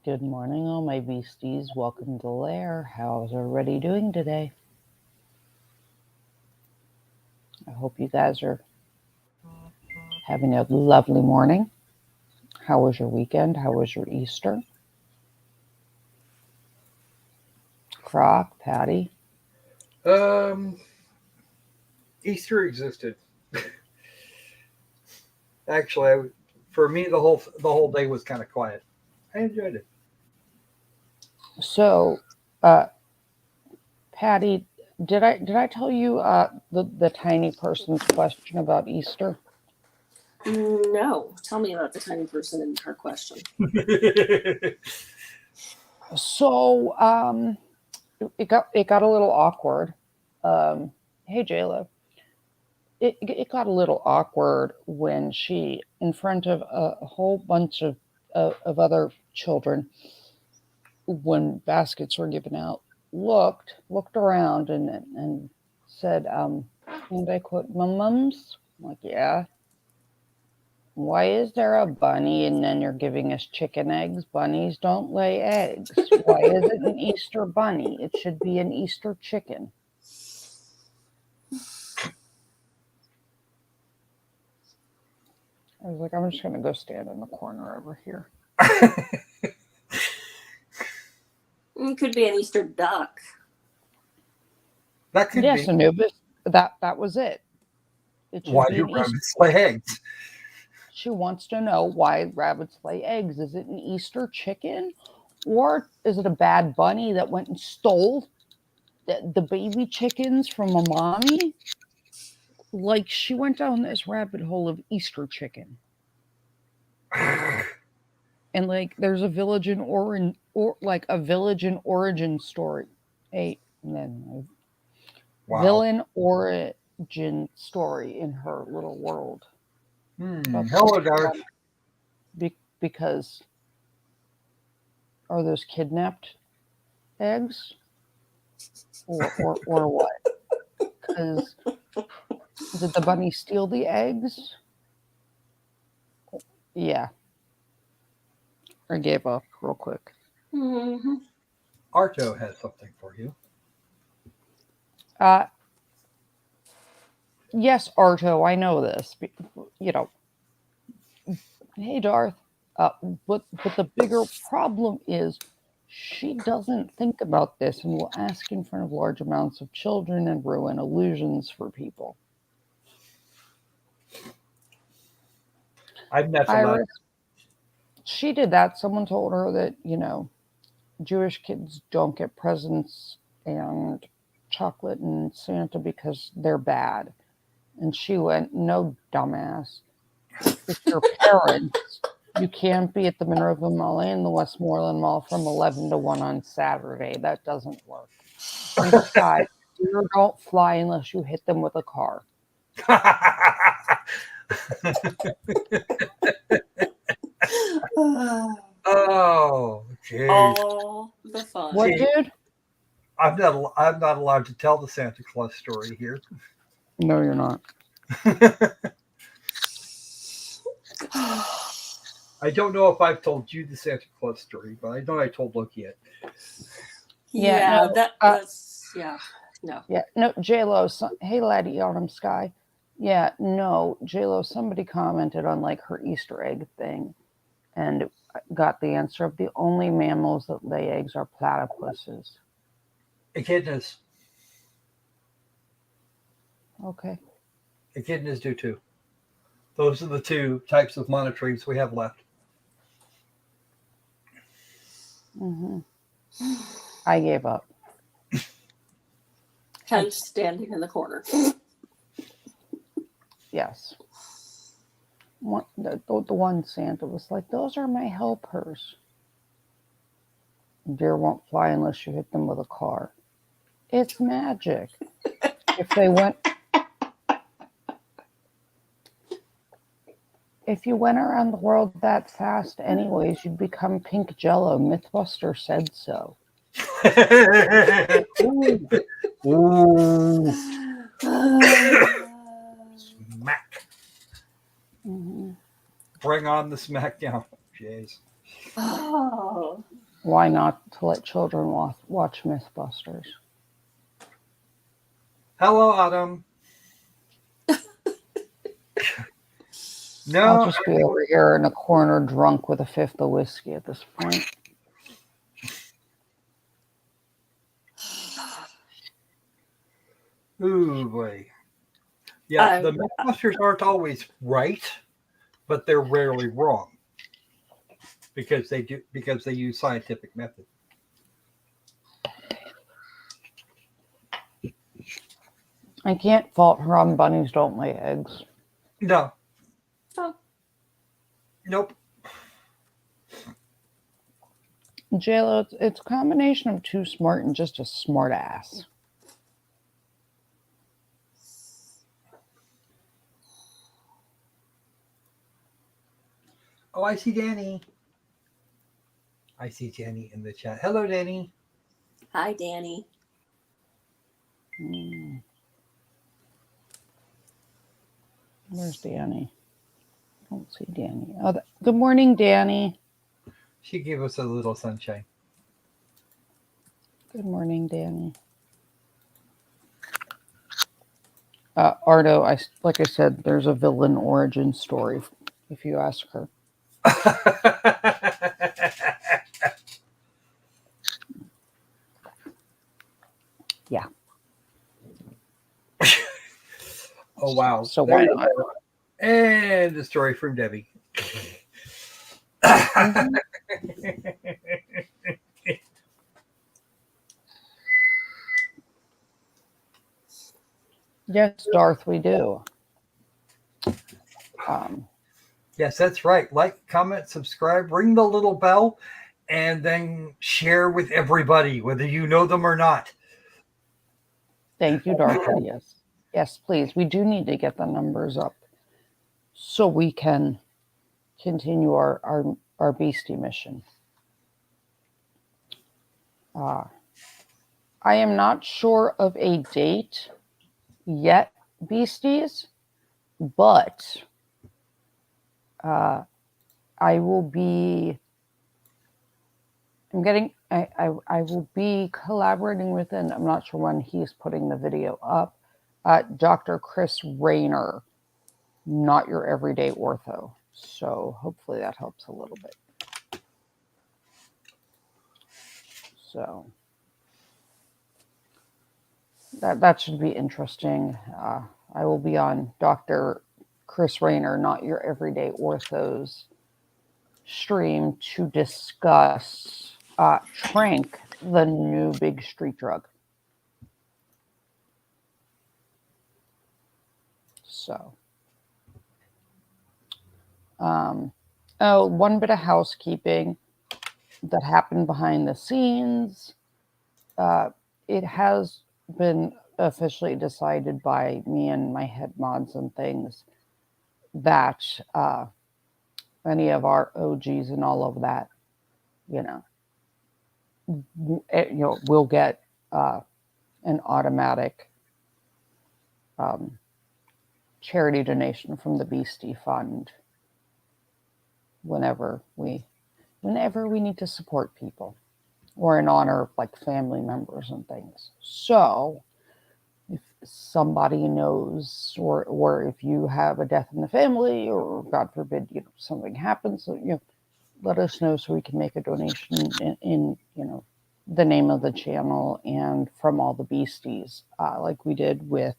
Good morning, all my beasties. Welcome to the lair. How's everybody doing today? I hope you guys are having a lovely morning. How was your weekend? How was your Easter? Croc, Patty? Um, Easter existed. Actually, for me, the whole day was kind of quiet. I enjoyed it. So, Patty, did I tell you the tiny person's question about Easter? No, tell me about the tiny person and her question. So, it got a little awkward. Hey, JLo. It got a little awkward when she, in front of a whole bunch of other children, when baskets were given out, looked around and said, and I quote, "Mums," I'm like, yeah. Why is there a bunny and then you're giving us chicken eggs? Bunnies don't lay eggs. Why is it an Easter bunny? It should be an Easter chicken. I was like, I'm just going to go stand in the corner over here. It could be an Easter duck. That could Yes, be. Anubis, that was it. It should Why be do an Easter. rabbits lay eggs? She wants to know why rabbits lay eggs. Is it an Easter chicken? Or is it a bad bunny that went and stole the baby chickens from a mommy? Like, she went down this rabbit hole of Easter chicken. And like, there's a village in a village in origin story. Wow. Villain origin story in her little world. Hello, Darth. Because are those kidnapped eggs? Or what? Because did the bunny steal the eggs? Yeah. I gave up real quick. Mm-hmm. Arto has something for you. Yes, Arto, I know this. You know, hey, Darth. But the bigger problem is she doesn't think about this and will ask in front of large amounts of children and ruin illusions for people. I've met some. Iris, she did that. Someone told her that, Jewish kids don't get presents and chocolate and Santa because they're bad. And she went, no, dumbass. If you're parents, you can't be at the Minerva Mall and the Westmoreland Mall from 11 to 1 on Saturday. That doesn't work. And besides, deer don't fly unless you hit them with a car. Oh, jeez. All the fun. What, dude? I'm not allowed to tell the Santa Claus story here. No, you're not. I don't know if I've told you the Santa Claus story, but I know I told Loki it. Yeah, no, that's no. Yeah, no, J-Lo, hey, laddie, Autumn Sky. Yeah, no, J-Lo, somebody commented on like her Easter egg thing and got the answer of the only mammals that lay eggs are platypuses. Echidnas. Okay. Echidnas do too. Those are the two types of monotremes we have left. Mm-hmm. I gave up. Hence standing in the corner. Yes. The one Santa was like, those are my helpers. Deer won't fly unless you hit them with a car. It's magic. If you went around the world that fast anyways, you'd become pink jello. Mythbuster said so. Ooh. Smack. Mm-hmm. Bring on the smackdown. Jeez. Oh. Why not to let children watch Mythbusters? Hello, Autumn. No, I'll just be over here in a corner drunk with a fifth of whiskey at this point. ooh boy. Yeah, I- the Mythbusters aren't always right, but they're rarely wrong because they use scientific method. I can't fault her on bunnies don't lay eggs. No, Oh. nope. JLo, it's a combination of too smart and just a smart ass. Oh, I see Danny. I see Danny in the chat. Hello, Danny. Hi, Danny. Where's Danny? I don't see Danny. Oh, good morning, Danny. She gave us a little sunshine. Good morning, Danny. Ardo, like I said, there's a villain origin story if you ask her. Yeah. Oh, wow. So why not? And the story from Debbie. Mm-hmm. Yes, Darth, we do. Yes, that's right. Like, comment, subscribe, ring the little bell, and then share with everybody, whether you know them or not. Thank you, Darth. Yes. Yes, please. We do need to get the numbers up so we can continue our beastie mission. I am not sure of a date yet, beasties, but I will be. I will be collaborating with, and I'm not sure when he's putting the video up. Dr. Chris Rayner, not your everyday ortho. So hopefully that helps a little bit. So that should be interesting. I will be on Dr. Chris Rayner, not your everyday orthos stream to discuss Trank, the new big street drug. So, one bit of housekeeping that happened behind the scenes. It has been officially decided by me and my head mods and things that any of our OGs and all of that, we'll get an automatic charity donation from the Beastie Fund whenever we need to support people or in honor of like family members and things. So if somebody knows or if you have a death in the family or God forbid, something happens, let us know so we can make a donation in the name of the channel and from all the beasties, like we did with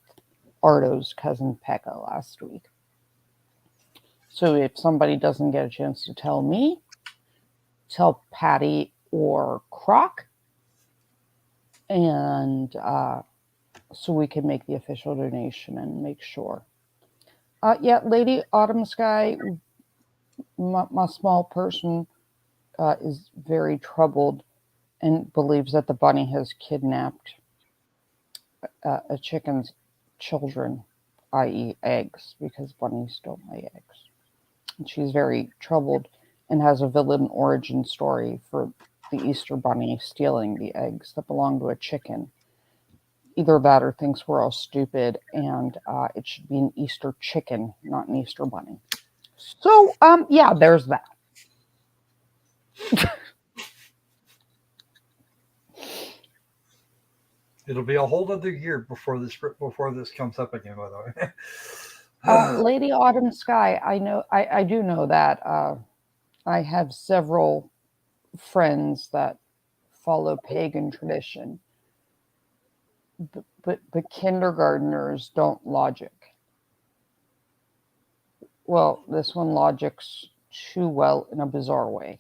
Ardo's cousin Pekka last week. So if somebody doesn't get a chance to tell me, tell Patty or Croc, and so we can make the official donation and make sure. Lady Autumn Sky, my small person, is very troubled and believes that the bunny has kidnapped a chicken's children, i.e. eggs, because bunnies don't lay eggs. And she's very troubled and has a villain origin story for the Easter bunny stealing the eggs that belong to a chicken. Either that or thinks we're all stupid and it should be an Easter chicken, not an Easter bunny. So, there's that. It'll be a whole other year before this comes up again. By the way. Lady Autumn Sky, I do know that. I have several friends that follow pagan tradition, but kindergartners don't logic. Well, this one logics too well in a bizarre way.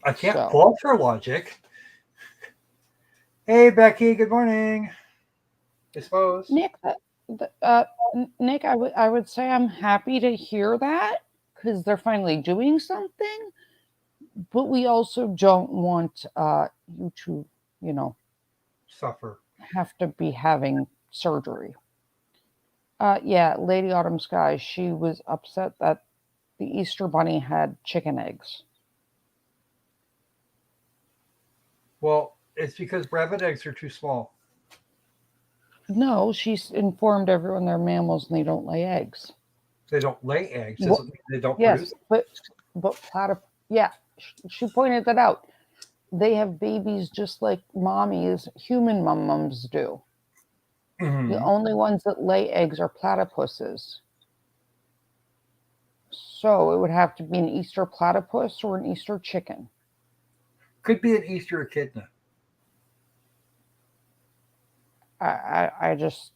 I can't So, fault her logic. Hey, Becky. Good morning. I suppose. Nick, uh, Nick, I would say I'm happy to hear that because they're finally doing something. But we also don't want you to, you know, Suffer. have to be having surgery. Yeah, Lady Autumn Sky, she was upset that the Easter Bunny had chicken eggs. Well, it's because rabbit eggs are too small. No, she's informed everyone they're mammals and they don't lay eggs. They don't lay eggs. Well, Doesn't mean they don't yes, produce. but yeah, she pointed that out. They have babies just like mommies, human mums do. The Mm-hmm. only ones that lay eggs are platypuses. So it would have to be an Easter platypus or an Easter chicken. Could be an Easter echidna. I just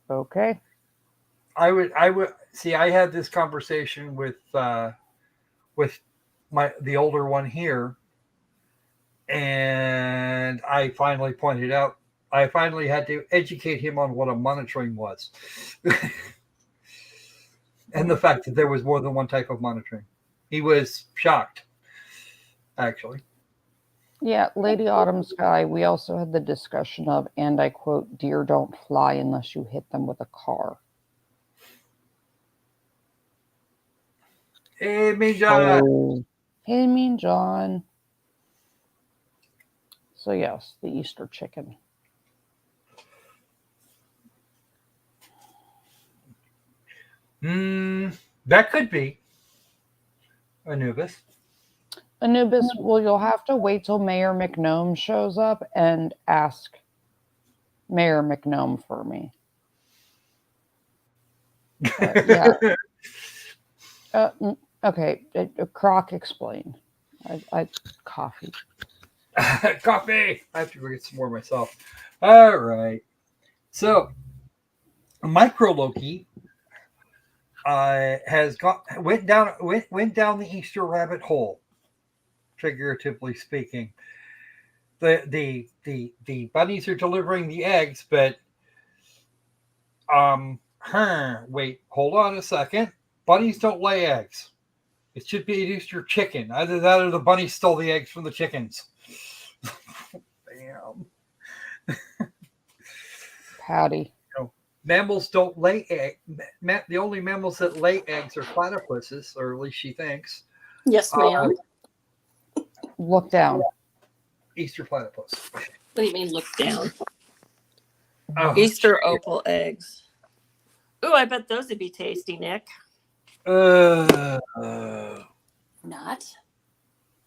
okay. I would see. I had this conversation with the older one here, and I finally pointed out. I finally had to educate him on what a monitoring was, and the fact that there was more than one type of monitoring. He was shocked, actually. Yeah, Lady Autumn Sky, we also had the discussion of, and I quote, deer don't fly unless you hit them with a car. Hey, Mean John. Oh, hey, Mean John. So, yes, the Easter chicken. That could be Anubis. Anubis, well, you'll have to wait till Mayor McGnome shows up and ask Mayor McGnome for me. Yeah. Okay, Croc, explain. I coffee. Coffee. I have to go get some more myself. All right. So, Micro Loki went down the Easter rabbit hole, figuratively speaking. The bunnies are delivering the eggs, but wait, hold on a second. Bunnies don't lay eggs. It should be an Easter chicken. Either that or the bunnies stole the eggs from the chickens. Damn. Patty. Mammals don't lay eggs. The only mammals that lay eggs are platypuses, or at least she thinks. Yes, ma'am. Look down. Easter platypus. What do you mean, look down? Oh, Easter opal eggs. Ooh, I bet those would be tasty, Nick. Not.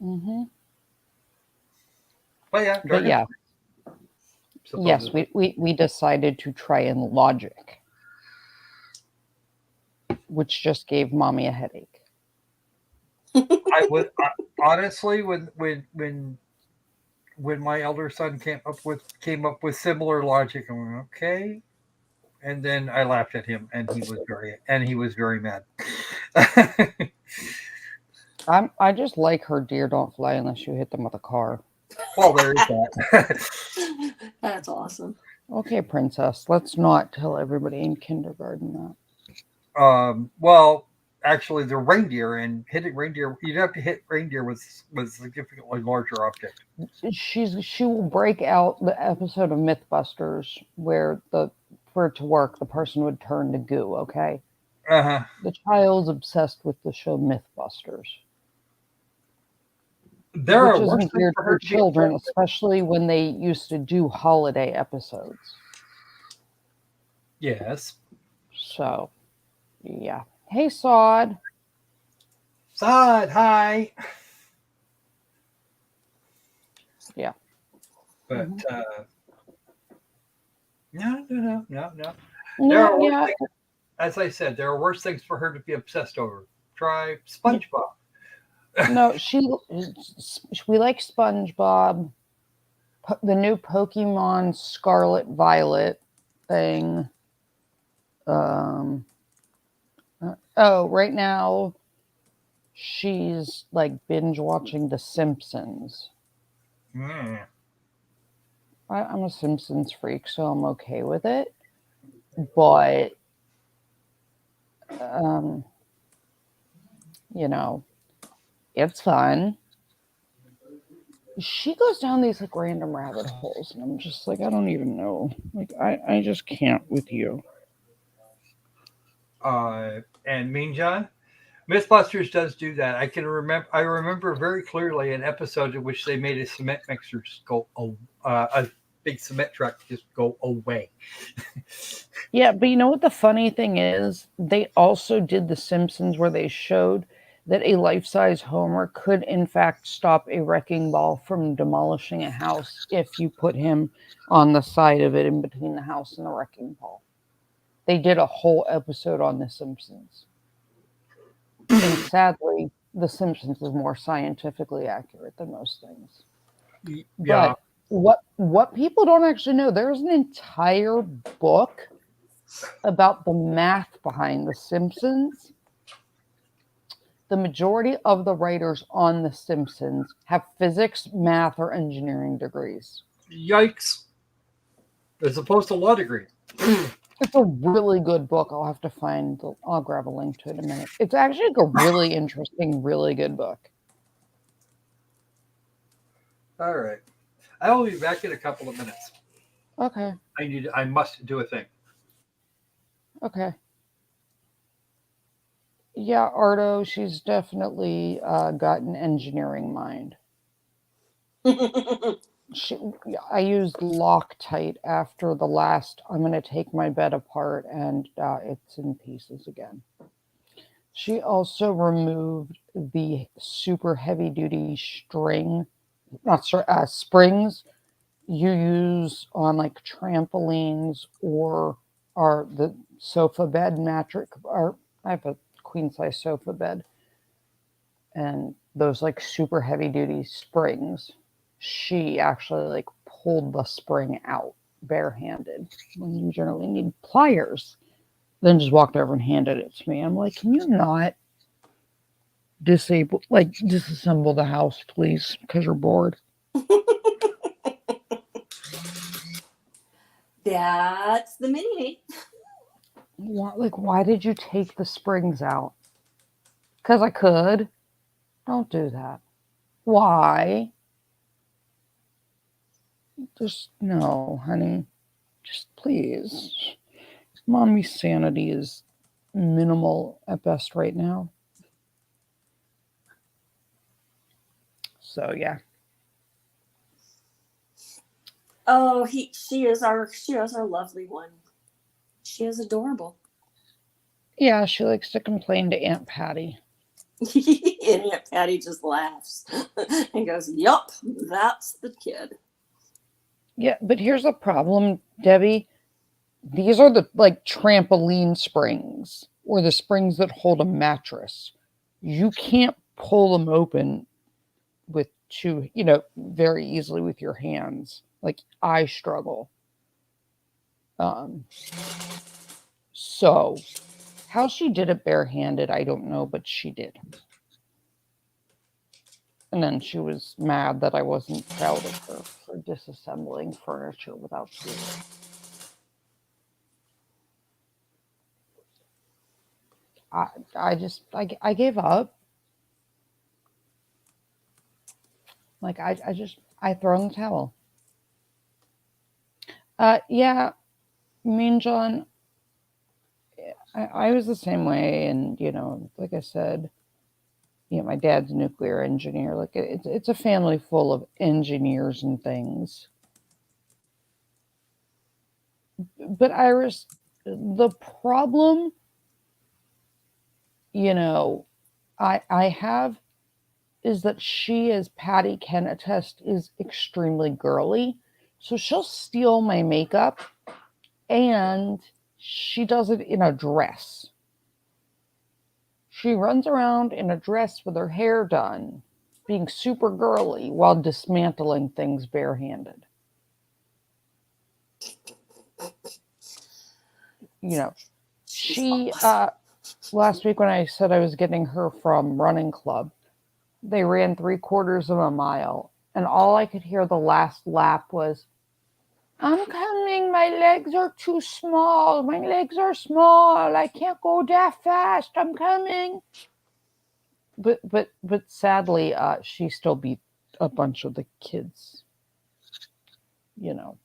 Mm-hmm. But yeah. Yes, we decided to try and logic, which just gave mommy a headache. I would honestly, when my elder son came up with similar logic, I went, okay, and then I laughed at him, and he was very mad. I just like her deer don't fly unless you hit them with a car. Well, there is that. That's awesome. Okay, princess, let's not tell everybody in kindergarten that. Well, actually, the reindeer and hitting reindeer, you'd have to hit reindeer with a significantly larger object. She will break out the episode of MythBusters where for it to work, the person would turn to goo. Okay. Uh-huh. The child's obsessed with the show MythBusters. Which isn't weird for children, especially when they used to do holiday episodes. Yes. So, yeah. Hey, Sod. Sod, hi. Yeah. But Mhm. no. There No, are worse yeah. things, as I said, there are worse things for her to be obsessed over. Try SpongeBob. No, we like SpongeBob. The new Pokemon Scarlet Violet thing. Um, right now she's like binge watching The Simpsons. Mm. I'm a Simpsons freak, so I'm okay with it. But um, you know, it's fun. She goes down these like random rabbit holes, and I'm just like, I don't even know. Like, I just can't with you. And Mean John. Mythbusters does do that. I remember very clearly an episode in which they made a cement mixer just go a big cement truck just go away. Yeah, but you know what the funny thing is? They also did The Simpsons where they showed that a life-size Homer could in fact stop a wrecking ball from demolishing a house if you put him on the side of it in between the house and the wrecking ball. They did a whole episode on The Simpsons. And sadly, The Simpsons is more scientifically accurate than most things. Yeah. But what people don't actually know, there's an entire book about the math behind The Simpsons. The majority of the writers on The Simpsons have physics, math, or engineering degrees. Yikes. As opposed to law degree. It's a really good book. I'll grab a link to it in a minute. It's actually a really interesting, really good book. All right. I will be back in a couple of minutes. Okay. I must do a thing. Okay. Yeah, Ardo, she's definitely got an engineering mind. I used Loctite after the last. I'm going to take my bed apart and it's in pieces again. She also removed the super heavy duty springs you use on like trampolines or the sofa bed mattress. Or I have a queen size sofa bed, and those like super heavy duty springs, she actually like pulled the spring out barehanded when you generally need pliers. Then just walked over and handed it to me. I'm like, can you not disassemble the house, please, because you're bored? That's the mini me. Why did you take the springs out? Because I could. Don't do that. Why? Just no, honey. Just please. Mommy's sanity is minimal at best right now. So yeah. Oh, she is our lovely one. She is adorable. Yeah, she likes to complain to Aunt Patty. And Aunt Patty just laughs and goes, "Yup, that's the kid." Yeah, but here's the problem, Debbie. These are the like trampoline springs or the springs that hold a mattress. You can't pull them open with very easily with your hands. Like I struggle. Um, so how she did it barehanded, I don't know, but she did. And then she was mad that I wasn't proud of her for disassembling furniture without tools. I gave up. Like I throw in the towel. Yeah, Mean John, I was the same way, and like I said, my dad's a nuclear engineer. Like it's a family full of engineers and things. But Iris, the problem you know, I have is that she, as Patty can attest, is extremely girly. So she'll steal my makeup and she does it in a dress. She runs around in a dress with her hair done, being super girly while dismantling things barehanded. You know, She's she, awesome. last week when I said I was getting her from running club, they ran 3/4 of a mile, and all I could hear the last lap was, I'm coming. My legs are too small. My legs are small. I can't go that fast. I'm coming. But sadly, she still beat a bunch of the kids. You know,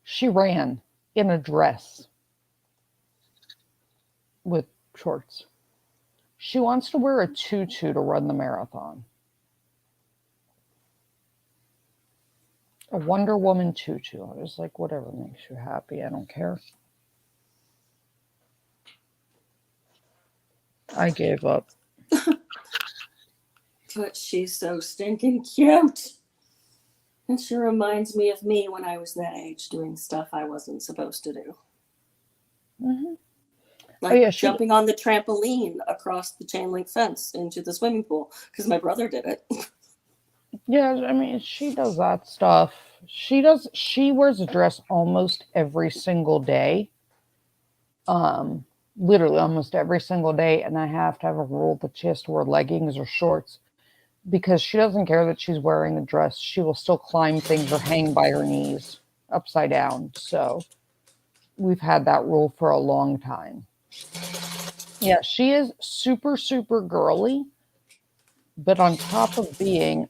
she ran in a dress with shorts. She wants to wear a tutu to run the marathon. A Wonder Woman tutu. I was like, whatever makes you happy. I don't care. I gave up. But she's so stinking cute. And she reminds me of me when I was that age doing stuff I wasn't supposed to do. Mm-hmm. Like Yeah, jumping on the trampoline across the chain link fence into the swimming pool because my brother did it. Yeah, I mean, she does that stuff. She wears a dress almost every single day. Um, Literally almost every single day, and I have to have a rule that she has to wear leggings or shorts because she doesn't care that she's wearing a dress. She will still climb things or hang by her knees upside down. So we've had that rule for a long time. Yeah, she is super, super girly, but on top of being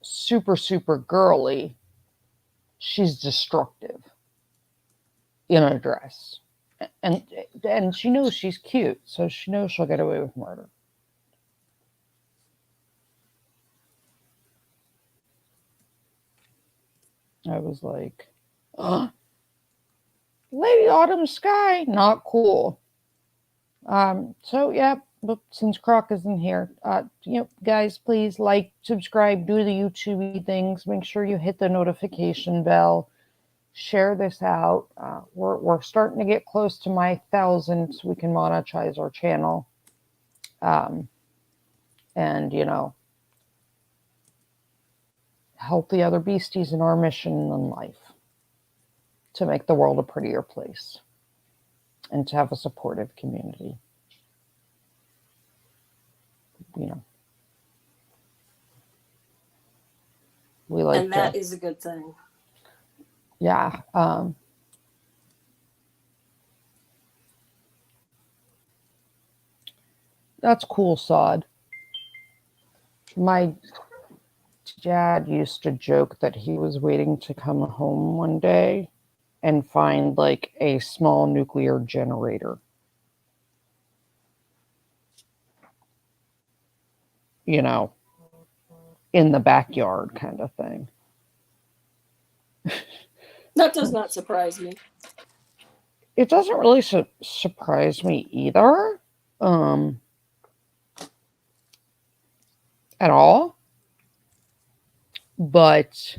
super, super girly, she's destructive in a dress. And and she knows she's cute, so she knows she'll get away with murder. I was like, oh, Lady Autumn Sky, not cool. So yeah, but since Croc isn't here, guys, please like, subscribe, do the YouTube things. Make sure you hit the notification bell. Share this out. We're starting to get close to my 1,000, so we can monetize our channel. And help the other beasties in our mission in life to make the world a prettier place and to have a supportive community. We like And that is a good thing. Yeah. That's cool, Sod. My dad used to joke that he was waiting to come home one day and find like a small nuclear generator. In the backyard kind of thing. That does not surprise me. It doesn't really surprise me either. At all. But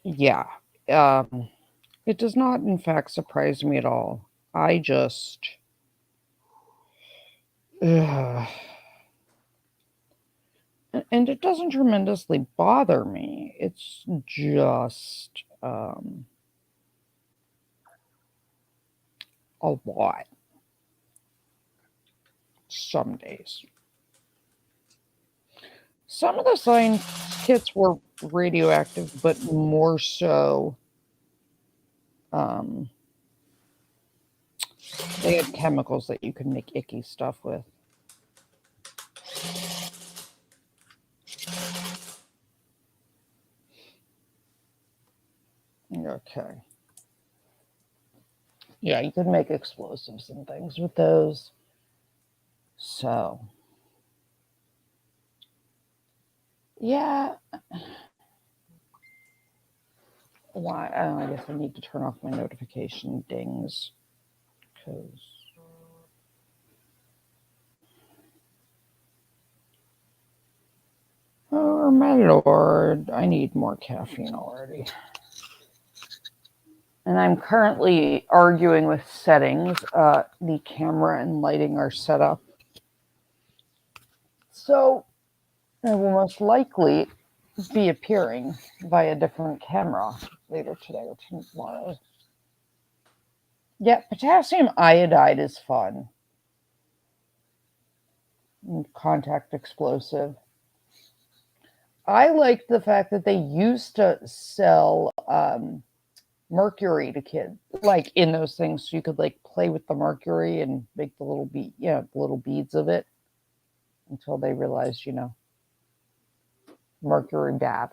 yeah, it does not, in fact, surprise me at all. I just. And it doesn't tremendously bother me. It's just a lot. Some days. Some of the science kits were radioactive, but more so, they had chemicals that you could make icky stuff with. Okay. Yeah, you could make explosives and things with those. So, yeah. Why? I guess I need to turn off my notification dings. because oh my lord, I need more caffeine already. And I'm currently arguing with settings. The camera and lighting are set up, so I will most likely be appearing via a different camera later today or tomorrow. Yeah, potassium iodide is fun. And contact explosive. I like the fact that they used to sell mercury to kids, like in those things, so you could like play with the mercury and make the little little beads of it until they realized, mercury bad.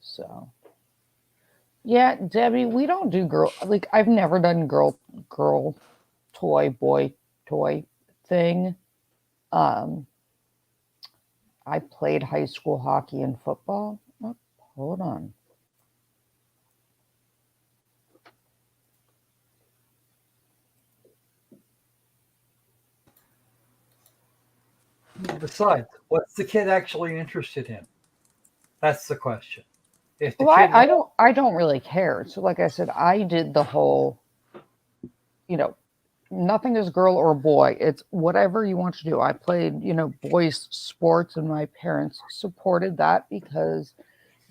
So, yeah, Debbie, we don't do I've never done girl boy toy thing. I played high school hockey and football. Oh, hold on. Besides, what's the kid actually interested in? That's the question. If the Well, kid, I don't really care. So, like I said, I did the whole, nothing is girl or boy. It's whatever you want to do. I played, boys sports, and my parents supported that because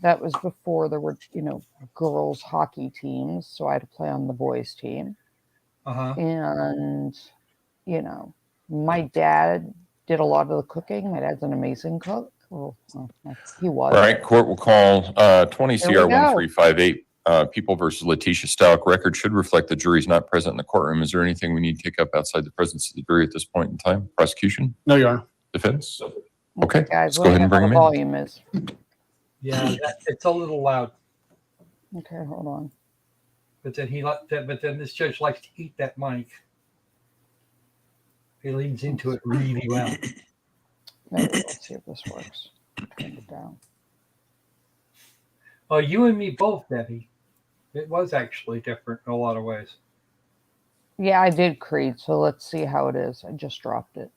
that was before there were, girls hockey teams. So I had to play on the boys team. And, my dad did a lot of the cooking. My dad's an amazing cook. Well, he was. All right, court will call 20 There we CR go. 1358, People versus Letecia Stauch. Record should reflect the jury's not present in the courtroom. Is there anything we need to take up outside the presence of the jury at this point in time? Prosecution? No, Your Honor. Defense? Okay, Guys, let's go ahead and bring how them the in. volume is. yeah, it's a little loud. Okay, hold on. But then this judge likes to eat that mic. He leans into it really well. Let's see if this works. Turn it down. Oh, you and me both, Debbie. It was actually different in a lot of ways. Yeah, I did Creed, so let's see how it is. I just dropped it.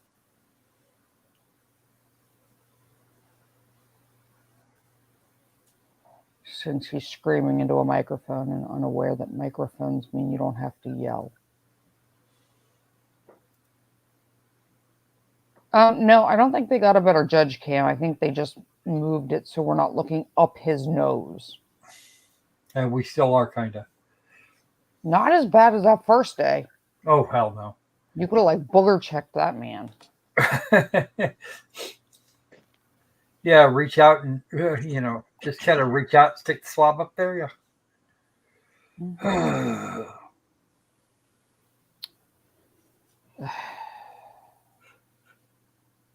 Since he's screaming into a microphone and unaware that microphones mean you don't have to yell. No, I don't think they got a better judge cam. I think they just moved it so we're not looking up his nose. And we still are, kind of. Not as bad as that first day. Oh, hell no. You could have like booger checked that man. Yeah, reach out and, just kind of reach out and stick the swab up there. Yeah.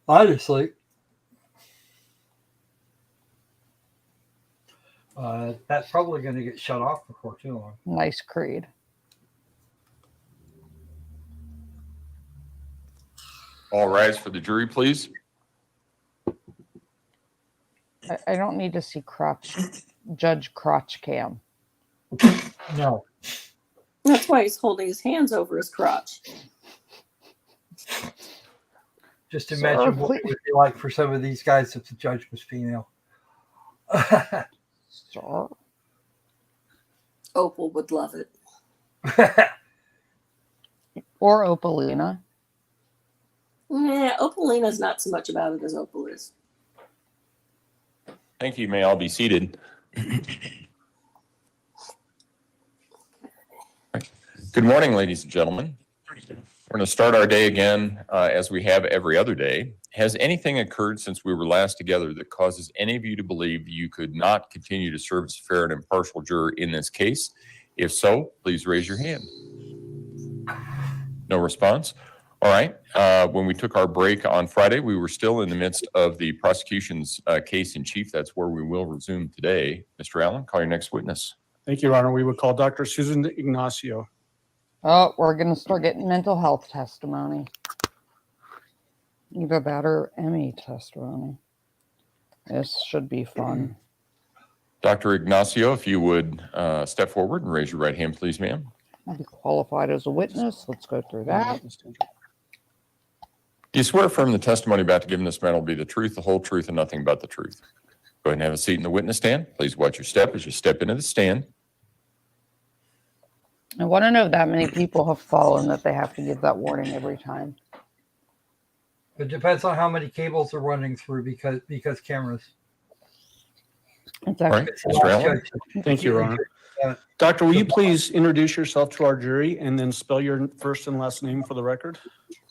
Honestly, that's probably going to get shut off before too long. Nice Creed. All rise for the jury, please. I don't need to see Judge Crotch Cam. No. That's why he's holding his hands over his crotch. Just imagine what it would be like for some of these guys if the judge was female. Sir? Opal would love it. Or Opalina. Yeah, Opalina's not so much about it as Opal is. Thank you. You may all be seated. Good morning, ladies and gentlemen. We're going to start our day again as we have every other day. Has anything occurred since we were last together that causes any of you to believe you could not continue to serve as a fair and impartial juror in this case? If so, please raise your hand. No response? All right. When we took our break on Friday, we were still in the midst of the prosecution's case in chief. That's where we will resume today. Mr. Allen, call your next witness. Thank you, Your Honor. We would call Dr. Susan Ignacio. Oh, we're going to start getting mental health testimony. Either that or ME testimony. This should be fun. Dr. Ignacio, if you would step forward and raise your right hand, please, ma'am. I'll be qualified as a witness. Let's go through that. Do you swear affirm the testimony about to give in this matter will be the truth, the whole truth, and nothing but the truth? Go ahead and have a seat in the witness stand. Please watch your step as you step into the stand. I want to know if that many people have fallen that they have to give that warning every time. It depends on how many cables are running through because cameras. It's All right, actually, Mr. Allen. Thank you, Your Honor. Doctor, will you please introduce yourself to our jury and then spell your first and last name for the record?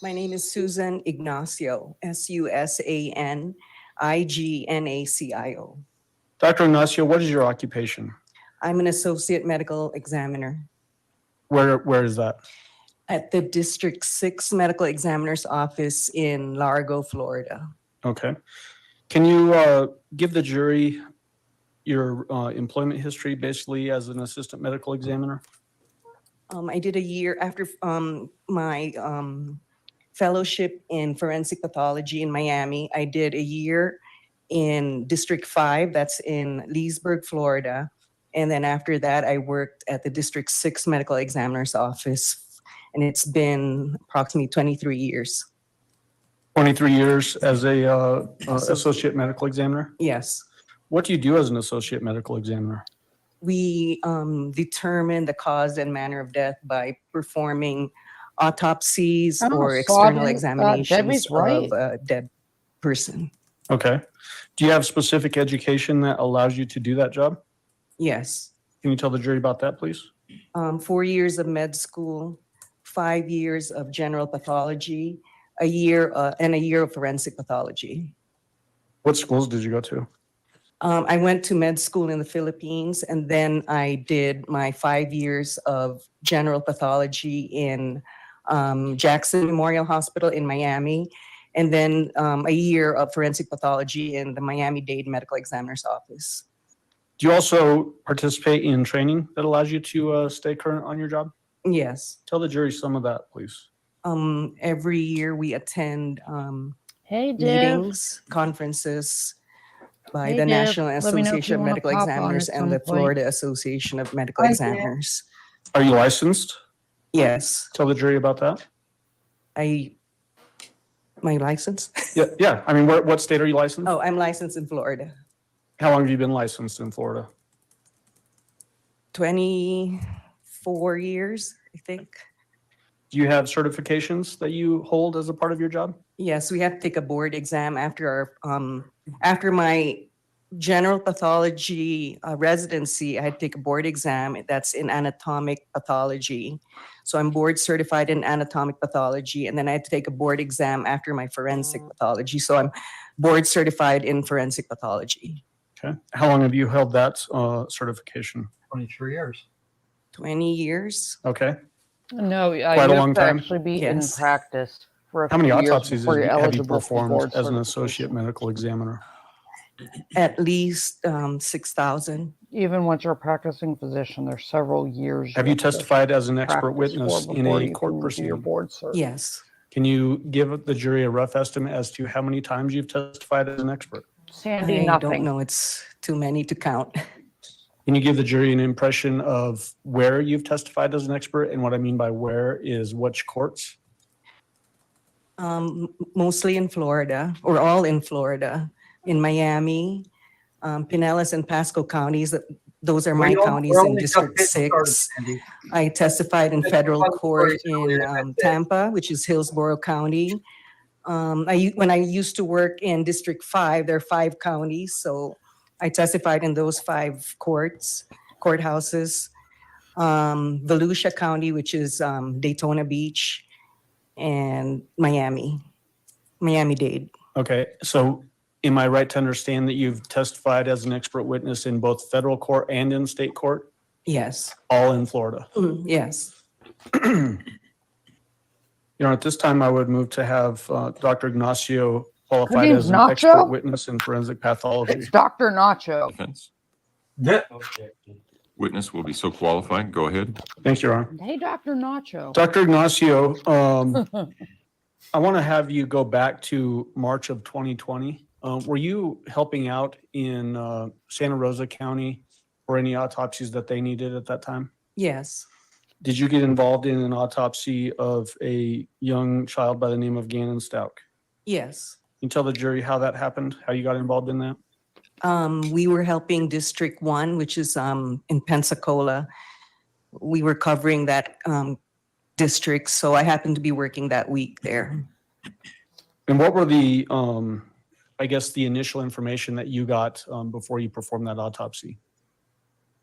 My name is Susan Ignacio, SUSANIGNACIO. Dr. Ignacio, what is your occupation? I'm an associate medical examiner Where is that? at the District 6 Medical Examiner's Office in Largo, Florida. Okay. Can you give the jury your employment history basically as an assistant medical examiner? I did a year after my fellowship in forensic pathology in Miami. I did a year in District 5, that's in Leesburg, Florida. And then after that, I worked at the District 6 Medical Examiner's Office, and it's been approximately 23 years. 23 years as a associate medical examiner? Yes. What do you do as an associate medical examiner? We determine the cause and manner of death by performing autopsies Oh, or Sergeant, external examinations Debbie's right. of a dead person. Okay. Do you have specific education that allows you to do that job? Yes. Can you tell the jury about that, please? 4 years of med school, 5 years of general pathology, a year of forensic pathology. What schools did you go to? I went to med school in the Philippines, and then I did my 5 years of general pathology in Jackson Memorial Hospital in Miami, and then a year of forensic pathology in the Miami-Dade Medical Examiner's Office. Do you also participate in training that allows you to stay current on your job? Yes. Tell the jury some of that, please. Every year we attend hey, Div. meetings, conferences by Hey, the Div, National let me know if Association you of wanna Medical pop on Examiners at and some the point. Florida Association of Medical Hi, Div. Examiners. Are you licensed? Yes. Tell the jury about that. My license? Yeah. I mean, what state are you licensed? Oh, I'm licensed in Florida. How long have you been licensed in Florida? 24 years, I think. Do you have certifications that you hold as a part of your job? Yes, we have to take a board exam after our after my general pathology residency. I had to take a board exam that's in anatomic pathology. So I'm board certified in anatomic pathology, and then I had to take a board exam after my forensic pathology. So I'm board certified in forensic pathology. Okay. How long have you held that certification? 23 years. 20 years. Okay. No, you Quite a have long to time. actually be in Yes. practice for a How many few years autopsies before you're have you eligible for performed board as an certification. associate medical examiner? At least 6,000. Even once you're a practicing physician, there's several years. Have you have to testified as an expert practice witness for in before a you court can do your proceeding? board cert. Yes. Can you give the jury a rough estimate as to how many times you've testified as an expert? Sandy, I nothing. don't know. It's too many to count. Can you give the jury an impression of where you've testified as an expert? And what I mean by where is which courts? Mostly in Florida, or all in Florida, in Miami, Pinellas and Pasco counties. Those are my counties in District 6. I testified in federal court in Tampa, which is Hillsborough County. When I used to work in District 5, there are 5 counties, so I testified in those 5 courthouses. Volusia County, which is Daytona Beach, and Miami-Dade. Okay, so am I right to understand that you've testified as an expert witness in both federal court and in state court, Yes. all in Florida? Yes. At this time, I would move to have Dr. Ignacio qualified name's as an Nacho? expert witness in forensic pathology. It's Dr. Nacho. Defense. Yeah. Witness will be so qualified. Go ahead. Thank you, Your Honor. Hey, Dr. Nacho. Dr. Ignacio, I want to have you go back to March of 2020. Were you helping out in Santa Rosa County for any autopsies that they needed at that time? Yes, Did you get involved in an autopsy of a young child by the name of Gannon Stauch? yes. Can you tell the jury how that happened, how you got involved in that? We were helping District 1, which is in Pensacola. We were covering that district, so I happened to be working that week there. And what were the, I guess, the initial information that you got before you performed that autopsy?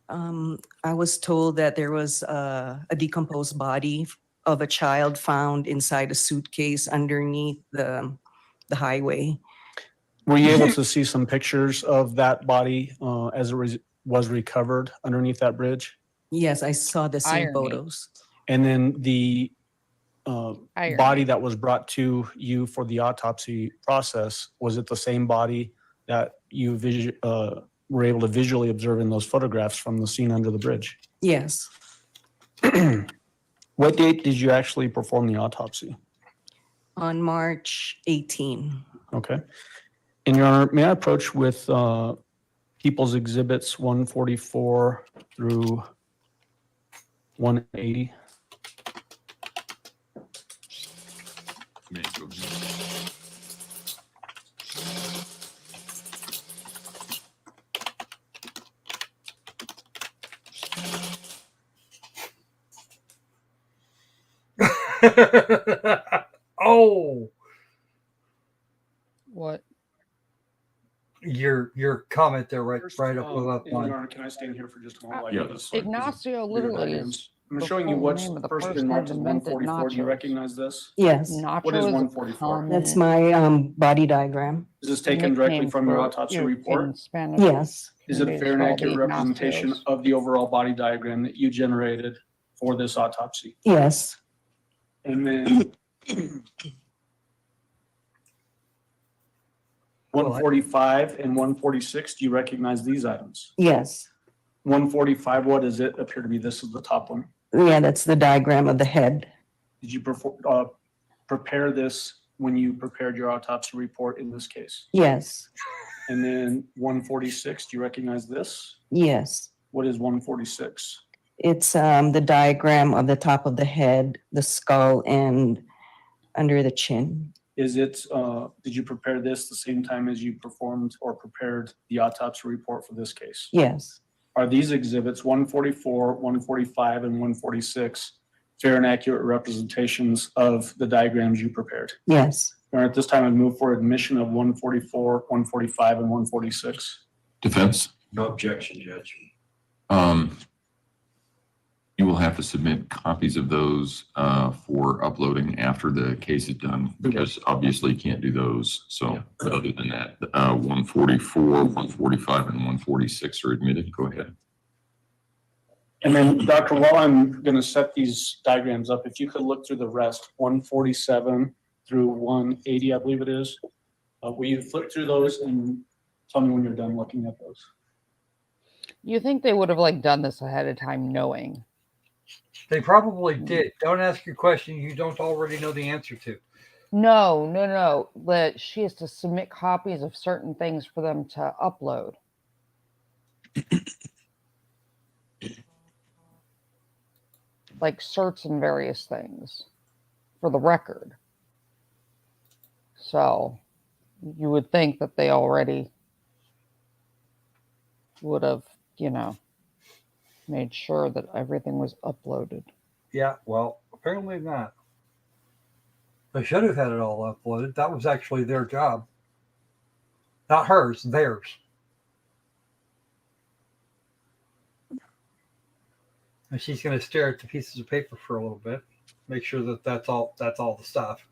I was told that there was a decomposed body of a child found inside a suitcase underneath the highway. Were you able to see some pictures of that body as it was recovered underneath that bridge? Yes, I saw the same Irony. photos. And then the Irony. body that was brought to you for the autopsy process, was it the same body that you were able to visually observe in those photographs from the scene under the bridge? Yes, What date did you actually perform the autopsy? on March 18. Okay. And Your Honor, may I approach with People's Exhibits 144 through 180? Oh, What? your comment there, right up with Your mine. Honor, can I stand here for just a moment? Yeah, Like that's this? fine. Ignacio Your literally diagrams. is I'm showing you the what's name of the first person in who marked as invented 144. Do you nachos. recognize this? Yes, Nacho What is is a 144? common that's my body diagram. Is this taken directly nickname from your for autopsy in report? Spanish. Yes, Is it a fair and communities for all accurate the representation Ignacios. of the overall body diagram that you generated for this autopsy? yes, And then 145 and 146, do you recognize these items? yes. 145, what does it appear to be? This is the top one. Yeah, that's the diagram of the head. Did you prepare this when you prepared your autopsy report in this case? Yes, And then 146, do you recognize this? yes. What is 146? It's the diagram of the top of the head, the skull, and under the chin. Is it, did you prepare this the same time as you performed or prepared the autopsy report for this case? Yes, Are these exhibits 144, 145, and 146 fair and accurate representations of the diagrams you prepared? yes. Or at this time, I'd move for admission of 144, 145, and 146. Defense? No objection, Judge. You will have to submit copies of those for uploading after the case is done, because obviously you can't do those. So, but other than that, 144, 145, and 146 are admitted. Go ahead. And then, Dr., while I'm going to set these diagrams up, if you could look through the rest, 147 through 180, I believe it is. Will you flip through those and tell me when you're done looking at those? You think they would have like done this ahead of time, knowing? They probably did. Don't ask your question you don't already know the answer to. No. But she has to submit copies of certain things for them to upload. Like certs and various things for the record. So you would think that they already would have, made sure that everything was uploaded. Yeah, well, apparently not. They should have had it all uploaded. That was actually their job. Not hers, theirs. And she's going to stare at the pieces of paper for a little bit, make sure that that's all the stuff.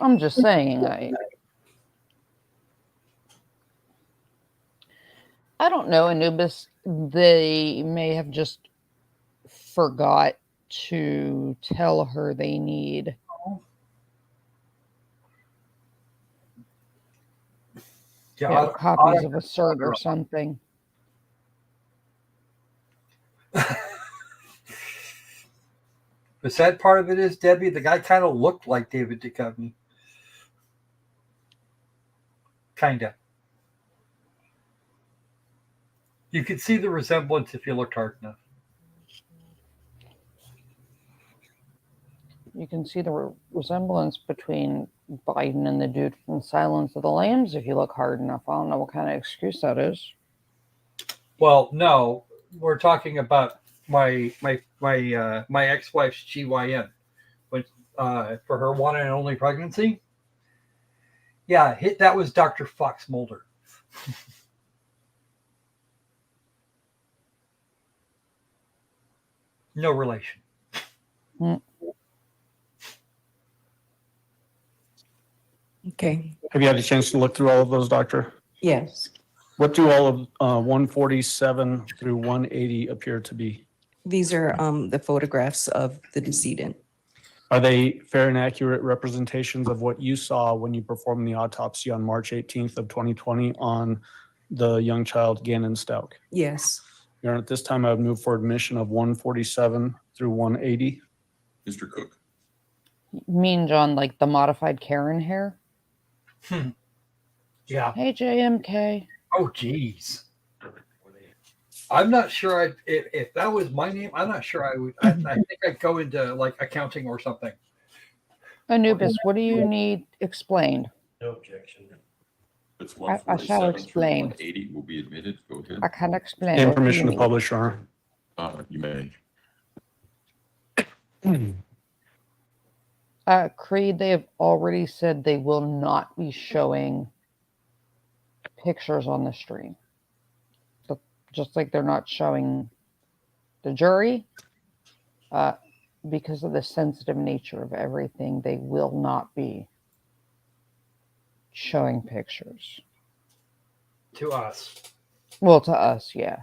I'm just saying, I don't know, Anubis. They may have just forgot to tell her they need copies of a cert or something. The sad part of it is, Debbie, the guy kind of looked like David Duchovny. Kinda. You could see the resemblance if you looked hard enough. You can see the resemblance between Biden and the dude from Silence of the Lambs if you look hard enough. I don't know what kind of excuse that is. Well, no, we're talking about my ex-wife's GYN, when for her one and only pregnancy. Yeah, that was Dr. Fox Mulder. No relation. Okay, Have you had a chance to look through all of those, Doctor? yes. What do all of 147 through 180 appear to be? These are the photographs of the decedent. Are they fair and accurate representations of what you saw when you performed the autopsy on March 18th of 2020 on the young child Gannon Stauch? Yes. Your Honor, at this time, I would move for admission of 147 through 180. Mr. Cook. Mean John, like the modified Karen hair? Yeah. Hey, JMK. Oh, geez. I'm not sure if that was my name. I'm not sure I would. I think I'd go into like accounting or something. Anubis, what do you need explained? No objection. It's I shall 147 through explain. 180 will be admitted. Go ahead. I can explain. And What do you permission to need? publish, Your Honor. You may. Creed, they have already said they will not be showing pictures on the stream. Just like they're not showing the jury, because of the sensitive nature of everything, they will not be showing pictures. To us. Well, to us, yeah.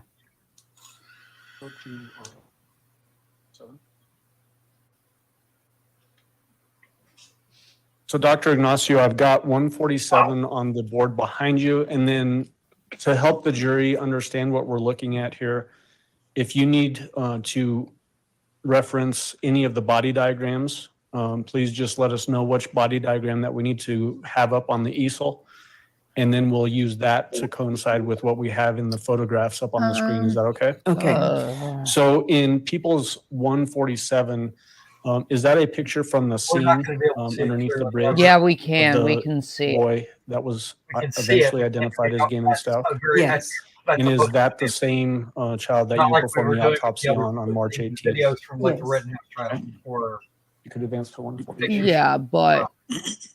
So Dr. Ignacio, I've got 147 on the board behind you. And then to help the jury understand what we're looking at here, if you need to reference any of the body diagrams, please just let us know which body diagram that we need to have up on the easel. And then we'll use that to coincide with what we have in the photographs up on the screen. Is that okay? Okay. So in People's 147, is that a picture from the We're scene not going to be able to see it underneath the clearly. bridge? Yeah, we can. We the can see it. Boy that was We can see eventually it. identified as Gannon Stauch? Yes. And is that the same child that Not you like we performed were the doing autopsy the other on March 18th? videos from like the Yes. Rittenhouse trial, or You could advance to 140. pictures. Yeah, but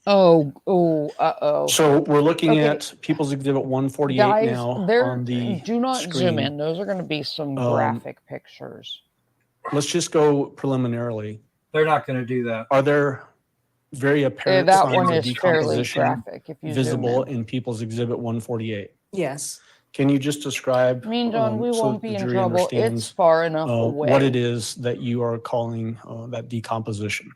uh-oh. So we're looking Okay. at People's Exhibit 148 Guys, now there. on the Do not zoom screen. in. Those are going to be some graphic pictures. Let's just go preliminarily. They're not going to do that. Are there very apparent That signs one of is fairly decomposition graphic. If you visible zoom in. in People's Exhibit 148? Yes. Can you just describe Mean John, we so won't that be the in jury trouble. It's understands far enough away. what it is that you are calling that decomposition?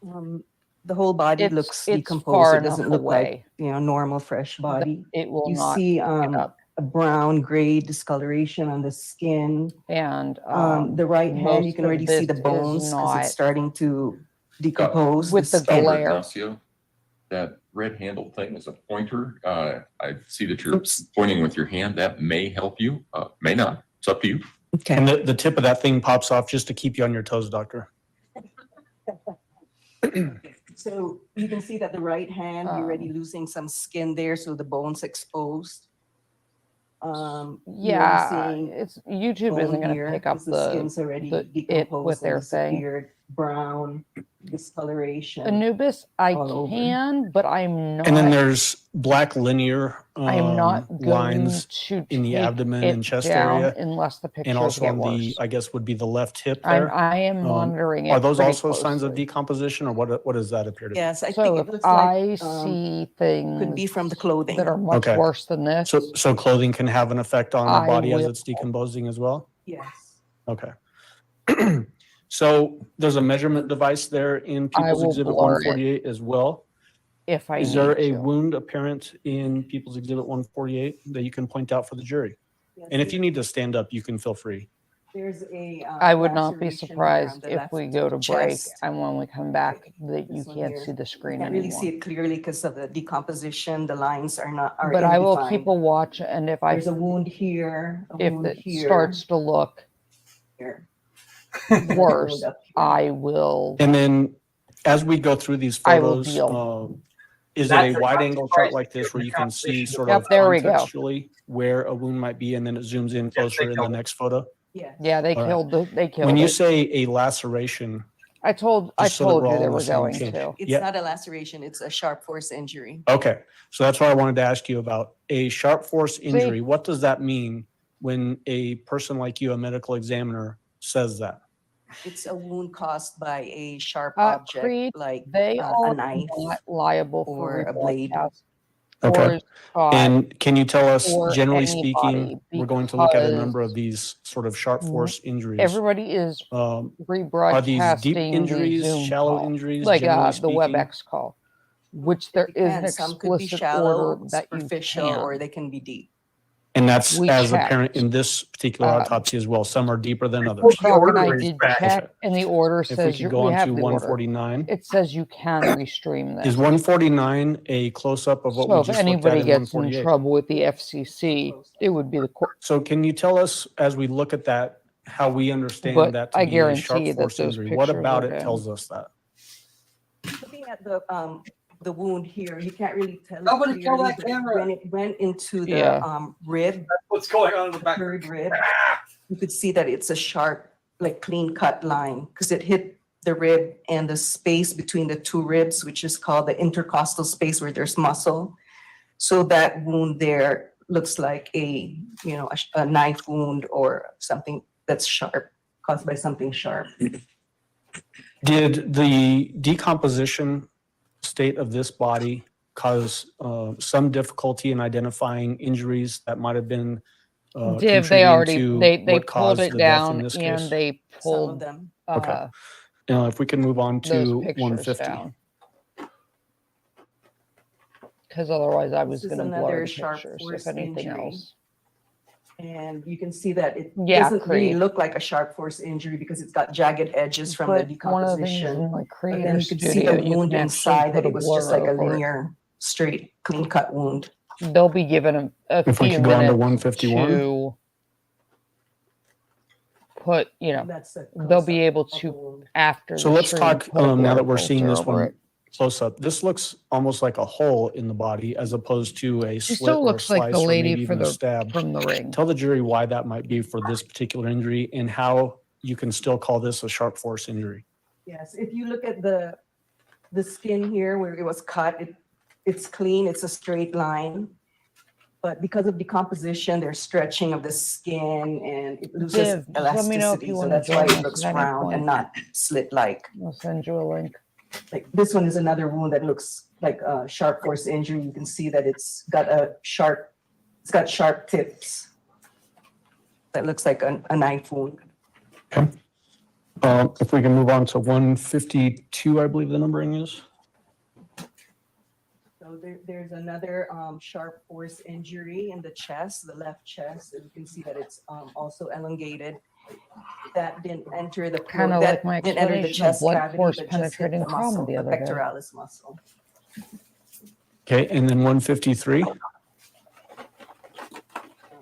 The whole body It's- looks it's decomposed. far It doesn't enough look away. like, normal fresh body. It will You not see pick it up. a brown gray discoloration on the skin. And The right hand, you most can of already see the this is bones because not it's starting to decompose. with the skin. glare. Ignacio, that red handled thing is a pointer. I see that you're pointing with your hand. That may help you, may not. It's up to you. Okay. And the tip of that thing pops off just to keep you on your toes, doctor. So you can see that the right hand, you're already Um, losing some skin there, so the bone's exposed. You're already Yeah, seeing it's YouTube bone isn't going to here, pick up 'cause the skin's already it decomposed with and their thing. disappeared, brown discoloration. Anubis. I all over. can, but I'm not. And then there's black linear I'm not going lines to in the take abdomen it and chest down area, unless the pictures and also get on the, worse. I guess would be the left hip there. I am monitoring it. Are those pretty also signs of closely. decomposition, or what does that appear to be? Yes, I So think if it looks like, I see things could be from the clothing. that are much Okay. worse than this, So clothing can have an effect on the I body as will- it's decomposing as well? Yes. Okay. So there's a measurement device there in People's will Exhibit blur it. 148 as well. if I Is there need a to. wound apparent in People's Exhibit 148 that you can point out for the jury? And if you need to stand up, you can feel free. There's a. I would not be laceration here surprised on the if left we go to break chest. and when we come back that you This one can't here. see the You screen can't really see anymore. it clearly because of the decomposition. The lines are But I will indefined. keep a watch, and if There's a wound here, a if wound it here. starts to look Here. worse, Wound up here. I will. And then as we go through these I will photos, deal. is That's it a a wide angle shot surprise like this where given you the can see composition sort Yep, of there we go. contextually where a wound might be, and then it zooms in closer in the killed it. next photo? Yes. Yeah, they All right. killed the, they killed When you it. say a laceration, I told just so that we're you all they on the were same going page. to. It's Yeah. not a laceration, it's a sharp force injury. Okay, so that's what I wanted to ask you about. A sharp force injury, what does that mean when a person like you, a medical examiner, says that? It's a wound caused by a sharp Creed, object like They a are knife not liable for or a blade. rebroadcast Okay. or Scott And can you tell us, or generally anybody speaking, we're going to look at a number because of these sort of sharp force injuries. everybody is Are these deep rebroadcasting the injuries, Zoom shallow call, injuries, like generally the speaking? WebEx call, which It there is an depends. Some could be explicit shallow, order that you superficial, or can. they can be deep. And that's We as checked. apparent in this particular autopsy as well. Some are deeper than others. The Chuck and order I is did bad. check, and the order If we says could go we on have to the order. 149. It says you can restream this. Is 149 a close-up of what So we if just looked at anybody in gets in 148? trouble with the FCC, it would be the court. So can you tell us, as we look at that, how we understand But that to I be a sharp guarantee that force those injury? What pictures about are it down. tells us that? Looking at the wound here, you can't really tell it Somebody kill clearly, that but camera. when it went into the Yeah. rib, That's what's going on in the back. third rib, you could see that it's a sharp, like clean cut line because it hit the rib and the space between the two ribs, which is called the intercostal space where there's muscle. So that wound there looks like a knife wound or something that's sharp, caused by something sharp. Did the decomposition state of this body cause some difficulty in identifying injuries that might have been They contributing already to they what pulled caused it the death in down this and case? they Some of pulled them. Okay. If we can move on those to pictures 150. down. Because otherwise I was This is going to blur another the sharp pictures, force if anything injury. else. And you can see that it Yeah, doesn't really Creed. look like a sharp force injury because it's got jagged edges from the But one of the things decomposition. in like But Creator then you could see Studio, the you wound can actually inside that put a it was just blur like a over it. linear, straight, clean cut wound. They'll be given a If we few could go on to minutes 151. to put, That's a they'll be close-up able of the to wound. after So the let's stream, talk, put a now blur that we're seeing filter this over one it. close up. This looks almost like a hole in the body as opposed to a She slit still or a looks like the slice or maybe lady for even a the stab. from the ring. Tell the jury why that might be for this particular injury and how you can still call this a sharp force injury. Yes, if you look at the skin here where it was cut, it's clean, it's a straight line. But because of decomposition, there's stretching of the skin and it loses Viv, just let me know if elasticity. you So wanna that's why join it us looks at any round point. and not slit-like. I'll send you a link. Like this one is another wound that looks like a sharp force injury. You can see that it's got sharp tips. That looks like a knife wound. If we can move on to 152, I believe the numbering is. So there's another sharp force injury in the chest, the left chest. And you can see that it's also elongated. That didn't enter the Kind of like my didn't enter the explanation of chest blood cavity, force but just hit penetrating the muscle, trauma the the other day. pectoralis muscle. Okay, and then 153.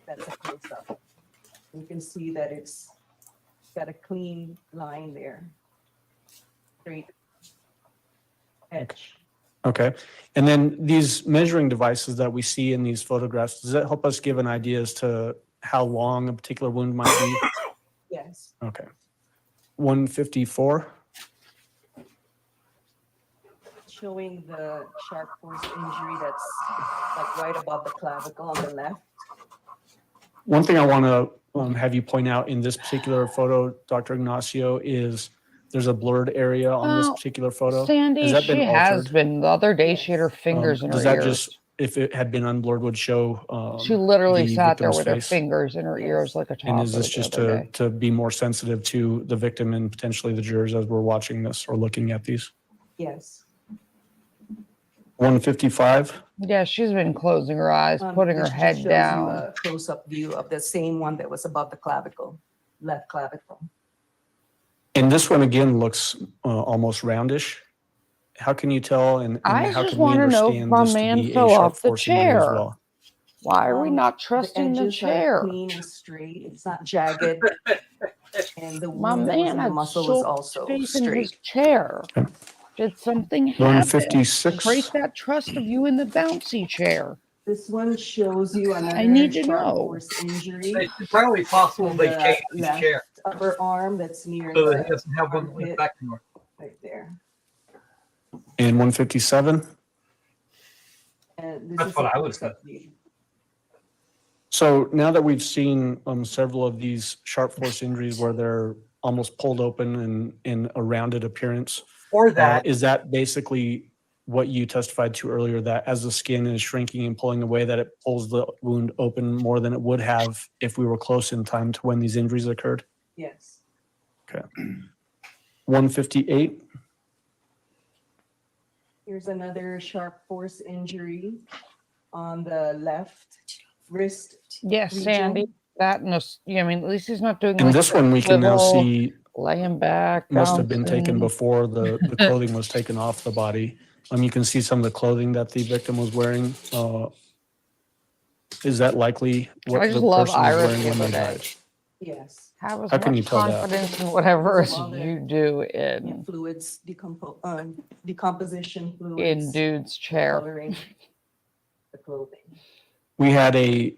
That's a close-up. You can see that it's got a clean line there. Straight edge. Okay, and then these measuring devices that we see in these photographs, does that help us give an idea as to how long a particular wound might be? Yes. Okay. 154. Showing the sharp force injury that's like right above the clavicle on the left. One thing I want to have you point out in this particular photo, Dr. Ignacio, is there's a blurred area on this Well, particular photo. Sandy, Has that she been has altered? been. The other day, she had her Yes. fingers in her Does that ears. just, if it had been unblurred, would show She literally the sat there victim's with her face? fingers in her Yes. ears like a And is toddler this the just other day. to be more sensitive to the victim and potentially the jurors as we're watching this or looking at these? Yes. 155. Yeah, she's been closing her eyes, putting her This just head shows you down. a close-up view of the same one that was above the clavicle. left clavicle. And this one again looks almost roundish. How can you tell? And I how just can we want to know if understand my this to man be a fell sharp off the force injury as chair. well? Why are we not The trusting the edges are chair? clean and straight. It's not jagged. And the My wound that was man in the had muscle was soaked also faith in his straight. chair. Okay. Did something happen? 156. Break that trust of you in the bouncy chair. This one shows you I another need to sharp know. force injury It's entirely possible in they the changed his left chair upper arm that's near so that he the doesn't have one that went armpit, back north. right there. And 157. And this That's is what a I would close-up view. So now that we've seen several of these sharp force injuries where they're almost pulled open and in a rounded appearance, Or that, is that basically what you testified to earlier, that as the skin is shrinking and pulling away, that it pulls the wound open more than it would have if we were close in time to when these injuries occurred? Yes. 158. Here's another sharp force injury on the left wrist Yes, Sandy. region. That I mean, at least he's not doing And like this the one we can now swivel, see laying back, must have been taken bouncing. before the clothing was taken off the body. You can see some of the clothing that the victim was wearing. Is that likely what I the just love person was Iris wearing the when other they day. died? Yes. Have as How can much you tell that? confidence in whatever Because of all the- you do Yeah, in fluids, decomposition fluids. dude's chair. Coloring the clothing. We had a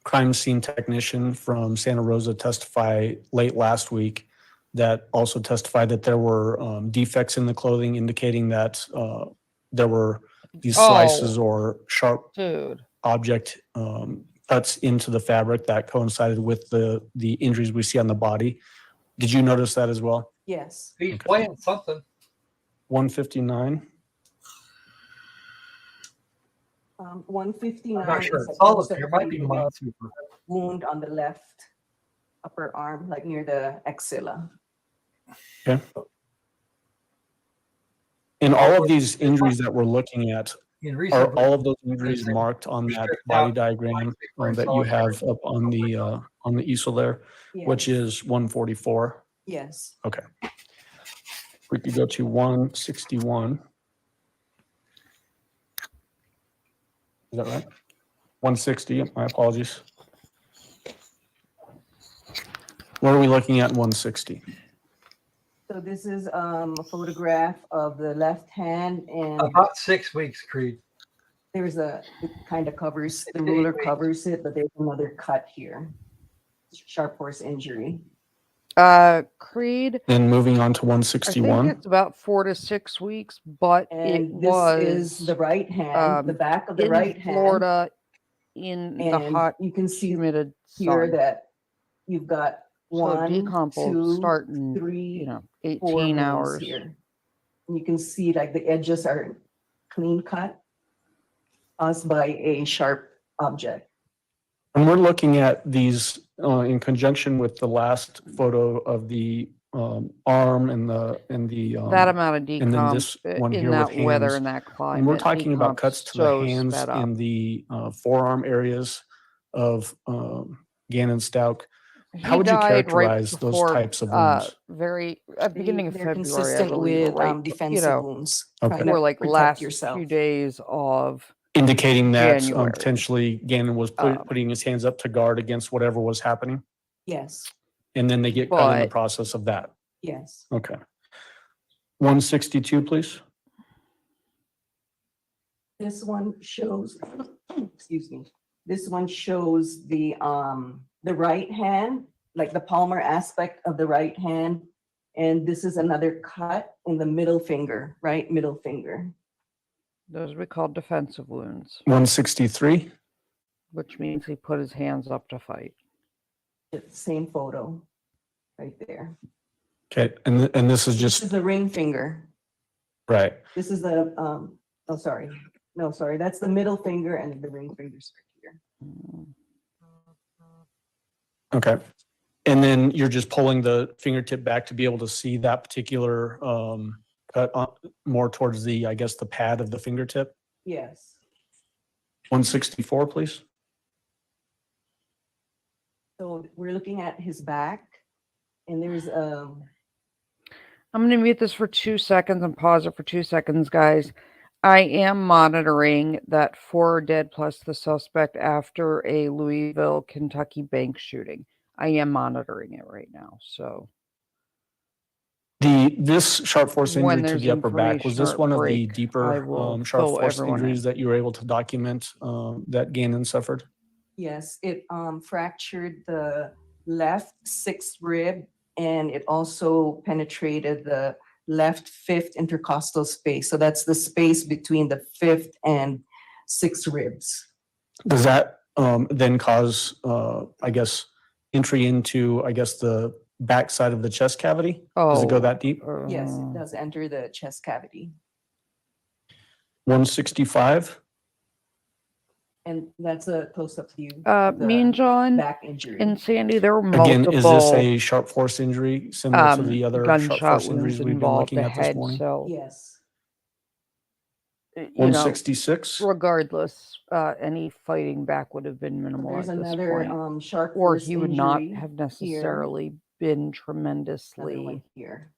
crime scene technician from Santa Rosa testify late last week that also testified that there were defects in the clothing indicating that there were these slices or sharp Dude. object cuts into the fabric that coincided with the injuries we see on the body. Did you notice that as well? Yes. he's playing something. 159. 159 I'm not sure is a it's solid. close-up There might be view money of super. wound on the left upper arm, like near the axilla. And all of these injuries that we're looking at, In are recent, all of those injuries marked on that body diagram that you have up on the easel there, which Yes. is 144? Yes. We could go to 161. Is that right? 160, my apologies. What are we looking at in 160? So this is a photograph of the left hand, and about 6 weeks, Creed. there's it kind of covers, the ruler covers it, but there's another cut here. Sharp force injury. Creed, And moving on to I think 161. it's about 4 to 6 weeks, but it And this was is the right hand, the back of the in right hand. Florida in the And hot, you can see humid here sun. that you've got So one, decomp will two, start in, 3, 4 18 wounds hours. here. And you can see like the edges are clean cut caused by a sharp object. And we're looking at these in conjunction with the last photo of the arm and the That amount of and then decomp this one in here with that weather hands. and that climate. And we're talking about decomp's cuts to the so hands sped up. in the forearm areas of Gannon Stauch. How He would you died right characterize those before, types of wounds? beginning of They're February, I consistent believe, with right, defensive wounds. Okay. trying to or like protect last yourself. few days of Indicating that January. potentially Gannon was putting his hands up to guard against whatever was happening. Yes, And then they get cut in the But- process of that. yes. Okay. 162, please. This one shows, excuse me, this one shows the right hand, like the palmar aspect of the right hand. And this is another cut in the middle finger, right middle finger. those we call defensive wounds, 163. which means he put his hands up to fight. It's the same photo right there. Okay. And this is This just is the ring finger. right. This is the, oh, sorry. No, sorry, that's the middle finger and the ring finger's right here. Okay. And then you're just pulling the fingertip back to be able to see that particular cut more towards the, I guess, the pad of the fingertip. Yes. 164, please. So we're looking at his back. And there's, I'm going to mute this for 2 seconds and pause it for 2 seconds, guys. I am monitoring that 4 dead plus the suspect after a Louisville, Kentucky bank shooting. I am monitoring it right now. So This sharp force when injury to there's the upper back, was information this or one of the break, I deeper will sharp fill force everyone injuries in. that you were able to document that Gannon suffered? yes, it fractured the left sixth rib, and it also penetrated the left fifth intercostal space. So that's the space between the fifth and sixth ribs. Does that then cause, I guess, entry into, I guess, the back side of the chest cavity? Does it go that deep? Yes, it does enter the chest cavity. 165? And that's a close-up view of Me and the John back injury. and Sandy, there were Again, is this multiple a sharp force injury similar to the other sharp gunshot force wounds injuries we've been involved looking the at this head. morning? So Yes, you know, 166? regardless, any fighting back would have been minimal there's at this another point, sharp or force he would not injury have here. necessarily been Another one tremendously here.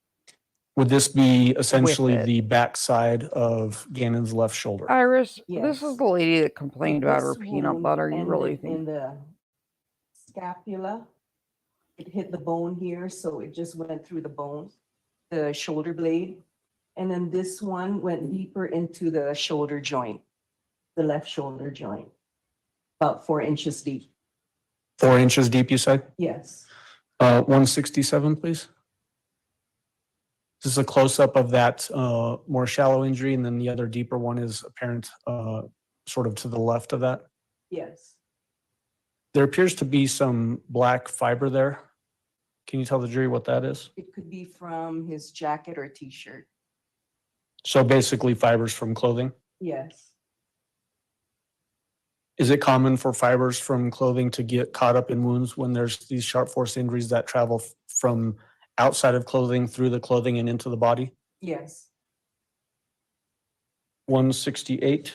Would this be with essentially it. the back side of Gannon's left shoulder? Iris, this Yes. is the lady that complained about her This peanut wound butter. You really ended think? in the scapula. It hit the bone here, so it just went through the bone, the shoulder blade. And then this one went deeper into the shoulder joint, the left shoulder joint, about 4 inches deep. 4 inches deep, you said? Yes. 167, please. This is a close-up of that more shallow injury, and then the other deeper one is apparent sort of to the left of that. Yes. There appears to be some black fiber there. Can you tell the jury what that is? It could be from his jacket or t-shirt. So basically fibers from clothing. Yes. Is it common for fibers from clothing to get caught up in wounds when there's these sharp force injuries that travel from outside of clothing through the clothing and into the body? Yes. 168.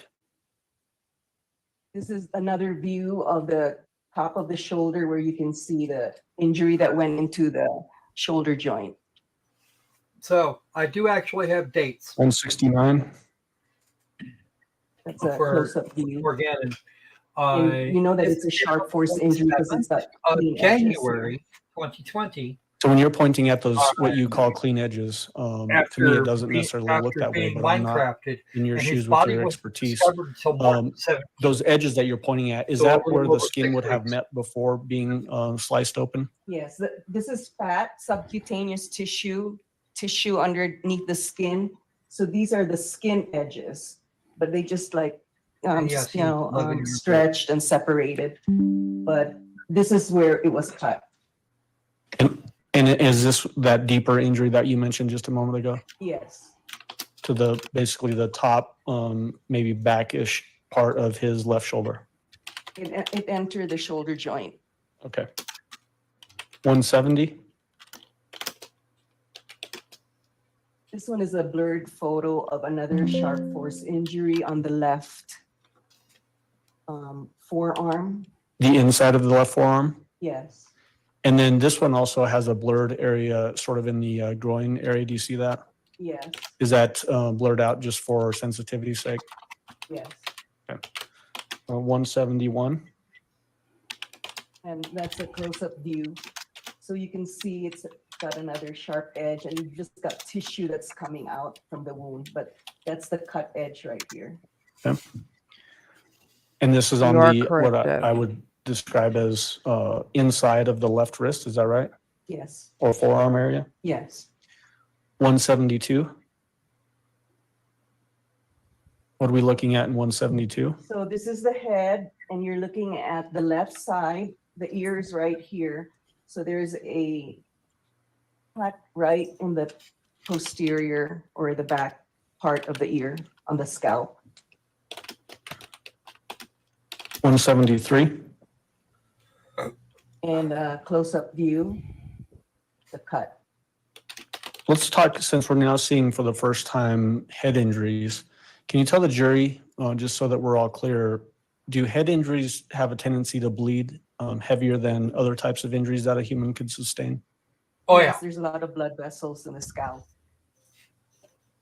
This is another view of the top of the shoulder where you can see the injury that went into the shoulder joint. So I do actually have dates 169. That's a for close-up view. Gannon. And you know that it's a sharp force injury because it's got clean edges here. January 2020. So when you're pointing at those, what you call clean edges, to me, After it doesn't being- necessarily look after that way, being but I'm not Minecrafted, in your and his shoes with body your was expertise. discovered until March 7th. Those edges that you're pointing at, is So that a where little the over skin 6 would have weeks. met before being sliced open? Yes, this is fat, subcutaneous tissue underneath the skin. So these are the skin edges, but they just like, Yes, you love it in your stretched and separated. But this is where it was cut. And is this that deeper injury that you mentioned just a moment ago Yes, to the, basically the top, maybe backish part of his left shoulder? it entered the shoulder joint. Okay. 170. This one is a blurred photo of another sharp force injury on the left forearm. The inside of the left forearm. Yes, And then this one also has a blurred area sort of in the groin area. Do you see that? yes, Is that blurred out just for sensitivity's sake? yes. 171. And that's a close-up view. So you can see it's got another sharp edge and you've just got tissue that's coming out from the wound, but that's the cut edge right here. And this is on You are the, correct, what Deb. I would describe as inside of the left wrist. Is that right? Yes, Or forearm area? yes. 172. What are we looking at in 172? So this is the head and you're looking at the left side, the ear is right here. So there's a cut right in the posterior or the back part of the ear on the scalp. 173. And a close-up view, the cut. Let's talk, since we're now seeing for the first time head injuries. Can you tell the jury, just so that we're all clear, do head injuries have a tendency to bleed heavier than other types of injuries that a human could sustain? Oh, Yes, yeah. there's a lot of blood vessels in the scalp.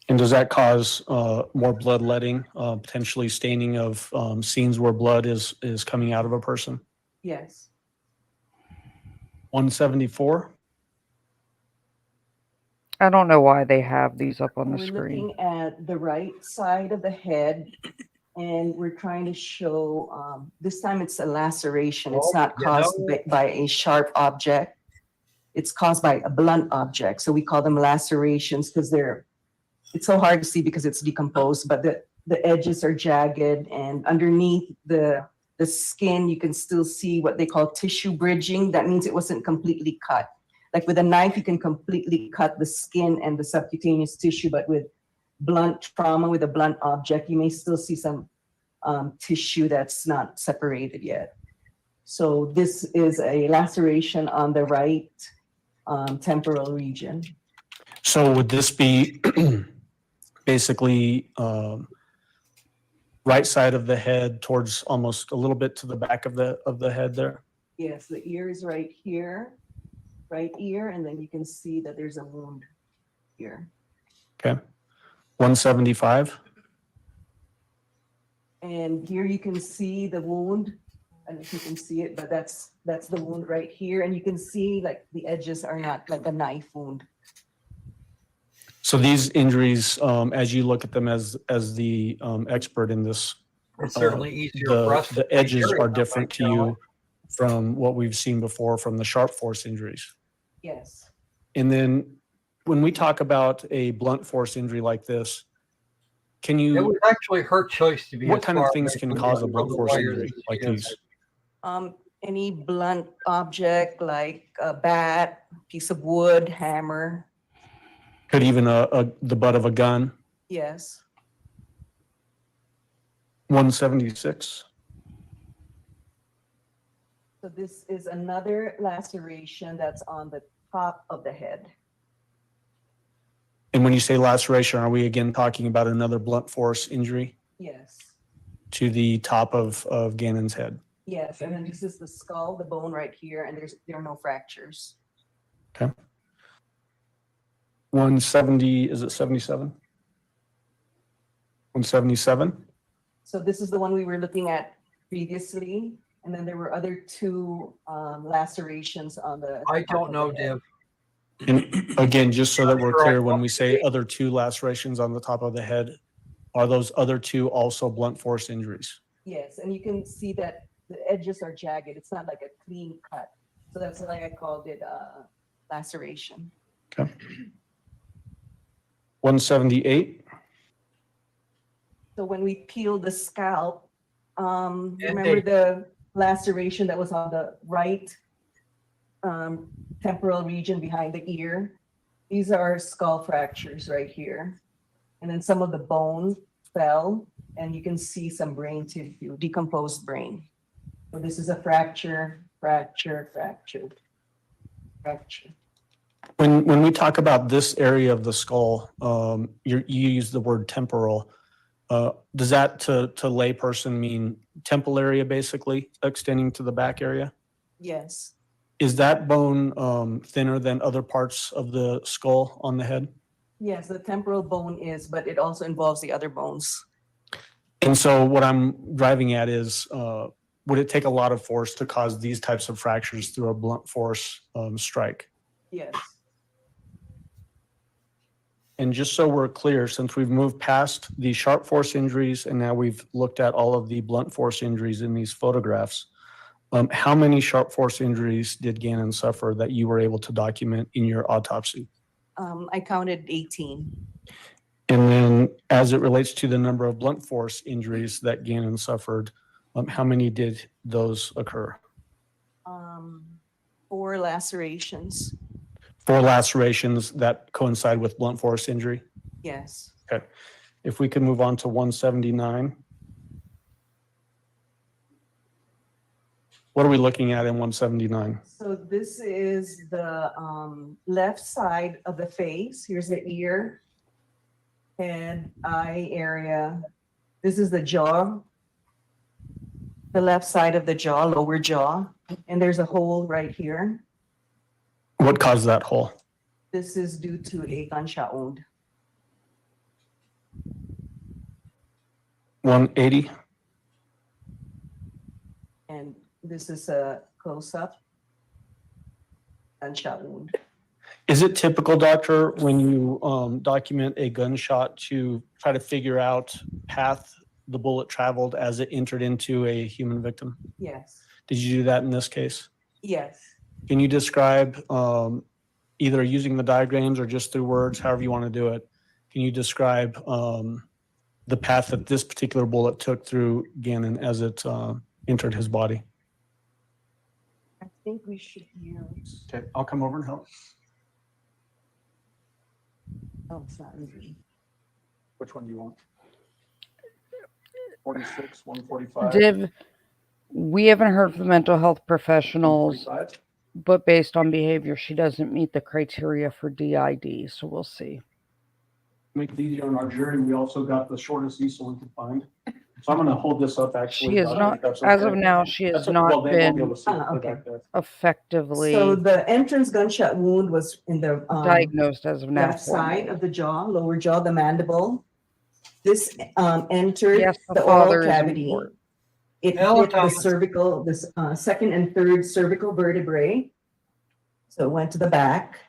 And does that cause more bloodletting, potentially staining of scenes where blood is coming out of a person? Yes. 174. I don't know why they have these up on the We're screen. looking at the right side of the head, and we're trying to show, this time it's a laceration. It's Oh, not you caused know- by a sharp object. It's caused by a blunt object. So we call them lacerations because it's so hard to see because it's decomposed, but the edges are jagged, and underneath the skin, you can still see what they call tissue bridging. That means it wasn't completely cut. Like with a knife, you can completely cut the skin and the subcutaneous tissue, but with blunt trauma, with a blunt object, you may still see some tissue that's not separated yet. So this is a laceration on the right temporal region. So would this be basically right side of the head towards almost a little bit to the back of the head there? Yes, the ear is right here, right ear, and then you can see that there's a wound here. Okay. 175. And here you can see the wound. I don't know if you can see it, but that's the wound right here. And you can see like the edges are not like a knife wound. So these injuries, as you look at them as the expert in this, It's certainly easier for us. the to edges take care are of them, different to like, you from what we've seen before from the sharp force injuries. Yes. And then when we talk about a blunt force injury like this, can It you, was actually her choice to be. what as kind of far things away can from cause a the blunt force wires injury as like she is. these? Any blunt object like a bat, piece of wood, hammer. Could even the butt of a gun? Yes. 176. So this is another laceration that's on the top of the head. And when you say laceration, are we again talking about another blunt force injury Yes. to the top of Gannon's head? Yes, and then this is the skull, the bone right here, and there are no fractures. 170, is it 77? 177? So this is the one we were looking at previously, and then there were other two lacerations on the. I top don't of know, the head. Div. And again, just so that we're Sure, I clear, when don't we say see. other two lacerations on the top of the head, are those other two also blunt force injuries? Yes, and you can see that the edges are jagged. It's not like a clean cut. So that's why I called it laceration. 178? So when we peel the scalp, And remember they- the laceration that was on the right temporal region behind the ear? These are skull fractures right here. And then some of the bone fell, and you can see some brain tissue, decomposed brain. So this is a fracture, fracture, fracture, fracture. When we talk about this area of the skull, you use the word temporal. Does that to layperson mean temple area basically extending to the back area? Yes, Is that bone thinner than other parts of the skull on the head? yes, the temporal bone is, but it also involves the other bones. And so what I'm driving at is, would it take a lot of force to cause these types of fractures through a blunt force strike? Yes, And just so we're clear, since we've moved past the sharp force injuries and now we've looked at all of the blunt force injuries in these photographs, how many sharp force injuries did Gannon suffer that you were able to document in your autopsy? I counted 18. And then as it relates to the number of blunt force injuries that Gannon suffered, how many did those occur? 4 lacerations. 4 lacerations that coincide with blunt force injury. Yes. If we could move on to 179. What are we looking at in 179? So this is the left side of the face. Here's the ear, head, eye area. This is the jaw, the left side of the jaw, lower jaw, and there's a hole right here. What caused that hole? This is due to a gunshot wound. 180? And this is a close-up gunshot wound. Is it typical, doctor, when you document a gunshot to try to figure out path the bullet traveled as it entered into a human victim? Yes. Did you do that in this case? Yes. Can you describe, either using the diagrams or just through words, however you want to do it, can you describe the path that this particular bullet took through Gannon as it entered his body? I think we should use. Okay, I'll come over and help. Oh, it's not easy. Which one do you want? 46, 145, Div, we haven't heard from mental health professionals, 145? but based on behavior, she doesn't meet the criteria for DID. So we'll see. Make it easier on our jury. We also got the shortest easel we could find. So I'm going to hold this up actually. She is Doctor, not, if that's as okay. of now, she has That's okay. Well, not they won't be able been to see it. They're Okay. back there. effectively So the entrance gunshot wound was in the diagnosed as of now. left side of the jaw, lower jaw, the mandible. This entered Yes, the the father oral is cavity. important. It Hello, hit the Thomas. cervical, this second and third cervical vertebrae. So it went to the back.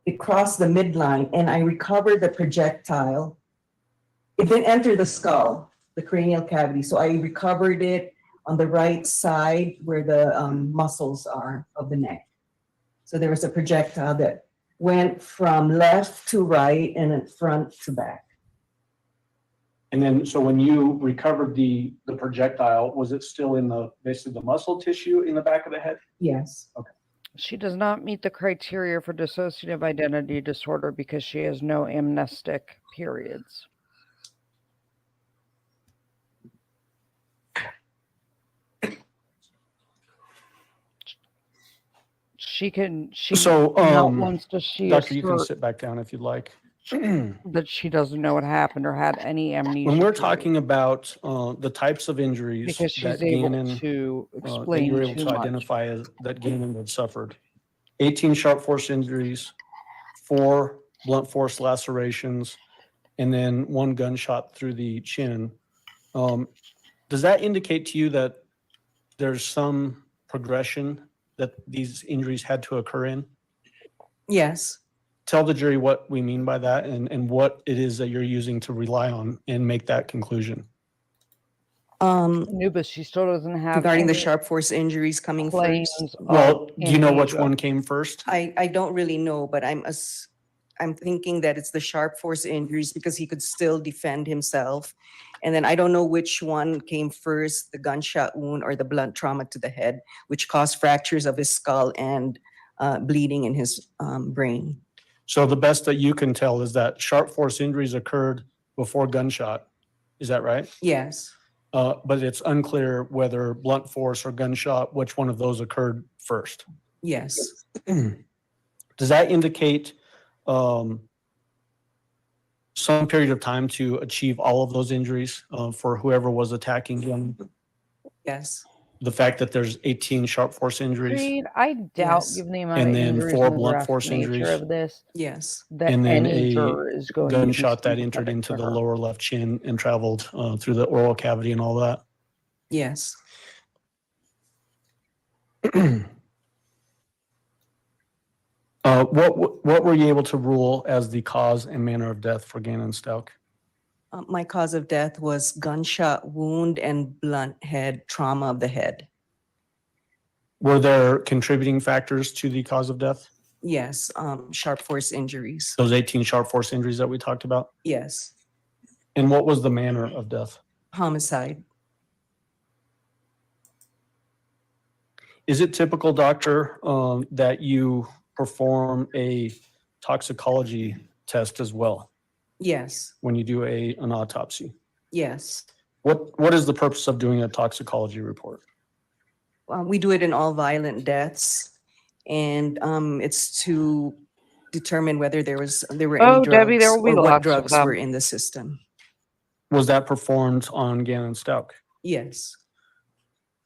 It crossed the midline, and I recovered the projectile. It didn't enter the skull, the cranial cavity. So I recovered it on the right side where the muscles are of the neck. So there was a projectile that went from left to right and then front to back. And then, so when you recovered the projectile, was it still in the, basically the muscle tissue in the back of the head? Yes. She does not meet the criteria for dissociative identity disorder because she has no amnestic periods. She So, not once does she Doctor, you can assert sit back down if you'd like. that she doesn't know what happened or had any amnesia. When we're period, talking about the types of injuries because that she's able Gannon, to that explain you were able too to much. identify as that Gannon had suffered. 18 sharp force injuries, 4 blunt force lacerations, and then 1 gunshot through the chin. Does that indicate to you that there's some progression that these injuries had to occur in? Yes. Tell the jury what we mean by that and what it is that you're using to rely on and make that conclusion. No, but she still doesn't have Regarding the any sharp force injuries coming claims first. Well, of do you know which amnesia. one came first? I don't really know, but I'm thinking that it's the sharp force injuries because he could still defend himself. And then I don't know which one came first, the gunshot wound or the blunt trauma to the head, which caused fractures of his skull and bleeding in his brain. So the best that you can tell is that sharp force injuries occurred before gunshot. Is that right? Yes. But it's unclear whether blunt force or gunshot, which one of those occurred first. Yes. Does that indicate some period of time to achieve all of those injuries for whoever was attacking him? Yes. The fact that there's 18 sharp force injuries Creed, I doubt, Yes. given the amount and of then injuries 4 and the blunt graphic force nature injuries of this, Yes. that and then any a juror is going to be gunshot that entered sympathetic into to the her. lower left chin and traveled through the oral cavity and all that. Yes. What were you able to rule as the cause and manner of death for Gannon Stauch? My cause of death was gunshot wound and blunt head trauma of the head. Were there contributing factors to the cause of death? Yes. Sharp force injuries. Those 18 sharp force injuries that we talked about? Yes. And what was the manner of death? Homicide. Is it typical, doctor, that you perform a toxicology test as well Yes. when you do an autopsy? Yes. What is the purpose of doing a toxicology report? We do it in all violent deaths, and it's to determine whether there were Oh, any Debbie, there drugs will be or what lots of drugs them. were in the system. Was that performed on Gannon Stauch? Yes.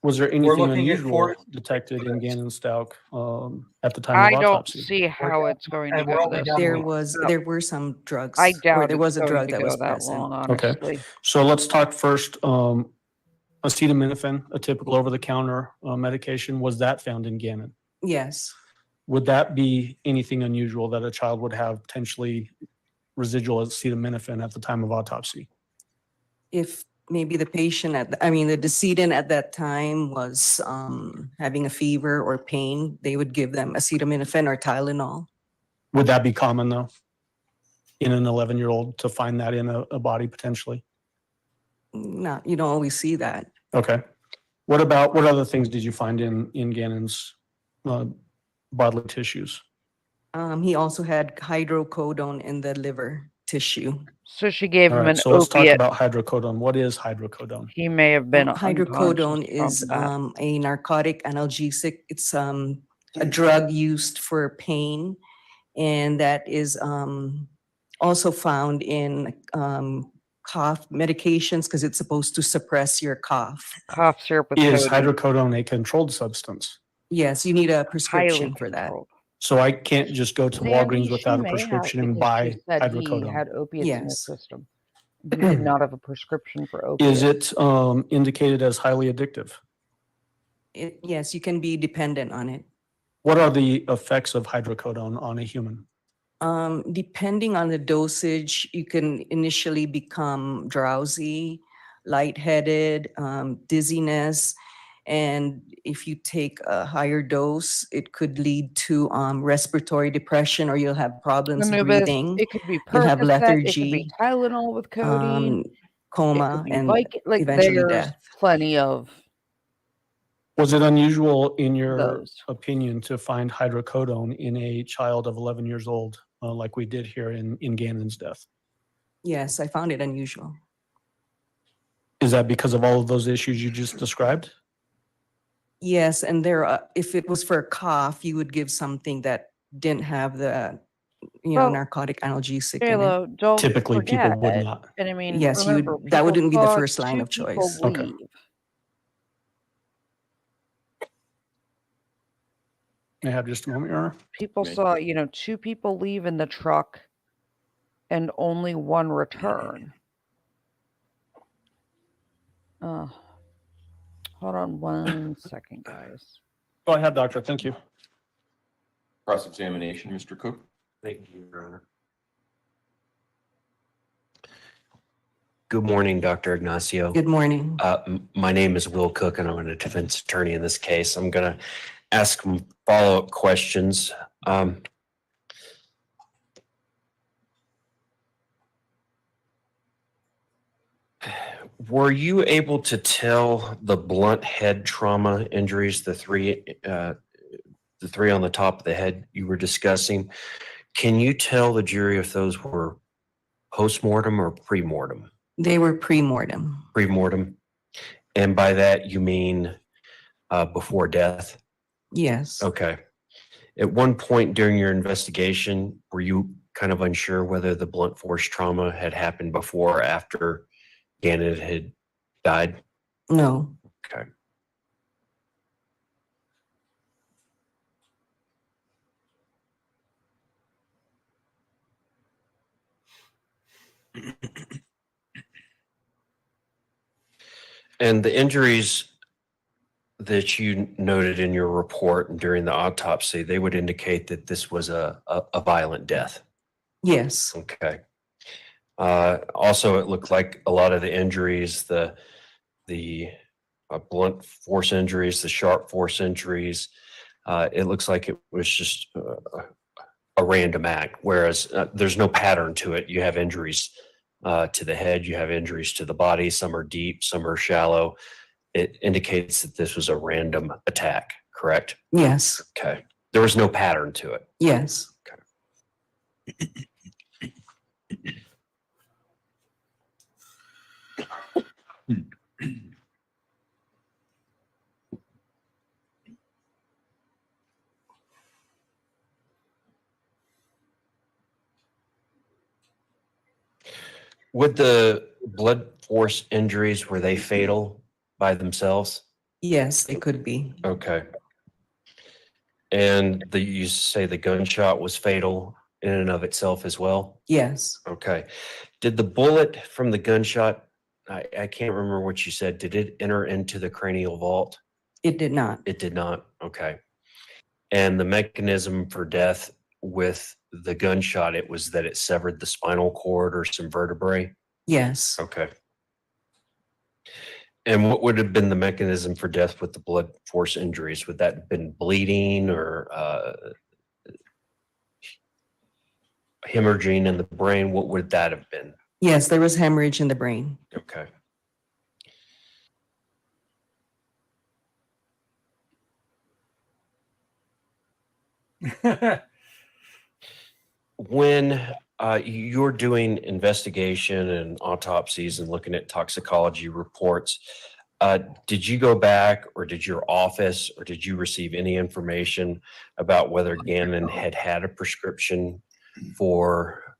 Was there We're anything looking at unusual four. detected in Gannon Stauch at the time of I don't autopsy? see how it's going to And we're go only this down There to- long. was, no. there were some drugs, I or doubt there it's was a going drug to that go was that present. long, Okay. honestly. So let's talk first, acetaminophen, a typical over-the-counter medication. Was that found in Gannon? Yes, Would that be anything unusual that a child would have potentially residual acetaminophen at the time of autopsy? if maybe the patient the decedent at that time was having a fever or pain, they would give them acetaminophen or Tylenol. Would that be common though? In an 11-year-old to find that in a body potentially? Not, you don't always see that. Okay. What other things did you find in Gannon's bodily tissues? He also had hydrocodone in the liver tissue. So she gave All him right, an so let's talk opiate. about hydrocodone. What is hydrocodone? He may have been Hydrocodone unconscious is from that. a narcotic analgesic. It's a drug used for pain, and that is also found in cough medications because it's supposed to suppress your cough. Cough syrup with Is codeine. hydrocodone a controlled substance? Yes, you need a Highly prescription for that. controlled. So I can't just go to Sandy, Walgreens she without a may have, prescription and because buy she said he hydrocodone. had opiates in his Yes. system. He did not have a prescription for opiates. Is it indicated as highly addictive? Yes, you can be dependent on it. What are the effects of hydrocodone on a human? Depending on the dosage, you can initially become drowsy, lightheaded, dizziness. And if you take a higher dose, it could lead to respiratory depression, or you'll have problems Anubis, breathing, it could be you'll have Percocet, it could be lethargy, Tylenol with codeine, it coma, could be and like eventually there's death. plenty of Was it unusual in your those. opinion to find hydrocodone in a child of 11 years old, like we did here in Gannon's death? Yes, I found it unusual. Is that because of all of those issues you just described? Yes, and if it was for a cough, you would give something that didn't have the, Well, narcotic analgesic in it. J-Lo, don't Typically, people would forget. not. And I mean, Yes, remember, that people wouldn't be the saw first line two of people choice. Okay. leave. May I have just a moment, Your Honor? People Right. saw, two people leave in the truck and only one return. Hold on 1 second, guys. Go ahead, doctor. Thank you. Cross-examination, Mr. Cook. Thank you, Your Honor. Good morning, Dr. Ignacio. Good morning. My name is Will Cook, and I'm a defense attorney in this case. I'm going to ask some follow-up questions. Were you able to tell the blunt head trauma injuries, the three on the top of the head you were discussing? Can you tell the jury if those were post-mortem or pre-mortem? They were pre-mortem. Pre-mortem. And by that, you mean before death? Yes. Okay. At one point during your investigation, were you kind of unsure whether the blunt force trauma had happened before or after Gannon had died? No. Okay. And the injuries that you noted in your report and during the autopsy, they would indicate that this was a violent death. Yes. Okay. Also, it looked like a lot of the injuries, the blunt force injuries, the sharp force injuries, it looks like it was just a random act, whereas there's no pattern to it. You have injuries to the head, you have injuries to the body. Some are deep, some are shallow. It indicates that this was a random attack, correct? Yes. Okay. There was no pattern to it. Yes. Would the blood force injuries, were they fatal by themselves? Yes, they could be. Okay. And you say the gunshot was fatal in and of itself as well? Yes, Okay. Did the bullet from the gunshot, I can't remember what you said, did it enter into the cranial vault? it did not. It did not. Okay. And the mechanism for death with the gunshot, it was that it severed the spinal cord or some vertebrae? Yes. Okay. And what would have been the mechanism for death with the blood force injuries? Would that have been bleeding or hemorrhaging in the brain? What would that have been? Yes, there was hemorrhage in the brain. Okay. When you're doing investigation and autopsies and looking at toxicology reports, did you go back or did your office or did you receive any information about whether Gannon had had a prescription for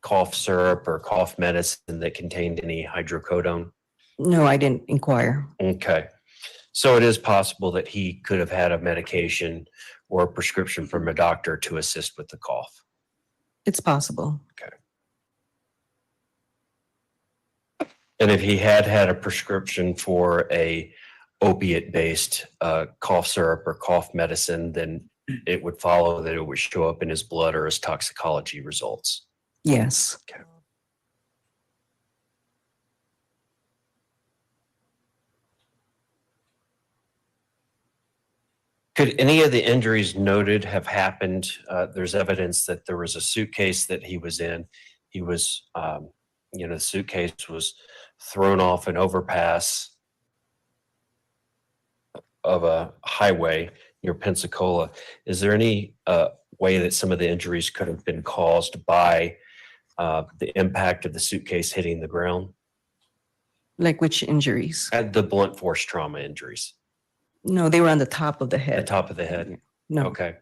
cough syrup or cough medicine that contained any hydrocodone? No, I didn't inquire. Okay. So it is possible that he could have had a medication or a prescription from a doctor to assist with the cough. It's possible. And if he had had a prescription for a opiate-based cough syrup or cough medicine, then it would follow that it would show up in his blood or his toxicology results. Yes. Okay. Could any of the injuries noted have happened? There's evidence that there was a suitcase that he was in. He was, the suitcase was thrown off an overpass of a highway near Pensacola. Is there any way that some of the injuries could have been caused by the impact of the suitcase hitting the ground? Like which injuries? The blunt force trauma injuries. No, they were on the top of the The head. top of the head. No. Okay.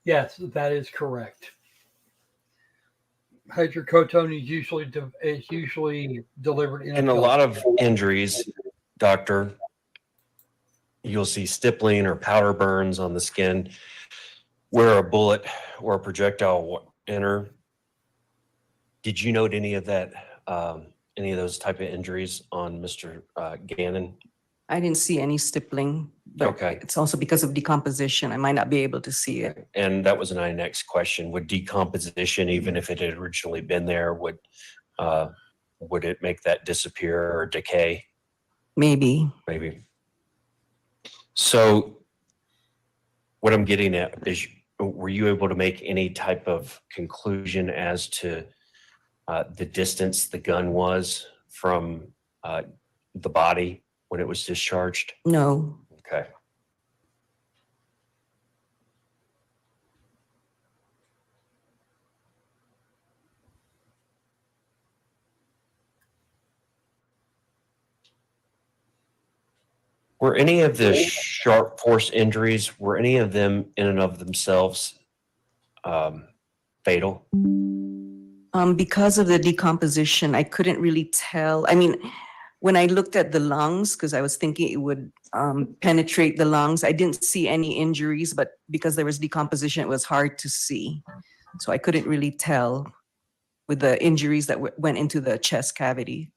Yes, that is correct. Hydrocodone is usually delivered in a lot of injuries, doctor, you'll see stippling or powder burns on the skin where a bullet or a projectile will enter. Did you note any of that, any of those type of injuries on Mr. Gannon? I didn't see any stippling, but Okay. it's also because of decomposition. I might not be able to see it. And that was my next question. Would decomposition, even if it had originally been there, would it make that disappear or decay? Maybe. Maybe. So what I'm getting at is, were you able to make any type of conclusion as to the distance the gun was from the body when it was discharged? No. Okay. Were any of the sharp force injuries, were any of them in and of themselves fatal? Because of the decomposition, I couldn't really tell. I mean, when I looked at the lungs, because I was thinking it would penetrate the lungs, I didn't see any injuries, but because there was decomposition, it was hard to see. So I couldn't really tell with the injuries that went into the chest cavity.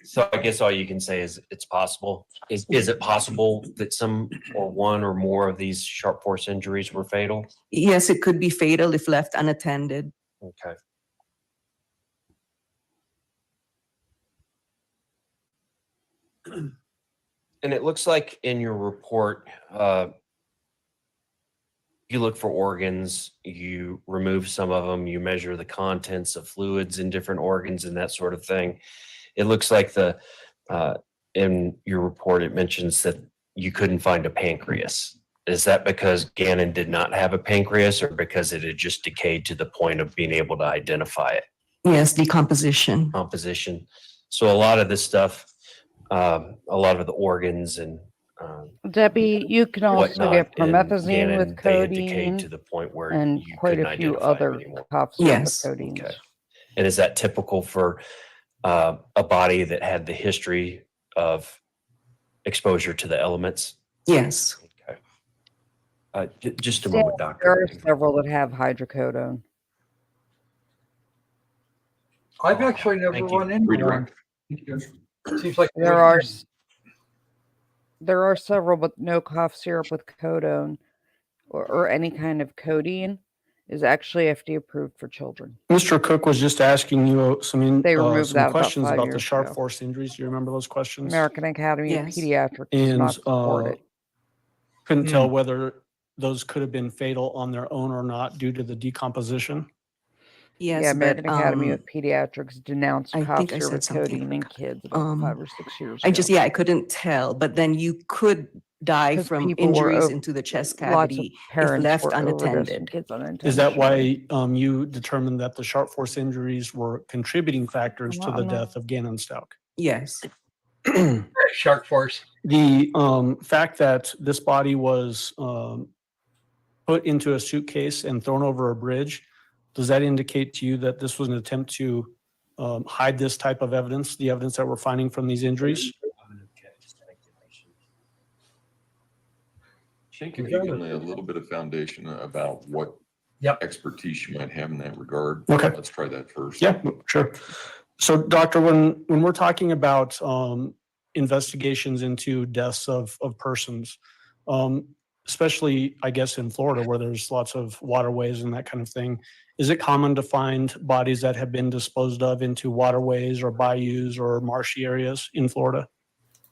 So I guess all you can say is it's possible. Is it possible that some or one or more of these sharp force injuries were fatal? Yes, it could be fatal if left unattended. Okay. And it looks like in your report, you look for organs, you remove some of them, you measure the contents of fluids in different organs and that sort of thing. It looks like in your report, it mentions that you couldn't find a pancreas. Is that because Gannon did not have a pancreas or because it had just decayed to the point of being able to identify it? Yes, decomposition. Composition. So a lot of this stuff, a lot of the organs and Debbie, you can also get whatnot, and promethazine with Gannon, they had decayed codeine to the point where and you quite couldn't a few identify them other anymore. cough syrup Yes. with codeines. Okay. And is that typical for a body that had the history of exposure to the elements? Yes. Okay. Just a Yeah, moment, there doctor. are several that have hydrocodone. I've actually never Thank you. run into one. Redirect. Seems like There are several, but no cough syrup with codone or any kind of codeine is actually FDA approved for children. Mr. Cook was just asking you They removed that about questions 5 about the years sharp ago. force injuries. Do you remember those questions? American Academy Yes. of Pediatrics does And not support it. couldn't tell whether those could have been fatal on their own or not due to the decomposition. Yes, Yeah, but American Academy of Pediatrics denounced I cough think I syrup said with something. codeine in kids about 5 or 6 years ago. I couldn't tell, but then you could die 'Cause from people were injuries over- into the chest Lots of cavity if parents left were overdosing unattended. kids unintentionally. Is that why you determined that the sharp force injuries were contributing factors to the I'm not- death of Gannon Stauch? Yes. Shark Force. The fact that this body was put into a suitcase and thrown over a bridge, does that indicate to you that this was an attempt to hide this type of evidence, the evidence that we're finding from these injuries? Shane, can you give me a little bit of foundation about what expertise you might have in that regard? Okay. Let's try that first. Yeah, sure. So doctor, when we're talking about investigations into deaths of persons, especially I guess in Florida where there's lots of waterways and that kind of thing, is it common to find bodies that have been disposed of into waterways or bayous or marshy areas in Florida?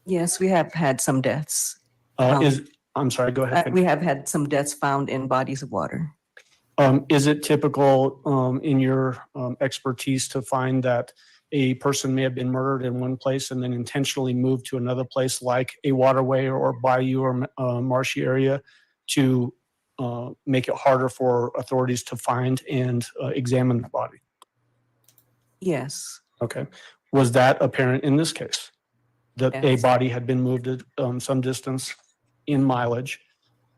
Yes, we have had some deaths. I'm sorry, go ahead. We have had some deaths found in bodies of water. Is it typical in your expertise to find that a person may have been murdered in one place and then intentionally moved to another place like a waterway or bayou or marshy area to make it harder for authorities to find and examine the body? Yes. Okay. Was that apparent in this case? That a Yes. body had been moved some distance in mileage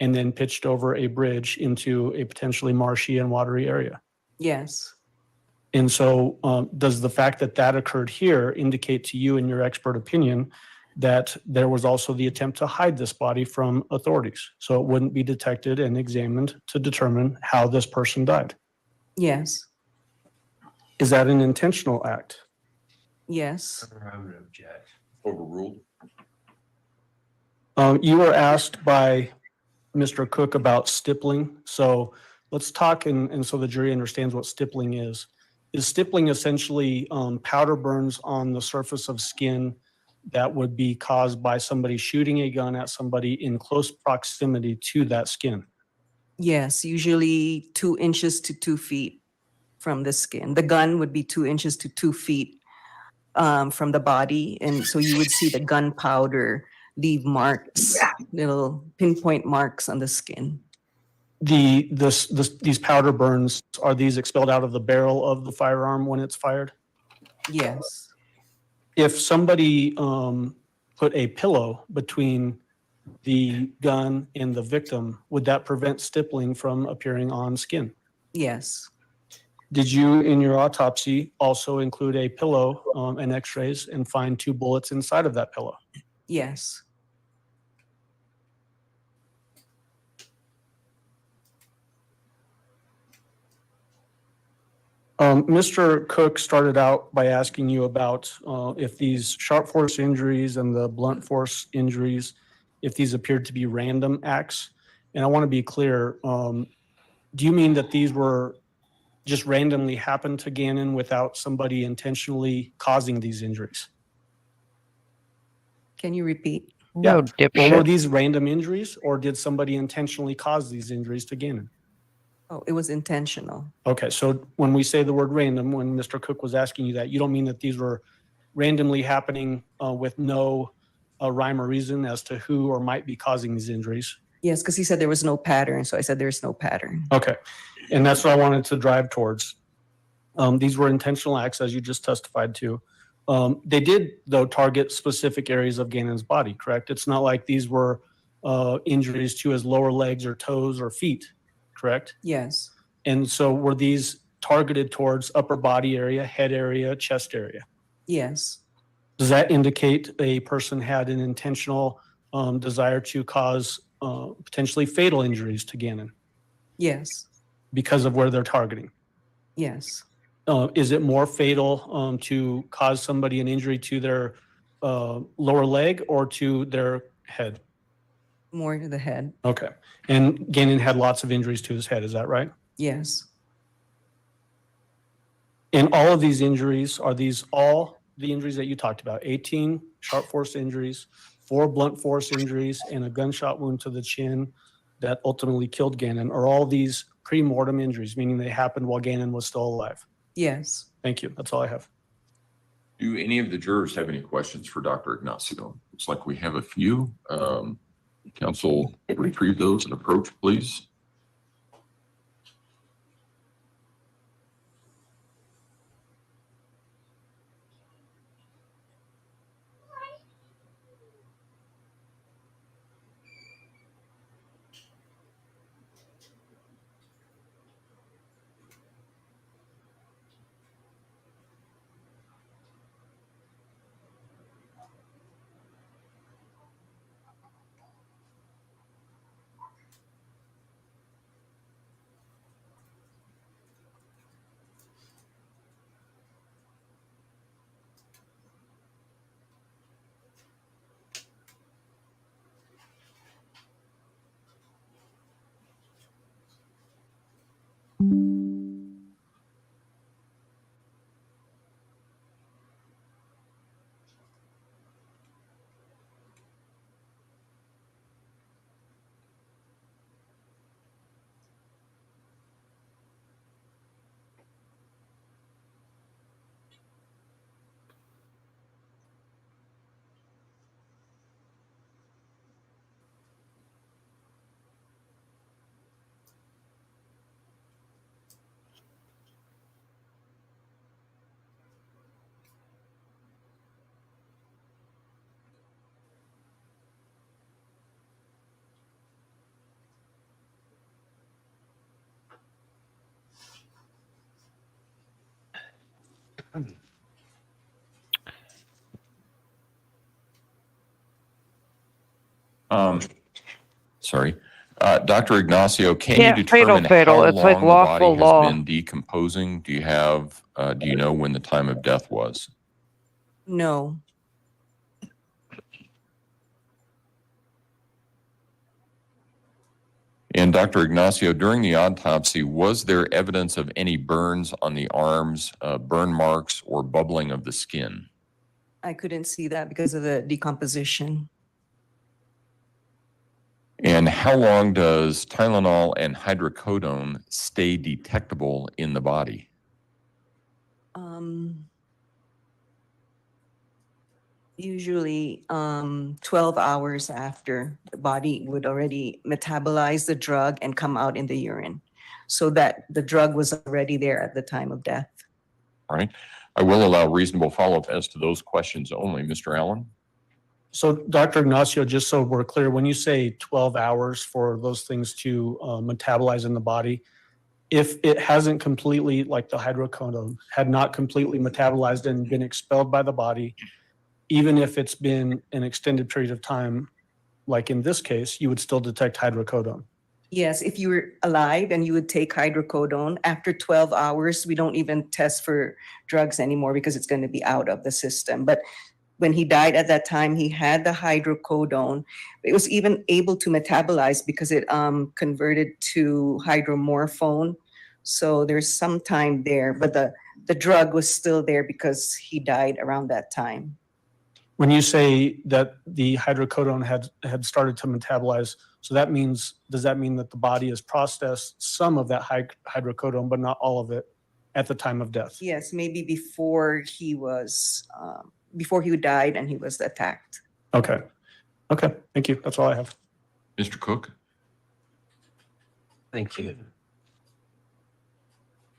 and then pitched over a bridge into a potentially marshy and watery area? Yes. And so does the fact that that occurred here indicate to you, in your expert opinion, that there was also the attempt to hide this body from authorities so it wouldn't be detected and examined to determine how this person died? Yes. Is that an intentional act? Yes. I would object. Overruled. You were asked by Mr. Cook about stippling. So let's talk and so the jury understands what stippling is. Is stippling essentially powder burns on the surface of skin that would be caused by somebody shooting a gun at somebody in close proximity to that skin? Yes, usually 2 inches to 2 feet from the skin. The gun would be 2 inches to 2 feet from the body. And so you would see the gunpowder leave marks, little pinpoint marks on the skin. These powder burns, are these expelled out of the barrel of the firearm when it's fired? Yes. If somebody put a pillow between the gun and the victim, would that prevent stippling from appearing on skin? Yes. Did you, in your autopsy, also include a pillow and x-rays and find 2 bullets inside of that pillow? Yes. Mr. Cook started out by asking you about if these sharp force injuries and the blunt force injuries, if these appeared to be random acts. And I want to be clear, do you mean that these were just randomly happened to Gannon without somebody intentionally causing these injuries? Can you repeat? No, Well, were dipshit. these random injuries or did somebody intentionally cause these injuries to Gannon? Oh, it was intentional. Okay, so when we say the word random, when Mr. Cook was asking you that, you don't mean that these were randomly happening with no rhyme or reason as to who or might be causing these injuries? Yes, because he said there was no pattern. So I said there's no pattern. Okay, and that's what I wanted to drive towards. These were intentional acts, as you just testified to. They did, though, target specific areas of Gannon's body, correct? It's not like these were injuries to his lower legs or toes or feet, correct? Yes, And so were these targeted towards upper body area, head area, chest area? yes, Does that indicate a person had an intentional desire to cause potentially fatal injuries to Gannon yes, because of where they're targeting? yes. Is it more fatal to cause somebody an injury to their lower leg or to their head? More to the head. Okay. And Gannon had lots of injuries to his head, is that right? Yes, And all of these injuries, are these all the injuries that you talked about? 18 sharp force injuries, 4 blunt force injuries, and a gunshot wound to the chin that ultimately killed Gannon. Are all these pre-mortem injuries, meaning they happened while Gannon was still alive? yes. Thank you. That's all I have. Do any of the jurors have any questions for Dr. Ignacio? Looks like we have a few. Council, retrieve those and approach, please. Sorry. Dr. Ignacio, can you determine fatal. how It's like long the body lawful has law. been decomposing? Do you have, do you know when the time of death was? No, And Dr. Ignacio, during the autopsy, was there evidence of any burns on the arms, burn marks, or bubbling of the skin? I couldn't see that because of the decomposition. And how long does Tylenol and hydrocodone stay detectable in the body? Usually 12 hours after the body would already metabolize the drug and come out in the urine. So that the drug was already there at the time of death. All right. I will allow reasonable follow-up as to those questions only. Mr. Allen? So Dr. Ignacio, just so we're clear, when you say 12 hours for those things to metabolize in the body, if it hasn't completely, like the hydrocodone, had not completely metabolized and been expelled by the body, even if it's been an extended period of time, like in this case, you would still detect hydrocodone. Yes, if you were alive and you would take hydrocodone, after 12 hours, we don't even test for drugs anymore because it's going to be out of the system. But when he died at that time, he had the hydrocodone. It was even able to metabolize because it converted to hydromorphone. So there's some time there, but the drug was still there because he died around that time. When you say that the hydrocodone had started to metabolize, so that means, does that mean that the body has processed some of that hydrocodone, but not all of it at the time of death? Yes, maybe before he died and he was attacked. Okay. Okay. Thank you. That's all I have. Mr. Cook? Thank you.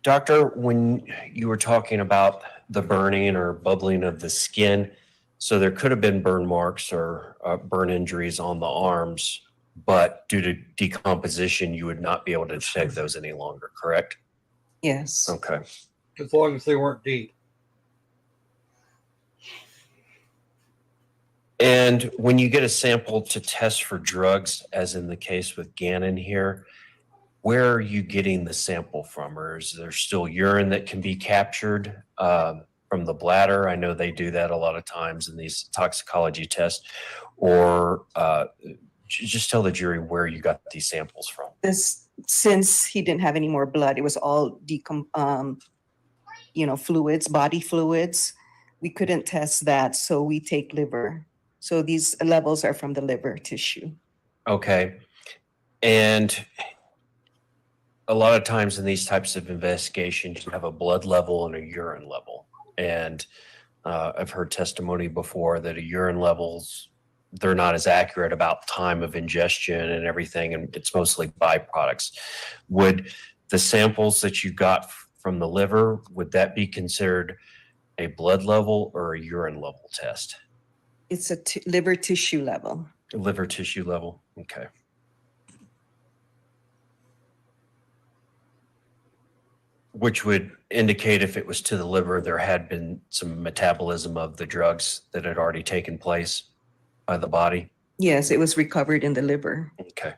Doctor, when you were talking about the burning or bubbling of the skin, so there could have been burn marks or burn injuries on the arms, but due to decomposition, you would not be able to detect those any longer, correct? Yes. Okay. As long as they weren't deep. And when you get a sample to test for drugs, as in the case with Gannon here, where are you getting the sample from? Or is there still urine that can be captured from the bladder? I know they do that a lot of times in these toxicology tests. Or just tell the jury where you got these samples from. Since he didn't have any more blood, it was all fluids, body fluids. We couldn't test that, so we take liver. So these levels are from the liver tissue. Okay. And a lot of times in these types of investigations, you have a blood level and a urine level. And I've heard testimony before that a urine levels, they're not as accurate about time of ingestion and everything, and it's mostly byproducts. Would the samples that you got from the liver, would that be considered a blood level or a urine level test? It's a liver tissue level. Liver tissue level, okay. Which would indicate if it was to the liver, there had been some metabolism of the drugs that had already taken place by the body? Yes, it was recovered in the liver. Okay.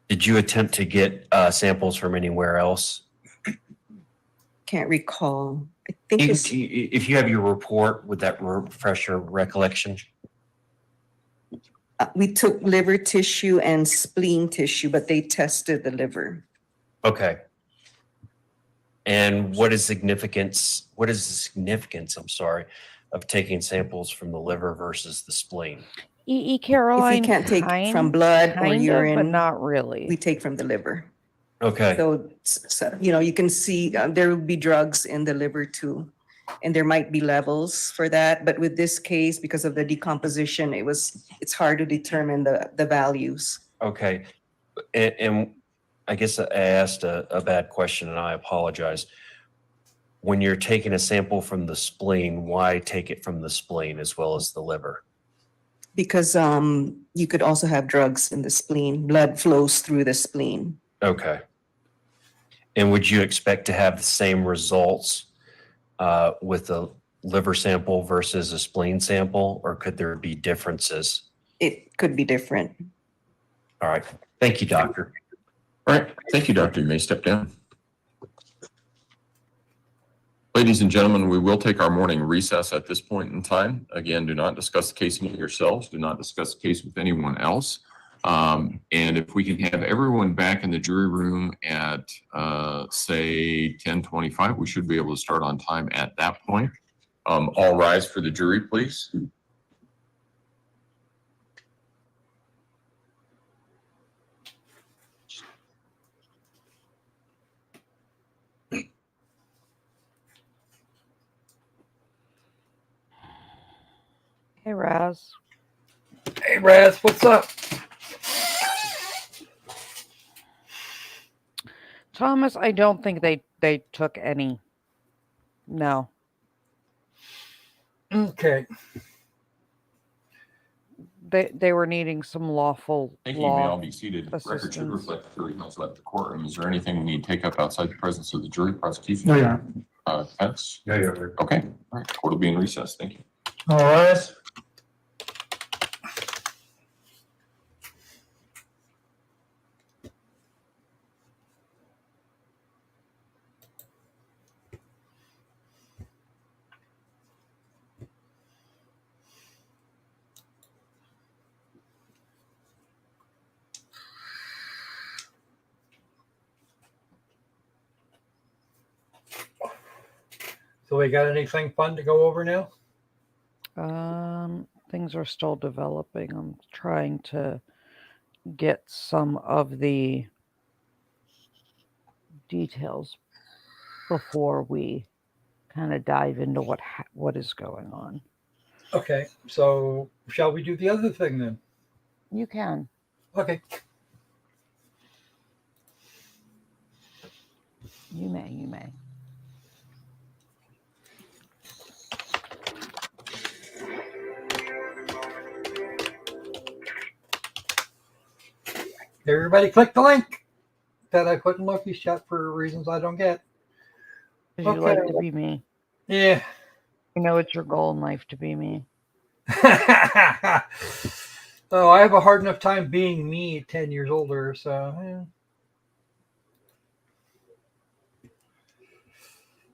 Did you attempt to get samples from anywhere else? Can't recall. I think If you have your report, would that refresh your recollection? we took liver tissue and spleen tissue, but they tested the liver. Okay. And what is the significance, I'm sorry, of taking samples from the liver versus the spleen? Caroline, If you can't take from blood or urine, but not really. we take from the liver. Okay. So you can see there will be drugs in the liver too, and there might be levels for that. But with this case, because of the decomposition, it's hard to determine the values. Okay. And I guess I asked a bad question and I apologize. When you're taking a sample from the spleen, why take it from the spleen as well as the liver? Because you could also have drugs in the spleen. Blood flows through the spleen. Okay. And would you expect to have the same results with a liver sample versus a spleen sample, or could there be differences? It could be different. All right. Thank you, doctor. All right. Thank you, Doctor. You may step down. Ladies and gentlemen, we will take our morning recess at this point in time. Again, do not discuss the case among yourselves. Do not discuss the case with anyone else. And if we can have everyone back in the jury room at, say, 10:25, we should be able to start on time at that point. All rise for the jury, please. Hey, Raz. Hey, Raz, what's up? Thomas, I don't think they took any. No. Okay. They were needing some lawful Thank you. You may all law. be seated. Record should assistance. reflect the jury has left the courtroom. Is there anything we need to take up outside the presence of the jury? Prosecution? No, yeah. Defense? Yeah, yeah. Okay. All right. Court will be in recess. Thank you. All right. So we got anything fun to go over now? Things are still developing. I'm trying to get some of the details before we kind of dive into what is going on. Okay, so shall we do the other thing then? You can. Okay. You may. You may. Everybody click the link that I put in Loki's chat for reasons I don't get. Because you like to be me. Yeah. You know it's your goal in life to be me. Oh, I have a hard enough time being me at 10 years older, so yeah.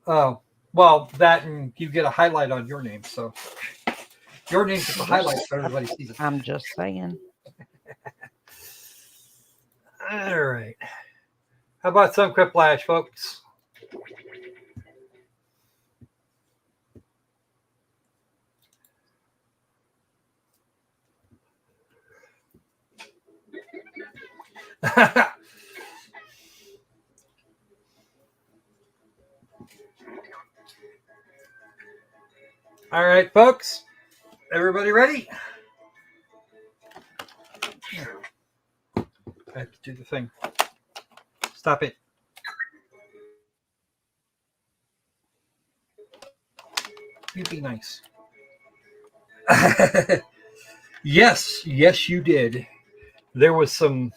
Oh, well, that and you get a highlight on your name, so your name gets a highlight so everybody sees it. I'm just saying. All right. How about some quiplash, folks? All right, folks. Everybody ready? I have to do the thing. Stop it. You be nice. Yes, you did. There was some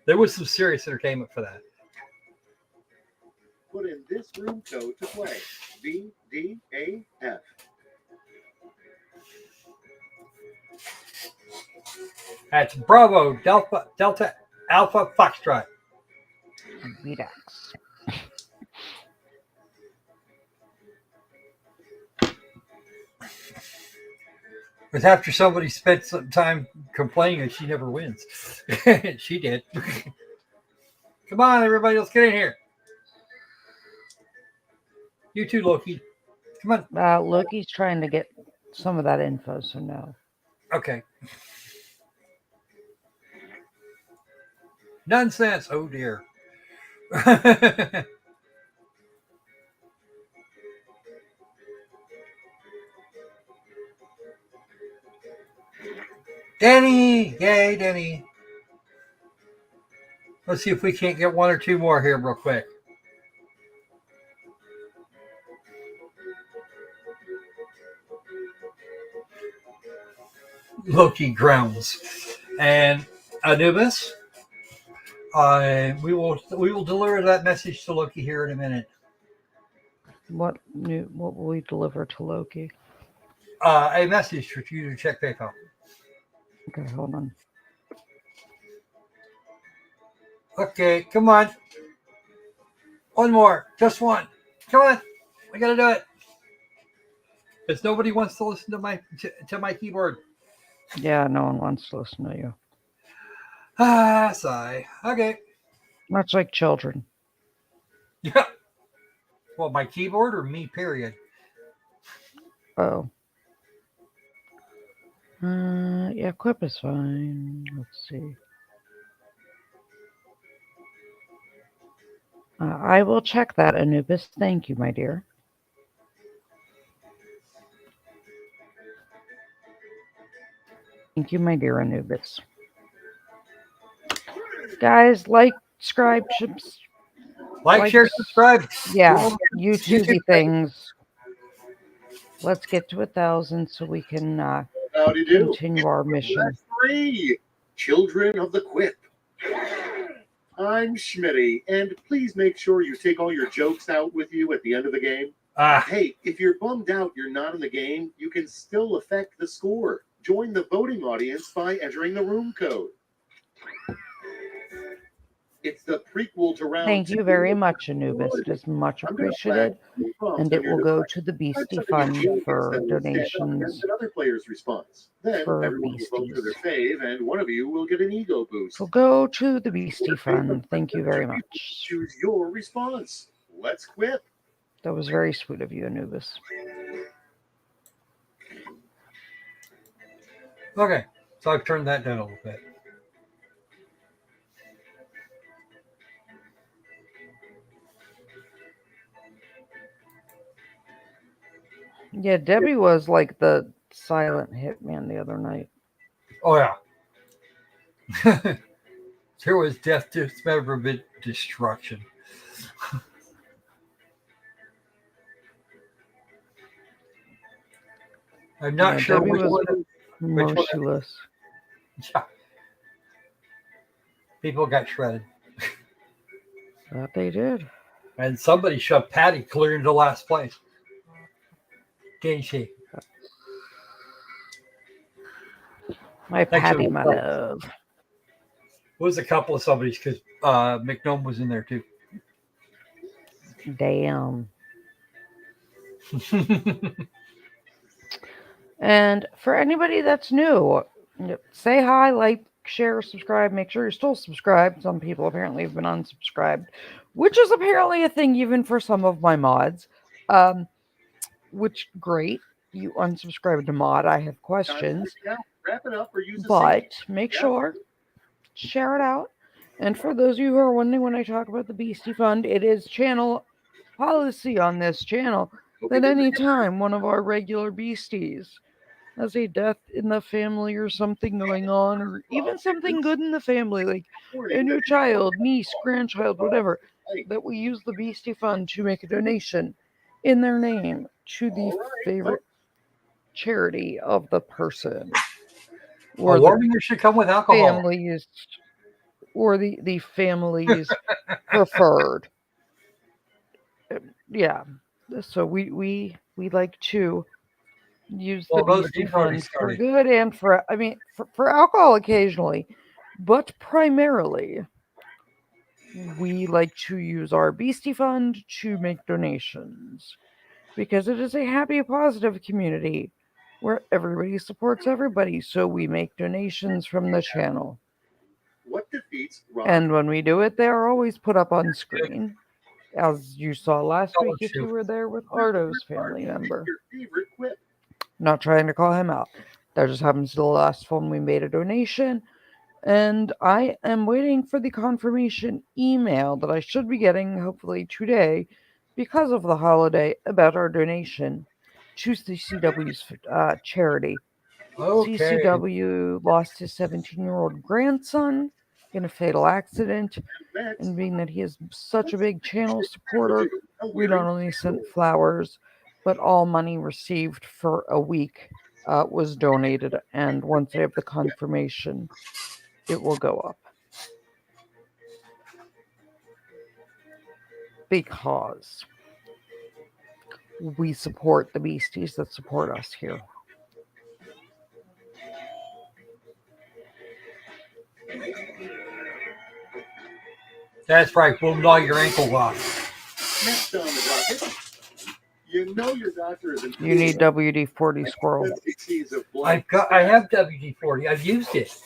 serious entertainment for that. Put in this room code to play. VDAF. That's Bravo Delta Alpha Foxtrot. Relax. But after somebody spent some time complaining that she never wins. She did. Come on, everybody, let's get in here. You too, Loki. Come on. Loki's trying to get some of that info, so no. Okay. Nonsense. Oh, dear. Denny. Yay, Denny. Let's see if we can't get one or two more here real quick. Loki grounds. And Anubis, we will deliver that message to Loki here in a minute. What will we deliver to Loki? A message for you to check PayPal. Okay, hold on. Okay, come on. One more. Just one. Come on. We gotta do it. Because nobody wants to listen to my keyboard. Yeah, no one wants to listen to you. Sigh. Okay. Much like children. Yeah. Well, my keyboard or me, period? Oh. Yeah, Quip is fine. Let's see. I will check that, Anubis. Thank you, my dear. Thank you, my dear Anubis. Guys, like, subscribe, Like, share, subscribe. Yeah, YouTube things. Let's get to 1,000 so we can continue our mission. 3. Children of the Quip. I'm Schmitty, and please make sure you take all your jokes out with you at the end of the game. Hey, if you're bummed out you're not in the game, you can still affect the score. Join the voting audience by entering the room code. It's the prequel to round Thank you very much, Anubis. It is much appreciated. And it will go to the Beastie Fund for donations another player's response. Then for everyone will vote for their beasties. fave, and one of you will get an ego boost. So go to the Beastie Fund. Thank you very much. Choose your response. Let's quip. That was very sweet of you, Anubis. Okay, so I've turned that down a little bit. Yeah, Debbie was like the silent hitman the other night. Oh, yeah. There was death, dismemberment, destruction. I'm not sure Debbie which was one. merciless. Yeah. People got shredded. That they did. And somebody shoved Patty clear into last place. Didn't she? My Patty, was my like- love. It was a couple of somebody's because McNome was in there too. Damn. And for anybody that's new, say hi, like, share, subscribe. Make sure you're still subscribed. Some people apparently have been unsubscribed, which is apparently a thing even for some of my mods. Which, great. You unsubscribed to mod. I have questions. Wrap it up or use a But sink. make Yeah. sure, share it out. And for those of you who are wondering when I talk about the Beastie Fund, it is channel policy on this channel that any time one of our regular beasties has a death in the family or something going on, or even something good in the family, like a new child, niece, grandchild, whatever, that we use the Beastie Fund to make a donation in their name to the favorite charity of the person. A Or the warning should come with alcohol. families, or the family's preferred. Yeah. So we like to use the Well, those Beastie things already Fund for started. good and for, I mean, for alcohol occasionally, but primarily we like to use our Beastie Fund to make donations because it is a happy, positive community where everybody supports everybody. So we make donations from the channel. What defeats Rob? And when we do it, they are always put up on screen. As you saw last week, if you were there with Ardo's family member. Your favorite quip. Not trying to call him out. That just happens to the last one we made a donation. And I am waiting for the confirmation email that I should be getting hopefully today because of the holiday about our donation to CCW's charity. Okay. CCW lost his 17-year-old grandson in a fatal accident. Next, And being that he is such a big channel supporter, we not only sent flowers, but all money received for a week was donated. And once I have the confirmation, it will go up. Because we support the beasties that support us here. That's right. We'll gnaw your ankle off. next on the docket, you know your doctor is You need WD-40 Squirrel. I have WD-40. I've used it.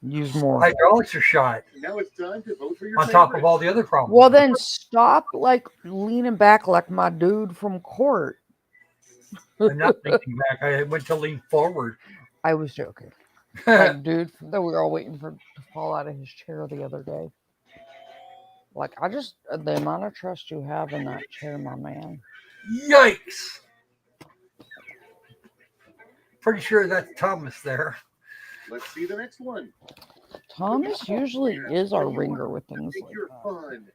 Use more. Hydraulics are shot. Now it's time to vote for your On top of all the other problems. Well, then stop like leaning back like my dude from court. I'm not leaning back. I went to lean forward. I was joking. Like, dude, that we were all waiting for to fall out of his chair the other day. Like, the amount of trust you have in that chair, my man. Yikes! Pretty sure that's Thomas there. Let's see the next one. Thomas usually is our ringer with things Make like your that. fun.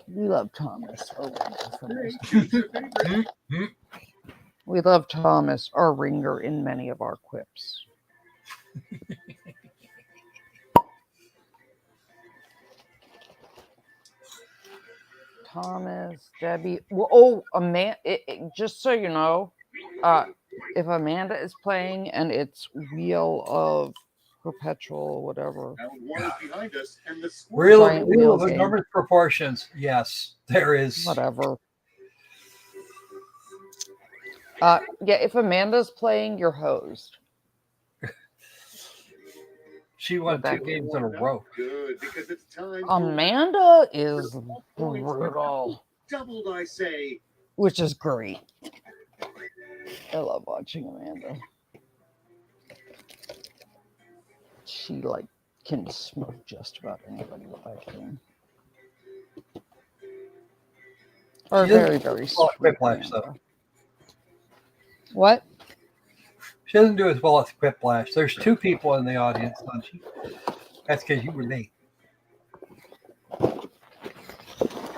We love Thomas. Our ringer for Hey, most. choose your favorite. We love Thomas, our ringer, in many of our quips. Thomas, Debbie. Well, just so you know, if Amanda is playing and it's Wheel of Perpetual, whatever. Round one is behind us, and the Real Giant wheel of game. enormous proportions. Yes, there is. Whatever. Yeah, if Amanda's playing, you're hosed. She won 2 games in a row. Good, because it's time. Amanda is brutal, Doubled, I say. which is great. I love watching Amanda. She can smoke just about anybody with that game. Or very, very sweet. Quiplash, though. Amanda. What? She doesn't do as well as Quiplash. There's 2 people in the audience, don't she? That's because you were late.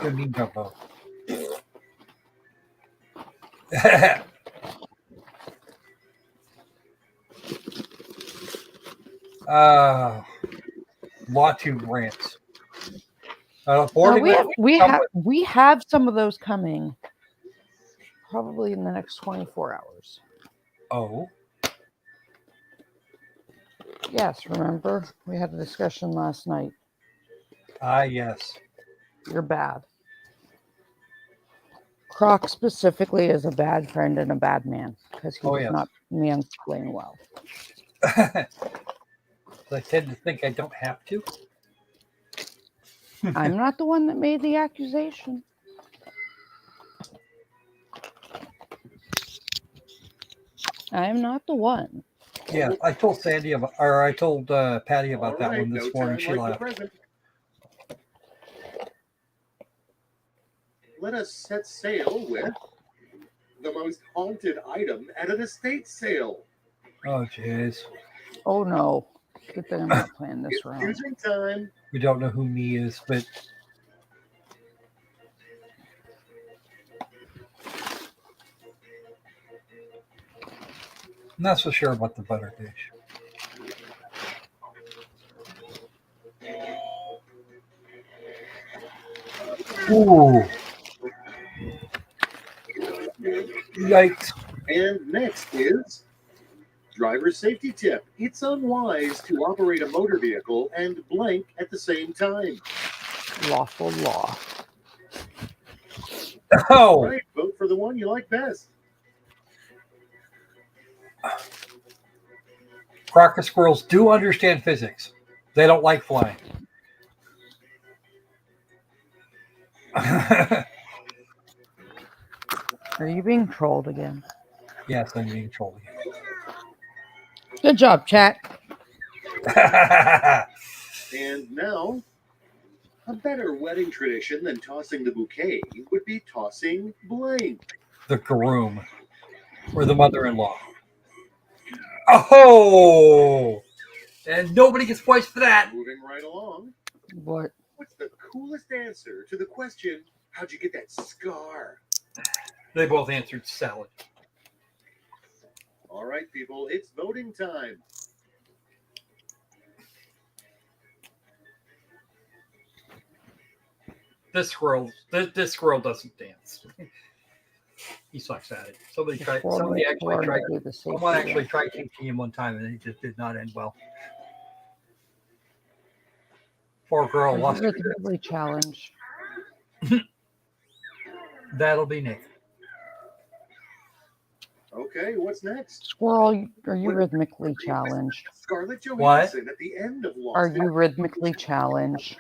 Good mean gumbo. Lawtube rants. We have some of those coming probably in the next 24 hours. Oh. Yes, remember? We had a discussion last night. Yes. You're bad. Croc specifically is a bad friend and a bad man because he does not mansplain well. I tend to think I don't have to. I'm not the one that made the accusation. I'm not the one. Yeah, I told Patty about that one this morning. She laughed. Let us set sail with the most haunted item at an estate sale. Oh, jeez. Oh, no. Good thing I'm not playing this round. Choosing time. We don't know who me is, but I'm not so sure about the butter dish. Ooh. Yikes. And next is driver's safety tip. It's unwise to operate a motor vehicle and blank at the same time. Lawful law. Oh. Right, vote for the one you like best. Crocker squirrels do understand physics. They don't like flying. Are you being trolled again? Yes, I'm being trolled again. Good job, chat. And now, a better wedding tradition than tossing the bouquet would be tossing blank. The groom or the mother-in-law. Oh! And nobody gets points for that. Moving right along. What? What's the coolest answer to the question, how'd you get that scar? They both answered salad. All right, people, it's voting time. This squirrel doesn't dance. He sucks at it. Someone actually tried teaching him one time, and it just did not end well. Poor girl lost her. Rhythmically challenged. That'll be Nick. Okay, what's next? Squirrel, are you rhythmically challenged? Scarlett Johansson at the end of Lost. Are you rhythmically challenged?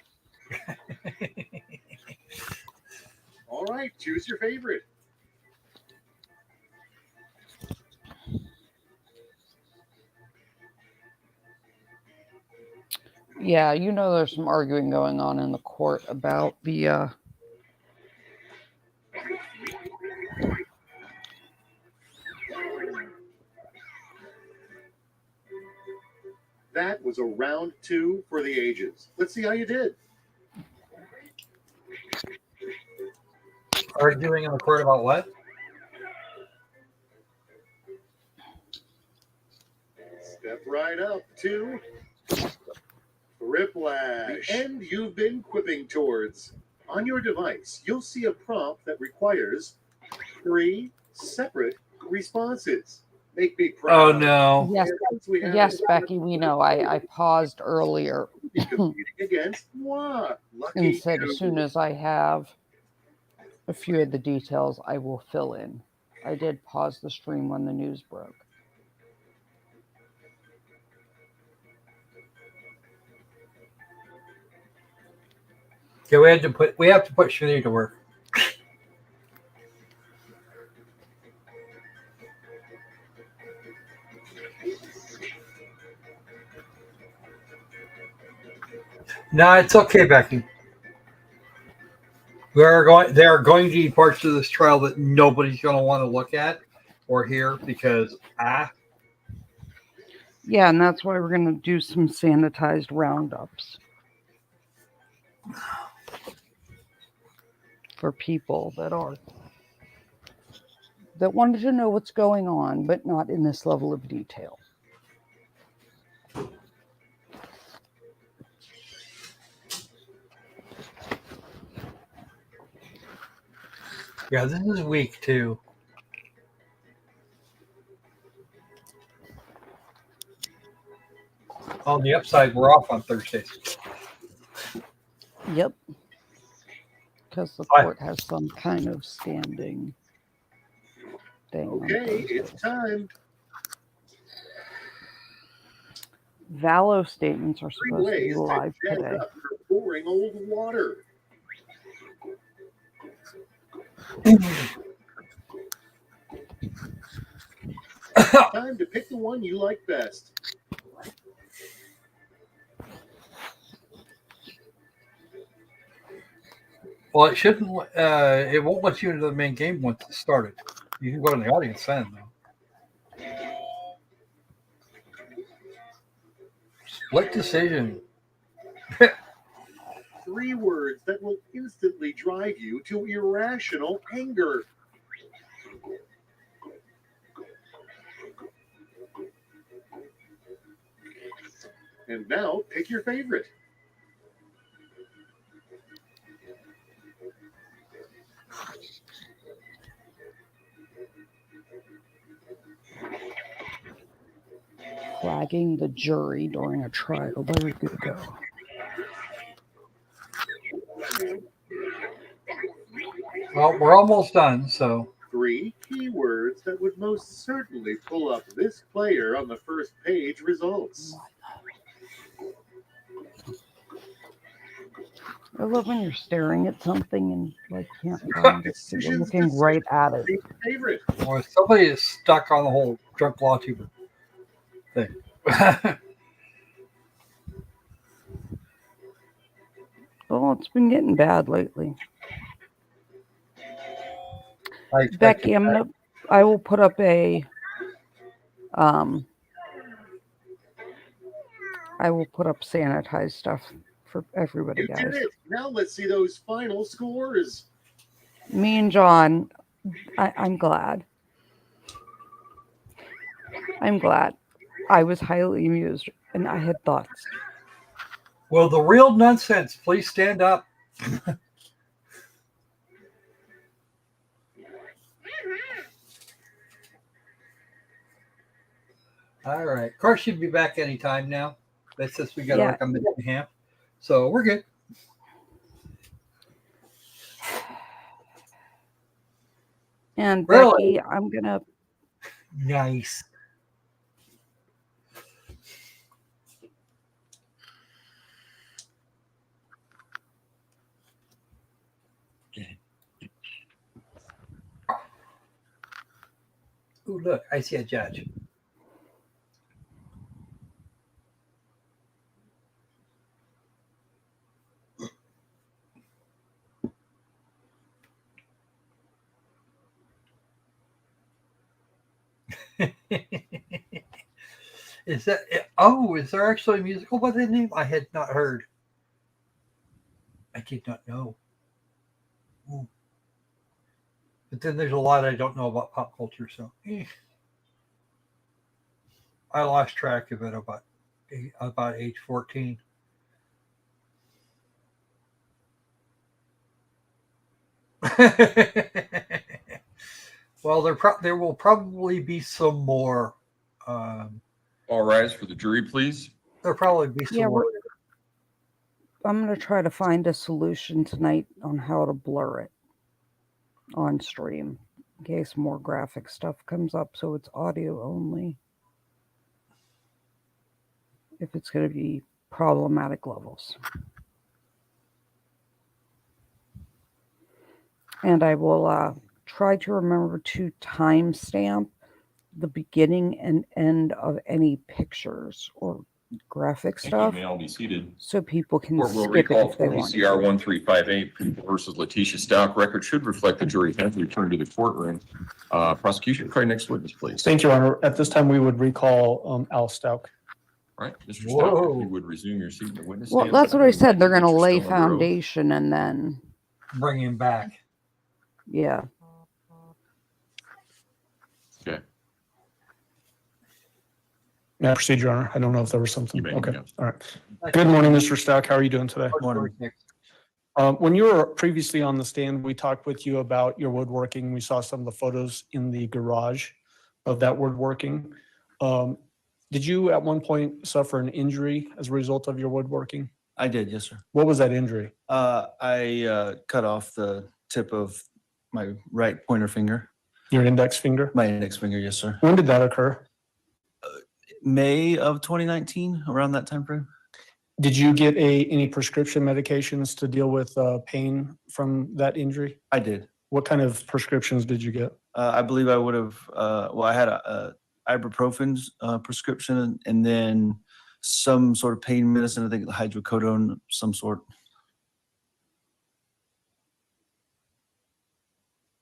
All right, choose your favorite. Yeah, you know there's some arguing going on in the court about the That was a round 2 for the ages. Let's see how you did. Arguing in the court about what? Step right up to Riplash. The end you've been quipping towards. On your device, you'll see a prompt that requires 3 separate responses. Make me proud. Oh, no. Yes, Becky, we know. I paused earlier against moi. and said as soon as I have a few of the details, I will fill in. I did pause the stream when the news broke. Okay, we have to put Shani to work. No, it's okay, Becky. There are going to be parts of this trial that nobody's going to want to look at or hear because Yeah, and that's why we're going to do some sanitized roundups. for people that wanted to know what's going on, but not in this level of detail. Yeah, this is week 2. On the upside, we're off on Thursdays. Yep. Because the court has some kind of standing thing. Okay, it's time. Vallow statements are 3 supposed to be ways live to jazz today. up your boring old water. Time to pick the one you like best. Well, it shouldn't. It won't let you into the main game once it started. You can go in the audience then, though. Split decision. 3 words that will instantly drive you to irrational anger. And now, pick your favorite. Flagging the jury during a trial. Very good go. Well, we're almost done, so. 3 keywords that would most certainly pull up this player on the first page results. I love when you're staring at something and like can't find it. So you're looking right at it. Favorite. Well, somebody is stuck on the whole drunk law tuber thing. Well, it's been getting bad lately. Becky, I will put up a I will put up sanitized stuff for everybody, You guys. did it. Now let's see those final scores. Me and John, I'm glad. I'm glad. I was highly amused and I had thoughts. Well, the real nonsense, please stand up. All right. Of course, she'd be back anytime now. That's since we got to work on minute and a half. So we're good. And Really? Becky, I'm going to. Nice. Ooh, look, I see a judge. Is there actually a musical by that name? I had not heard. I did not know. Ooh. But then there's a lot I don't know about pop culture, so I lost track of it about age 14. Well, there will probably be some more. All rise for the jury, please. There'll probably be some more. I'm going to try to find a solution tonight on how to blur it on stream in case more graphic stuff comes up so it's audio only. If it's going to be problematic levels. And I will try to remember to timestamp the beginning and end of any pictures or graphic stuff. You may all be seated. So people can Court will skip recall it if they want. CR 1358 versus Letecia Stauch. Record should reflect the jury has returned to the courtroom. Prosecution, call your next witness, please. Thank you, Your Honor. At this time, we would recall Al Stauch. All right, Mr. Stauch, if you would resume your seat in the witness stand. Well, that's what I said. They're going to lay foundation and then bring him back. Yeah. Okay. May I proceed, Your Honor? I don't know if there was something. You may, Okay, yeah. all right. Good morning, Mr. Stauch. How are you doing today? Morning. When you were previously on the stand, we talked with you about your woodworking. We saw some of the photos in the garage of that woodworking. Did you at one point suffer an injury as a result of your woodworking? I did, yes, sir. What was that injury? I cut off the tip of my right pointer finger, Your index finger? my index finger, yes, sir. When did that occur? May of 2019, around that time frame. Did you get any prescription medications to deal with pain from that injury? I did. What kind of prescriptions did you get? I believe I would have, well, I had a ibuprofen prescription and then some sort of pain medicine, I think hydrocodone, some sort.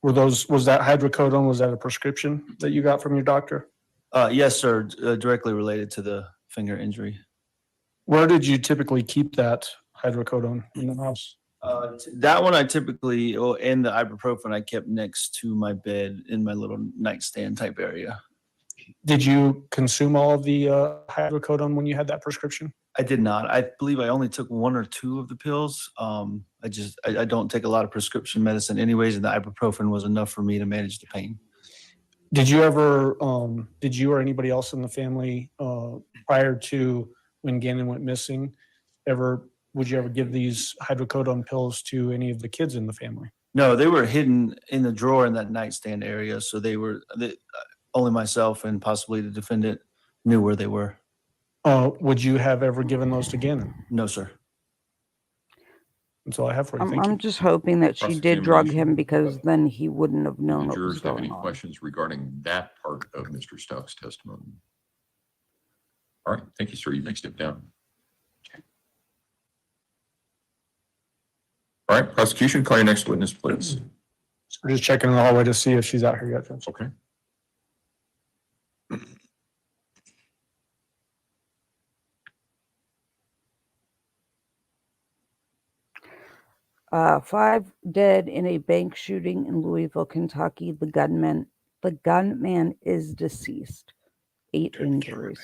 Was that hydrocodone, was that a prescription that you got from your doctor? Yes, sir, directly related to the finger injury. Where did you typically keep that hydrocodone in the house? That one I typically, and the ibuprofen I kept next to my bed in my little nightstand type area. Did you consume all of the hydrocodone when you had that prescription? I did not. I believe I only took 1 or 2 of the pills. I don't take a lot of prescription medicine anyways, and the ibuprofen was enough for me to manage the pain. Did you ever, did you or anybody else in the family prior to when Gannon went missing, would you ever give these hydrocodone pills to any of the kids in the family? No, they were hidden in the drawer in that nightstand area. So only myself and possibly the defendant knew where they were. Would you have ever given those to Gannon? No, sir. That's all I have for you. Thank I'm you. just hoping that she did drug him because then he wouldn't have known Do what was jurors have going any on. questions regarding that part of Mr. Stauch's testimony? All right, thank you, sir. You may step down. Okay. All right, prosecution, call your next witness, please. We're just checking in the hallway to see if she's out here yet, Judge. Okay. 5 dead in a bank shooting in Louisville, Kentucky. The gunman is deceased. 8 injuries.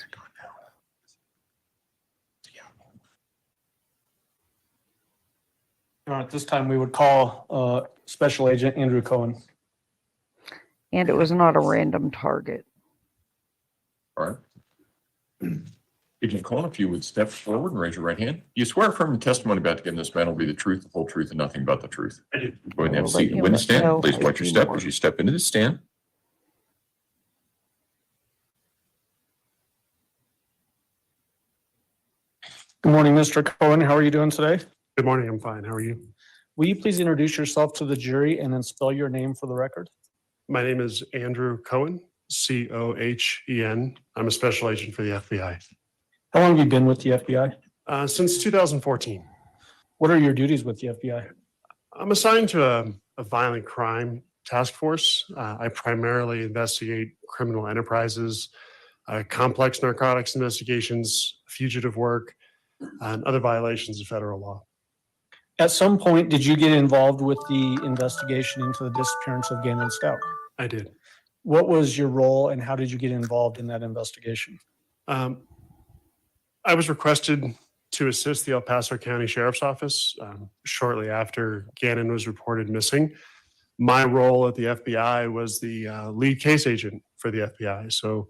At this time, we would call Special Agent Andrew Cohen. And it was not a random target. All right. Agent Cohen, if you would step forward and raise your right hand. You swear affirm the testimony about to give in this matter will be the truth, the whole truth, and nothing but the truth. I do. Go ahead and have a We'll seat let in the you witness stand. know Please watch your step more. as you step into the stand. Good morning, Mr. Cohen. How are you doing today? Good morning. I'm fine. How are you? Will you please introduce yourself to the jury and then spell your name for the record? My name is Andrew Cohen, Cohen. I'm a special agent for the FBI. How long have you been with the FBI? Since 2014. What are your duties with the FBI? I'm assigned to a violent crime task force. I primarily investigate criminal enterprises, complex narcotics investigations, fugitive work, and other violations of federal law. At some point, did you get involved with the investigation into the disappearance of Gannon Stauch? I did. What was your role and how did you get involved in that investigation? I was requested to assist the El Paso County Sheriff's Office shortly after Gannon was reported missing. My role at the FBI was the lead case agent for the FBI. So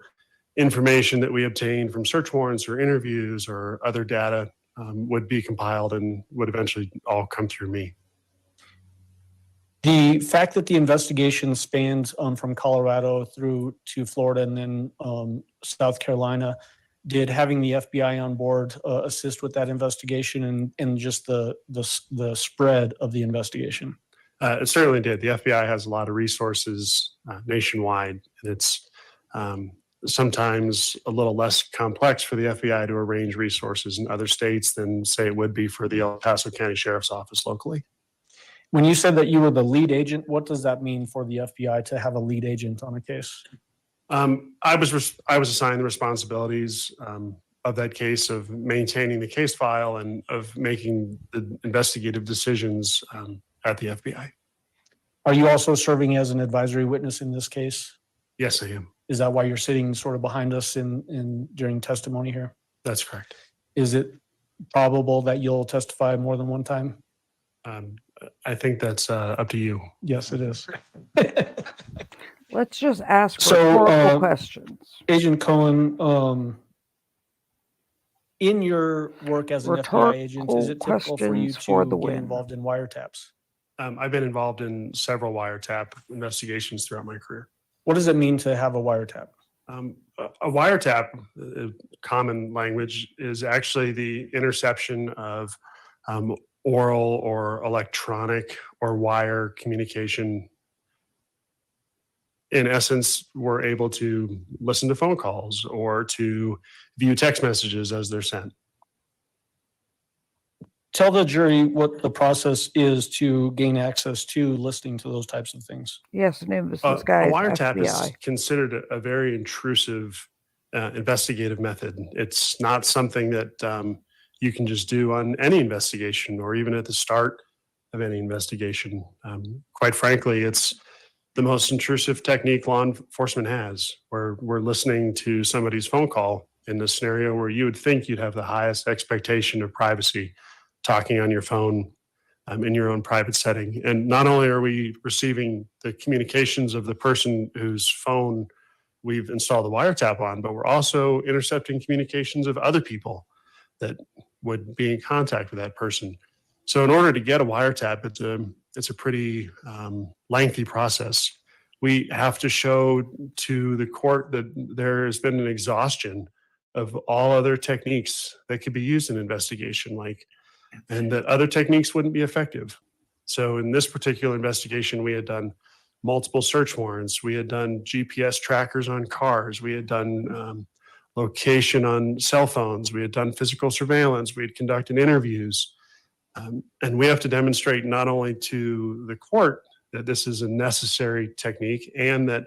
information that we obtained from search warrants or interviews or other data would be compiled and would eventually all come through me. The fact that the investigation spanned from Colorado through to Florida and then South Carolina, did having the FBI on board assist with that investigation and just the spread of the investigation? It certainly did. The FBI has a lot of resources nationwide, and it's sometimes a little less complex for the FBI to arrange resources in other states than, say, it would be for the El Paso County Sheriff's Office locally. When you said that you were the lead agent, what does that mean for the FBI to have a lead agent on a case? I was assigned the responsibilities of that case, of maintaining the case file and of making the investigative decisions at the FBI. Are you also serving as an advisory witness in this case? Yes, I am. Is that why you're sitting sort of behind us during testimony here? That's correct. Is it probable that you'll testify more than one time? I think that's up to you. Yes, it is. Let's just ask So, rhetorical questions. Agent Cohen, in your work as an FBI agent, is it typical for you questions for to the get win. involved in wiretaps? I've been involved in several wiretap investigations throughout my career. What does it mean to have a wiretap? A wiretap, common language, is actually the interception of oral or electronic or wire communication. In essence, we're able to listen to phone calls or to view text messages as they're sent. Tell the jury what the process is to gain access to listening to those types of things. Yes, name this A guy's wiretap FBI. is considered a very intrusive investigative method. It's not something that you can just do on any investigation or even at the start of any investigation. Quite frankly, it's the most intrusive technique law enforcement has, where we're listening to somebody's phone call in the scenario where you would think you'd have the highest expectation of privacy, talking on your phone in your own private setting. And not only are we receiving the communications of the person whose phone we've installed the wiretap on, but we're also intercepting communications of other people that would be in contact with that person. So in order to get a wiretap, it's a pretty lengthy process. We have to show to the court that there has been an exhaustion of all other techniques that could be used in investigation, and that other techniques wouldn't be effective. So in this particular investigation, we had done multiple search warrants. We had done GPS trackers on cars. We had done location on cell phones. We had done physical surveillance. We had conducted interviews. And we have to demonstrate not only to the court that this is a necessary technique and that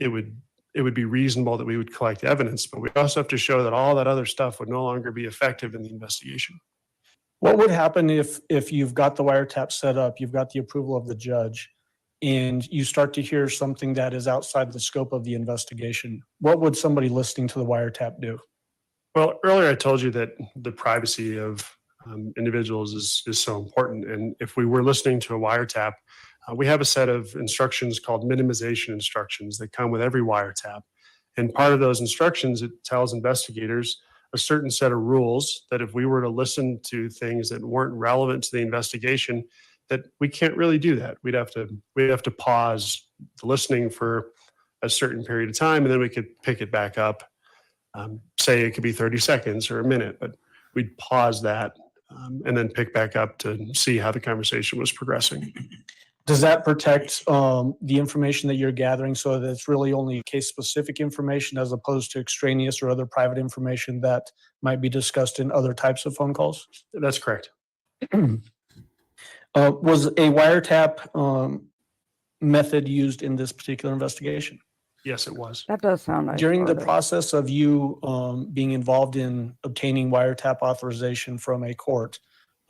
it would be reasonable that we would collect evidence, but we also have to show that all that other stuff would no longer be effective in the investigation. What would happen if you've got the wiretap set up, you've got the approval of the judge, and you start to hear something that is outside the scope of the investigation? What would somebody listening to the wiretap do? Well, earlier I told you that the privacy of individuals is so important. And if we were listening to a wiretap, we have a set of instructions called minimization instructions that come with every wiretap. And part of those instructions, it tells investigators a certain set of rules that if we were to listen to things that weren't relevant to the investigation, that we can't really do that. We'd have to pause the listening for a certain period of time, and then we could pick it back up. Say it could be 30 seconds or a minute, but we'd pause that and then pick back up to see how the conversation was progressing. Does that protect the information that you're gathering so that it's really only case-specific information as opposed to extraneous or other private information that might be discussed in other types of phone calls? That's correct. Was a wiretap method used in this particular investigation? Yes, it was. That does sound nice. During the Florida. process of you being involved in obtaining wiretap authorization from a court,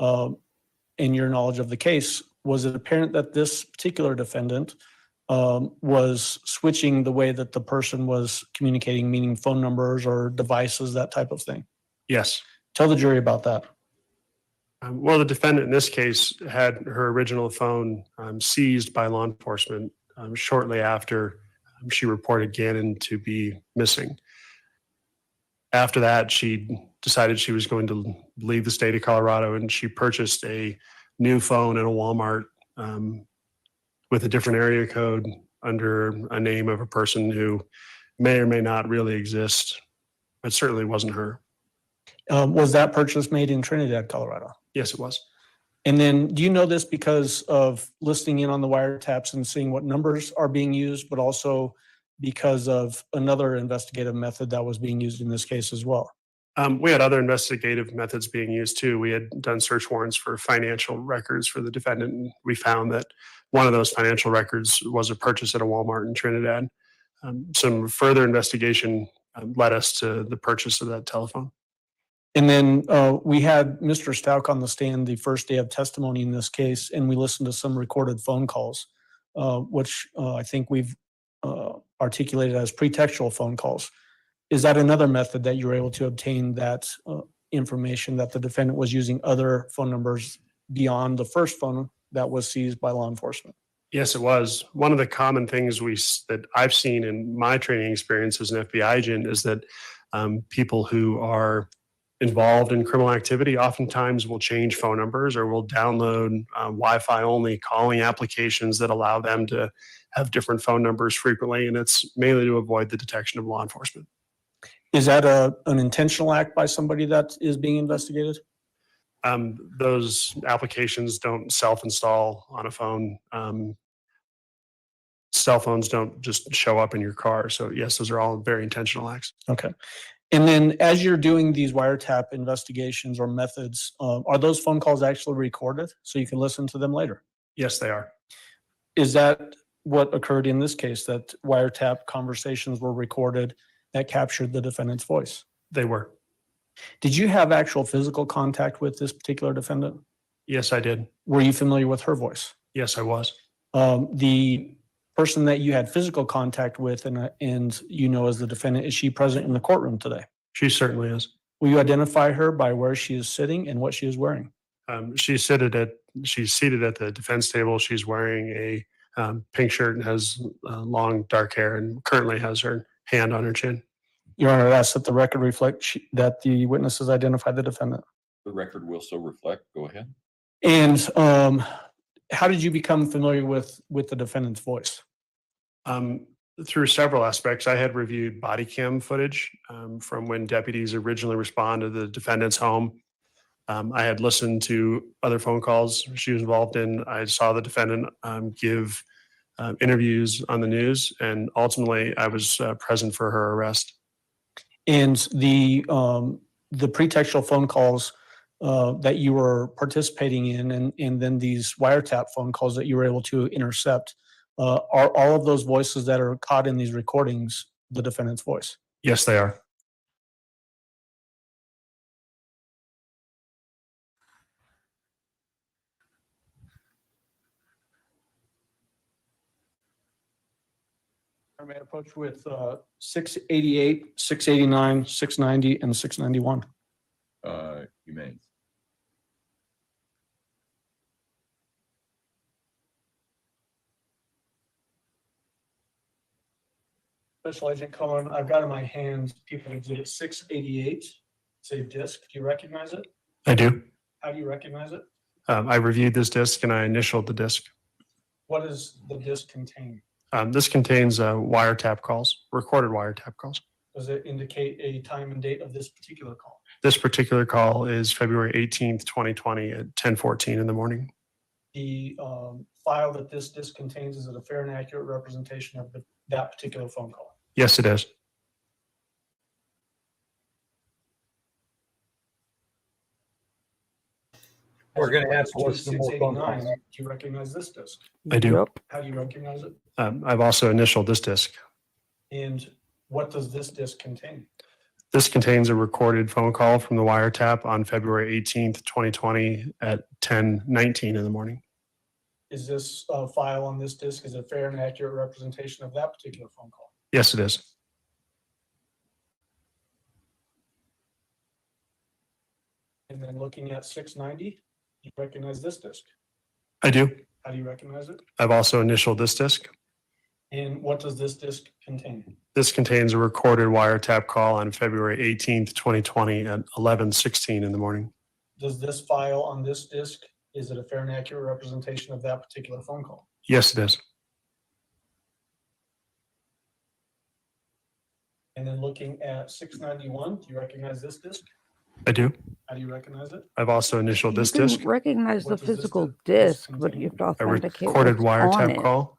in your knowledge of the case, was it apparent that this particular defendant was switching the way that the person was communicating, meaning phone numbers or devices, that type of thing? Yes. Tell the jury about that. Well, the defendant in this case had her original phone seized by law enforcement shortly after she reported Gannon to be missing. After that, she decided she was going to leave the state of Colorado, and she purchased a new phone at a Walmart with a different area code under a name of a person who may or may not really exist, but certainly wasn't her. Was that purchase made in Trinidad, Colorado? Yes, it was. And then do you know this because of listening in on the wiretaps and seeing what numbers are being used, but also because of another investigative method that was being used in this case as well? We had other investigative methods being used too. We had done search warrants for financial records for the defendant, and we found that one of those financial records was a purchase at a Walmart in Trinidad. Some further investigation led us to the purchase of that telephone. And then we had Mr. Stauch on the stand the first day of testimony in this case, and we listened to some recorded phone calls, which I think we've articulated as pretextual phone calls. Is that another method that you were able to obtain that information that the defendant was using other phone numbers beyond the first phone that was seized by law enforcement? Yes, it was. One of the common things that I've seen in my training experience as an FBI agent is that people who are involved in criminal activity oftentimes will change phone numbers or will download Wi-Fi only calling applications that allow them to have different phone numbers frequently, and it's mainly to avoid the detection of law enforcement. Is that an intentional act by somebody that is being investigated? Those applications don't self-install on a phone. Cell phones don't just show up in your car. So yes, those are all very intentional acts. Okay. And then as you're doing these wiretap investigations or methods, are those phone calls actually recorded so you can listen to them later? Yes, they are. Is that what occurred in this case, that wiretap conversations were recorded that captured the defendant's voice? They were. Did you have actual physical contact with this particular defendant? Yes, I did. Were you familiar with her voice? Yes, I was. The person that you had physical contact with and you know as the defendant, is she present in the courtroom today? She certainly is. Will you identify her by where she is sitting and what she is wearing? She's seated at the defense table. She's wearing a pink shirt and has long dark hair and currently has her hand on her chin. Your Honor, I ask that the record reflect that the witnesses identified the defendant. The record will so reflect. Go ahead. And how did you become familiar with the defendant's voice? Through several aspects. I had reviewed body cam footage from when deputies originally responded to the defendant's home. I had listened to other phone calls she was involved in. I saw the defendant give interviews on the news, and ultimately I was present for her arrest. And the pretextual phone calls that you were participating in, and then these wiretap phone calls that you were able to intercept, are all of those voices that are caught in these recordings the defendant's voice? Yes, they are. I may approach with 688, 689, 690, and 691. You may. Special Agent Cohen, I've got in my hands people exhibit 688. It's a disc. Do you recognize it? I do. How do you recognize it? I reviewed this disc and I initialed the disc. What does the disc contain? This contains wiretap calls, recorded wiretap calls. Does it indicate a time and date of this particular call? This particular call is February 18th, 2020 at 10:14 in the morning. The file that this disc contains, is it a fair and accurate representation of that particular phone call? Yes, it is. We're going to have to listen to more phone 689, calls. do you recognize this disc? I do. Yep. How do you recognize it? I've also initialed this disc. And what does this disc contain? This contains a recorded phone call from the wiretap on February 18th, 2020 at 10:19 in the morning. Is this file on this disc, is it a fair and accurate representation of that particular phone call? Yes, it is. And then looking at 690, you recognize this disc. I do. How do you recognize it? I've also initialed this disc. And what does this disc contain? This contains a recorded wiretap call on February 18th, 2020 at 11:16 in the morning. Does this file on this disc, is it a fair and accurate representation of that particular phone call? Yes, it is. And then looking at 691, do you recognize this disc? I do. How do you recognize it? I've also initialed this You can disc. recognize What the does this physical disc disc, but contain? you have to A authenticate recorded what's on wiretap it. call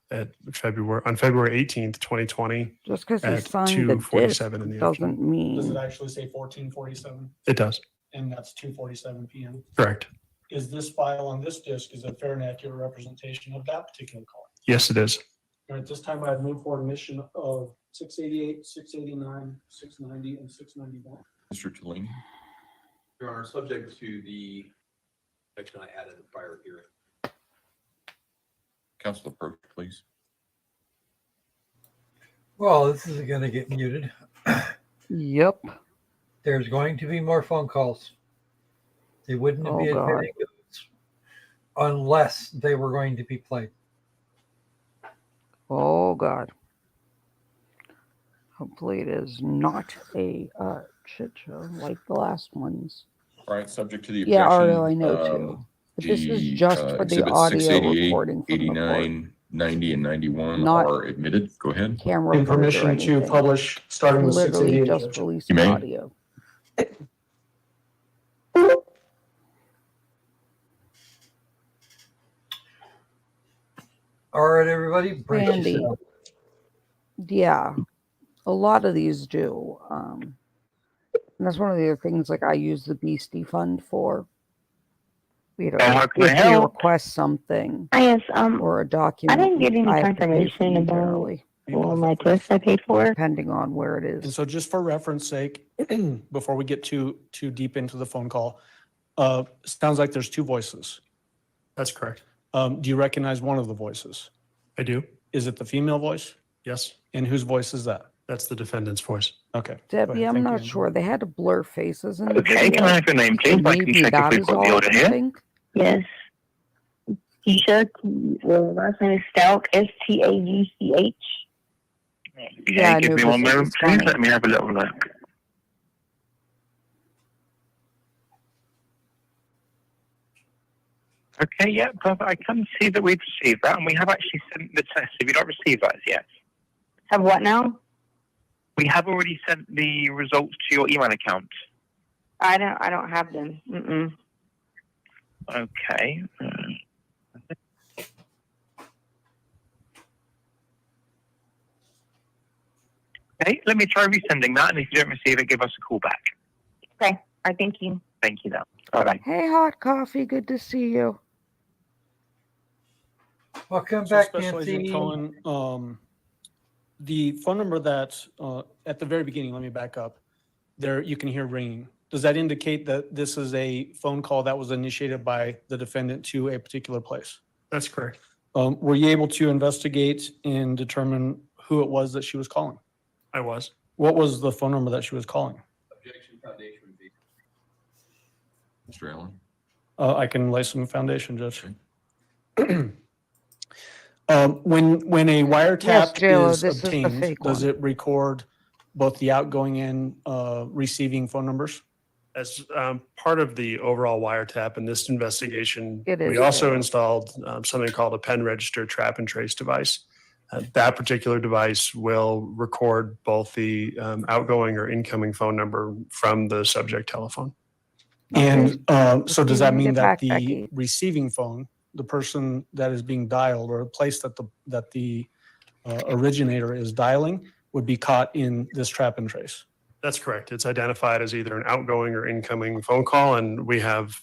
on February 18th, 2020 Just because he at signed the disc 2:47 in the doesn't afternoon. Does it mean actually say 1447? It does. And that's 2:47 p.m. Correct. Is this file on this disc, is it a fair and accurate representation of that particular call? Yes, it is. All right, at this time I'd move for admission of 688, 689, 690, and 691. Mr. Tellini? Your Honor, subject to the section I added in the prior hearing. Council approach, please. Well, this is going to get muted. Yep. There's going to be more phone calls. They wouldn't Oh, be God. admitting those unless they were going to be played. Oh, God. Hopefully it is not a shit show like the last ones. All right, subject to the Yeah, objection. Ardo, I know too. But this is the, just for the exhibits audio 688, recording from the court. 89, 90, and 91 Not are admitted. Go ahead. camera In footage or permission to anything. publish, starting with Literally 688. just Judge. releasing You may. audio. All right, everybody, brace Randy. yourself. Yeah, a lot of these do. And that's one of the other things like I use the Beastie Fund for. You know, How can I if we help? request something Yes, or a I document, didn't get any I have to pay for confirmation them about generally, my test I paid for. depending on where it And is. so just for reference sake, before we get too deep into the phone call, sounds like there's two voices. That's correct. Do you recognize one of the voices? I do. Is it the female voice? Yes, And whose voice is that? that's the defendant's voice. Okay. Debbie, ahead. I'm Thank you, not Andrew. sure. They had to blur faces in the Okay, video. can I have your name, So please? I can maybe check if that we've is got the all order I here. think. Yes. Keisha, the last name is Stauch, Stagch. Yeah, I give know, me but one this moment, is please. funny. Let me have a little look. Okay, yeah, perfect. I can see that we've received that, and we have actually sent the test. Have you not received that as yet? Have what now? We have already sent the results to your email account. I don't have them. Mm-mm. Okay. Okay, let me try resending that, and if you don't receive it, give us a call back. Okay, I thank you. Thank you, though. Bye-bye. Hey, Hot Coffee, good to see you. Welcome So back, Special Agent Nancy. Cohen, the phone number that, at the very beginning, let me back up. There, you can hear ringing. Does that indicate that this is a phone call that was initiated by the defendant to a particular place? That's correct. Were you able to investigate and determine who it was that she was calling? I was. What was the phone number that she was calling? Objection foundation would be. Mr. Allen. I can lay some foundation, Judge. When a wiretap Yes, J-Lo, is this is the obtained, fake does one. it record both the outgoing and receiving phone numbers? As part of the overall wiretap in this investigation, It we is, also yeah. installed something called a pen register trap and trace device. That particular device will record both the outgoing or incoming phone number from the subject telephone. And so does that Receiving mean it that back, the Becky. receiving phone, the person that is being dialed or a place that the originator is dialing would be caught in this trap and trace? That's correct. It's identified as either an outgoing or incoming phone call, and we have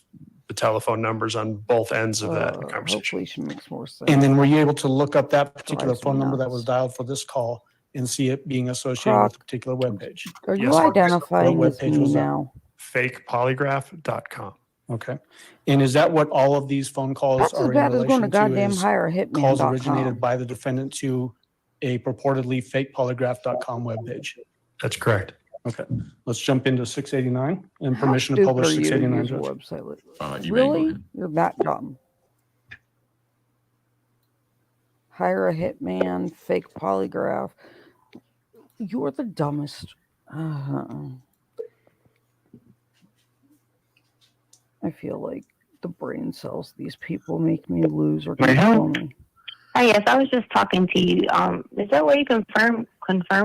the telephone numbers on both ends of that conversation. Hopefully she makes more sense. And then were you able to look up that particular Drives me phone number that was nuts. dialed for this call and see it being associated with a particular webpage? Are you Yes, sir. identifying What as webpage me was that? now? Fakepolygraph.com. Okay. And is that what all of these phone calls That's as are in bad as going to relation to, goddamn is hire a calls hitman.com. originated by the defendant to a purportedly fakepolygraph.com webpage? That's correct. Okay, let's jump into 689 and How permission to stupid publish are you to 689, use a Judge. website like that? You may go Really? ahead. You're that dumb. Hire a hitman, fake polygraph. You're the dumbest. I feel like the brain cells these people make me lose are going to kill me. Hi, yes, I was just talking to you. Is there a way you confirm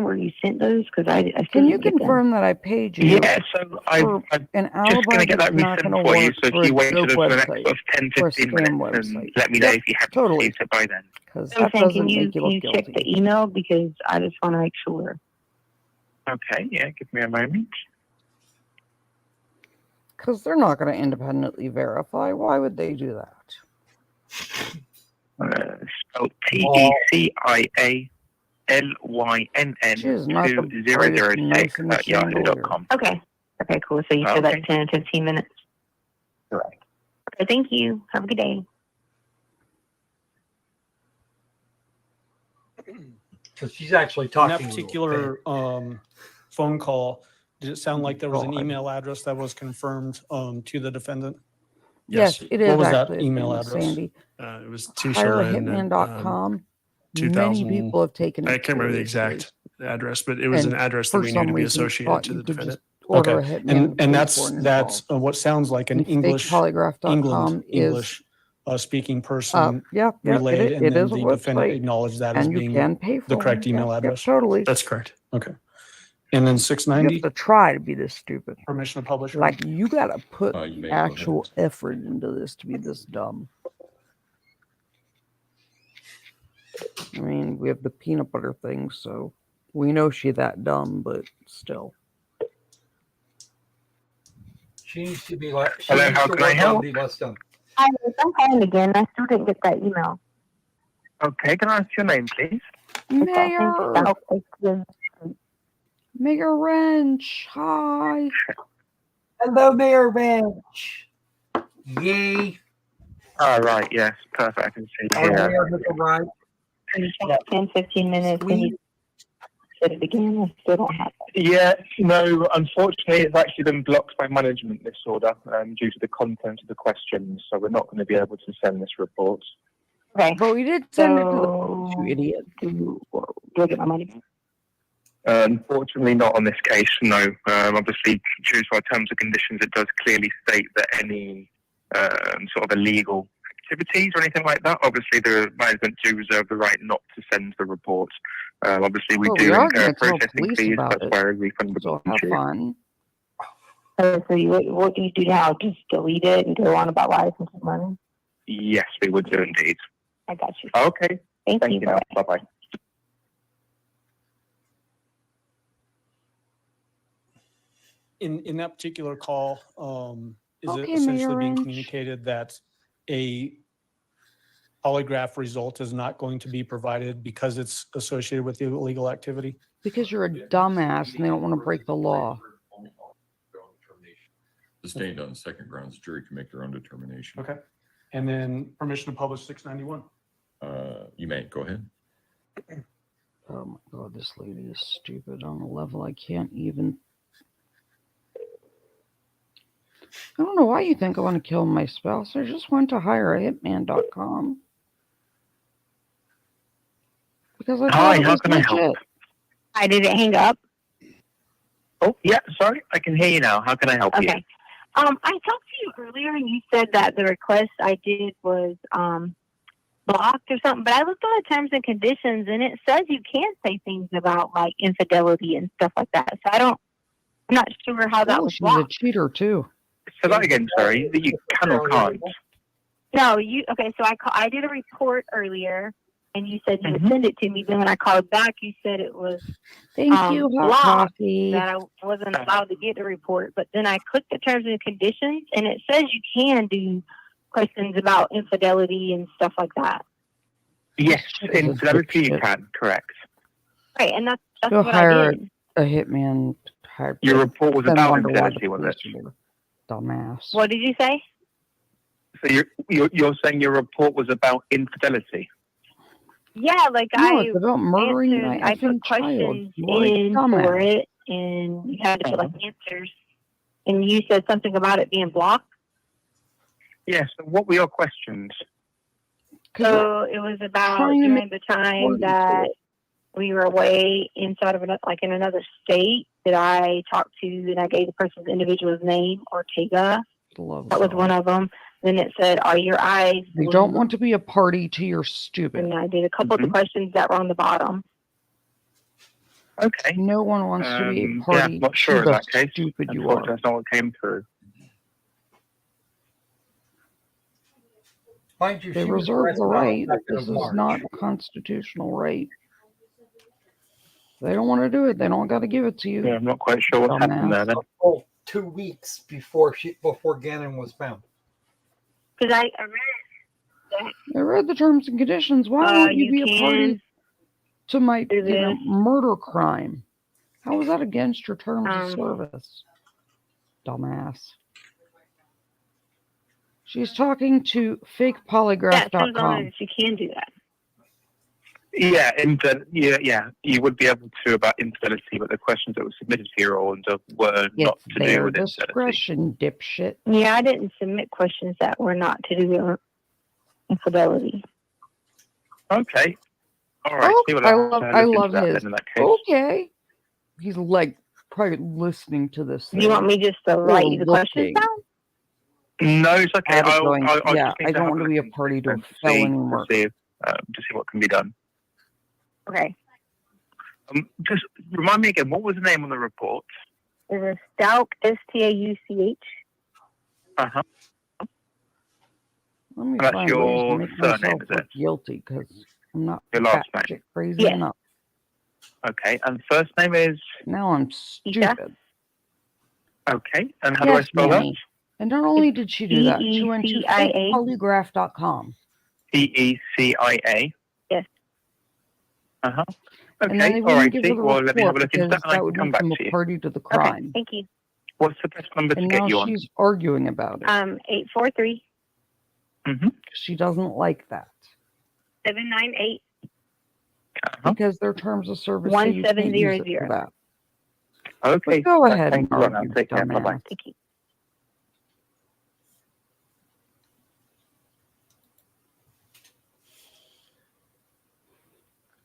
where you sent those? Because I still Can you didn't get them. confirm that I paid you? Yeah, so I'm An just going alibi to get that that's not resent going to for you. work So for if you a wait dope for the next website sort of 10, or a 15 scam minutes website. and let me know if you haven't Totally. received it by then. Because I'm that saying, doesn't can you make you look check guilty. the email? Because I just want to make sure. Okay, yeah, give me a moment. Because they're not going to independently verify. Why would they do that? Spelled TECIALYNN She is not the 2006 brightest knife in the at yahoo.com. Okay. Okay, cool. So you said that's 10 and 15 minutes? Correct. Okay, thank you. Have a good day. Because she's actually In talking. that a little particular phone call, did it sound like there was an God. email address that was confirmed to the defendant? Yes, it is What was that actually his email name, address? Sandy. It was Tisha Lynn. HireAHitman.com. 2000 Many people have taken it. I can't remember the seriously. exact address, but it was And an address for that we knew some to be reason associated thought to you the could defendant. just order Okay, a hitman and police that's weren't that's involved. what sounds like an And English fakepolygraph.com English speaking person yeah, relayed, and it then is a the defendant website, acknowledged that as and you being can pay for the correct one. email Yep, address. totally. That's correct. Okay, and then You 690 have to try to be this stupid. permission to publish. Like you got to put You may go ahead. actual effort into this to be this dumb. I mean, we have the peanut butter thing, so we know she that dumb, but still. She needs to be like. She Hello, needs how to can I work on help? be less dumb. Hi, I'm calling again. I still didn't get that email. Okay, can I ask your name, please? Mayor, Mayor Wrench, hi. Hello, Mayor Bench. Yay. Oh, right, yes, perfect. I can see Our here. mayor has arrived. 10, 15 minutes. Can you say it again? I still don't have it. Yeah, no, unfortunately, it's actually been blocked by management, this order, due to the content of the questions, so we're not going to be able to send this report. Okay. But we did send it to the police, you idiot. Do I get my money back? Unfortunately, not on this case, no. Obviously, due to our terms and conditions, it does clearly state that any sort of illegal activities or anything like that, obviously the management do reserve the right not to send the report. Obviously, we Well, do we are incur gonna tell processing police fees, about that's it. why a refund would So be have due. fun. So what do you do now? Just delete it and go on about license and money? Yes, we would do indeed. I got you. Okay, Thank you. now. Bye-bye. In that particular call, is it Okay, essentially Mayor being Wrench. communicated that a polygraph result is not going to be provided because it's associated with the illegal activity? Because you're a dumbass and they don't want to break the law. Sustained on the second grounds, the jury can make their own determination. Okay. And then permission to publish 691. You may go ahead. Oh my god, this lady is stupid on a level I can't even. I don't know why you think I want to kill my spouse. I just went to hireahitman.com. Because I thought Hi, it how was can I help? legit. I didn't hang up. Oh, yeah, sorry, I can hear you now. How can I help you? Okay. I talked to you earlier and you said that the request I did was blocked or something, but I looked on the terms and conditions and it says you can say things about like infidelity and stuff like that. So I'm not sure how that Oh, was she's a blocked. cheater too. So that again, sorry, that you can or can't. No, okay, so I did a report earlier and you said you would send it to me. Then when I called back, you said it was Thank you, hot blocked, coffee. that I wasn't allowed to get the report. But then I clicked the terms and conditions and it says you can do questions about infidelity and stuff like that. Yes, Shit is a infidelity you dipshit. can, correct. Right, and that's Go what hire I did. a hitman. Hire Your report was send about one to one infidelity, was it? police. Dumbass. What did you say? So you're saying your report was about infidelity? Yeah, like No, it's about murdering answered, my I put effing child. questions You're a in for dumbass. it, and you had to put like answers. And you said something about it being blocked. Yes. So what were your questions? So it was about trying to during the time according to that it. we were away inside of in another state that I talked to, and I gave the person's individual's name, Ortega. Love That was one of them. Then it said, "Are your eyes They blue?" don't want to be a party to your stupid. And I did a couple of the questions that were on the bottom. Okay. No one wants to be a Yeah, party I'm not sure to in the that case. stupid you Unfortunately, are. that's not what came through. Mind you, They she was reserve arrested the on right. 2nd This of is March. not a constitutional right. They don't want to do it. They don't got to give it to you. Yeah, I'm not quite sure what's happened there then. Oh, 2 weeks before Gannon was found. Because I read I read the terms and conditions. Why won't you be a party to my do this. murder crime? How is that against your terms of service? dumbass. She's talking to Yeah, fakepolygraph.com. she can do that. Yeah, you would be able to about infidelity, but the questions that were submitted here all were not It's to do their with infidelity. discretion, dipshit. Yeah, I didn't submit questions that were not to do with infidelity. Okay. All right. Oh, I love his. In that case. Okay. He's like probably listening to this. You want me just to write you the questions looking. down? No, it's okay. I'll I'll yeah, just need I to don't have want to a be a look party to a and felony to murder. see what can be done. Okay. Just remind me again, what was the name on the report? It was Stauch, Stauch. Uh-huh. Let me That's find ways your to make surname, myself is look it? guilty because I'm not Your last batshit name? crazy Yes. enough. Okay, and first name is? Now I'm stupid. Okay, and how do I Yes, spell Manny. And not only did she do that, she went to Decia. fakepolygraph.com. Decia. Yes. Uh-huh. And then Okay, they all wouldn't right. give her the Well, let me have a report look into because that and I that can would come make back them to a you. party to the Okay, crime. thank you. What's the best number to And get now you on? she's arguing about it. 843. Mm-hmm. She doesn't like that 798. because their terms of service say you can't use it for that. Okay. But go ahead Thank and you, argue, Take care. Bye-bye. dumbass. Thank you.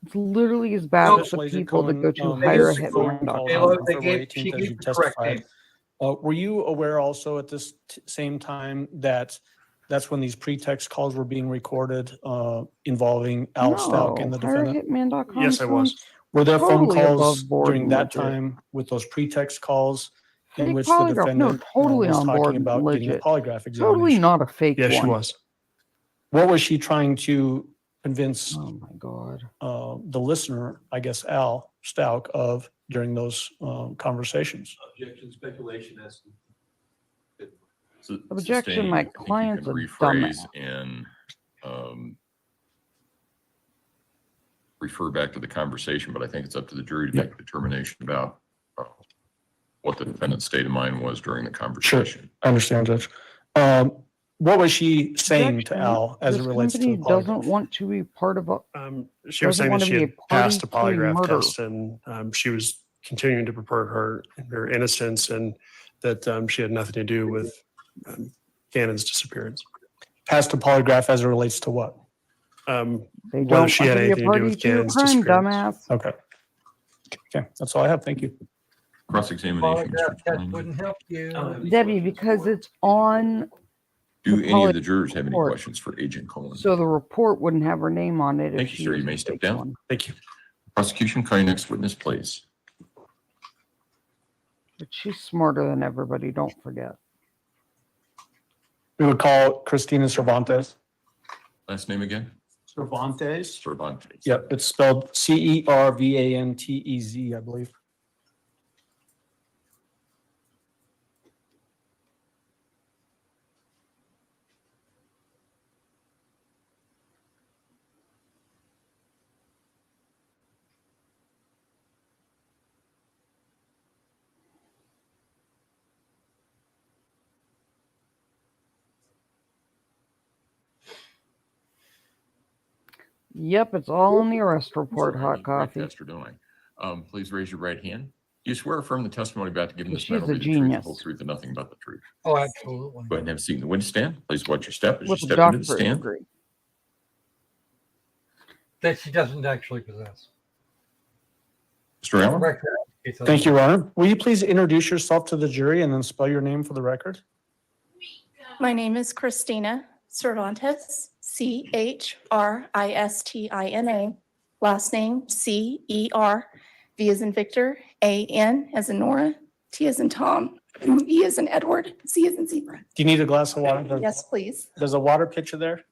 It's literally as bad as the people that go to hirehitman.com. She gave the correct name. Were you aware also at this same time that that's when these pretext calls were being recorded involving Al Stauch and the defendant? hirehitman.com. Yes, I was. Were there phone totally calls above board during and that legit. time with those pretext calls in Fake which the polygraph. No, defendant totally was on talking board and about getting a legit. polygraph examination? Totally not a fake Yes, one. she was. What was she trying to convince Oh my God. the listener, I guess Al Stauch, of during those conversations? Objection, speculation, as Objection, my I think you client's can a rephrase dumbass. and refer back to the conversation, but I think it's up to the jury to make a determination about what the defendant's state of mind was during the conversation. I understand, Judge. What was she saying to Al as it This relates to the company polygraph? doesn't want to be part of a. She was doesn't saying want that to she be had a party passed a to a polygraph murder. test and she was continuing to purport her innocence and that she had nothing to do with Gannon's disappearance. Passed a polygraph as it relates to what? They Whether don't she want had to be a anything to do party with to a Gannon's crime, disappearance. dumbass. Okay. Okay, that's all I have. Thank you. Cross-examination, Mr. Polygraph test Klein. wouldn't help you. Debbie, because it's on. Do the any of the jurors have any report. questions for Agent Cohen? So the report wouldn't have her name on it. Thank if you, she sir. You was may a step fake down. one. Thank you. Prosecution, call your next witness, please. But she's smarter than everybody. Don't forget. We would call Christina Cervantes. Last name again? Cervantes? Cervantes. Yep, it's spelled Cervantez, I believe. Yep, it's all in the arrest report. Hot coffee. Tester, don't I? Please raise your right hand. You swear or affirm the testimony about to give in this She's matter will a be the truth, the genius. whole truth, and nothing but the truth. Oh, absolutely. Go ahead and have a seat in the witness stand. Please watch your step as you With a step into the doctorate stand. degree. That she doesn't actually possess. Mr. Allen? Record. Thank you, Your Honor. Will you please introduce yourself to the jury and then spell your name for the record? My name is Christina Cervantes, Christistina. Last name Cer, V as in Victor, AN as in Nora, T as in Tom, E as in Edward, Z as in Zebra. Do you need a glass of water? Yes, please. There's a water pitcher there.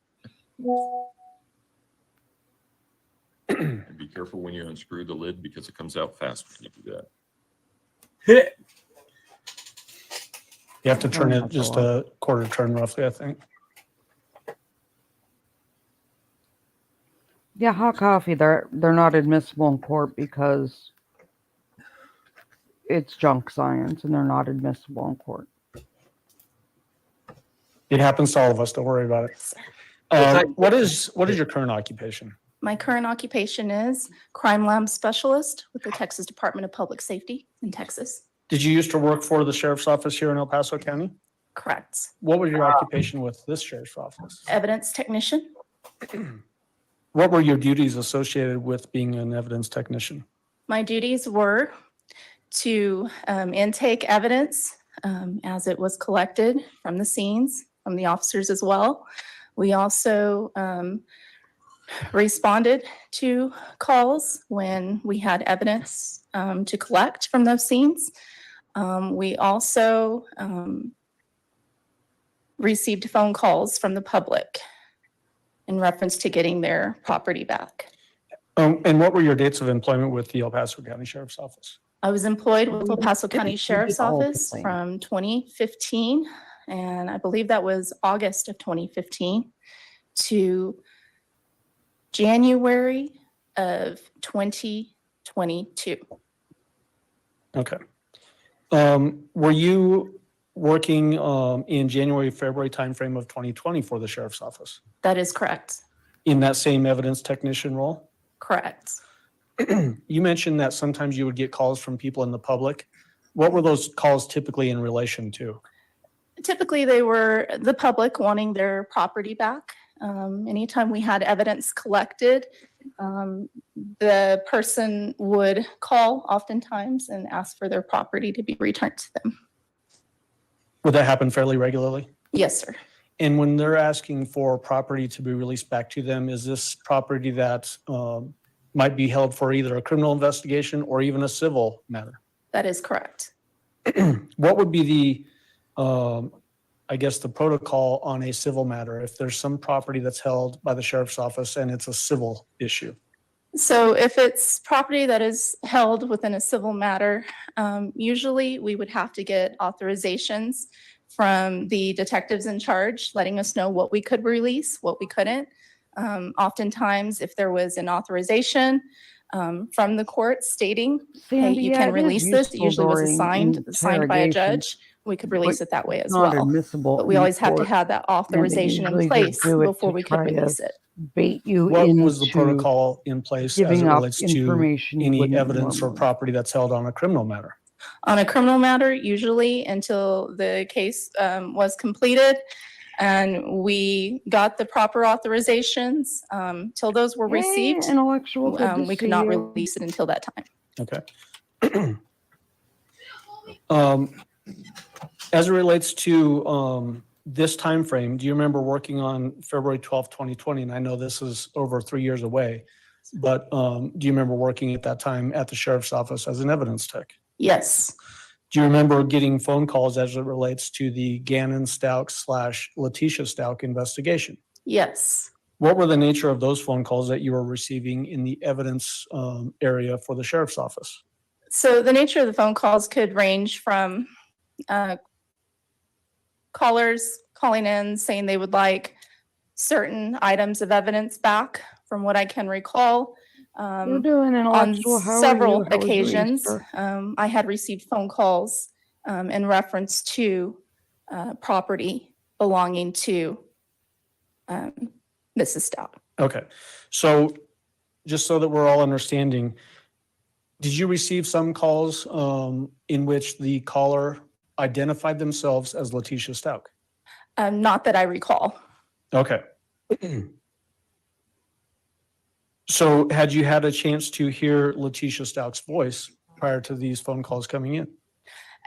And be careful when you unscrew the lid because it comes out fast when you do that. You have to turn it just a quarter turn roughly, I think. Yeah, hot coffee. They're not admissible in court because it's junk science, and they're not admissible in court. It happens to all of us. Don't worry about it. What is your current occupation? My current occupation is crime lab specialist with the Texas Department of Public Safety in Texas. Did you used to work for the sheriff's office here in El Paso County? Correct. What was your occupation with this sheriff's office? Evidence technician. What were your duties associated with being an evidence technician? My duties were to intake evidence as it was collected from the scenes, from the officers as well. We also responded to calls when we had evidence to collect from those scenes. We also received phone calls from the public in reference to getting their property back. And what were your dates of employment with the El Paso County Sheriff's Office? I was employed with El Paso County Sheriff's all the Office same. from 2015, and I believe that was August of 2015 to January of 2022. Okay. Were you working in January, February timeframe of 2020 for the sheriff's office That is correct. in that same evidence technician role? Correct. You mentioned that sometimes you would get calls from people in the public. What were those calls typically in relation to? Typically, they were the public wanting their property back. Anytime we had evidence collected, the person would call oftentimes and ask for their property to be returned to them. Would that happen fairly regularly? Yes, sir. And when they're asking for property to be released back to them, is this property that might be held for either a criminal investigation or even a civil matter? That is correct. What would be the, I guess, the protocol on a civil matter if there's some property that's held by the sheriff's office and it's a civil issue? So if it's property that is held within a civil matter, usually we would have to get authorizations from the detectives in charge, letting us know what we could release, what we couldn't. Oftentimes, if there was an authorization from the court stating, hey, Sandy, you yeah, can it is release this, it useful usually was during signed by a interrogation, judge, we could release it that way as not well. admissible But we in always have to court, have that authorization in usually just place do it before to we could try to release it. bait you What was the into protocol in place as giving it up relates to information you any wouldn't evidence or normally. property that's held on a criminal matter? On a criminal matter, usually until the case was completed and we got the proper authorizations, till those were Hey, received, intellectual, good to we could see not you. release it until that time. Okay. As it relates to this time frame, do you remember working on February 12th, 2020? And I know this is over 3 years away, but do you remember working at that time at the sheriff's office as an evidence tech? Yes. Do you remember getting phone calls as it relates to the Gannon Stauch / Letecia Stauch investigation? Yes. What were the nature of those phone calls that you were receiving in the evidence area for the sheriff's office? So the nature of the phone calls could range from callers calling in saying they would like certain items of evidence back. From what I can recall, You're doing on intellectual. How are several you? How was your occasions, Easter? I had received phone calls in reference to property belonging to Mrs. Stout. Okay, so just so that we're all understanding, did you receive some calls in which the caller identified themselves as Letecia Stauch? Not that I recall. Okay. So had you had a chance to hear Letecia Stauch's voice prior to these phone calls coming in?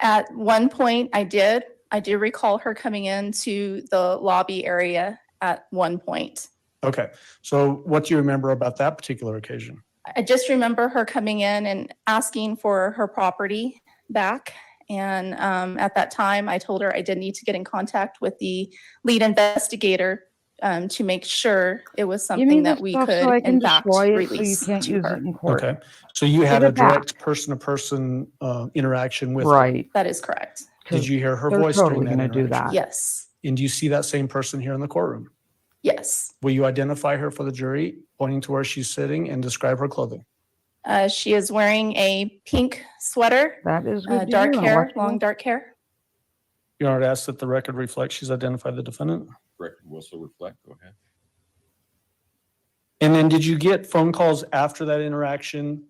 At one point, I did. I do recall her coming into the lobby area at one point. Okay, so what do you remember about that particular occasion? I just remember her coming in and asking for her property back. And at that time, I told her I did need to get in contact with the lead investigator to make sure it was Give me something the that we stuff could, so I can in fact, destroy it so you release can't to use her. it in court. Okay, so you had Give a it back. direct person-to-person interaction with her. Right. That is correct. Did you hear her They're voice totally during that gonna do interaction? that. Yes. And do you see that same person here in the courtroom? Yes. Will you identify her for the jury, pointing to where she's sitting, and describe her clothing? She is wearing a pink sweater, That is good. to dark hear, hair, intellectual. long dark hair. Your Honor, ask that the record reflect she's identified the defendant. Record will so reflect. Go ahead. And then did you get phone calls after that interaction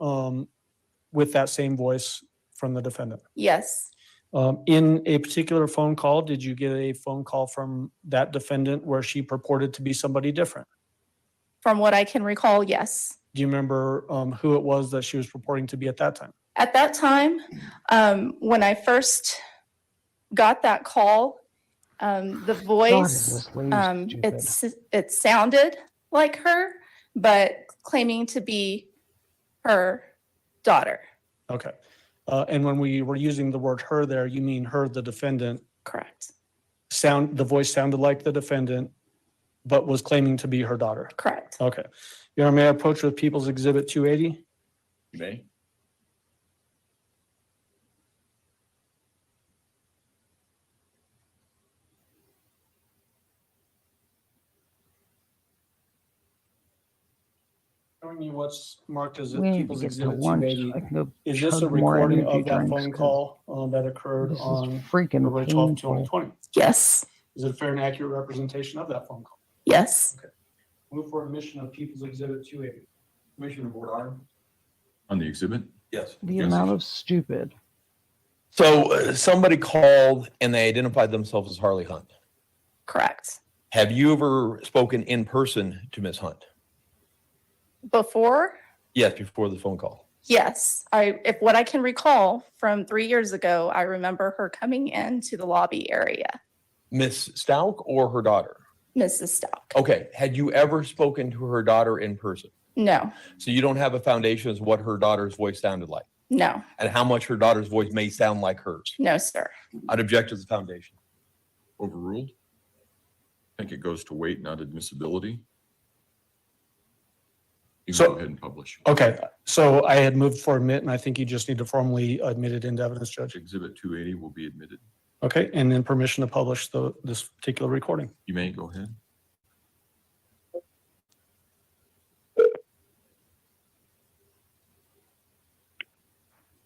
with that same voice from the defendant? Yes, In a particular phone call, did you get a phone call from that defendant where she purported to be somebody different? from what I can recall, yes. Do you remember who it was that she was purporting to be at that time? At that time, when I first got that call, the voice, this lady stupid. it sounded like her, but claiming to be her daughter. Okay. And when we were using the word her there, you mean her, the defendant? Correct. The voice sounded like the defendant, but was claiming to be her daughter? Correct. Okay. Your Honor, may I approach with People's Exhibit 280? You may. Showing me what's marked as We need to People's get to Exhibit lunch. 280. I can go Is this a chug more recording energy of that drinks phone 'cause call that occurred this is on freaking February 12th, painful. 2020? Yes. Is it a fair and accurate representation of that phone call? Yes. Move for admission of People's Exhibit 280. Commissioner Board Item? On the exhibit? Yes. The Yes. amount of stupid. So somebody called and they identified themselves as Harley Hunt. Correct. Have you ever spoken in person to Ms. Hunt? Before, Yes, before the phone call. yes. If what I can recall from 3 years ago, I remember her coming into the lobby area, Miss Stauch or her daughter? Mrs. Stauch. Okay. Had you ever spoken to her daughter in person? No, So you don't have a foundation as what her daughter's voice sounded like no, and how much her daughter's voice may sound like hers? no, sir. I'd object to the foundation. Overruled. I think it goes to weight, not admissibility. You can go ahead and publish. Okay, so I had moved for admit, and I think you just need to formally admit it into evidence, Judge. Exhibit 280 will be admitted. Okay, and then permission to publish this particular recording. You may go ahead.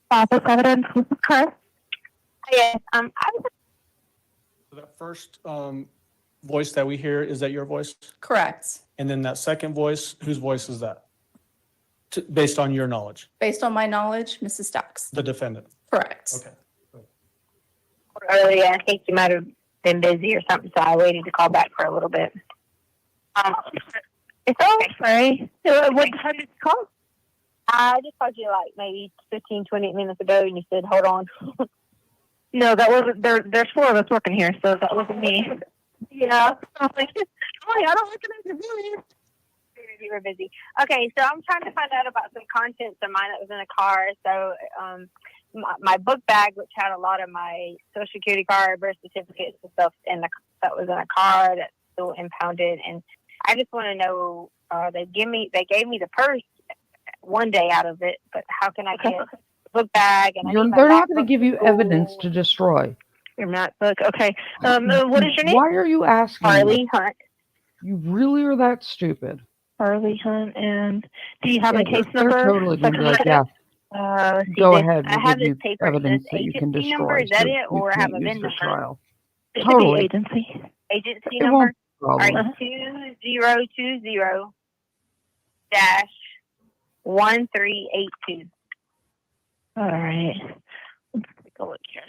Office evidence, this is Chris. Yes, I was So that first voice that we hear, is that your voice? Correct. And then that second voice, whose voice is that? Based on your knowledge, Based on my knowledge, Mrs. Stauch's. the defendant. Correct. Okay. earlier. I think you might have been busy or something, so I waited to call back for a little bit. It's okay. Sorry. What time did you call? I just called you like maybe 15, 20 minutes ago, and you said, hold on. No, that wasn't, there's 4 of us working here, so that wasn't me. Yeah. I was like, oh, I don't recognize your voice. You were busy. Okay, so I'm trying to find out about some contents of mine that was in a car. So my book bag, which had a lot of my Social Security card, birth certificates and stuff that was in a car that's still impounded. And I just want to know, they gave me the purse one day out of it, but how can I get the book bag? And They're not going to give you evidence to destroy. Your MacBook. Okay. What is your name? Why are you asking? Harley Hunt. You really are that stupid? Harley Hunt. And do you have a case They're number? totally going to be like, yeah. Go ahead. I We'll have give this you paper. evidence It that says you can agency destroy. number. Is that so it, you or I have can't a use VIN the number? trial. It should be Totally. agency. Agency It number. won't be a All right, problem. 2020-1382. All right. Let's take a look here.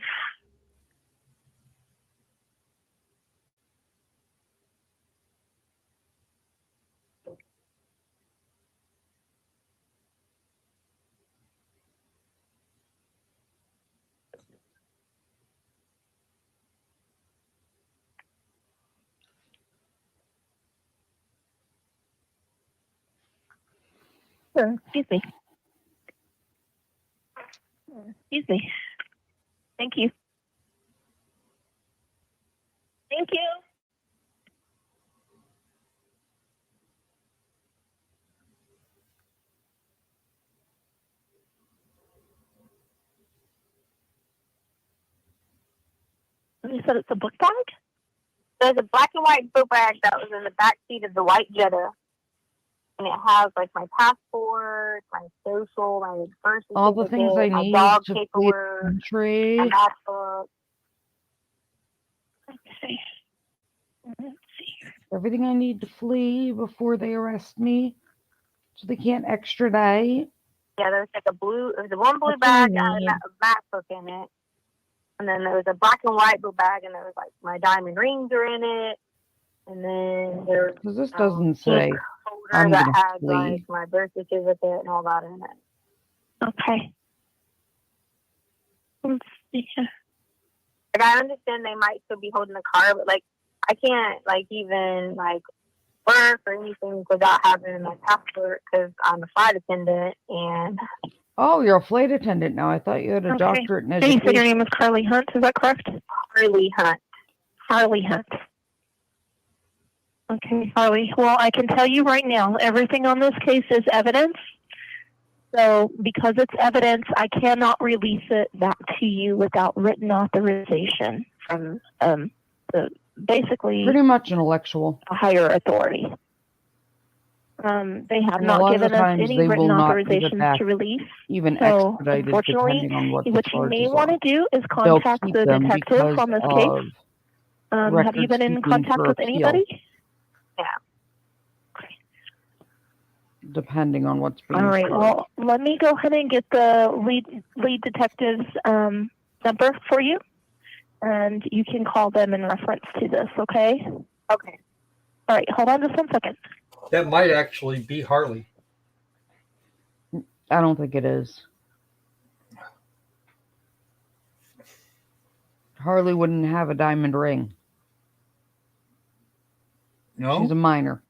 Excuse me. Excuse me. Thank you. Thank you. You said it's a book bag? There's a black and white book bag that was in the back seat of the white Jetta. And it has like my passport, my social, my birth certificate, All the things I my need dog to be a paperwork, country. my MacBook. see. Let's see. Everything I need to flee before they arrest me, so they can't extradite. Yeah, there was like there was a one blue That's what I bag and need. a MacBook in it. And then there was a black and white blue bag, and there was like my diamond rings are in it. And then there was Because this doesn't pink say folder I'm that gonna had flee. like my birth certificate and all that in it. Okay. Let's see here. Like, I understand they might still be holding the car, but like I can't like even like work or anything without having my passport because I'm a flight attendant and. Oh, you're a flight attendant now. I thought you had a doctorate in And you said your education. name is Carly Hunt, is that correct? Harley Hunt. Harley Hunt. Okay, Harley. Well, I can tell you right now, everything on this case is evidence. So because it's evidence, I cannot release it back to you without written authorization from basically Pretty much intellectual. a higher authority. They have And a not lot of given the us times any they written will not give it authorizations back, to release. even So, extradited, unfortunately, depending on what the what you may charges want are. to do is They'll contact keep the them detective because on this of case. Have you record been in keeping contact for with appeal, anybody? Yeah. depending on what's being All right. charged. Well, let me go ahead and get the lead detective's number for you, and you can call them in reference to this. Okay. Okay. All right. Hold on just 1 second. That might actually be Harley. I don't think it is. Harley wouldn't have a diamond ring. No? She's a minor.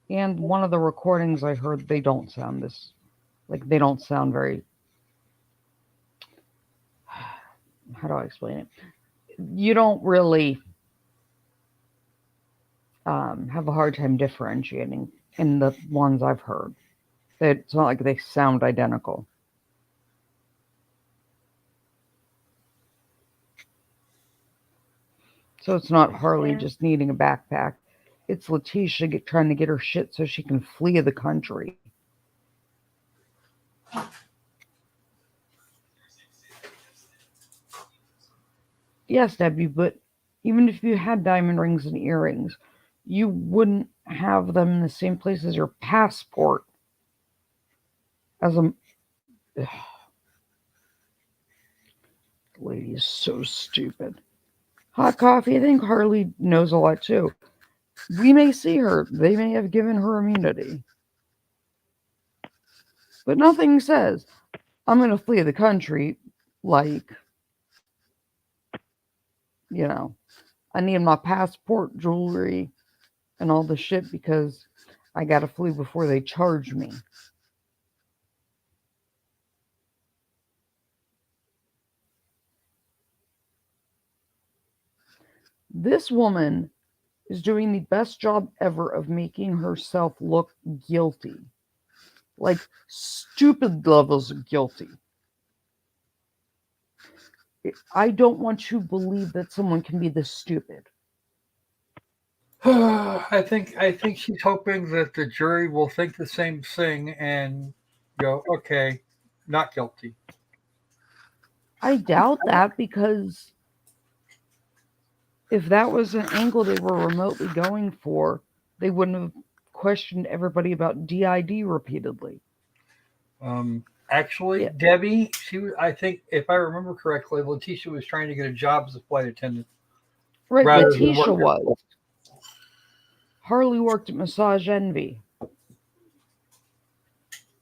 And one of the recordings I heard, they don't sound this, like they don't sound very, how do I explain it? You don't really have a hard time differentiating in the ones I've heard. It's not like they sound identical. So it's not Harley just needing a backpack. It's Letecia trying to get her shit so she can flee the country. Yes, Debbie, but even if you had diamond rings and earrings, you wouldn't have them in the same place as your passport. As a... Ugh. The lady is so stupid. Hot coffee, I think Harley knows a lot too. We may see her. They may have given her immunity. But nothing says, I'm going to flee the country like, you know, I need my passport, jewelry, and all the shit because I got to flee before they charge me. This woman is doing the best job ever of making herself look guilty. Like stupid levels of guilty. I don't want to believe that someone can be this stupid. I think she's hoping that the jury will think the same thing and go, okay, not guilty. I doubt that, because if that was an angle they were remotely going for, they wouldn't have questioned everybody about DID repeatedly. Actually, Debbie, I think, if I remember correctly, Letecia was trying to get a job as a flight attendant. Right, Letecia was. Harley worked at Massage Envy.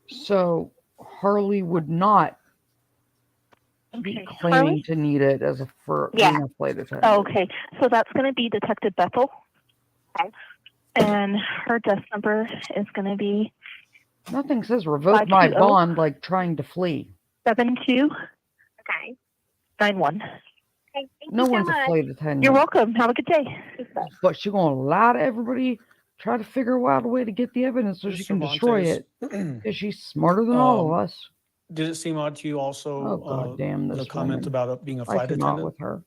So Harley would not be claiming to need it as being a flight attendant. Oh, okay. So that's going to be Detective Bethel. Okay. And her desk number is going to be... Nothing says revoke my bond like trying to flee. 72. Okay. 91. Okay, no one's a flight attendant. You're welcome. Have a good day. But she's going to lie to everybody, try to figure out a way to get the evidence so she can destroy it. Because she's smarter than all of us. Did it seem odd to you also? Oh, God damn this the comment woman. about it being a I flight cannot attendant with her.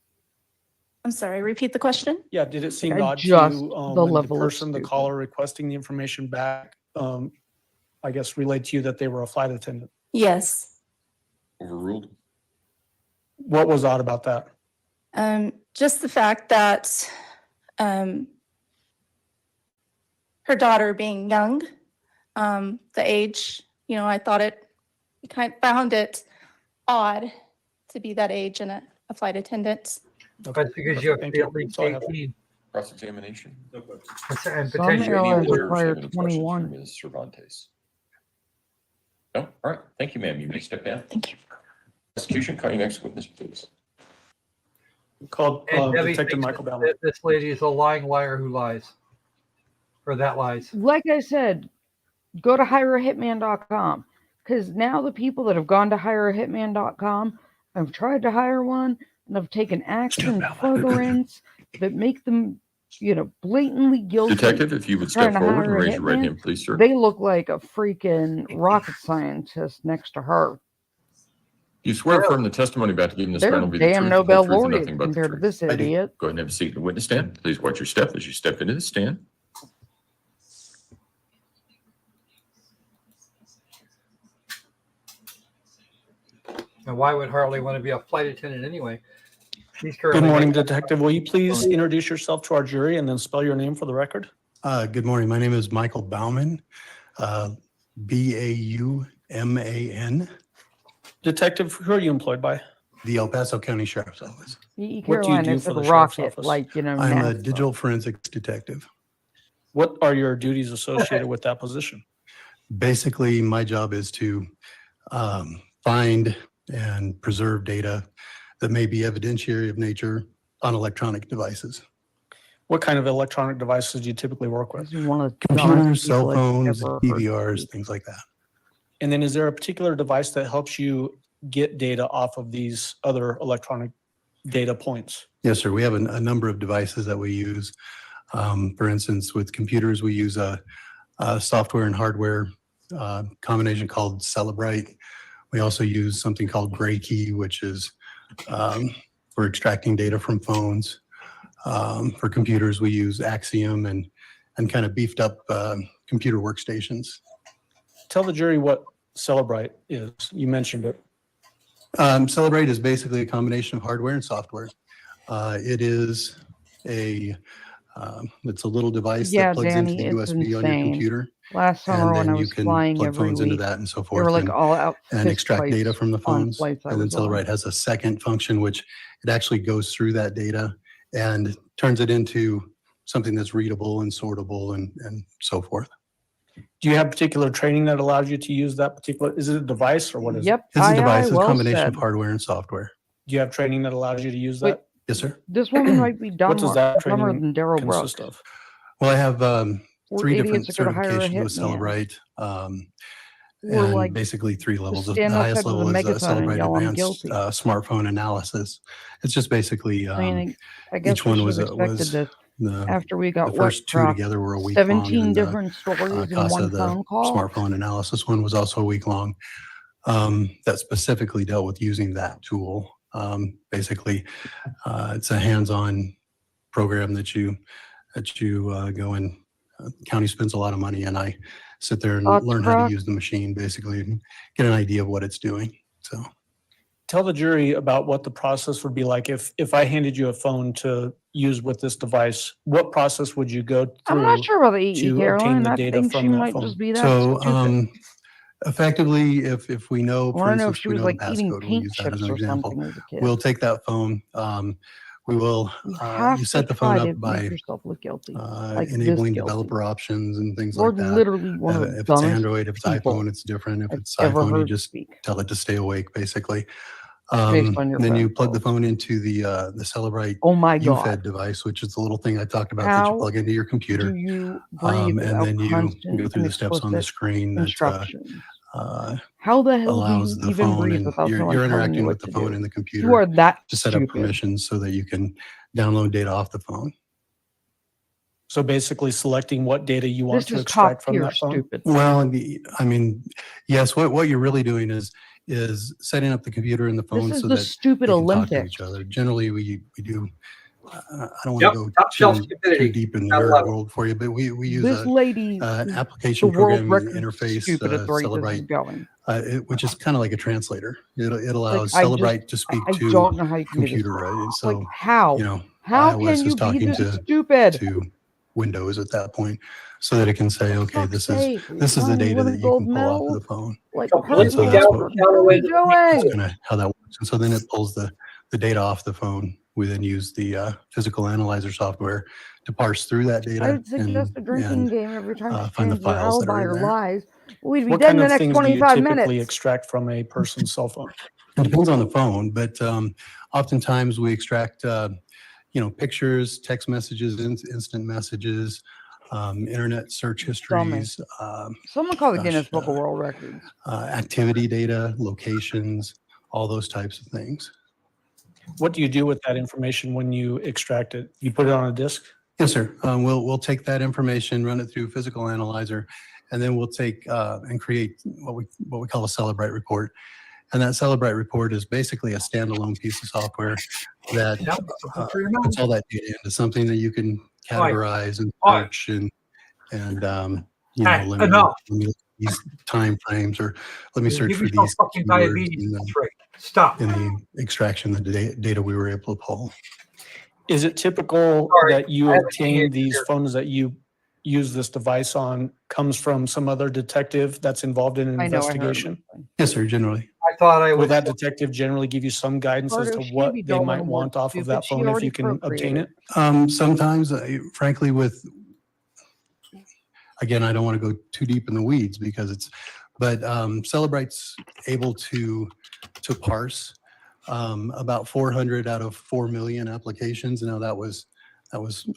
I'm sorry, repeat the question? Yeah, did it seem I odd to just you the when the level of person, the stupid. caller requesting the information back, I guess relayed to you that they were a flight attendant? Yes. Overruled. What was odd about that? Just the fact that her daughter being young, the age, I thought found it odd to be that age and a flight attendant. That's because you have to be at least 18. Cross-examination. And Some potentially. airlines Clear require statement of questions from 21. Ms. Cervantes. No, all right. Thank you, ma'am. You may step down. Thank you. Prosecution, call your next witness, please. Called And Debbie Detective thinks Michael Ballard. that this lady is a lying liar who lies. Or that lies. Like I said, go to hireahitman.com, because now the people that have gone to hireahitman.com have tried to hire one and have taken acts in furtherance that make them, blatantly guilty. Detective, if you would trying step to forward and hire a raise your right hitman. hand, please, sir. They look like a freaking rocket scientist next to her. You swear affirm the testimony about to give in this They're trial will be the damn truth, Nobel the whole truth, and laureates nothing but the compared to truth. this idiot. Go ahead and have a seat in the witness stand. Please watch your step as you step into the stand. And why would Harley want to be a flight attendant anyway? She's Good currently morning, making- Detective. Will you please introduce yourself to our jury and then spell your name for the record? Good morning. My name is Michael Bauman, Bauman, Detective, who are you employed by? the El Paso County Sheriff's Office. What do you Carolina do said for the Sheriff's rocket, Office? like, I'm a NASA. digital forensics detective. What are your duties associated with that position? Basically, my job is to find and preserve data that may be evidentiary of nature on electronic devices. What kind of electronic devices do you typically work with? One of the Computers, dumbest cell people I've phones, ever heard DVRs, speak. things like that. And then is there a particular device that helps you get data off of these other electronic data points? Yes, sir. We have a number of devices that we use. For instance, with computers, we use a software and hardware combination called Celebrite. We also use something called Gray Key, which is for extracting data from phones. For computers, we use Axiom and kind of beefed up computer workstations. Tell the jury what Celebrite is. You mentioned it. Celebrate is basically a combination of hardware and software. It is it's a little device Yeah, that plugs Danny, into the it's USB on your insane. computer. Last summer And when then I you was can flying plug every phones into week, that and so they were forth. like all out And fist extract data fights from the on phones. flights I And then was on. Celebrite has a second function, which it actually goes through that data and turns it into something that's readable and sortable and so forth. Do you have particular training that allows you to use that particular, is it a device or what is it? Yep, It's a device, it's a well combination of said. hardware and software. Do you have training that allows you to use Wait, that? Yes, sir. This woman might be What dumber, does that dumber training than Daryl consist Brooks. of? Well, I have We're 3 different idiots that go to hire a certifications with hitman. Celebrite. We're And like, basically 3 levels. just The stand highest outside with level a is megaphone and Celebrite yell, "I'm Advanced guilty." Smartphone Analysis. It's just basically I mean, I guess each we one should was have expected this the after we got first 2 wet-cropped together were a week long, 17 and the different stories in CASA, one the phone call. smartphone analysis one, was also a week long. That specifically dealt with using that tool. Basically, it's a hands-on program that you go and county spends a lot of money, and I sit there and Thoughts, learn how to Brock? use the machine, basically, and get an idea of what it's doing. So. Tell the jury about what the process would be like if I handed you a phone to use with this device. What process would you go through? I'm not sure about the EE, to Caroline. obtain the I data think she from that might phone? just be that So, stupid. effectively, if we know, I for want to know if instance, she we was know the like eating passcode, we'll paint use that as chips an or example. something as a kid. We'll take that phone. We will You have you to set the phone try to up by make yourself look guilty, like this enabling guilty. developer options and things We're like that. literally one of the If it's dumbest Android, if it's people iPhone, it's different. If I've it's ever iPhone, you heard just speak. tell it to stay awake, basically. Based on your Then you phone plug the calls. phone into the Celebrite Oh my UFED God. device, which is the little thing I talked about that you How plug into your computer. do you breathe And without then you constant go through and the steps on the explicit screen that instructions? How the hell do allows you the even phone, breathe and without you're someone telling you interacting what with the to phone do? and the computer You are that to set up stupid. permissions so that you can download data off the phone. So basically selecting what data you want This to is extract top from tier that phone? stupid. Well, I mean, yes, what you're really doing is setting up the computer and the phone This is so the that stupid they can talk to Olympics. each other. Generally, we do I don't want to go top shelf too stupidity. deep in the Gotta nerd love it. world for you, but we use This lady, application the world programming record interface, stupid at the rate this is Celebrite, going. which is kind of like a translator. It Like, allows I just, Celebrite to speak I to don't know how you can be this computer, stupid. right? Like, So, how? you know, How iOS can is you be talking this stupid? to Windows at that point, so that it can say, okay, Fuck's this sake, is the won data win a that you gold can pull off of medal? the phone. Like, And so that's what what are we that's doing? kind of how that works. And so then it pulls the data off the phone. We then use the physical analyzer software to parse through that I data would suggest a drinking and game every time she find the changes her files that are alibi in or there. lies. We'd be What dead kind in the of next things do you 25 typically minutes. extract from a person's cell phone? It depends on the phone, but oftentimes we extract, pictures, text messages, instant messages, internet search histories, Someone call the Guinness Book of World Records. activity data, locations, all those types of things. What do you do with that information when you extract it? You put it on a disk? Yes, sir. We'll take that information, run it through Physical Analyzer, and then we'll take and create what we call a Celebrite report. And that Celebrite report is basically a standalone piece of software that puts all that data into something that you can categorize and search and let me look at these time frames, or let me search for these keywords in the extraction, the data we were able to pull. Is it typical that you obtain these phones that you use this device on comes from some other detective that's involved in an investigation? Yes, sir, generally. I thought I Will was. that detective generally give you some guidance as to what they might want off of that phone if you can obtain it? Sometimes, frankly, again, I don't want to go too deep in the weeds but Celebrite's able to parse about 400 out of 4 million applications. Now that was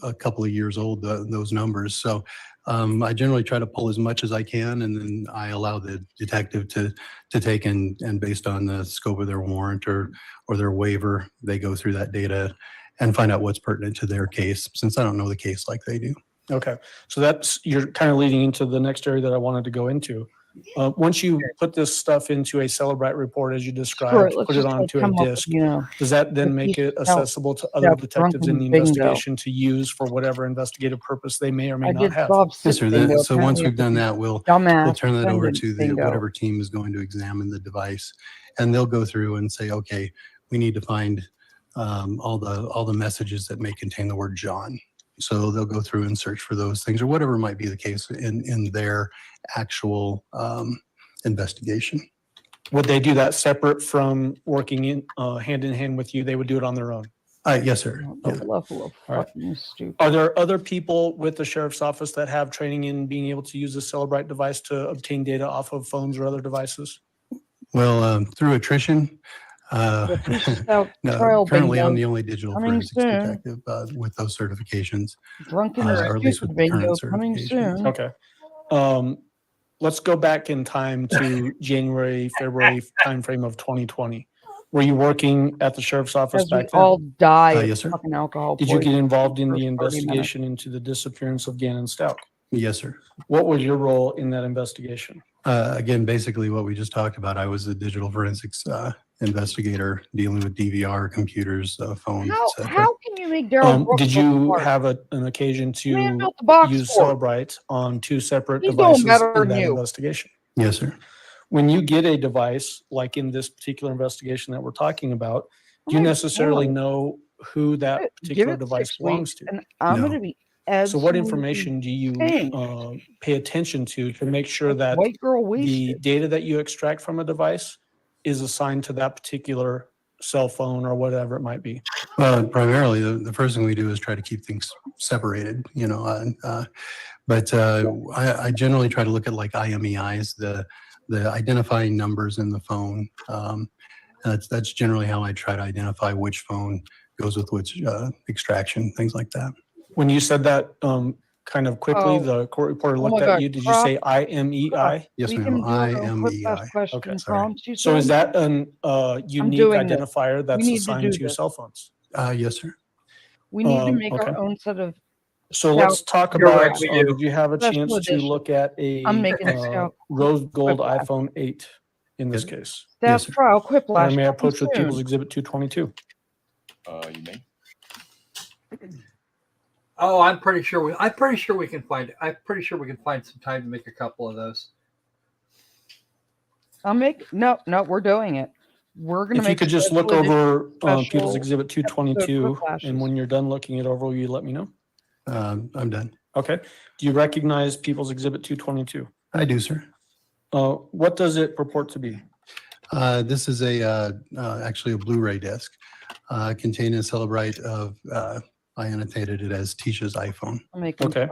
a couple of years old, those numbers. So I generally try to pull as much as I can, and then I allow the detective to take and based on the scope of their warrant or their waiver, they go through that data and find out what's pertinent to their case, since I don't know the case like they do. Okay, so you're kind of leading into the next area that I wanted to go into. Once you put this stuff into a Celebrite report, as you described, put it onto a disk, does that then make it accessible to other detectives in the investigation to use for whatever investigative purpose they may or may not have? Yes, sir. So once we've done that, we'll turn that over to bingo. whatever team is going to examine the device, and they'll go through and say, okay, we need to find all the messages that may contain the word John. So they'll go through and search for those things, or whatever might be the case in their actual investigation. Would they do that separate from working in hand in hand with you? They would do it on their own? Yes, sir. Yeah. All right. Are there other people with the sheriff's office that have training in being able to use the Celebrite device to obtain data off of phones or other devices? Well, through attrition, no, currently I'm the only digital forensics detective with those certifications. Drunken or at least with the bingo current coming certifications. soon. Okay. Let's go back in time to January, February timeframe of 2020. Were you working at the sheriff's office As we back then? all die Yes, sir. of fucking alcohol Did you get poisoning involved in for the 30 minutes. investigation into the disappearance of Gannon Stauch? Yes, sir. What was your role in that investigation? Again, basically what we just talked about. I was a digital forensics investigator dealing with DVR, computers, phones, etc. How can you make Daryl Brooks Did look you smart? have an occasion to built the box use for it. Celebrite on two separate He's doing devices better in than that you. investigation? Yes, sir. When you get a device, like in this particular investigation that we're talking about, do you necessarily know who that particular device belongs to? And I'm going to be So what information do you pay attention to make sure that white girl the data that you extract from a device is assigned to that particular cell phone or whatever it might be? Primarily, the first thing we do is try to keep things separated, but I generally try to look at like IMEIs, the identifying numbers in the phone. That's generally how I try to identify which phone goes with which extraction, things like that. When you said that kind of quickly, the court reporter looked at you. Did you say IMEI? Yes, ma'am. IMEI. Okay, sorry. So is that an unique identifier that's assigned to cell phones? Yes, sir. We need to make our own set of. So let's talk about, did you have a Special chance to edition. look at a I'm making Scout rose gold Quiplash. iPhone 8 in this case? Staff trial Quiplash. May I coming approach with soon. People's Exhibit 222? You may. Oh, I'm pretty sure we can find it. I'm pretty sure we can find some time to make a couple of those. No, we're doing it. We're gonna If you make could just look special edition over People's special Exhibit episode 222, quick flashes. and when you're done looking it over, will you let me know? I'm done. Okay. Do you recognize People's Exhibit 222? I do, sir. What does it purport to be? This is actually a Blu-ray disc containing a Celebrite of, I annotated it as Tisha's iPhone. Okay.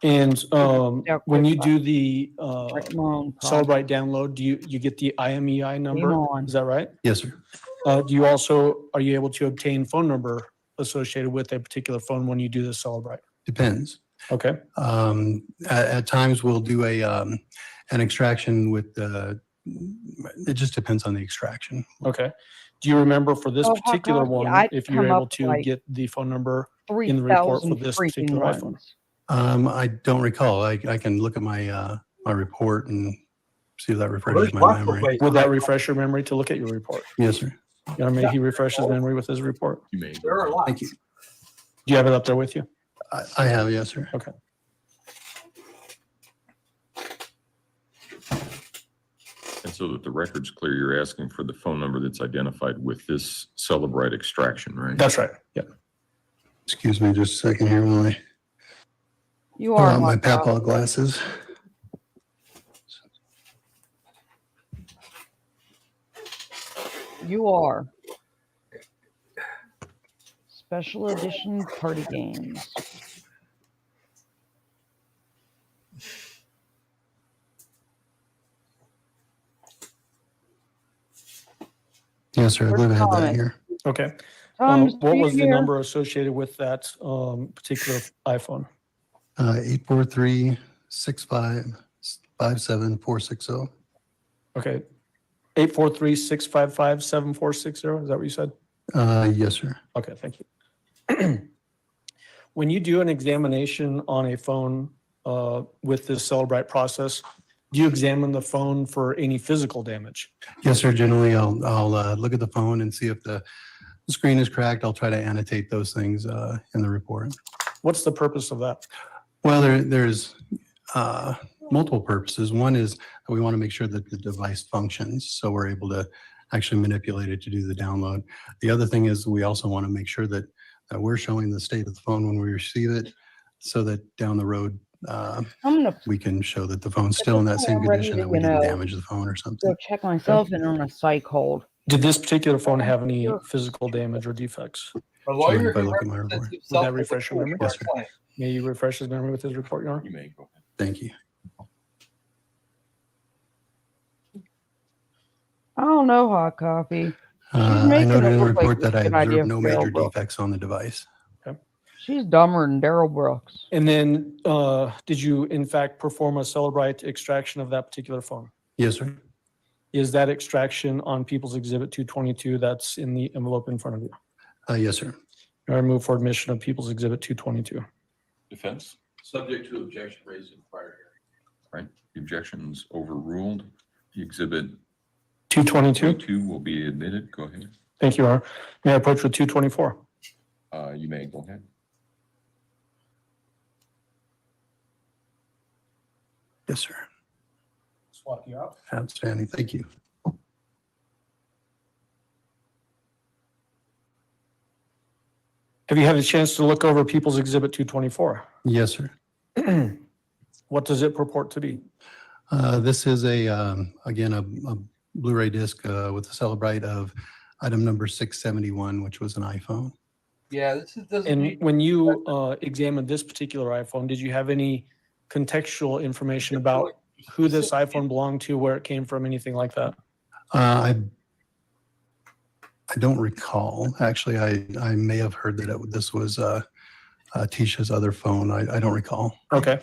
And when you do the on, Celebrite download, do you get the IMEI number? on. Is that right? Yes, sir. Are you able to obtain phone number associated with a particular phone when you do the Celebrite? Depends. Okay. At times we'll do an extraction with it just depends on the extraction. Okay. Do you remember for this particular one, if you're able to get the phone number in the report for this particular iPhone? I don't recall. I can look at my my report and see if that refreshes my memory. Would that refresh your memory to look at your report? Yes, sir. May he refresh his memory with his report? You may. There are lots. Thank you. Do you have it up there with you? I have, yes, sir. Okay. And so that the record's clear, you're asking for the phone number that's identified with this Celebrite extraction, right? That's right. Yeah. Excuse me just a second here while I You pull are out my my Papal glasses. You are. Special edition party games. Yes, sir. I believe I have that Thomas? here. Okay. Thomas, What are you was the here? number associated with that particular iPhone? 843-6557-460. Okay. 843-655-7460. Is that what you said? Yes, sir. Okay, thank you. When you do an examination on a phone with this Celebrite process, do you examine the phone for any physical damage? Yes, sir. Generally, I'll look at the phone and see if the screen is cracked. I'll try to annotate those things in the report. What's the purpose of that? Well, there's multiple purposes. One is that we want to make sure that the device functions, so we're able to actually manipulate it to do the download. The other thing is we also want to make sure that we're showing the state of the phone when we receive it, so that down the road we can show that the phone's still in that same condition, that we didn't damage the phone or something. Go check myself in on a psych hold. Did this particular phone have any physical damage or defects? A lawyer If I who look at my represents report. Would himself that refresh your memory? Yes, sir. May you refresh his memory with his report, Your Honor? You may go ahead. Thank you. I don't know, hot coffee. I making noted it in the look like report that I it's a good idea observed no for major Daryl Brooks. defects on the device. She's dumber than Daryl Brooks. And then did you in fact perform a Celebrite extraction of that particular phone? Yes, sir. Is that extraction on People's Exhibit 222 that's in the envelope in front of you? Yes, sir. I move for admission of People's Exhibit 222. Defense? Subject to objection raised in prior hearing. Right. The objection's overruled. The exhibit 222. 2 will be admitted. Go ahead. Thank you, Your Honor. May I approach with 224? You may go ahead. Yes, sir. Swap you out. Outstanding. Thank you. Have you had a chance to look over People's Exhibit 224? Yes, sir. What does it purport to be? This is again, a Blu-ray disc with a Celebrite of item number 671, which was an iPhone. Yeah, this doesn't. And when you examined this particular iPhone, did you have any contextual information about who this iPhone belonged to, where it came from, anything like that? I don't recall. Actually, I may have heard that this was Tisha's other phone. I don't recall. Okay.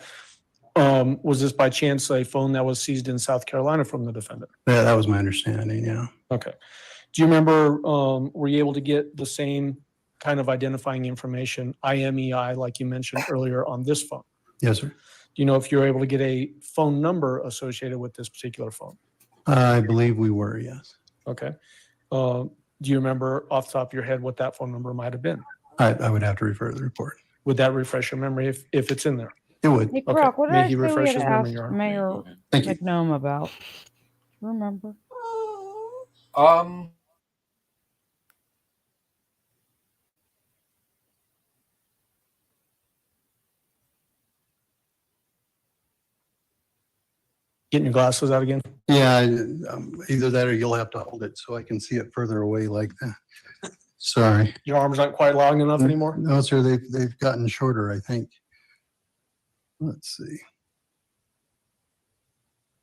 Was this by chance a phone that was seized in South Carolina from the defendant? Yeah, that was my understanding, yeah. Okay. Do you remember, were you able to get the same kind of identifying information, IMEI, like you mentioned earlier, on this phone? Yes, sir. Do you know if you were able to get a phone number associated with this particular phone? I believe we were, yes. Okay. Do you remember off the top of your head what that phone number might have been? I would have to refer to the report. Would that refresh your memory if it's in there? It would. Hey, Okay. Croc, what did May I he say we refresh had his memory, asked Your Honor. Mayor Thank you. McNome about? Remember? Getting your glasses out again? Yeah, either that or you'll have to hold it so I can see it further away like that. Sorry. Your arms aren't quite long enough anymore? No, sir, they've gotten shorter, I think. Let's see.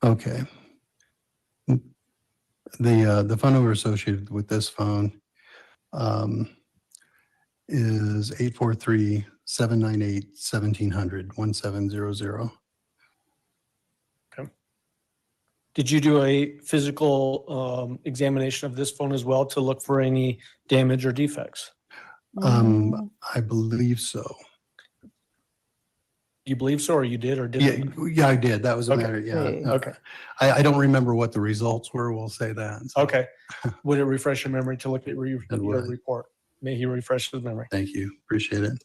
Okay. The phone number associated with this phone is 843-798-1700, 1700. Okay. Did you do a physical examination of this phone as well to look for any damage or defects? I believe so. You believe so, or you did, or didn't? Yeah, I did. That was a Okay. matter, yeah. Okay. I don't remember what the results were, we'll say that. So, Okay. Would it refresh your memory to look at your would. report? May he refresh his memory. Thank you, appreciate it.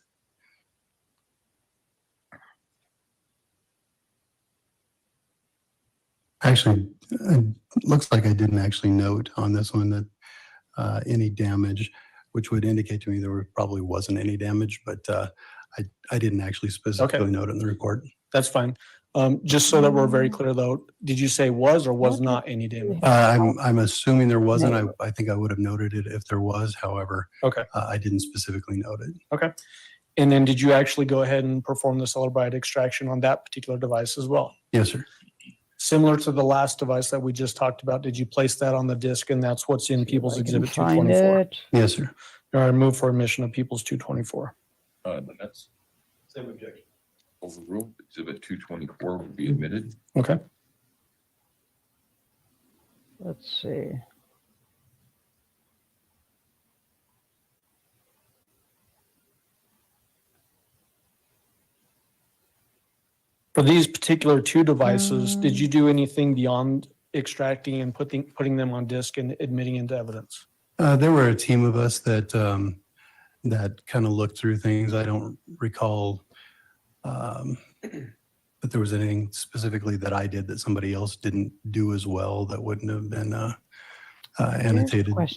Actually, it looks like I didn't actually note on this one that any damage, which would indicate to me there probably wasn't any damage, but I didn't actually specifically note it in the report. That's fine. Just so that we're very clear though, did you say was or was not any damage? I'm assuming there wasn't. I think I would have noted it if there was. However, Okay. I didn't specifically note it. Okay. And then did you actually go ahead and perform the Celebrite extraction on that particular device as well? Yes, sir. Similar to the last device that we just talked about, did you place that on the disk and that's what's in People's Exhibit 224? Yes, sir. All right, move for admission of People's 224. That's same objection. Overruled. Exhibit 224 will be admitted. Okay. Let's see. For these particular two devices, did you do anything beyond extracting and putting them on disk and admitting into evidence? There were a team of us that that kind of looked through things. I don't recall that there was anything specifically that I did that somebody else didn't do as well that wouldn't have been annotated by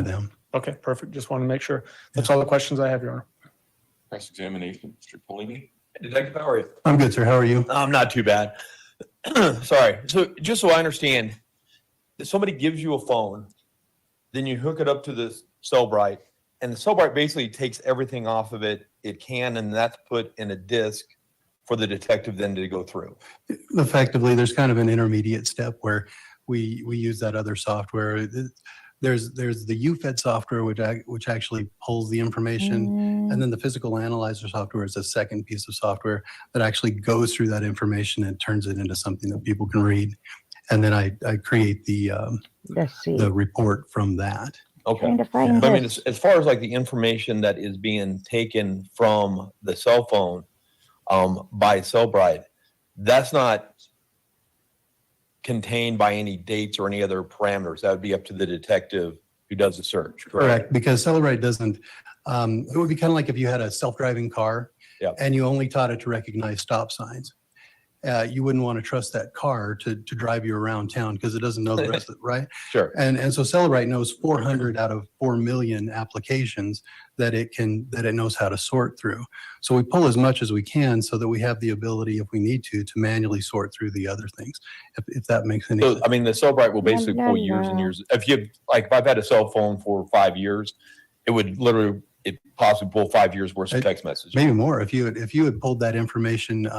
them. Okay, perfect. Just want to make sure. That's all the questions I have, Your Honor. Cross-examination, Mr. Polini. Detective, how are you? I'm good, sir. How are you? I'm not too bad. Sorry. So just so I understand, if somebody gives you a phone, then you hook it up to the Cellbrite, and the Cellbrite basically takes everything off of it it can, and that's put in a disk for the detective then to go through. Effectively, there's kind of an intermediate step where we use that other software. There's the UFED software, which actually pulls the information, and then the physical analyzer software is a second piece of software that actually goes through that information and turns it into something that people can read. And then I create the report from that. Okay. But I mean, as far as like the information that is being taken from the cell phone by Cellbrite, that's not contained by any dates or any other parameters. That would be up to the detective who does the search. Correct, because Cellbrite doesn't, it would be kind of like if you had a self-driving car and you only taught it to recognize stop signs. You wouldn't want to trust that car to drive you around town because it doesn't know the rest of it, right? Sure. And so Cellbrite knows 400 out of 4 million applications that it knows how to sort through. So we pull as much as we can so that we have the ability, if we need to manually sort through the other things, if that makes any sense. So, I mean, the Cellbrite will basically pull years and years. If I've had a cell phone for 5 years, it would literally, it possibly pull 5 years worth of text messages. Maybe more. If you had pulled that information,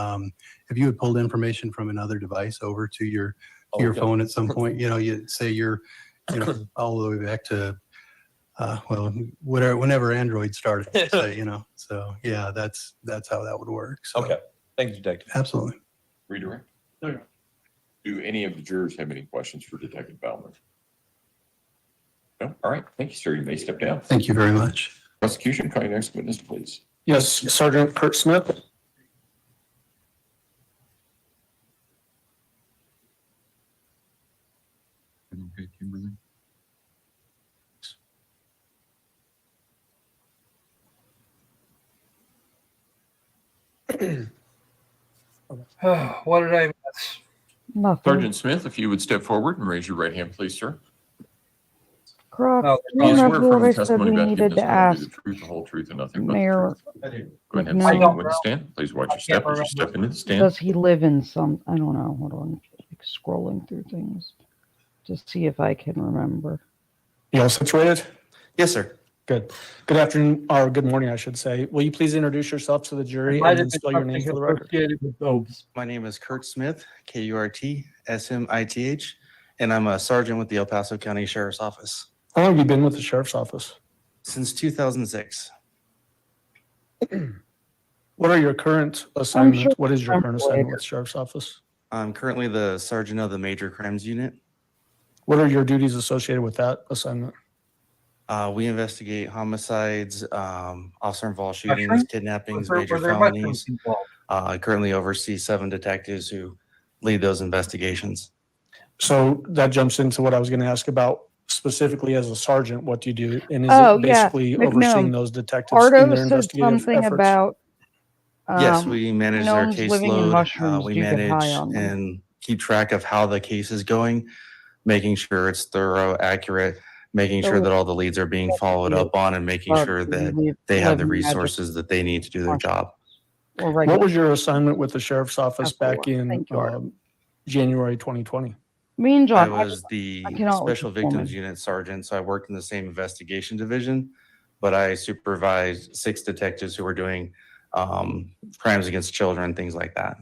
if you had pulled information from another device over to your phone at some point, you say you're, all the way back to, whenever Android started, say, so yeah, that's how that would work. So. Okay. Thank you, Detective. Absolutely. Redirect. No. Do any of the jurors have any questions for Detective Bellman? No? All right. Thank you, sir. You may step down. Thank you very much. Prosecution, call your next witness, please. Yes, Sergeant Kurt Smith. Okay, Kimberly. What did I miss? Nothing. Sergeant Smith, if you would step forward and raise your right hand, please, sir. Croft, No, do you Do you remember swear what affirm I the said testimony we about to give needed this to morning will be ask the truth, the whole truth, and nothing but the Mayor truth? Go ahead and have a McMillan? seat on the witness stand. Please watch your step as you step into the stand. Does he live in some, I don't know, hold on, like scrolling through things to see if I can remember. You all situated? Yes, sir. Good. Good afternoon, or good morning, I should say. Will you please introduce yourself to the jury Might and have then been spell your name something for the record? associated with Obes. My name is Kurt Smith, KURTSMITH, and I'm a sergeant with the El Paso County Sheriff's Office. How long have you been with the sheriff's office? Since 2006. What are your current sure assignment? What is your I'm current assignment later. with sheriff's office? I'm currently the sergeant of the Major Crimes Unit. What are your duties associated with that assignment? We investigate homicides, officer-involved shootings, kidnappings, Were major there mushrooms felonies. involved? I currently oversee 7 detectives who lead those investigations. So that jumps into what I was going to ask about specifically as a sergeant, what do you do? And is Oh, it yeah, basically overseeing McMillan. those detectives in Ardo their said investigative something efforts? about Yes, we manage their gnomes living in caseload. mushrooms We do get high manage on them. and keep track of how the case is going, making sure it's thorough, accurate, making sure that all the leads are being followed up on, and making sure that they have the resources that they need to do their job. What was your assignment with the sheriff's office back in Thank you, Ardo. January 2020? Me and I John, was the I cannot with Special this woman. Victims Unit Sergeant, so I worked in the same investigation division, but I supervised 6 detectives who were doing crimes against children, things like that.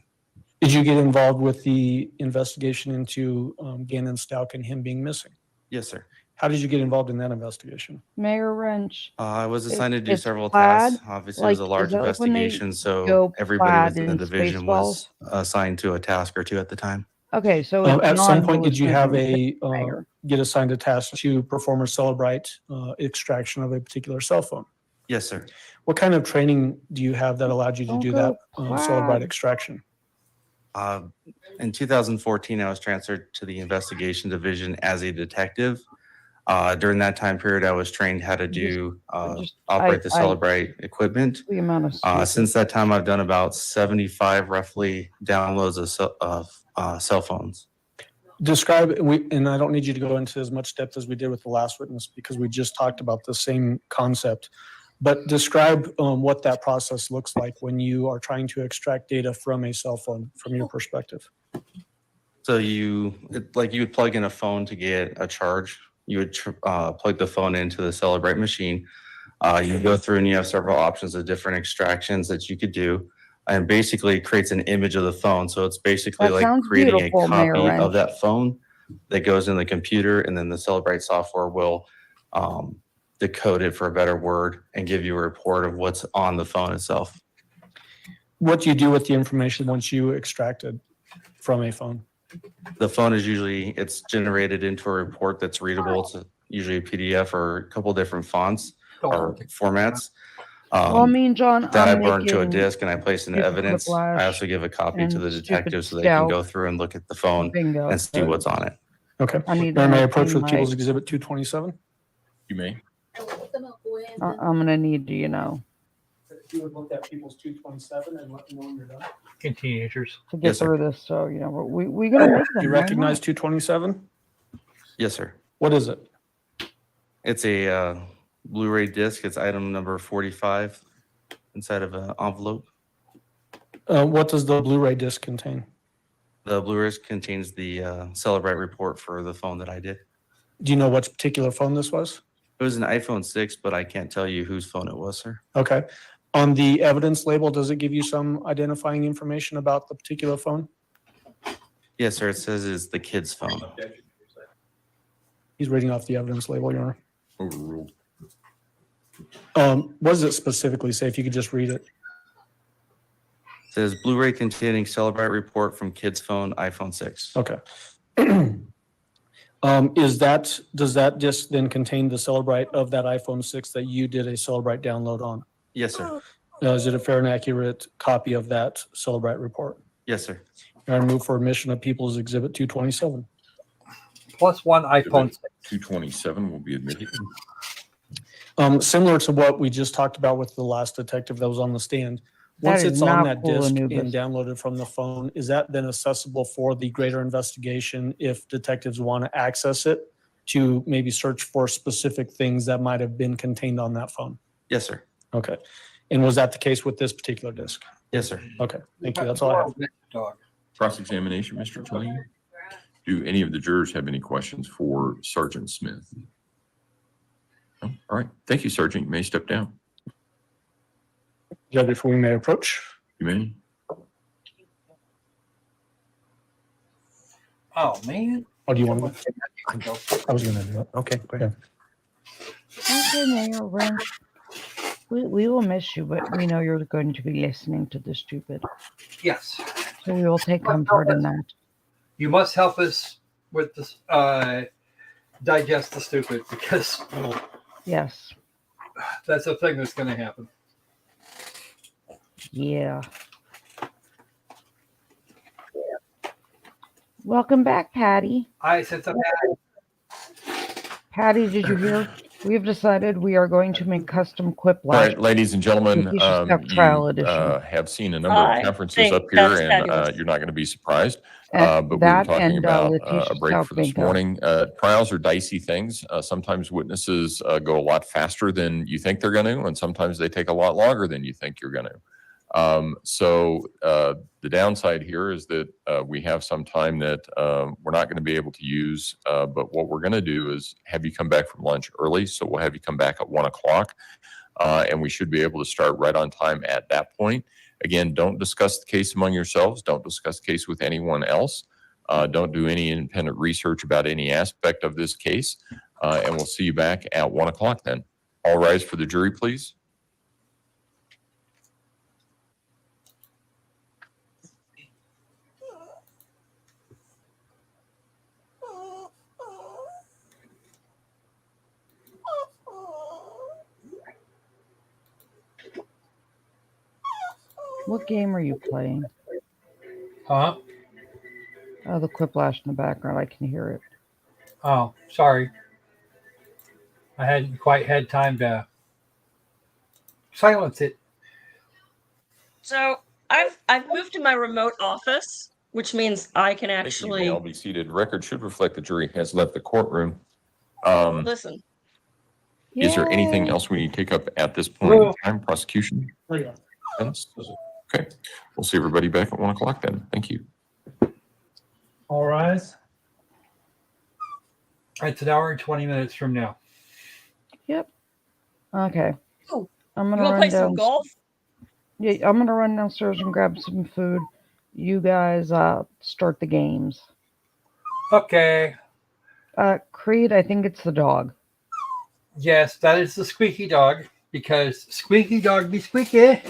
Did you get involved with the investigation into Gannon Stauch and him being missing? Yes, sir. How did you get involved in that investigation? Mayor Wrench. I was assigned to do It's several plaid, tasks. Obviously, it was a like, large is that like when they investigation, so go everybody plaid within the in division was Spaceballs? assigned to a task or 2 at the time. Okay, so it's At some point, did you have non-hallucinogenic. get assigned a task to perform or celebrate extraction of a particular cell phone? Yes, sir. What kind of training do you have that allowed you to Don't do go that celebrate plaid. extraction? In 2014, I was transferred to the investigation division as a detective. During that time period, I was trained how to do operate the Celebrate equipment. The amount of Since that time, I've done about 75 roughly downloads of cell phones. Describe, and I don't need you to go into as much depth as we did with the last witness because we just talked about the same concept. But describe what that process looks like when you are trying to extract data from a cell phone from your perspective. So you would plug in a phone to get a charge. You would plug the phone into the Celebrate machine. You go through and you have several options of different extractions that you could do. And basically it creates an image of the phone. So it's basically That like sounds creating a beautiful, Mayor copy Wrench. of that phone that goes in the computer, and then the Celebrate software will decode it, for a better word, and give you a report of what's on the phone itself. What do you do with the information once you extract it from a phone? The phone is it's generated into a report that's readable. It's usually a PDF or a couple different fonts or formats. Well, me and John, That I I'm burn to a making disk and I place into stupid evidence. whiplash I also give a copy to the and detective so stupid they can go Stauch. through and look at the phone Bingo. and see what's on it. Okay. I need to May I have approach with my- People's Exhibit 227? You may. I'm gonna need to, If you would look at People's 227 and let me know when you're done. In teenagers. to get Yes, sir. through this. So, we're gonna make them. You why recognize not? 227? Yes, sir. What is it? It's a Blu-ray disc. It's item number 45 inside of an envelope. What does the Blu-ray disc contain? The Blu-ray contains the Celebrate report for the phone that I did. Do you know which particular phone this was? It was an iPhone 6, but I can't tell you whose phone it was, sir. Okay. On the evidence label, does it give you some identifying information about the particular phone? Yes, sir. It says it's the kid's phone. He's reading off the evidence label, Your Honor. Overruled. What does it specifically say? If you could just read it. It says Blu-ray containing Celebrate report from kid's phone, iPhone 6. Okay. Does that just then contain the Celebrate of that iPhone 6 that you did a Celebrate download on? Yes, sir. Is it a fair and accurate copy of that Celebrate report? Yes, sir. I move for admission of People's Exhibit 227. Plus one iPhone 6. 227 will be admitted. Similar to what we just talked about with the last detective that was on the stand, Once is it's on not that cool, disk Anubis. and downloaded from the phone, is that then accessible for the greater investigation if detectives want to access it to maybe search for specific things that might have been contained on that phone? Yes, sir. Okay. And was that the case with this particular disk? Yes, sir. Okay, thank you. That's all I have. Cross-examination, Mr. Twain. Do any of the jurors have any questions for Sergeant Smith? No? All right. Thank you, Sergeant. You may step down. Judge, if we may approach. You may. Oh, man. Oh, do you want to? I was going to do it. Okay, go ahead. Okay, Mayor Wrench. We will miss you, but we know you're going to be listening to the stupid. Yes. So we will take comfort in that. You must help us with this, digest the stupid, because Yes. that's a thing that's going to happen. Yeah. Welcome back, Patty. I said something. Patty, did you hear? We have decided we are going to make custom quiplash. All right, ladies and gentlemen, trial you edition. have seen a number of conferences up that here, is and fabulous. you're not going to be surprised. And But we were that talking and, about a Letecia's break Stauch for this bingo. morning. Trials are dicey things. Sometimes witnesses go a lot faster than you think they're going to, and sometimes they take a lot longer than you think you're going to. So the downside here is that we have some time that we're not going to be able to use, but what we're going to do is have you come back from lunch early. So we'll have you come back at 1 o'clock, and we should be able to start right on time at that point. Again, don't discuss the case among yourselves. Don't discuss the case with anyone else. Don't do any independent research about any aspect of this case, and we'll see you back at 1 o'clock then. All rise for the jury, please. What game are you playing? Huh? Oh, the quiplash in the background. I can hear it. Oh, sorry. I hadn't quite had time to silence it. So I've moved to my remote office, which means I can Thank you. You actually may all be seated. Record should reflect the jury has left the courtroom. listen. Is there anything else we need to take up at this point in time? Prosecution? Defense? Okay. We'll see everybody back at 1 o'clock then. Thank you. All rise. It's an hour and 20 minutes from now. Yep. Okay. Oh, I'm you gonna want to run play some down. golf? Yeah, I'm gonna run downstairs and grab some food. You guys start the games. Okay. Creed, I think it's the dog. Yes, that is the squeaky dog, because squeaky dog be squeaky.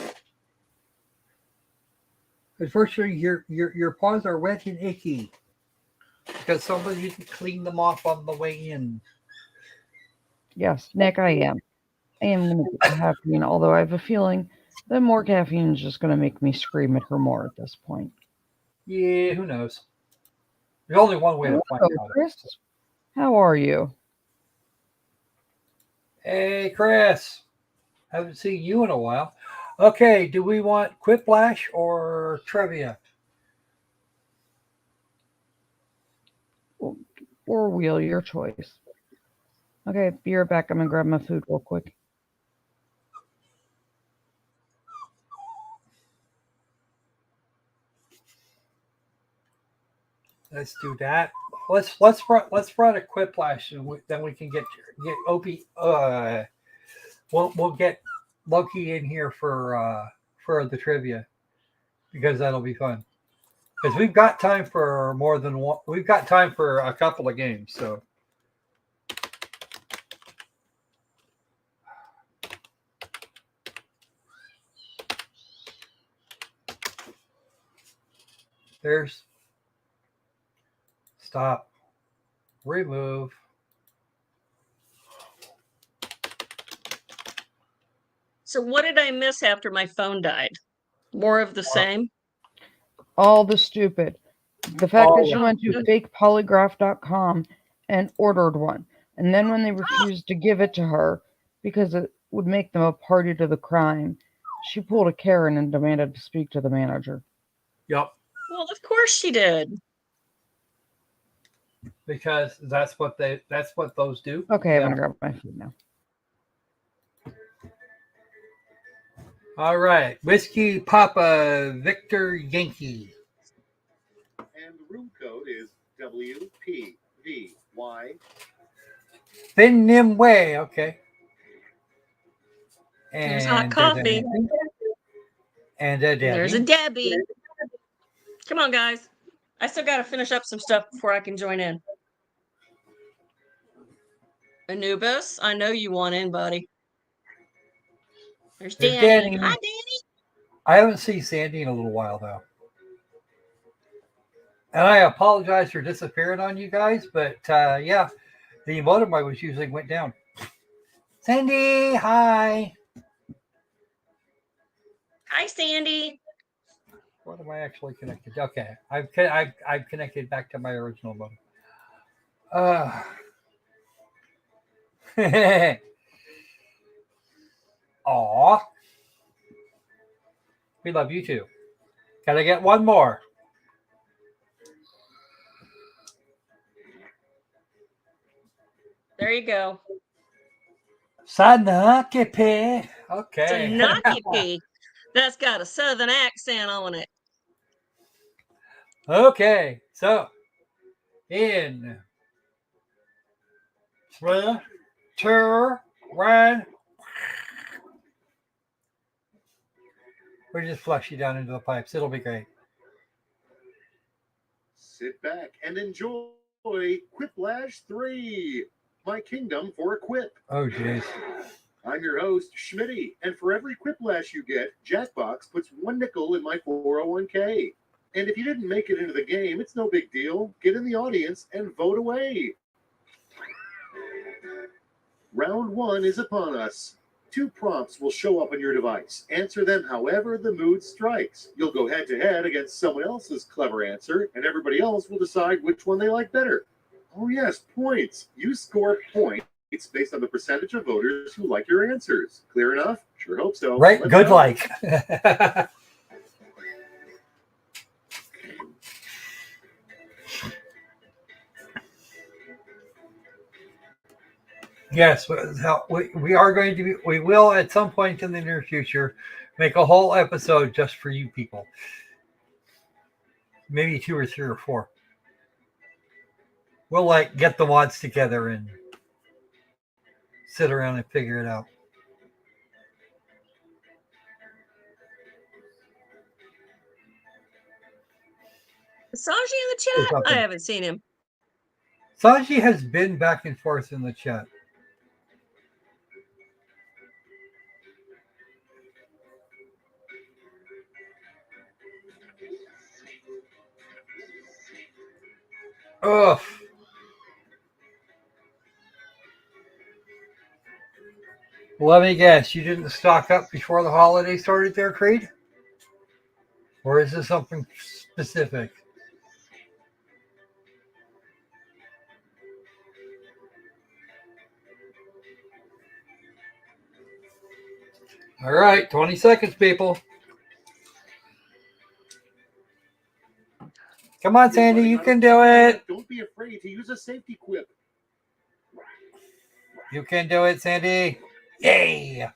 Unfortunately, your paws are wet and icky because somebody didn't clean them off on the way in. Yes, Nick, I am. I am gonna get caffeine, although I have a feeling that more caffeine is just gonna make me scream at her more at this point. Yeah, who knows? There's only one way to find Hello, out. Chris. How are you? Hey, Chris. Haven't seen you in a while. Okay, do we want quiplash or trivia? Or wheel, your choice. Okay, be right back. I'm gonna grab my food real quick. Let's do that. Let's run a quiplash, and then we can get Opie. We'll get Loki in here for the trivia, because that'll be fun. Because we've got time for more than one. We've got time for a couple of games. So there's stop, remove. So what did I miss after my phone died? More of the same? All the stupid. The fact that she went to fakepolygraph.com and ordered one. And then when they refused to give it to her because it would make them a party to the crime, She pulled a Karen and demanded to speak to the manager. Yep. Well, of course she did. Because that's what those do. Okay, I'm gonna grab my food now. All right. Whiskey Papa Victor Yankee. And the room code is WPVY. Thin Nim Way. Okay. And There's hot coffee. And a Debbie. There's a Debbie. Come on, guys. I still got to finish up some stuff before I can join in. Anubis, I know you want in, buddy. There's Danny. Hi, Danny. I haven't seen Sandy in a little while, though. And I apologize for disappearing on you guys, but yeah, the emote was usually went down. Sandy, hi. Hi, Sandy. What am I actually connected? Okay, I've connected back to my original mode. Aw. We love you too. Can I get one more? There you go. Sanakepe. Okay. Sanakepe. That's got a southern accent on it. Okay, so in 3, 2, 1. We just flush you down into the pipes. It'll be great. Sit back and enjoy Quiplash 3, My Kingdom for a Quip. Oh, jeez. I'm your host, Schmitty, and for every Quiplash you get, Jackbox puts 1 nickel in my 401k. And if you didn't make it into the game, it's no big deal. Get in the audience and vote away. Round 1 is upon us. 2 prompts will show up on your device. Answer them however the mood strikes. You'll go head-to-head against someone else's clever answer, and everybody else will decide which one they like better. Oh yes, points. You score points based on the percentage of voters who like your answers. Clear enough? Sure hope so. Right, Let's good go. like. Yes, we are going to be, we will at some point in the near future make a whole episode just for you people. Maybe 2 or 3 or 4. We'll like get the mods together and sit around and figure it out. Is Sanji in the chat? I haven't seen him. Sanji has been back and forth in the chat. Ugh. Let me guess, you didn't stock up before the holiday started there, Creed? Or is this something specific? All right, 20 seconds, people. Come on, Sandy, you can do it. Don't be afraid to use a safety quip. You can do it, Sandy. Yay!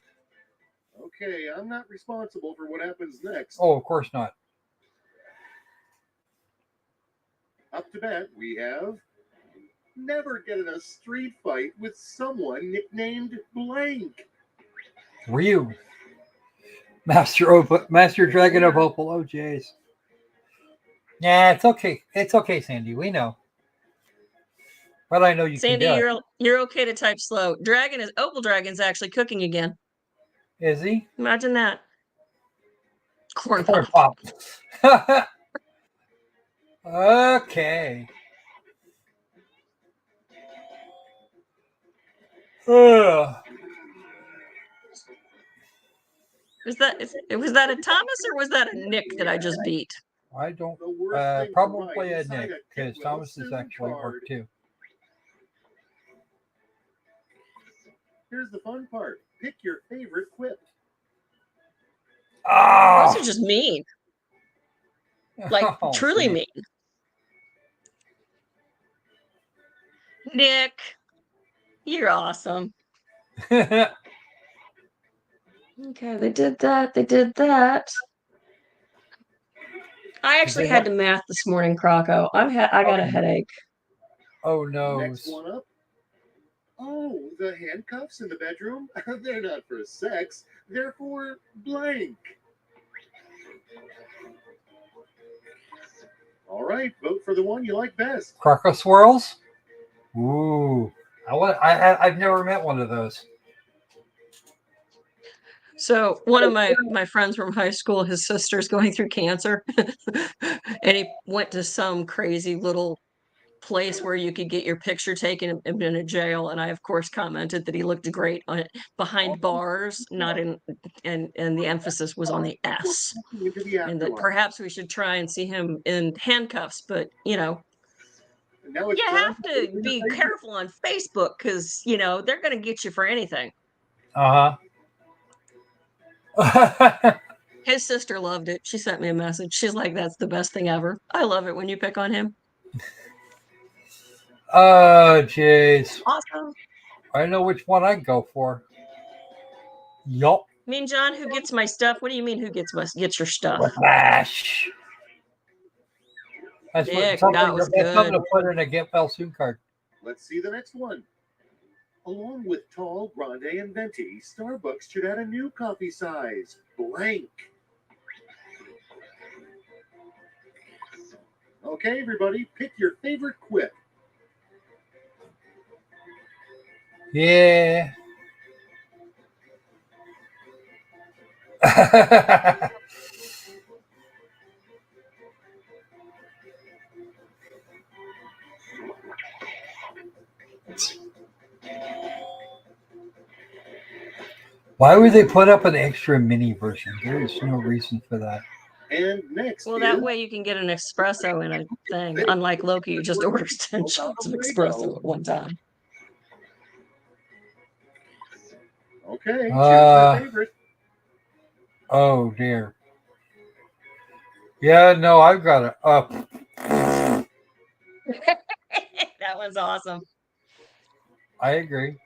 Okay, I'm not responsible for what happens next. Oh, of course not. Up to bat, we have never get in a street fight with someone nicknamed blank. Ryu. Master Dragon of Opal. Oh, jeez. Yeah, it's okay. It's okay, Sandy. We know. But I know you Sandy, can do it. you're okay to type slow. Opal Dragon's actually cooking again. Is he? Imagine that. Corn pop. Okay. Ugh. Was that a Thomas or was that a Nick that I just beat? I don't. Probably a Nick, because Thomas is actually at work too. Here's the fun part. Pick your favorite quip. Oh, Those are just mean. Like oh, truly man. mean. Nick, you're awesome. Okay, they did that. They did that. I actually had to math this morning, Croco. I got a headache. Oh no. Next one up. Oh, the handcuffs in the bedroom? They're not for sex. They're for blank. All right, vote for the one you like best. Croco swirls? Ooh. I've never met one of those. So one of my friends from high school, his sister's going through cancer, and he went to some crazy little place where you could get your picture taken in a jail. And I, of course, commented that he looked great on it behind bars, not in, and the emphasis was on the S, and that perhaps we should try and see him in handcuffs. But you know, you have to be careful on Facebook because you know they're going to get you for anything. Uh-huh. His sister loved it. She sent me a message. She's like, "That's the best thing ever. I love it when you pick on him." Oh, jeez. Awesome. I know which one I'd go for. Yup. Mean John, who gets my stuff? What do you mean who gets your stuff? Flash. That's Nick, something that was that's something good. to put in a get well soon card. Let's see the next one. Along with Tall, Grande, and Venti, Starbucks should add a new coffee size, blank. Okay, everybody, pick your favorite quip. Yeah. Why would they put up an extra mini version? There is no reason for that. And next Well, that way you can get an espresso in a thing. Unlike Loki, who just orders 10 shots of espresso at one time. Okay, choose your favorite. Oh dear. Yeah, no, I've got it up. That one's awesome. I agree.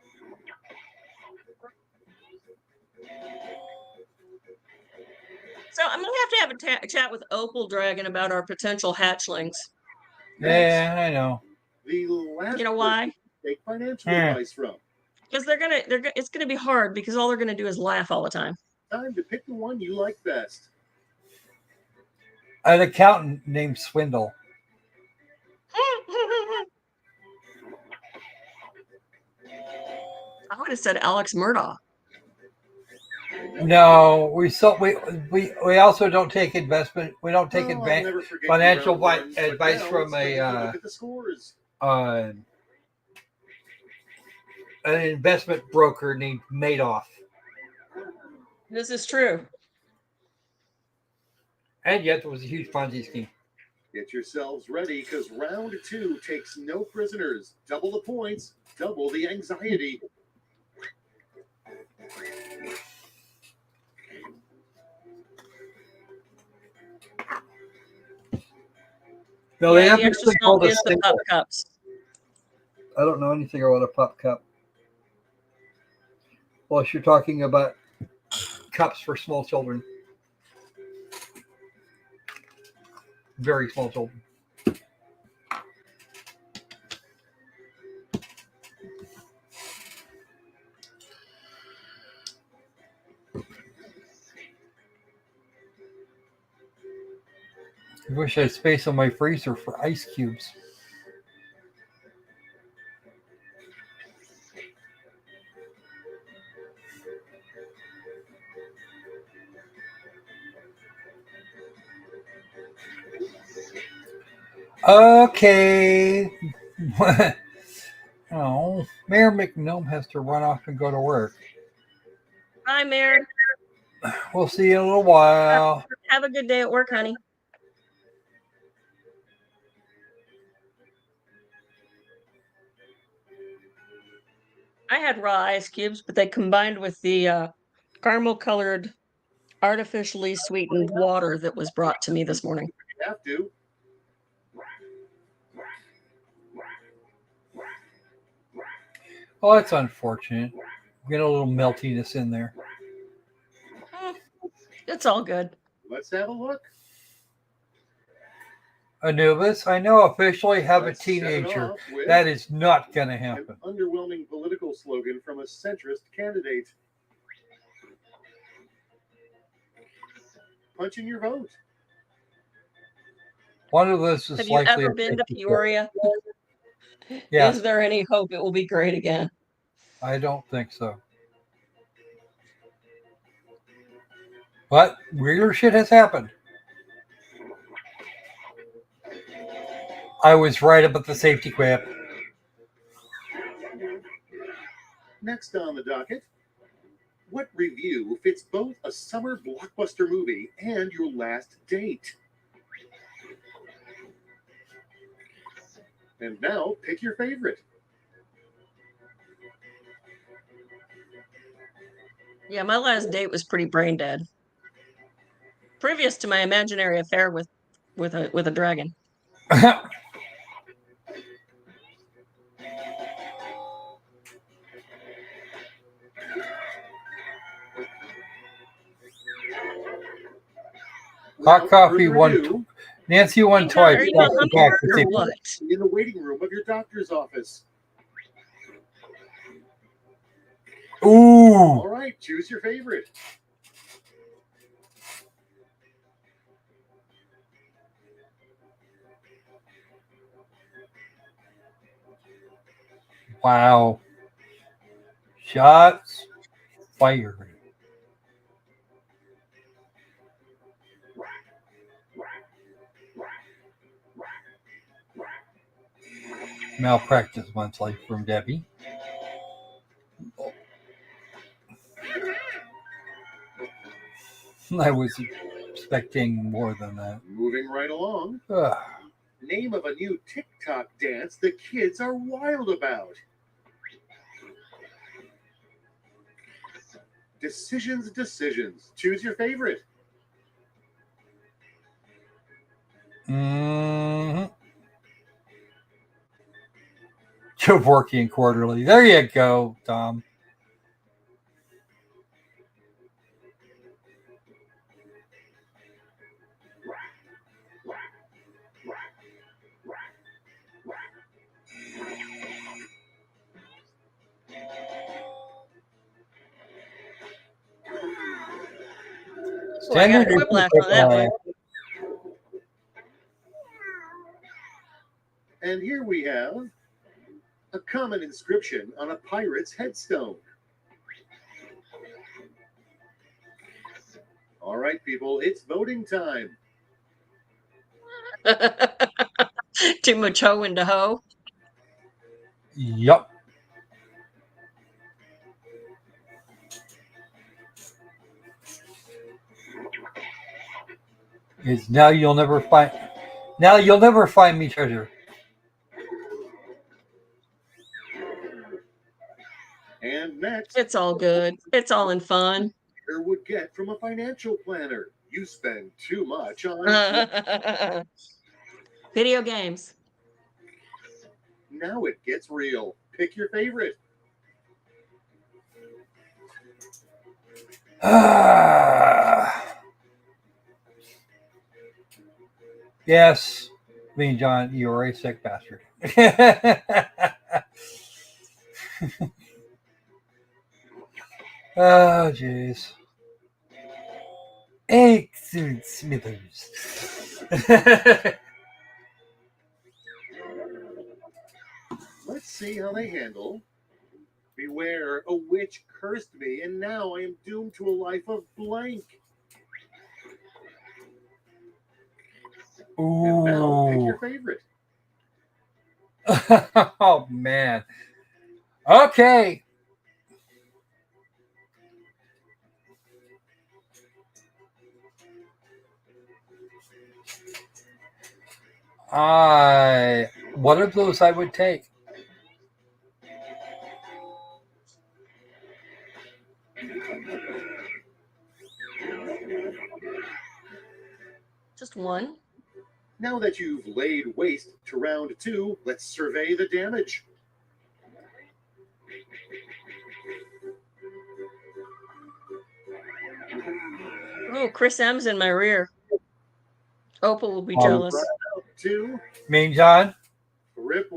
So I'm gonna have a chat with Opal Dragon about our potential hatchlings. Yeah, I know. The last You know why? take financial advice from. Because it's gonna be hard because all they're gonna do is laugh all the time. Time to pick the one you like best. An accountant named Swindle. I would have said Alex Murdaugh. No, we also don't take investment. We don't take financial advice from an investment broker named Madoff. This is true. And yet there was a huge Ponzi scheme. Get yourselves ready because round 2 takes no prisoners. Double the points, double the anxiety. No, they have the this extra thing small called a is the staple. pup cups. I don't know anything about a pup cup. Well, you're talking about cups for small children. Very small children. I wish I had space on my freezer for ice cubes. Okay. Oh, Mayor McNome has to run off and go to work. Bye, Mayor. We'll see you in a little while. Have a good day at work, honey. I had raw ice cubes, but they combined with the caramel colored artificially sweetened water that was brought to me this morning. You have to. Oh, that's unfortunate. Get a little meltiness in there. It's all good. Let's have a look. Anubis, I now officially have Let's a set it teenager. off with That is not going to an happen. underwhelming political slogan from a centrist candidate. Punch in your vote. One of us is Have you likely ever a been to safety Peoria? Yeah. Is there any hope it will be great again? I don't think so. But weirder shit has happened. I was right about the safety quip. Next on the docket, what review fits both a summer blockbuster movie and your last date? And now, pick your favorite. Yeah, my last date was pretty brain dead. Previous to my imaginary affair with a dragon. Hot coffee further won. ado, Nancy won Are twice. you a Back to back. hummingbird or what? in the waiting room of your doctor's office. Ooh. All right, choose your favorite. Wow. Shots fired. Malpractice monthly from Debbie. I was expecting more than that. Moving right along. Ugh. Name of a new TikTok dance the kids are wild about. Decisions. Choose your favorite. Mm-hmm. Kevorkian Quarterly. There you go, Tom. Oh, I got a quiplash on that one. And here we have a common inscription on a pirate's headstone. All right, people, it's voting time. Too much hoe into hoe. Yup. It's now you'll never find me treasure. And next, It's all good. It's all in fun. Peter would get from a financial planner. You spend too much on Video games. Now it gets real. Pick your favorite. Yes. Me and John, you're a sick bastard. Oh, jeez. Excellent Smithers. Let's see how they handle. Beware, a witch cursed me, and now I am doomed to a life of blank. And now pick your favorite. Oh, man. Okay. One of those I would take. Just one. Now that you've laid waste to round 2, let's survey the damage. Oh, Chris M's in my rear. Opal will be jealous. Mean John,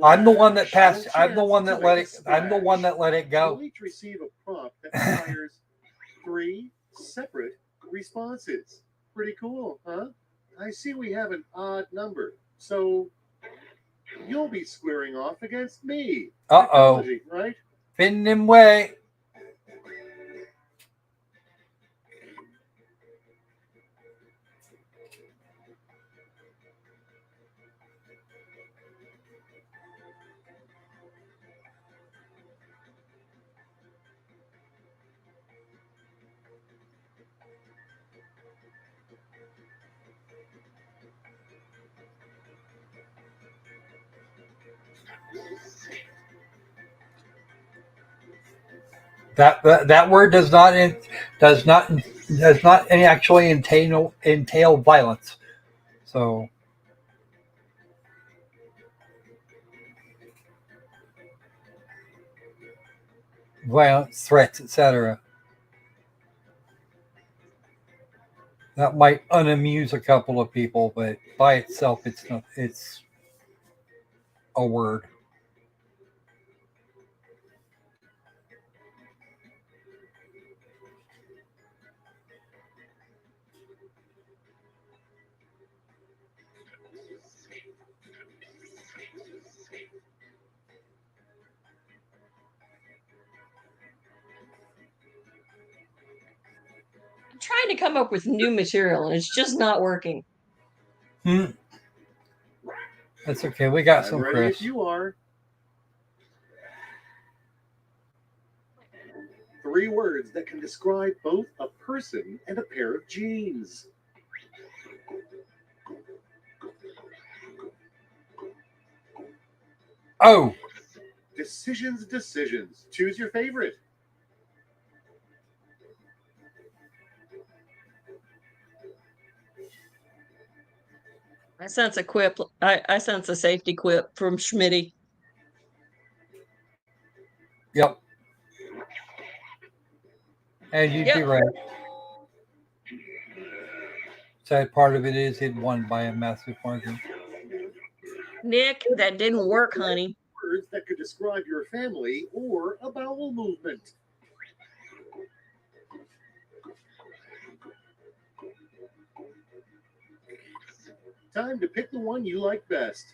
I'm the one that passed. I'm the one that let it. I'm the one that let it go. You'll each receive a prompt that requires 3 separate responses. Pretty cool, huh? I see we have an odd number, so you'll be squaring off against me. Uh-oh. Technology, right? Fin him way. That word does not actually entail violence. So violence, threats, etc. That might unamuse a couple of people, but by itself, it's not. It's a word. I'm trying to come up with new material and it's just not working. That's okay. We got I'm some, ready Chris. if you are. 3 words that can describe both a person and a pair of jeans. Oh. Decisions. Choose your favorite. I sense a quip. I sense a safety quip from Schmitty. Yep. And you'd be right. Sad part of it is it won by a massive margin. Nick, that didn't work, honey. Words that could describe your family or a bowel movement. Time to pick the one you like best.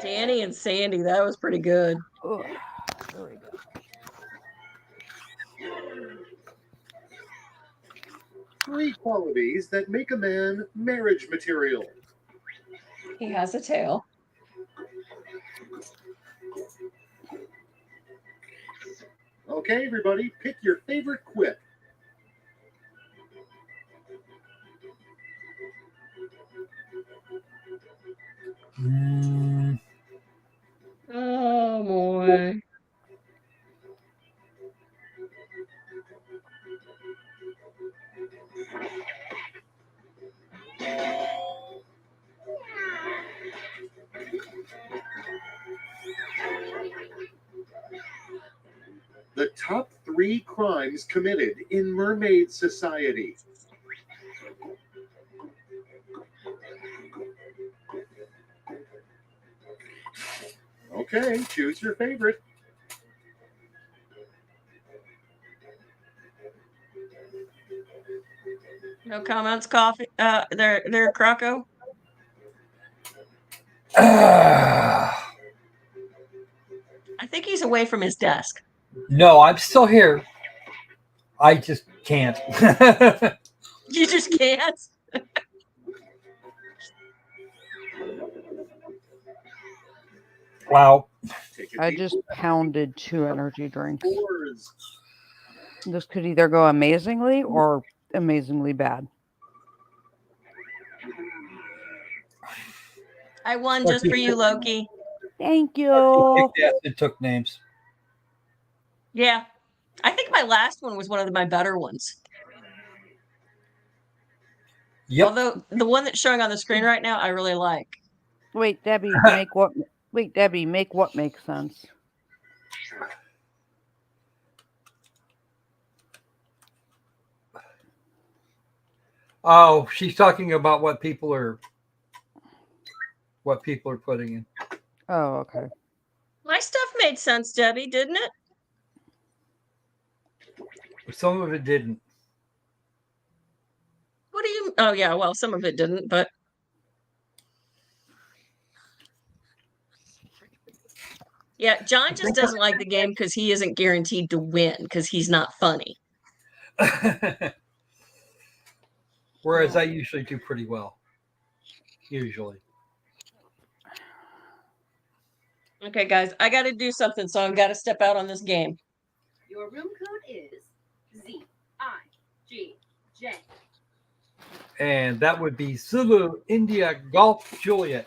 Danny and Sandy, that was pretty good. Ugh, there we go. 3 qualities that make a man marriage material. He has a tail. Okay, everybody, pick your favorite quip. Oh boy. The top 3 crimes committed in mermaid society. Okay, choose your favorite. No comments, coffee. There, Croco. I think he's away from his desk. No, I'm still here. I just can't. You just can't. Wow. I just pounded 2 energy drinks. This could either go amazingly or amazingly bad. I won just for you, Loki. Thank you. Yes, it took names. Yeah. I think my last one was one of my better ones. Yep. Although the one that's showing on the screen right now, I really like. Wait, Debbie, make what? Wait, Debbie, make what makes sense? Oh, she's talking about what people are putting in. Oh, okay. My stuff made sense, Debbie, didn't it? Some of it didn't. What do you? Oh, yeah. Well, some of it didn't, but yeah, John just doesn't like the game because he isn't guaranteed to win because he's not funny. Whereas I usually do pretty well. Usually. Okay, guys, I got to do something, so I've got to step out on this game. Your room code is ZIGJ. And that would be Zulu, India, Golf, Juliet.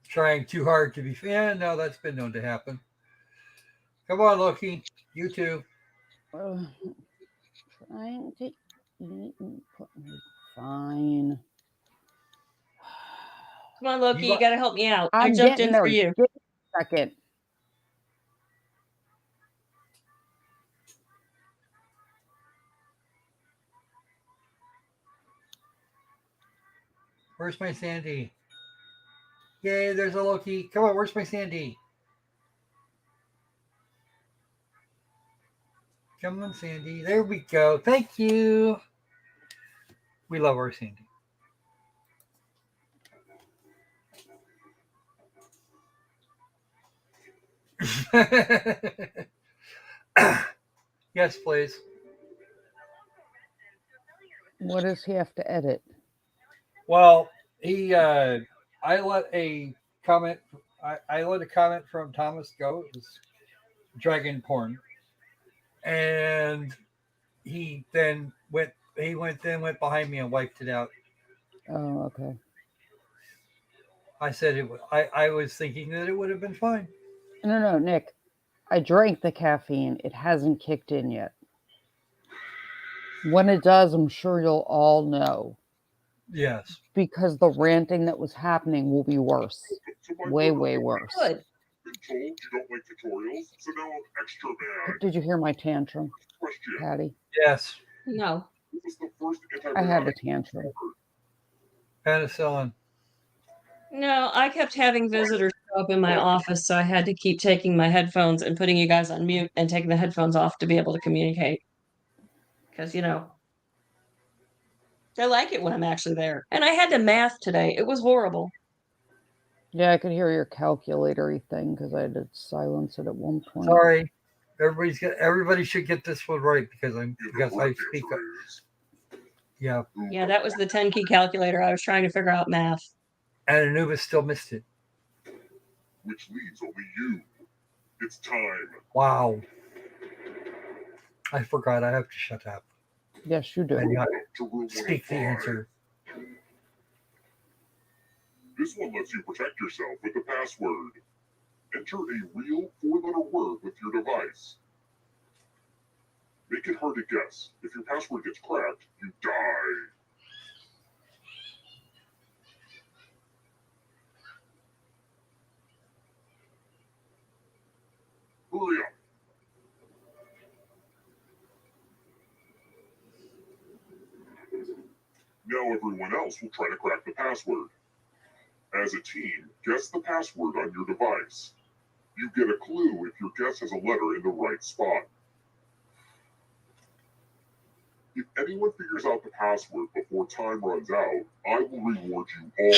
Trying too hard to be fan. No, that's been known to happen. Come on, Loki. You too. Trying to eat and put me fine. Come on, Loki, you got to help me out. I I'm jumped getting in there. for you. Give me a second. Where's my Sandy? Yay, there's a Loki. Come on, where's my Sandy? Come on, Sandy. There we go. Thank you. We love our Sandy. Yes, please. What does he have to edit? Well, I let a comment. I let a comment from Thomas go. It was dragon porn, and he then went. He went behind me and wiped it out. Oh, okay. I said it. I was thinking that it would have been fine. No, Nick. I drank the caffeine. It hasn't kicked in yet. When it does, I'm sure you'll all know. Yes. Because the ranting that was happening will be worse. Way, way worse. Good. Been told you don't like tutorials, so now I'm extra mad. Did you hear my tantrum, Patty? Yes. No. This is the first I had a antibiotic. tantrum. Penicillin. No, I kept having visitors show up in my office, so I had to keep taking my headphones and putting you guys on mute and taking the headphones off to be able to communicate. Because, I like it when I'm actually there. And I had to math today. It was horrible. Yeah, I could hear your calculatory thing because I had to silence it at one point. Sorry, everybody should get this one right because I speak up. Yeah. Yeah, that was the 10 key calculator. I was trying to figure out math. And Anubis still missed it. Which leaves only you. It's time. Wow. I forgot. I have to shut up. Yes, you do. And not speak the answer. This one lets you protect yourself with the password. Enter a real 4-letter word with your device. Make it hard to guess. If your password gets cracked, you die. Hurry up. Now everyone else will try to crack the password. As a team, guess the password on your device. You get a clue if your guess has a letter in the right spot. If anyone figures out the password before time runs out, I will reward you all.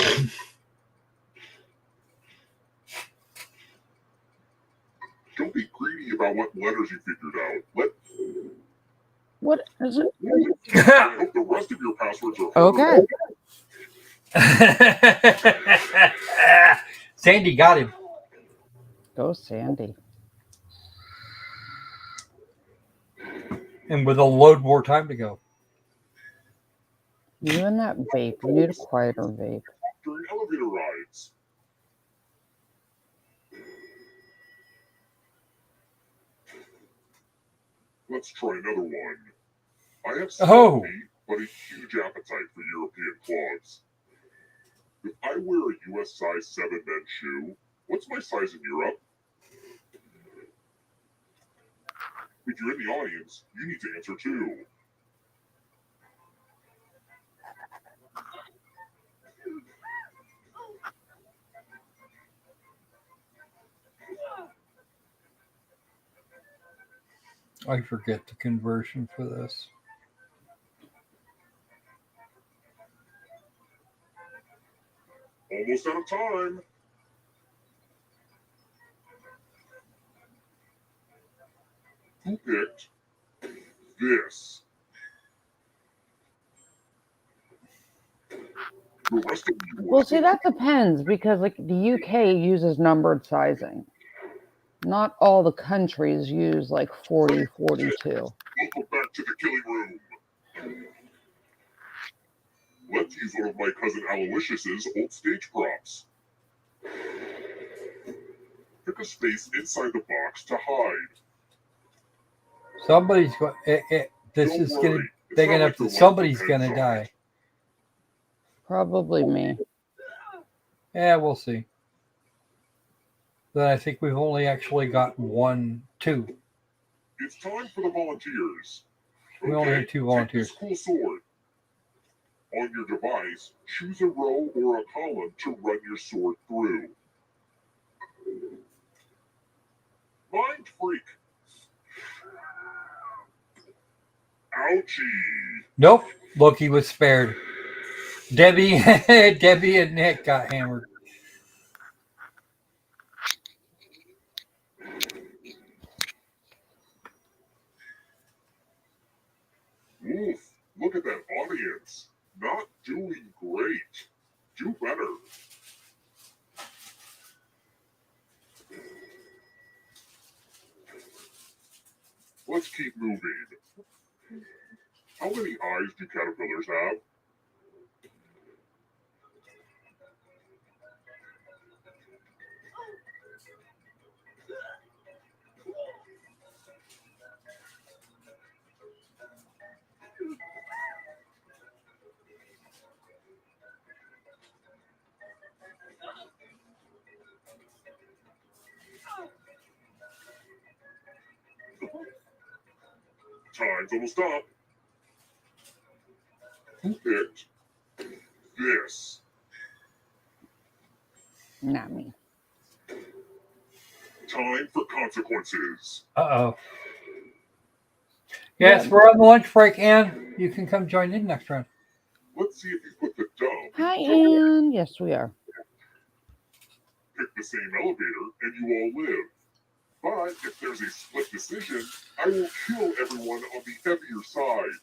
Don't be greedy about what letters you figured out. What is it? I hope the rest of your passwords are Okay. Sandy got him. Go, Sandy. And with a load more time to go. You and that vape. You need a quieter vape. During elevator rides. Let's try another one. I have small feet, but a huge appetite for European clogs. If I wear a US size 7 men's shoe, what's my size in Europe? If you're in the audience, you need to answer too. I forget the conversion for this. Almost out of time. Who picked this? The rest of you. Well, see, that depends because, like, the UK uses numbered sizing. Not all the countries use like 40, 42. Welcome back to the killing room. Let's use one of my cousin Aloysius's old stage props. Pick a space inside the box to hide. Somebody's going. This is going to. They're going to have to. Somebody's going to die. Probably me. Yeah, we'll see. But I think we've only actually got 2. It's time for the volunteers. We only have 2 volunteers. Take this cool sword. On your device, choose a row or a column to run your sword through. Mind freak. Ouchie. Nope. Loki was spared. Debbie and Nick got hammered. Oof, look at that audience. Not doing great. Do better. Let's keep moving. How many eyes do caterpillars have? Time's almost up. Who picked this? Not me. Time for consequences. Uh-oh. Yes, we're on the lunch break, Ann. You can come join in next round. Let's see if you put the dumb. Hi, Ann. Yes, we are. Pick the same elevator and you all live. But if there's a split decision, I will kill everyone on the heavier side.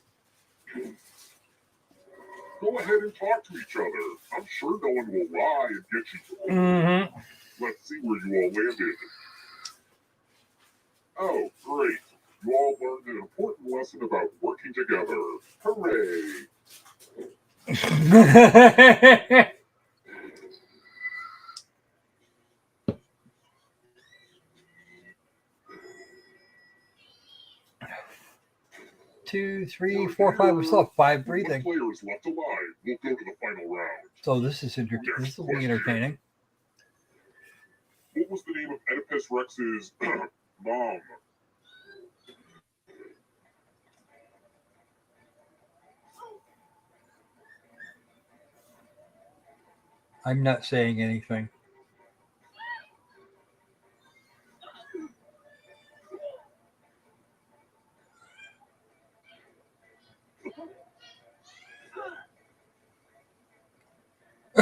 Go ahead and talk to each other. I'm sure no one will lie and get you. Mm-hmm. Let's see where you all landed. Oh, great. You all learned an important lesson about working together. Hooray! Two, three, 4, 5. We still have 5 breathing. Players left alive. We'll go to the final round. So this is this will be entertaining. What was the name of Oedipus Rex's mom? I'm not saying anything.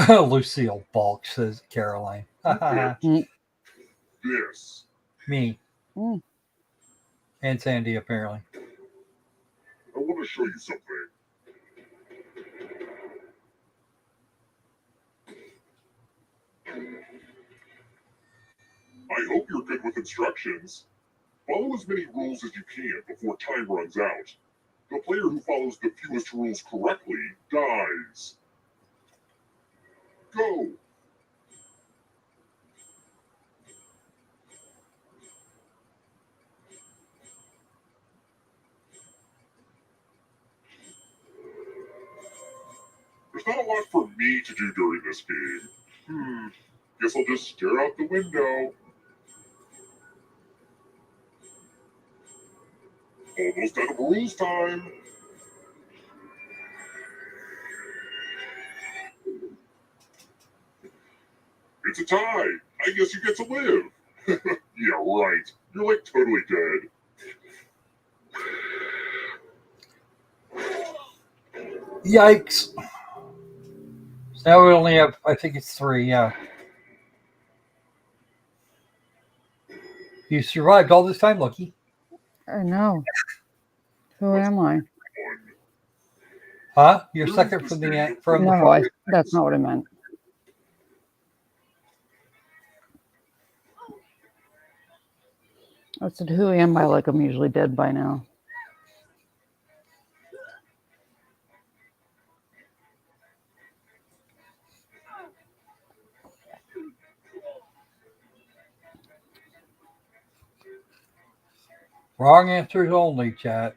Lucille Balk, says Caroline. Yes. Me. And Sandy, apparently. I want to show you something. I hope you're good with instructions. Follow as many rules as you can before time runs out. The player who follows the fewest rules correctly dies. Go! There's not a lot for me to do during this game. Guess I'll just stare out the window. Almost out of rules time. It's a tie. I guess you get to live. Yeah, right. You're like totally dead. Yikes. So now we only have, I think it's 3, yeah. You survived all this time, Lucky. I know. Who am I? Huh? You're second from the That's not what I meant. I said, who am I? Like I'm usually dead by now. Wrong answers only, chat.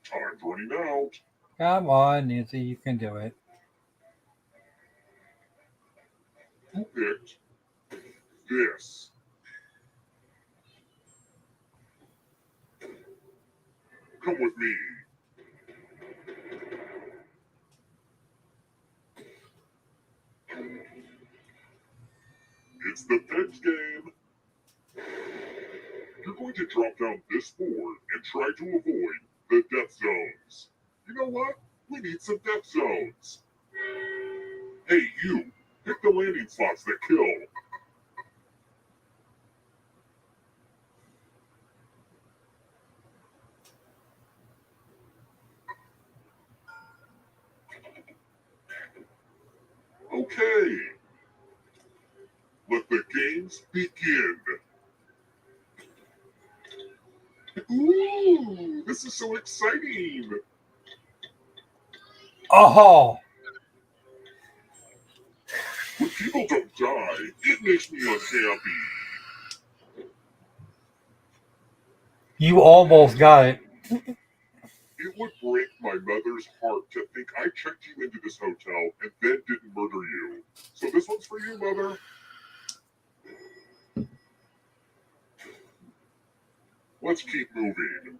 Time's running out. Come on, Nancy, you can do it. Who picked this? Come with me. It's the Pets game. You're going to drop down this board and try to avoid the death zones. You know what? We need some death zones. Hey, you. Pick the landing spots that kill. Okay. Let the games begin. Ooh, this is so exciting. Oh, When people don't die, it makes me unhappy. you almost got it. It would break my mother's heart to think I checked you into this hotel and then didn't murder you. So this one's for you, Mother. Let's keep moving.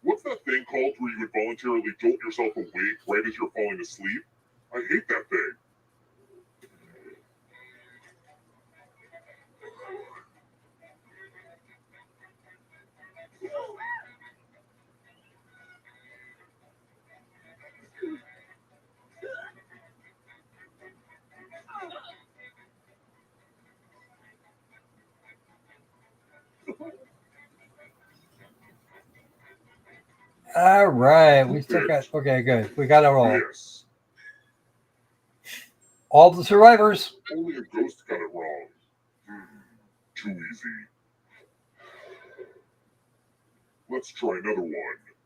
What's that thing called where you would voluntarily jolt yourself awake right as you're falling asleep? I hate that thing. All right, we still got, okay, good. We got it all. Yes. All the survivors. Only a ghost got it wrong. Too easy. Let's try another one.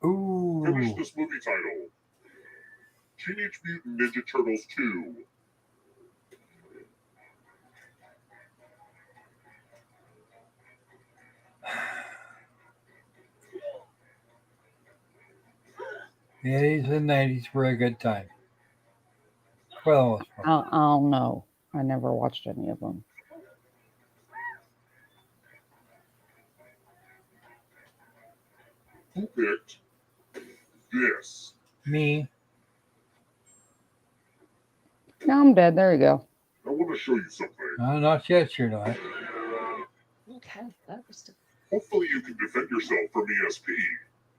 Ooh. Finish this movie title. Teenage Mutant Ninja Turtles 2. The 80s and 90s were a good time. Well, I'll know. I never watched any of them. Who picked this? Me. No, I'm dead. There you go. I want to show you something. Not yet, you're not. Okay, that was Hopefully you can defend yourself from ESP.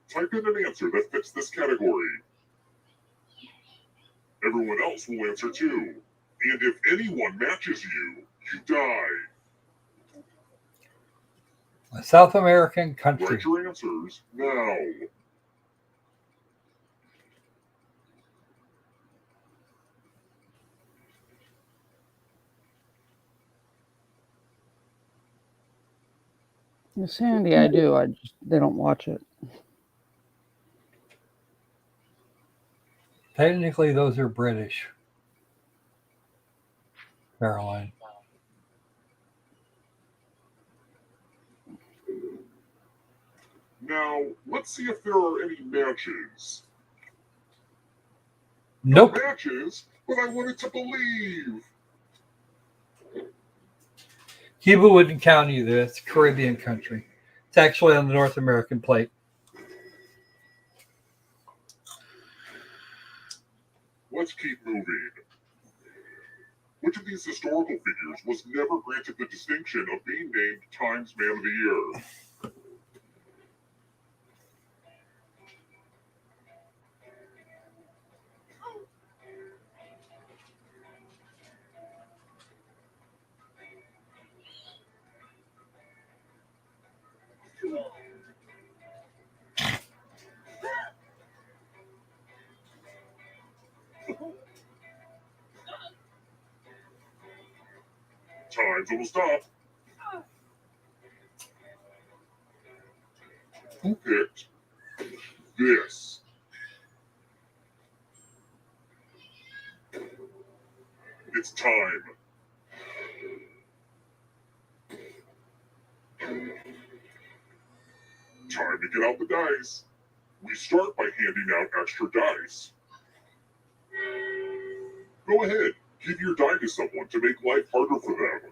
Type in an answer that fits this category. Everyone else will answer too. And if anyone matches you, you die. A South American country. Write your answers now. Sandy, I do. They don't watch it. Technically, those are British. Caroline. Now, let's see if there are any matches. Nope. No matches, but I wanted to believe. Cuba wouldn't count either. It's a Caribbean country. It's actually on the North American plate. Let's keep moving. Which of these historical figures was never granted the distinction of being named Times Man of the Year? Time's almost up. Who picked this? It's time. Time to get out the dice. We start by handing out extra dice. Go ahead, give your die to someone to make life harder for them.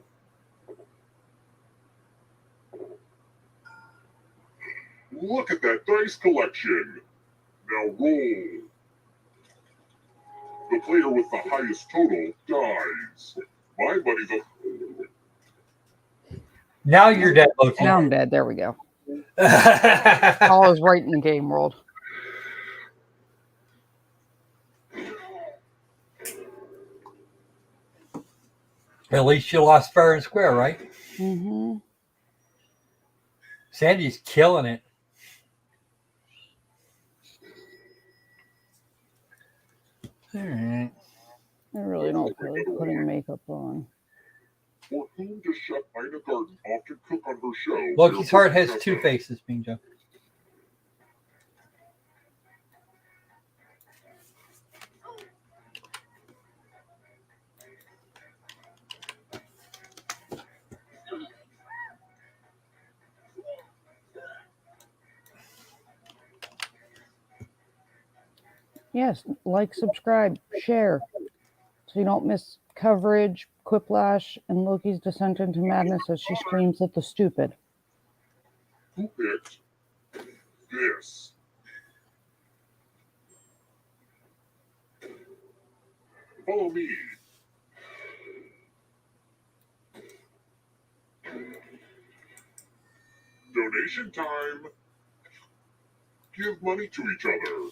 Look at that dice collection. Now roll. The player with the highest total dies. My money's up. Now you're dead, Loki. Now I'm dead. There we go. All is right in the game world. At least you lost fair and square, right? Mm-hmm. Sandy's killing it. All right. I really don't feel like putting makeup on. For whom does Chef Ina Garten often cook on her show? Loki's heart has two faces, Bingo. Yes, like, subscribe, share, so you don't miss coverage, Quiplash, and Loki's descent into madness as she screams at the stupid. Who picked this? Follow me. Donation time. Give money to each other.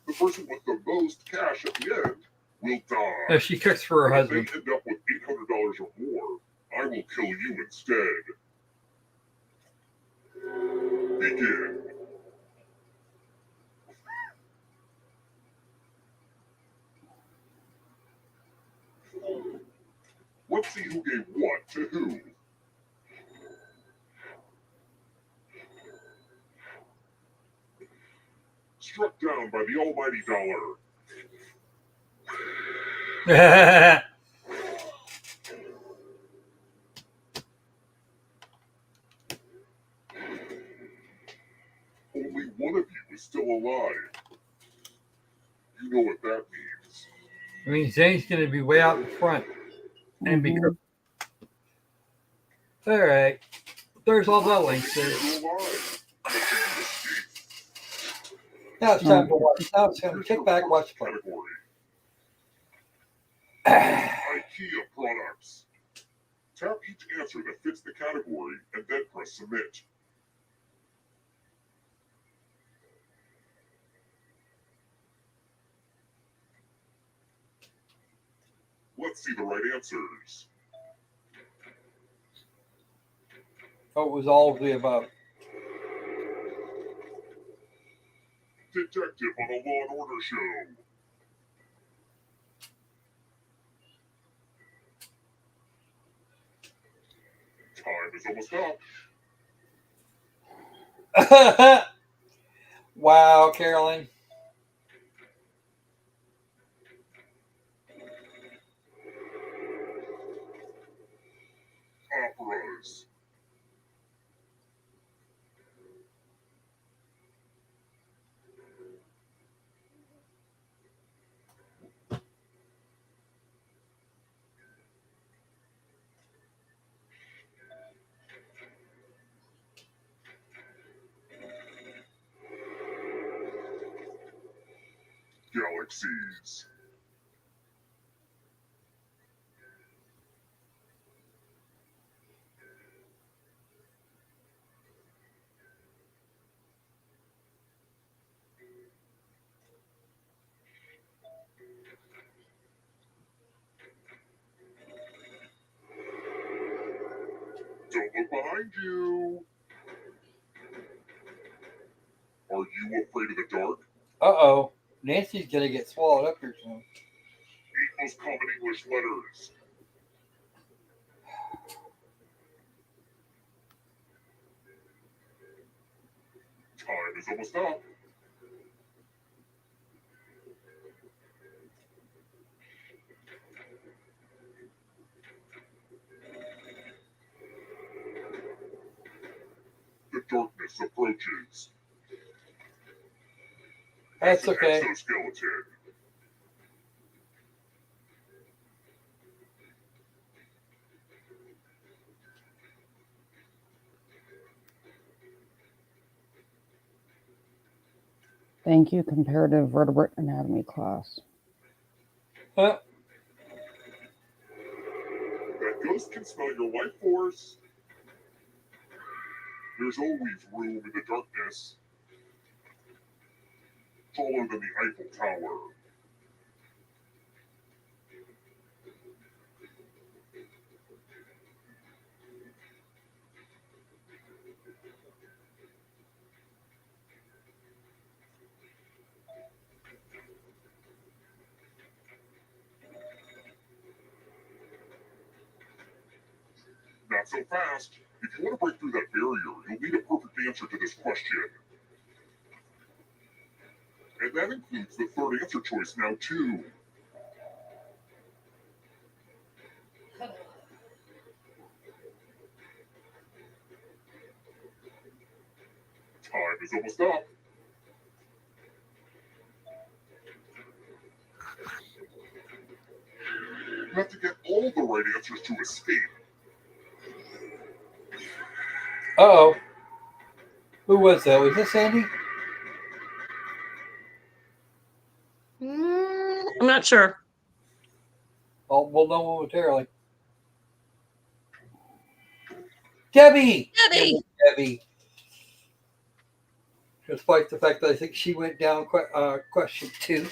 The person with the most cash at the end will die. If she cooks for her husband. If they end up with $800 or more, I will kill you instead. Begin. Let's see who gave what to who. Struck down by the almighty dollar. Only one of you is still alive. You know what that means. I mean, Zane's going to be way out in front. And be careful. All right. There's all the links there. Now it's time to watch. Now it's time to kick back, watch play. IKEA products. Tap each answer that fits the category and then press submit. Let's see the right answers. Oh, it was all of the above. Detective on a Law and Order show. Time is almost up. Wow, Carolyn. Operas. Galaxies. Don't look behind you. Are you afraid of the dark? Uh-oh. Nancy's going to get swallowed up here soon. 8 most common English letters. Time is almost up. The darkness approaches. That's okay. Exoskeleton. Thank you, comparative vertebrate anatomy class. That ghost can smell your life force. There's always room in the darkness. Taller than the Eiffel Tower. Not so fast. If you want to break through that barrier, you'll need a perfect answer to this question. And that includes the third answer choice now, too. Time is almost up. You have to get all the right answers to escape. Uh-oh. Who was that? Was this Sandy? I'm not sure. Oh, we'll know momentarily. Debbie! Debbie! Debbie. Despite the fact that I think she went down question 2.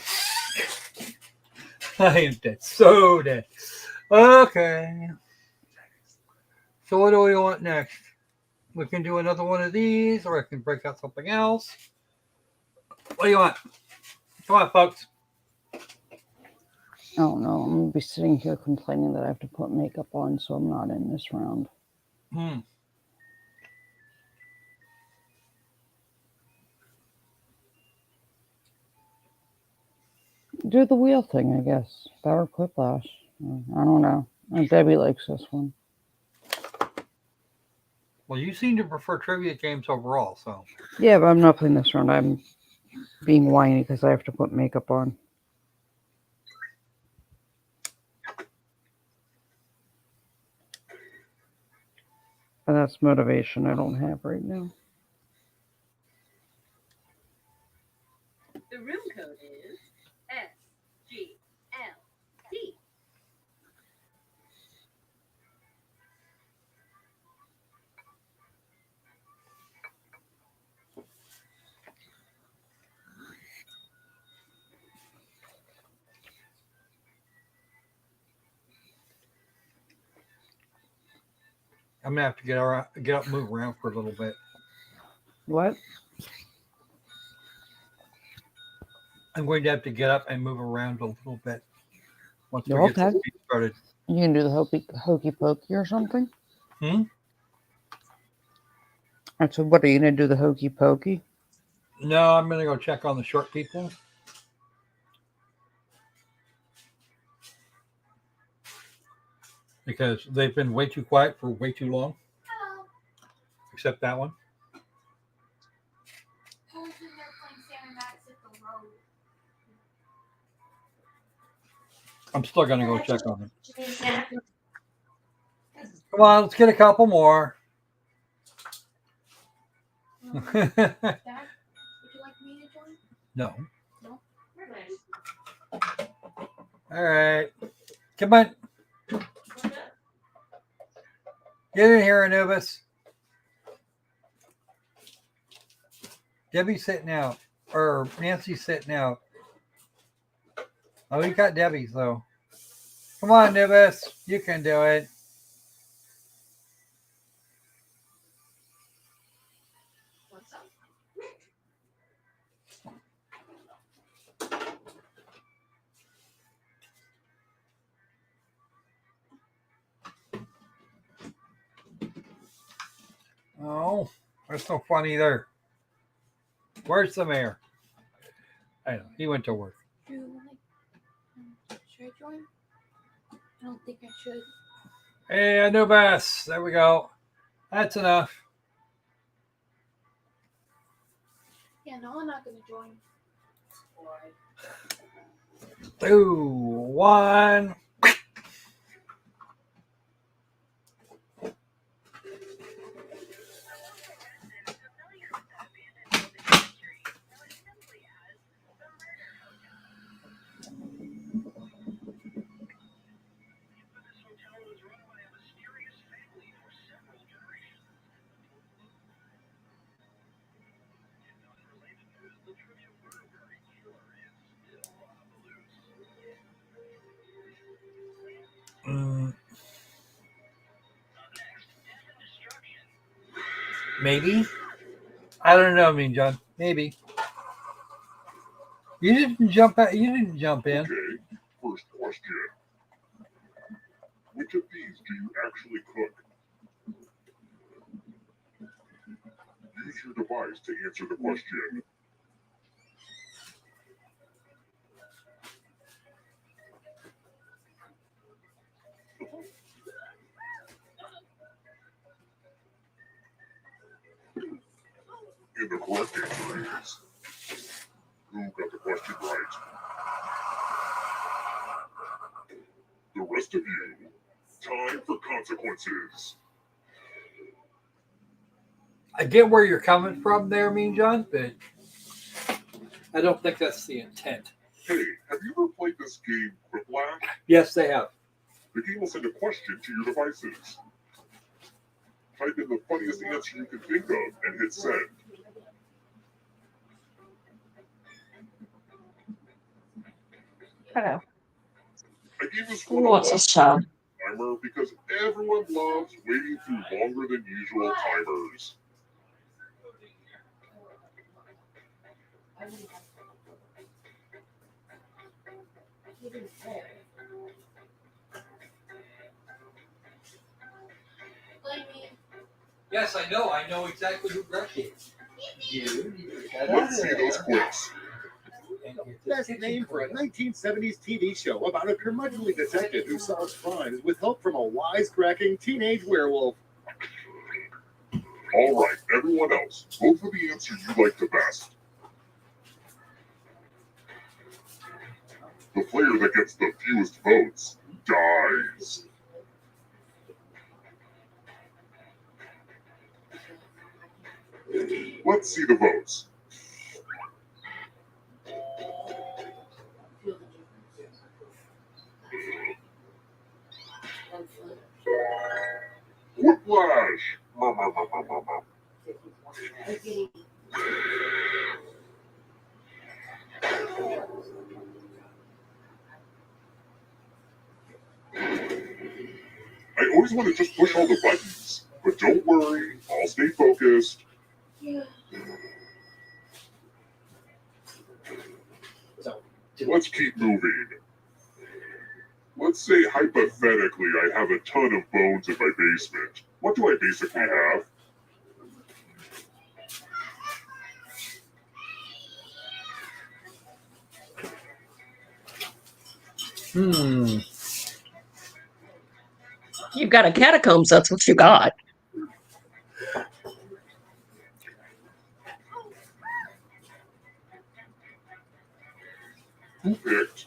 I am dead. So dead. Okay. So what do we want next? We can do another one of these, or I can break out something else. What do you want? Come on, folks. Oh no, I'm gonna be sitting here complaining that I have to put makeup on, so I'm not in this round. Do the wheel thing, I guess. Power Quiplash. I don't know. Debbie likes this one. Well, you seem to prefer trivia games overall, so. Yeah, but I'm not playing this round. I'm being whiny because I have to put makeup on. And that's motivation I don't have right now. The room code is SGLT. I'm gonna have to get up, and move around for a little bit. What? I'm going to have to get up and move around a little bit once we You're get okay. this meeting started. You can do the hokey pokey or something? And so, what are you gonna do? The hokey pokey? No, I'm gonna go check on the short people. Because they've been way too quiet for way too long. Except that one. I'm still gonna go check on them. Come on, let's get a couple more. No. All right. Come on. Get in here, Anubis. Debbie's sitting out. Or Nancy's sitting out. Oh, we got Debbie's, though. Come on, Anubis. You can do it. Oh, that's no fun either. Where's the mayor? I know. He went to work. Should I join? I don't think I should. Hey, Anubis. There we go. That's enough. Yeah, no, I'm not going to join. 2, 1. Maybe. I don't know, Mean John. Maybe. You didn't jump out. You didn't jump in. Okay, first question. Which of these do you actually cook? Use your device to answer the question. And the correct answer is, who got the question right? The rest of you, time for consequences. I get where you're coming from there, Mean John, but I don't think that's the intent. Hey, have you ever played this game, Quiplash? Yes, they have. The game will send a question to your devices. Type in the funniest answer you can think of and hit send. Hello. I gave this What's a show? timer because everyone loves waiting through longer than usual timers. Yes, I know. I know exactly who Greg is. Let's see those quicks. Best name for a 1970s TV show about a curmudgeonly detective who solves crimes with help from a wisecracking teenage werewolf. All right, everyone else, vote for the answer you like the best. The player that gets the fewest votes dies. Let's see the votes. Whiplash! I always want to just push all the buttons, but don't worry, I'll stay focused. Let's keep moving. Let's say hypothetically I have a ton of bones in my basement. What do I basically have? You've got a catacombs, that's what you got. Who picked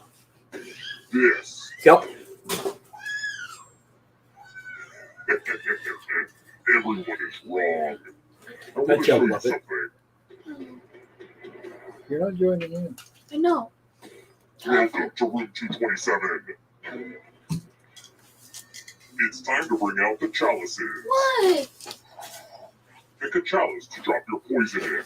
this? Yep. Everyone is wrong. I want Bet to show you'll you love it. something. You're not joining in. I know. Welcome to room 227. It's time to bring out the chalices. What? Pick a chalice to drop your poison in.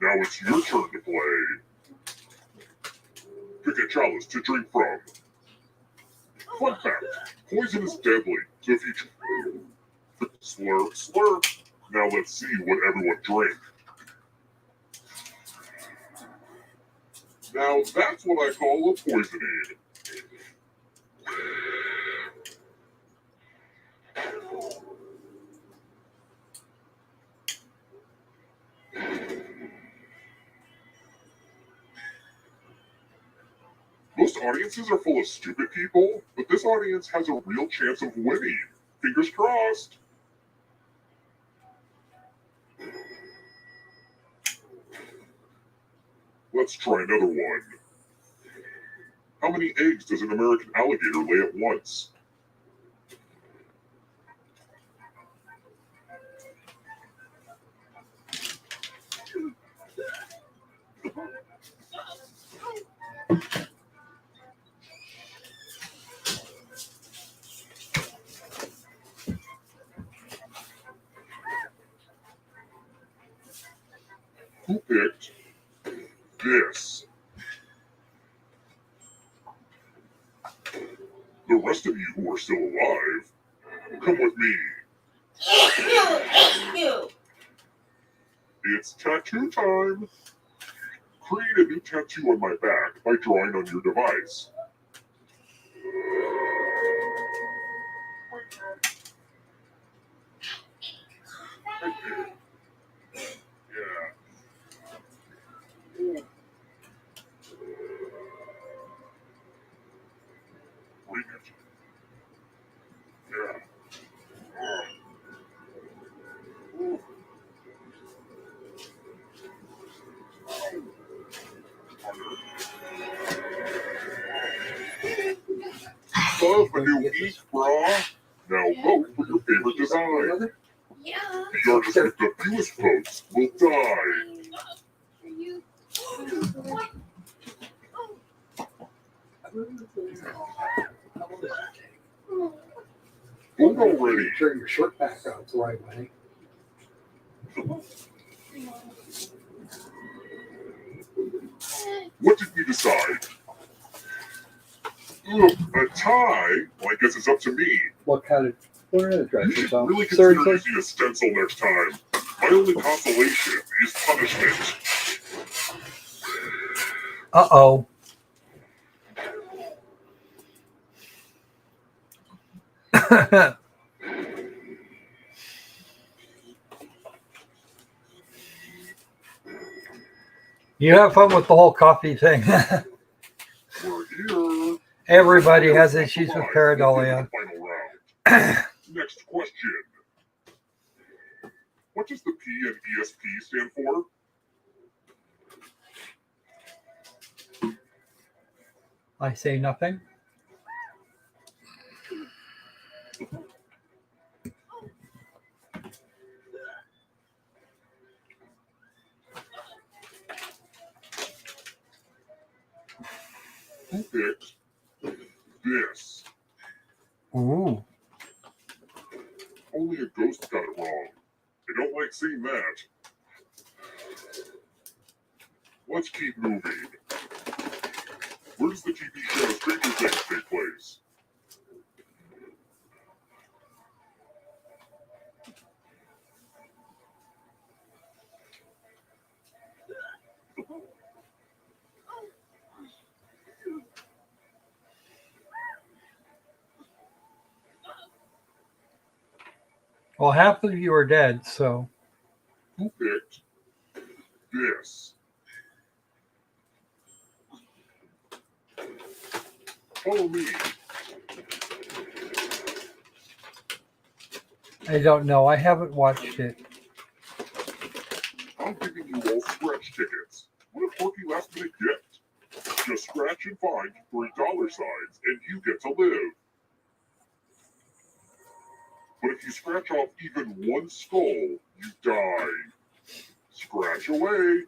Now it's your turn to play. Pick a chalice to drink from. Fun fact, poison is deadly, so if you slurp, slurp. Now let's see what everyone drank. Now that's what I call a poisoning. Most audiences are full of stupid people, but this audience has a real chance of winning. Fingers crossed. Let's try another one. How many eggs does an American alligator lay at once? Who picked this? The rest of you who are still alive, come with me. It's tattoo time. Create a new tattoo on my back by drawing on your device. Bring it. Yeah. Love a new ink, brah. Now vote for your favorite design. Yeah. The artist with the fewest votes will die. Vote already. Turn your shirt back out the right way. What did we decide? Ugh, a tie? Well, I guess it's up to me. What kind of we're gonna dress You should yourself? really consider Seriously? using a stencil next time. My only consolation is punishment. Uh-oh. You have fun with the whole coffee thing. We're here. Everybody has issues with pareidolia. Final round. Next question. What does the P in ESP stand for? I say nothing. Who picked this? Ooh. Only a ghost got it wrong. I don't like seeing that. Let's keep moving. Where does the TV show Stranger Things take place? Well, half of you are dead, so. Who picked this? Follow me. I don't know. I haven't watched it. I'm giving you all scratch tickets. What a quirky last minute gift. Just scratch and find $3 signs and you get to live. But if you scratch off even one skull, you die. Scratch away.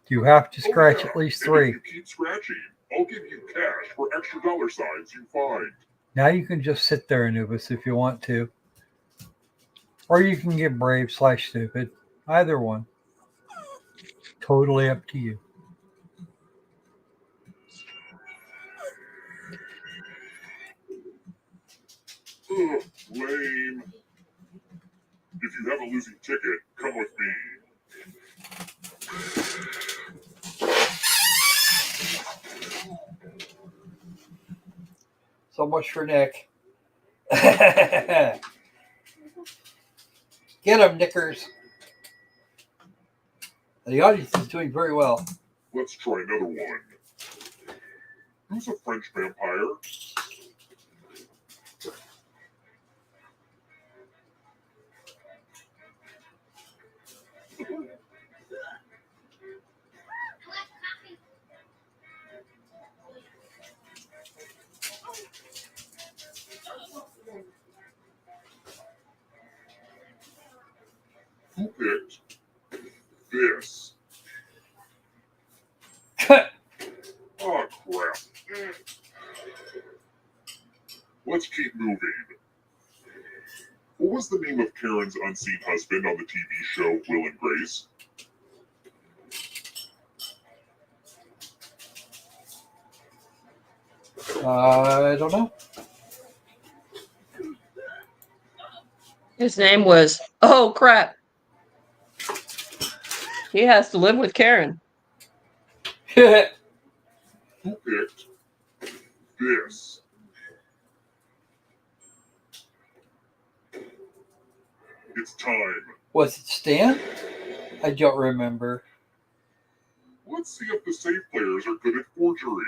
You have to scratch at least And 3. if you keep scratching, I'll give you cash for extra dollar signs you find. Now you can just sit there, Anubis, if you want to. Or you can get brave/stupid. Either one. Totally up to you. Ugh, lame. If you have a losing ticket, come with me. So much for Nick. Get him, Knickers. The audience is doing very well. Let's try another one. Who's a French vampire? Who picked this? Oh, crap. Let's keep moving. What was the name of Karen's unseen husband on the TV show Will and Grace? I don't know. His name was, oh crap. He has to live with Karen. Who picked this? It's time. Was it Stan? I don't remember. Let's see if the safe players are good at forgery.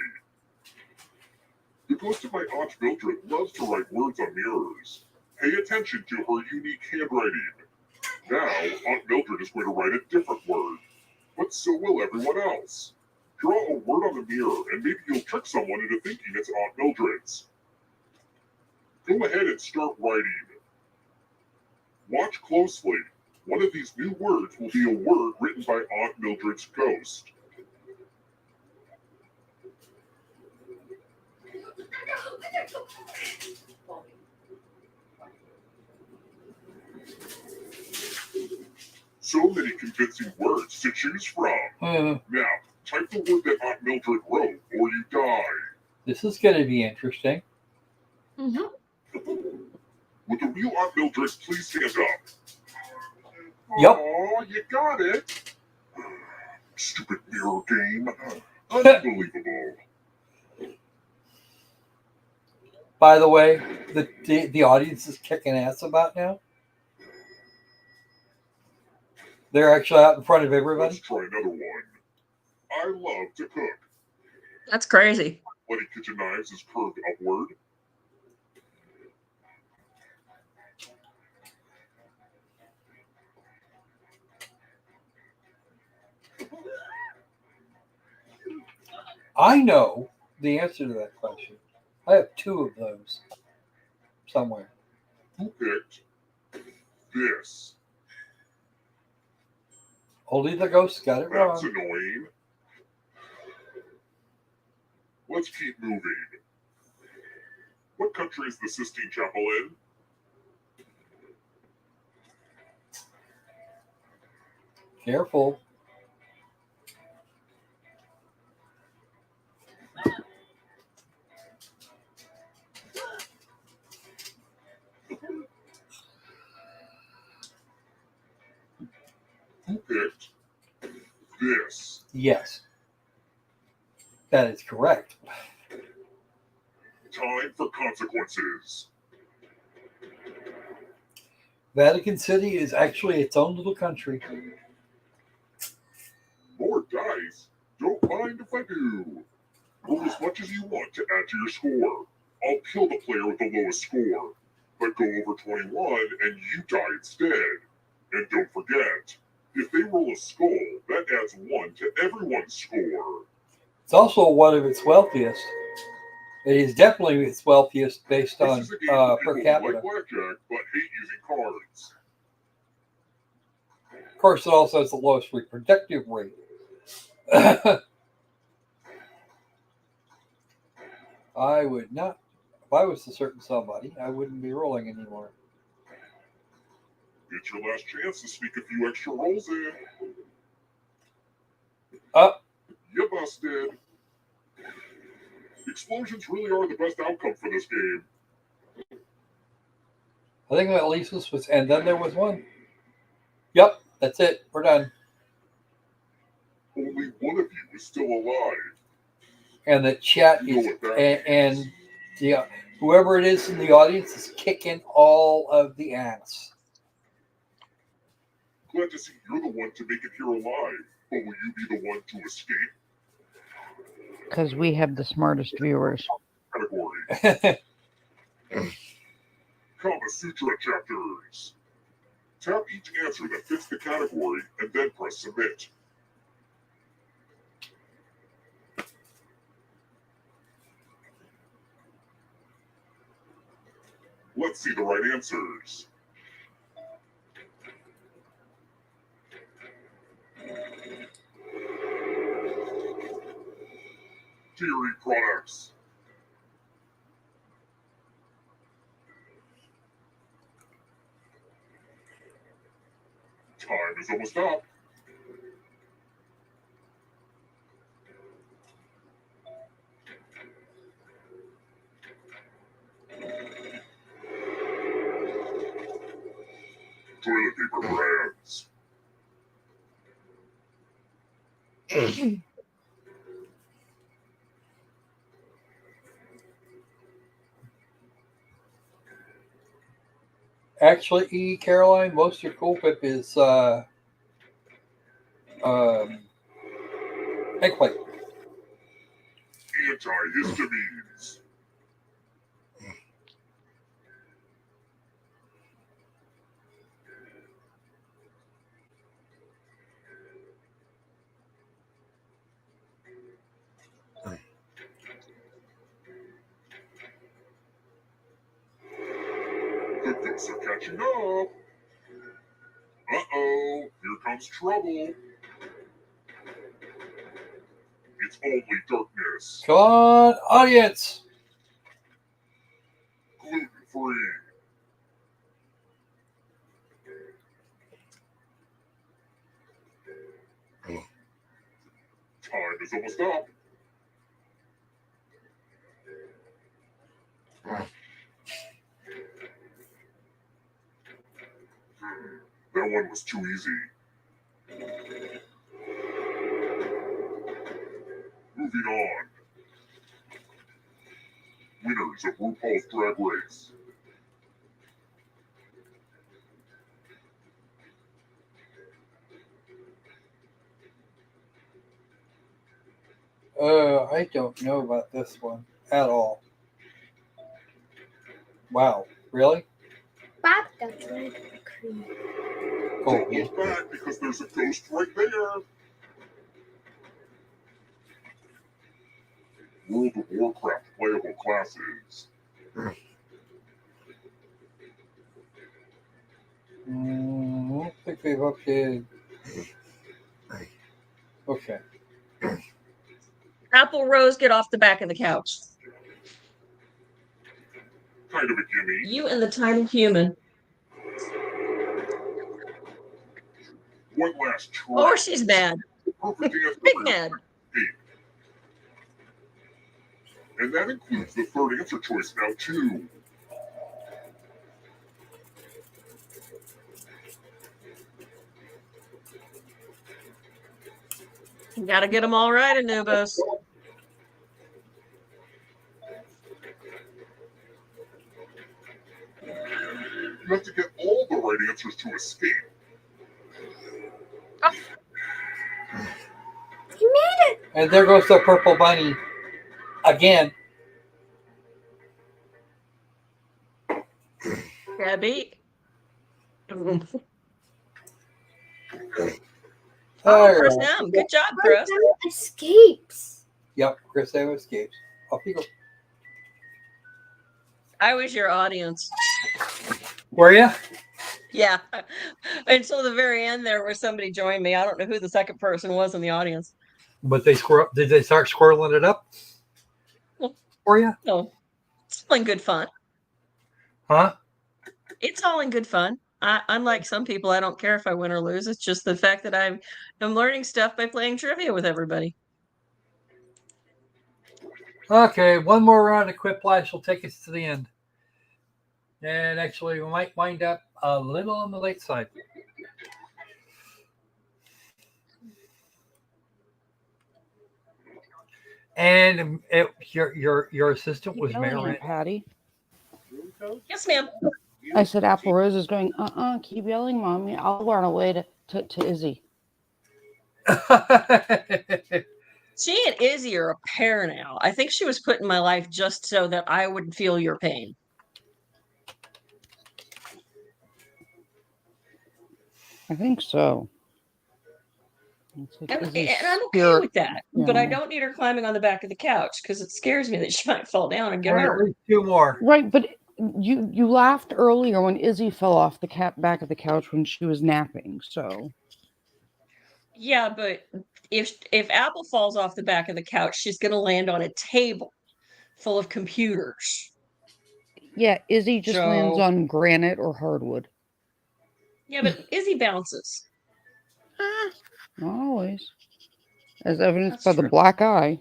The ghost of my Aunt Mildred loves to write words on mirrors. Pay attention to her unique handwriting. Now, Aunt Mildred is going to write a different word, but so will everyone else. Draw a word on the mirror and maybe you'll trick someone into thinking it's Aunt Mildred's. Go ahead and start writing. Watch closely. One of these new words will be a word written by Aunt Mildred's ghost. So many convincing words to choose from. Now, type the word that Aunt Mildred wrote, or you die. This is going to be interesting. Would the real Aunt Mildred please stand up? Yep. Oh, you got it. Stupid mirror game. Unbelievable. By the way, the audience is kicking ass about now. They're actually out in front of everybody. Let's try another one. I love to cook. That's crazy. Bloody kitchen knives is curved upward. I know the answer to that question. I have 2 of those somewhere. Who picked this? Only the ghost got it That's wrong. annoying. Let's keep moving. What country is the Sistine Chapel in? Careful. Who picked this? Yes. That is correct. Time for consequences. Vatican City is actually its own little country. More dice? Don't mind if I do. Roll as much as you want to add to your score. I'll kill the player with the lowest score, but go over 21 and you die instead. And don't forget, if they roll a skull, that adds 1 to everyone's score. It's also one of its wealthiest. It is definitely its wealthiest based on This is a game for per people who capita. like blackjack but hate using cards. Of course, it also has the lowest reproductive rate. I would not, if I was a certain somebody, I wouldn't be rolling anymore. It's your last chance to sneak a few extra rolls in. You busted. Explosions really are the best outcome for this game. I think at least this was, and then there was one. Yep, that's it. We're done. Only one of you is still alive. And the chat You know is, what that and the, whoever it is in the audience is kicking all of the ass. Glad to see you're the one to make it here alive. But will you be the one to escape? Because we have the smartest viewers. Category. Kama Sutra chapters. Tap each answer that fits the category and then press submit. Let's see the right answers. Dairy products. Time is almost up. Toilet paper brands. Actually, Caroline, most of your coolpip is eggplant. Antihistamines. The ghosts are catching up. Uh-oh, here comes trouble. It's only darkness. Come on, audience. Gluten-free. Time is almost up. That one was too easy. Moving on. Winners of RuPaul's Drag Race. I don't know about this one at all. Wow, really? Don't look back because there's a ghost right there. World of Warcraft playable classes. I don't think they've updated. Okay. Apple Rose, get off the back of the couch. Kind of a gimme. You and the tiny human. One last try. Or she's mad. Perfect answer Big for mad. your and that includes the third answer choice now, too. You gotta get them all right, Anubis. You have to get all the right answers to escape. You made it! And there goes the purple bunny again. Gabby. All Chris right. M. Good job, Chris. Escapes. Yep, Chris M escapes. Off you go. I was your audience. Were you? Yeah. Until the very end there where somebody joined me. I don't know who the second person was in the audience. But did they start squirreling it up for you? No. It's all in good fun. Huh? It's all in good fun. Unlike some people, I don't care if I win or lose. It's just the fact that I'm learning stuff by playing trivia with everybody. Okay, one more round of Quiplash will take us to the end. And actually, we might wind up a little on the late side. And your assistant was Mary. Patty. Yes, ma'am. I said Apple Rose is going, keep yelling, Mommy. I'll run away to Izzy. She and Izzy are a pair now. I think she was put in my life just so that I would feel your pain. I think so. Like And I'm okay with that, but I don't need her climbing on the back of the couch because it scares me that she might fall down and get hurt. At least two more. Right, but you laughed earlier when Izzy fell off the back of the couch when she was napping. So Yeah, but if Apple falls off the back of the couch, she's going to land on a table full of computers. yeah, Izzy just lands on granite or hardwood. Yeah, but Izzy bounces. Not always, as evidenced by the black eye.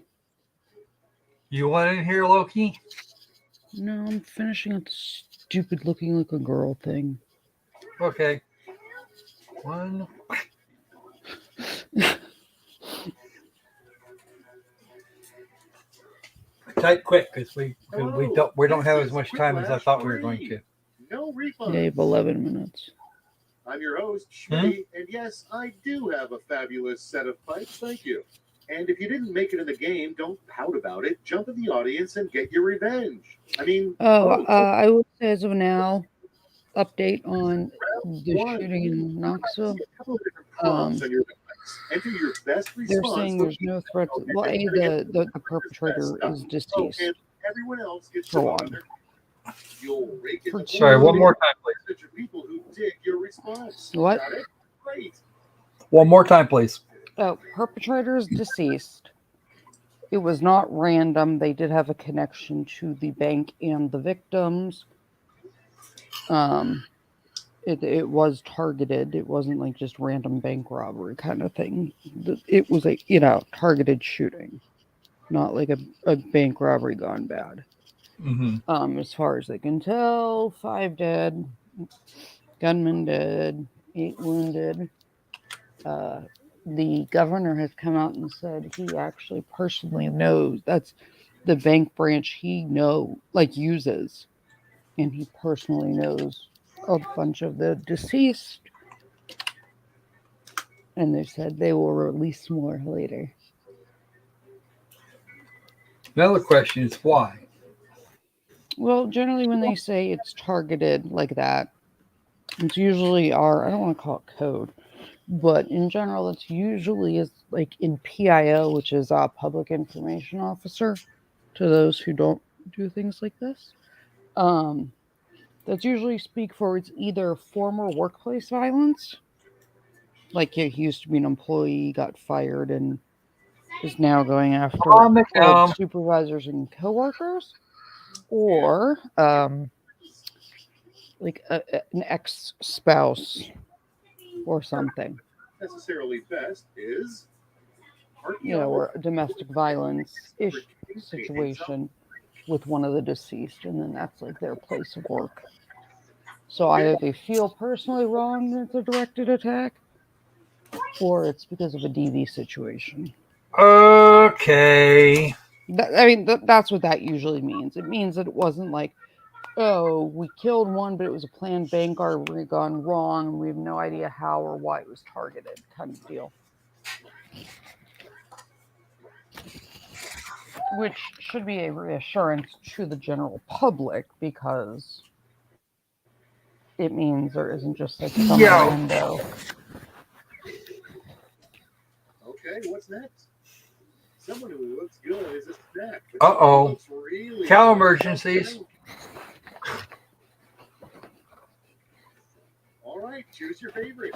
You want in here, Loki? No, I'm finishing up the stupid looking like a girl thing. Okay. One. Type quick because we don't have as much time as I thought we were going to. No refund. They have 11 minutes. I'm your host, Schmitty, and yes, I do have a fabulous set of pipes, thank you. And if you didn't make it in the game, don't pout about it. Jump in the audience and get your revenge. I mean... I would say as of now, update on the shooting in Knoxville. Enter your best They're response. saying there's no threats. Well, the perpetrator is deceased. And everyone else gets For to one. You'll rake in the Sorry, one more time, please. people who dig your response. What? Got it? Great. One more time, please. Oh, perpetrator is deceased. It was not random. They did have a connection to the bank and the victims. It was targeted. It wasn't like just random bank robbery kind of thing. It was a targeted shooting, not like a bank robbery gone bad. Mm-hmm. As far as they can tell, 5 dead, gunman dead, 8 wounded. The governor has come out and said he actually personally knows that's the bank branch he uses, and he personally knows a bunch of the deceased. And they said they will release more later. Another question is why? Well, generally when they say it's targeted like that, it's usually I don't want to call it code, but in general, it's usually like in PIO, which is a public information officer, to those who don't do things like this. That's usually speak for it's either former workplace violence, like he used to be an employee, got fired, and is now going after old supervisors and coworkers, or like an ex-spouse or something. Necessarily best is or a domestic violence-ish situation with one of the deceased, and then that's like their place of work. So either they feel personally wrong that it's a directed attack, or it's because of a DV situation. Okay. That's what that usually means. It means that it wasn't like oh, we killed one, but it was a planned bank robbery gone wrong. We have no idea how or why it was targeted, kind of deal. Which should be a reassurance to the general public because it means there isn't just like some rando. Okay, what's next? Someone who looks good is a snack. Uh-oh. Cow emergencies. All right, choose your favorite.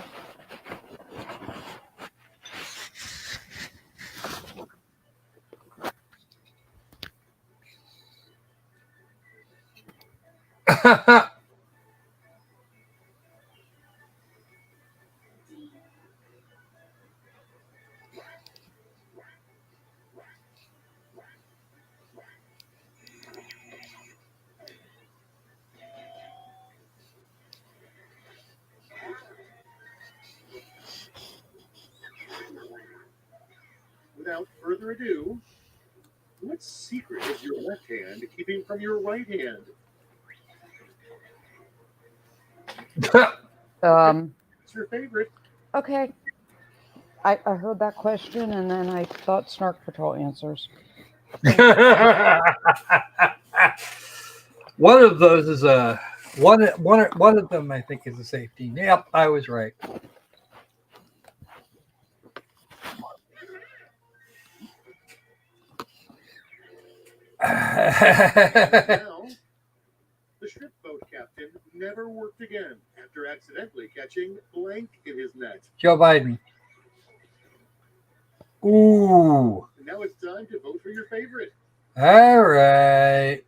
Without further ado, what secret is your left hand keeping from your right hand? What's your favorite? Okay. I heard that question and then I thought Snark Patrol answers. One of those is a one of them I think is a safety. Yep, I was right. Now, the ship boat captain never worked again after accidentally catching blank in his net. Joe Biden. Ooh. And now it's time to vote for your favorite. All right.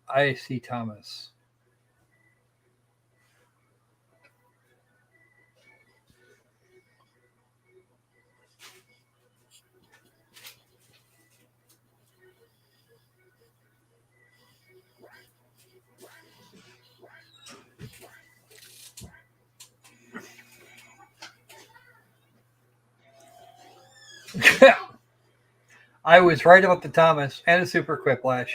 I see Thomas. I was right about the Thomas and a super quiplash.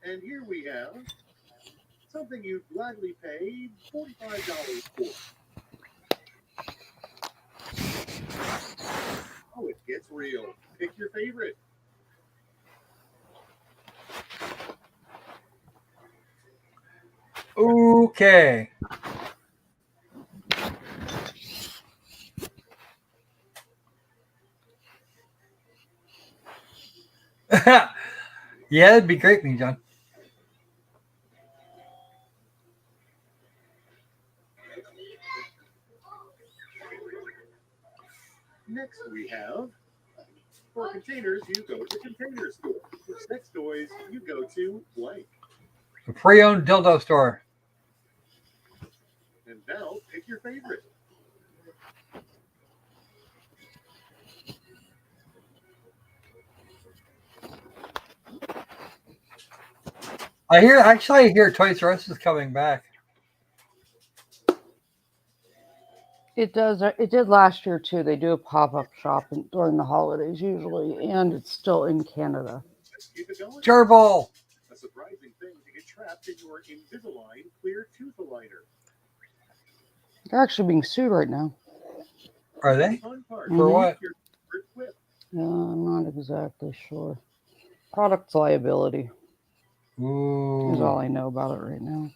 And here we have something you'd gladly pay $45 for. Oh, it gets real. Pick your favorite. Okay. Yeah, it'd be great, me, John. Next we have, for containers, you go to Container Store. For sex toys, you go to blank. A pre-owned dildo store. And now, pick your favorite. I hear Toys R Us is coming back. It does. It did last year too. They do a pop-up shop during the holidays usually, and it's still in Canada. Let's keep it going. Gerbil. A surprising thing to get trapped in your Invisalign clear tooth aligner. They're actually being sued right now. Are they? Fun part. For what? Your favorite quip. I'm not exactly sure. Product liability Ooh. is all I know about it right now.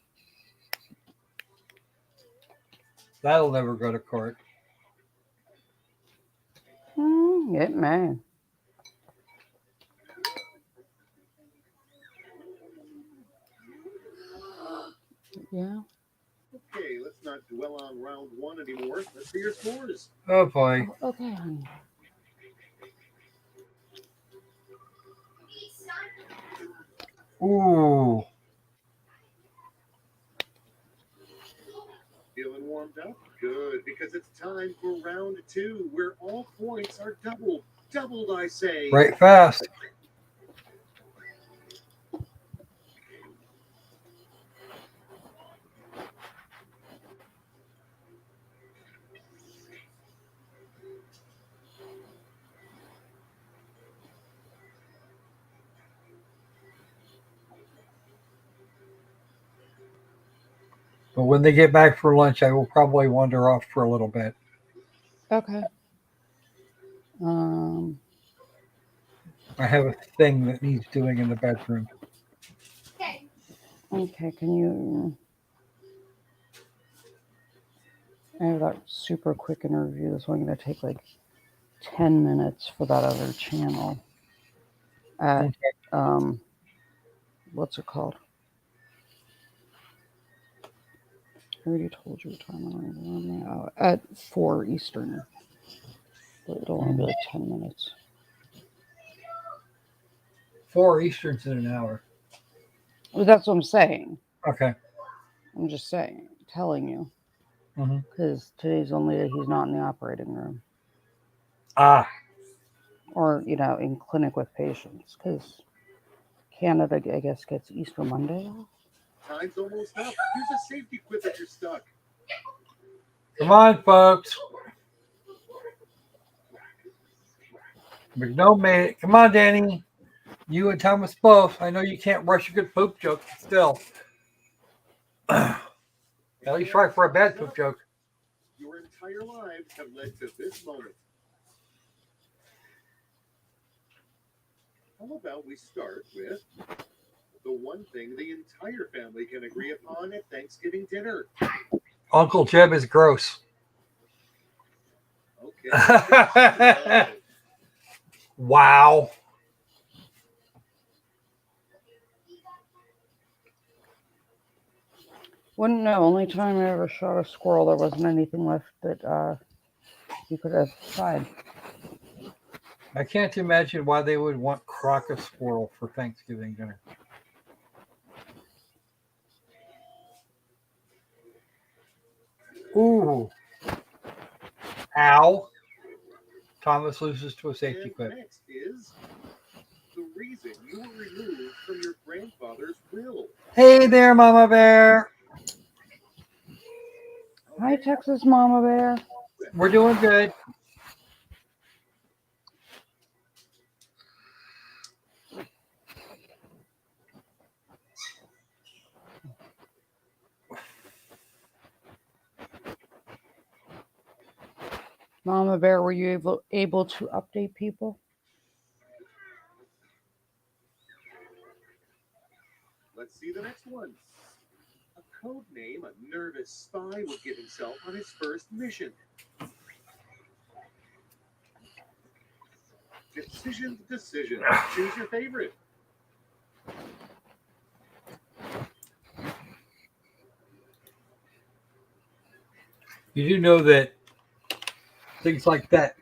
That'll never go to court. It may. Yeah. Okay, let's not dwell on round one anymore. Let's see your scores. Oh boy. Oh, okay, honey. Ooh. Feeling warmed up? Good, because it's time for round two, where all points are doubled. Doubled, I say. Right fast. But when they get back for lunch, I will probably wander off for a little bit. Okay. I have a thing that needs doing in the bedroom. Okay, can you? I have that super quick interview. This one's going to take like 10 minutes for that other channel. At, what's it called? I already told you what time I'm at 4 Eastern. But it'll only be like 10 minutes. 4 Eastern's in an hour. Well, that's what I'm saying. Okay. I'm just saying, telling you. Mhm. Because today's the only day he's not in the operating room. Ah. Or, in clinic with patients. Because Canada, I guess, gets Easter Monday off. Time's almost up. Here's a safety quip if you're stuck. Come on, folks. McDowell made it. Come on, Danny. You and Thomas both. I know you can't rush a good poop joke, but still. At least try for a bad poop joke. Your entire lives have led to this moment. How about we start with the one thing the entire family can agree upon at Thanksgiving dinner? Uncle Jeb is gross. Okay. Wow. Wouldn't know. Only time I ever shot a squirrel, there wasn't anything left that you could have tried. I can't imagine why they would want crock of squirrel for Thanksgiving dinner. Ooh. Ow. Thomas loses to a safety And quip. next is the reason you were removed from your grandfather's will. Hey there, Mama Bear. Hi, Texas Mama Bear. We're doing good. Mama Bear, were you able to update people? Let's see the next one. A code name a nervous spy would give himself on his first mission. Decision. Choose your favorite. You do know that things like that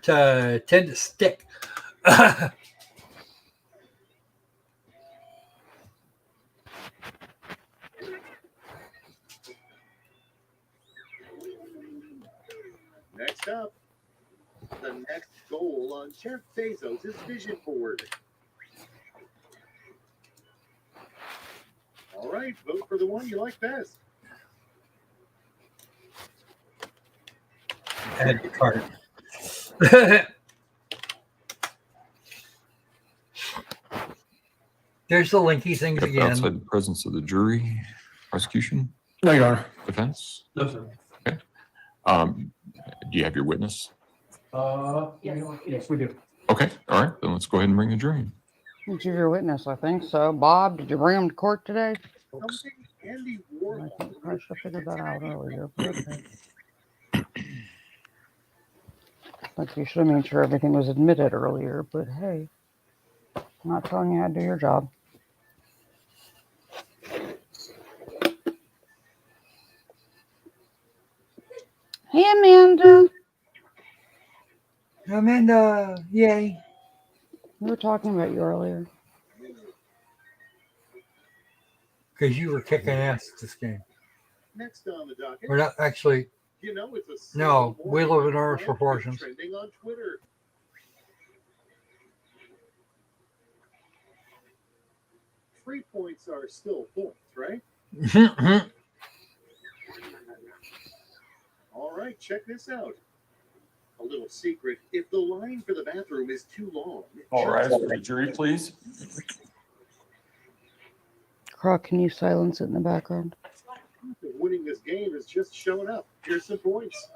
tend to stick. Next up, the next goal on Jeff Bezos' vision board. All right, vote for the one you like best. Add to cart. There's the linky things Step again. outside the presence of the jury, prosecution, No, Your Honor. defense. No, sir. Okay. Do you have your witness? Yes, we do. Okay. All right. Then let's go ahead and bring the jury in. Did you your witness? I think so. Bob, did you bring him to court today? Something Andy I Warhol. think I should have figured that out earlier. But okay. Like you should have made sure everything was admitted earlier, but hey, I'm not telling you how to do your job. Hey, Amanda. Amanda, yay. We were talking about you earlier. Because you were kicking ass at this game. Next on the docket. We're not actually. You know, it's a No, we live in ours proportions. trending on Twitter. Free points are still points, right? All right, check this out. A little secret: if the line for the bathroom is too long, All right. For the jury, please. Croc, can you silence it in the background? winning game is just showing up. Here's some points.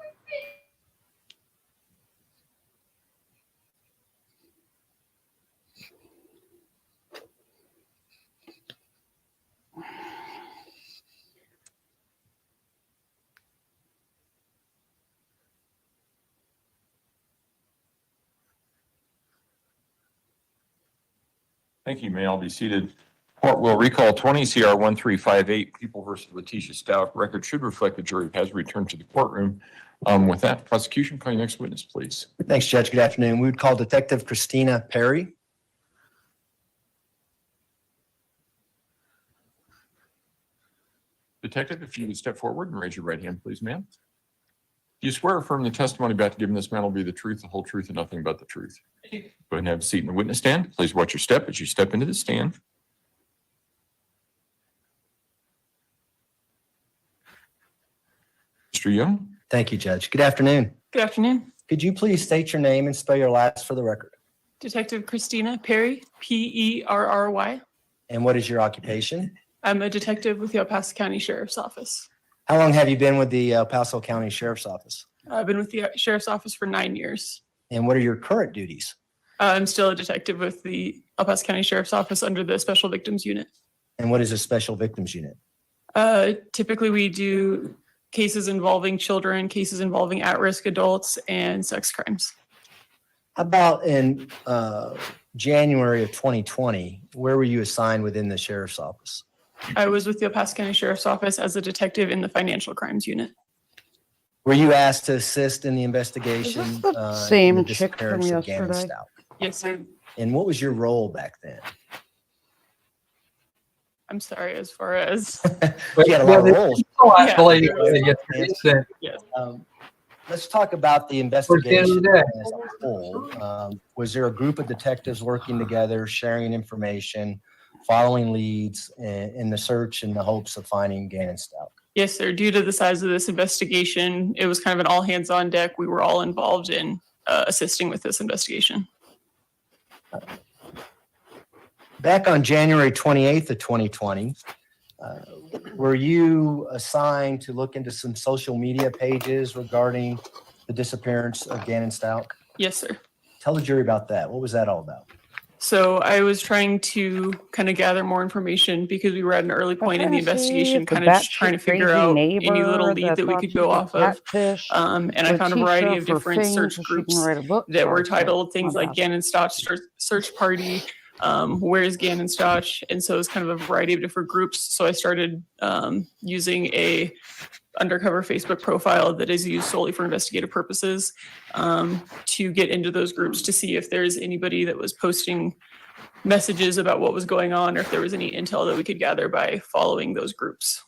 Thank you. May all be seated. Court will recall 20 CR 1358, People versus Letecia Stauch. Record should reflect the jury has returned to the courtroom. With that, prosecution, call your next witness, please. Thanks, Judge. Good afternoon. We would call Detective Christina Perry. Detective, if you would step forward and raise your right hand, please, ma'am. Do you swear or affirm the testimony about to give in this man will be the truth, the whole truth, and nothing but the truth? Go ahead and have a seat in the witness stand. Please watch your step as you step into the stand. Mr. Young. Thank you, Judge. Good afternoon. Good afternoon. Could you please state your name and spell your last for the record? Detective Christina Perry, Perry. And what is your occupation? I'm a detective with the El Paso County Sheriff's Office. How long have you been with the El Paso County Sheriff's Office? I've been with the Sheriff's Office for 9 years. And what are your current duties? I'm still a detective with the El Paso County Sheriff's Office under the Special Victims Unit. And what is a Special Victims Unit? Typically, we do cases involving children, cases involving at-risk adults, and sex crimes. How about in January of 2020, where were you assigned within the Sheriff's Office? I was with the El Paso County Sheriff's Office as a detective in the Financial Crimes Unit. Were you asked to assist in the investigation? Is this the in same the chick from disappearance of Gannon yesterday? Stauch? Yes, sir. And what was your role back then? I'm sorry, as far as... You had a lot of roles. Yeah. Let's talk about the investigation as a whole. Was there a group of detectives working together, sharing information, following leads in the search in the hopes of finding Gannon Stauch? Yes, sir. Due to the size of this investigation, it was kind of an all hands on deck. We were all involved in assisting with this investigation. Back on January 28th of 2020, were you assigned to look into some social media pages regarding the disappearance of Gannon Stauch? Yes, sir. Tell the jury about that. What was that all about? So I was trying to kind of gather more information because we were at an early point in the investigation, kind of just trying to figure out any little lead that we could go off of. And I found a variety of different search groups that were titled things like Gannon Stauch Search Party, Where's Gannon Stauch? And so it was kind of a variety of different groups. So I started using a undercover Facebook profile that is used solely for investigative purposes to get into those groups to see if there's anybody that was posting messages about what was going on or if there was any intel that we could gather by following those groups.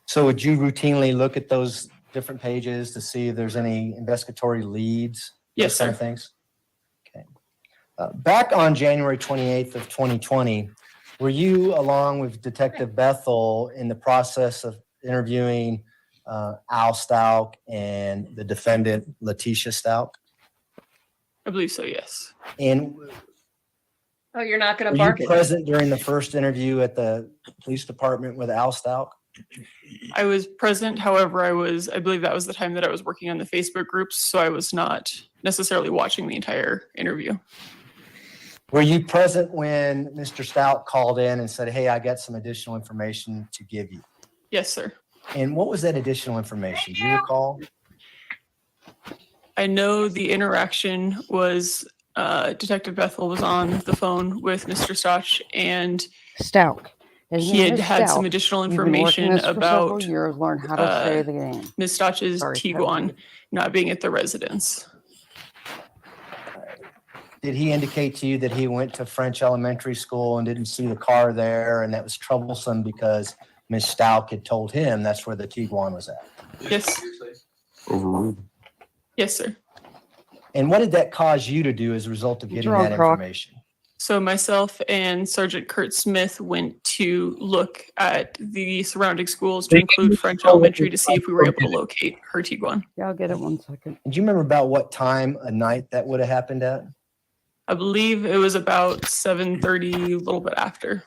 So would you routinely look at those different pages to see if there's any investigatory leads? Yes, kind of sir. things? Okay. Back on January 28th of 2020, were you, along with Detective Bethel, in the process of interviewing Al Stauch and the defendant Letecia Stauch? I believe so, yes. And Oh, you're not going were to bark you at present during the first interview at the police department with Al Stauch? I was present. However, I believe that was the time that I was working on the Facebook groups. So I was not necessarily watching the entire interview. Were you present when Mr. Stauch called in and said, "Hey, I got some additional information to give you"? Yes, sir. And what was that additional information? Do you recall? I know the interaction was Detective Bethel was on the phone with Mr. Stauch and Stauch. he had had some additional information about years, learn how to say the game. Ms. Stauch's Tiguan not being at the residence. Did he indicate to you that he went to French Elementary School and didn't see the car there, and that was troublesome because Ms. Stauch had told him that's where the Tiguan was at? Yes. Overruled. Yes, sir. And what did that cause you to do as a result of getting that information? So myself and Sergeant Kurt Smith went to look at the surrounding schools to include French Elementary to see if we were able to locate her Tiguan. Yeah, I'll get it 1 second. Do you remember about what time of night that would have happened at? I believe it was about 7:30, a little bit after.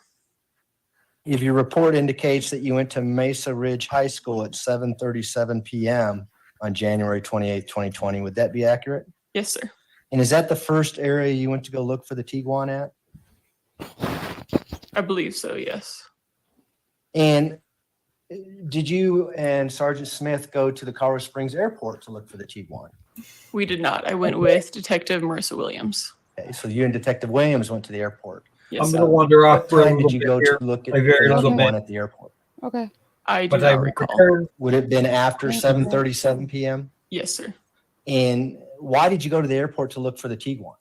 If your report indicates that you went to Mesa Ridge High School at 7:37 p.m. on January 28th, 2020, would that be accurate? Yes, sir. And is that the first area you went to go look for the Tiguan at? I believe so, yes. And did you and Sergeant Smith go to the Colorado Springs Airport to look for the Tiguan? We did not. I went with Detective Marissa Williams. Okay, so you and Detective Williams went to the airport. Yes, I'm sir. going to wander off What for a time little did you bit go here. to look at A the very little Tiguan bit. at the airport? Okay. I do But I not recall. returned. Would it have been after Thank you. 7:37 p.m.? Yes, sir. And why did you go to the airport to look for the Tiguan?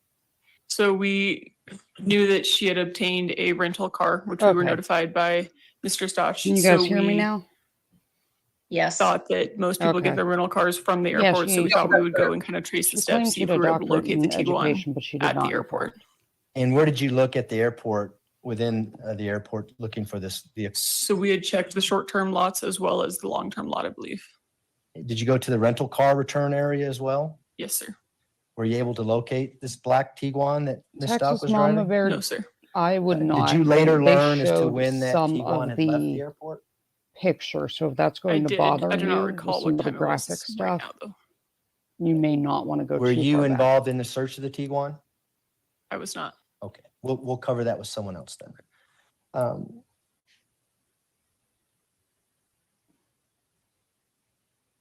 So we knew that she had obtained a rental car, which we were Okay. notified by Mr. Stauch. Can you guys So hear me we now? Yes. thought that most people Okay. get their rental cars from the Yeah, airport, so we she- thought we would go and kind of trace the She steps, claimed see she if had we a were able to doctorate locate the in Tiguan education, but she did at not the airport. And where did you look at the airport, within the airport, looking for this vehicle? So we had checked the short-term lots as well as the long-term lot, I believe. Did you go to the rental car return area as well? Yes, sir. Were you able to locate this black Tiguan that Ms. Stauch Texas was Mama driving? Bear, No, sir. I would not. Did you later They learn as to showed when that some Tiguan of had left the the airport? picture, so if that's I going to did. bother I do not you, recall some what of the time it graphic was stuff, right now, though. you may not want to go Were too you far back. involved in the search of the Tiguan? I was not. Okay, we'll cover that with someone else then.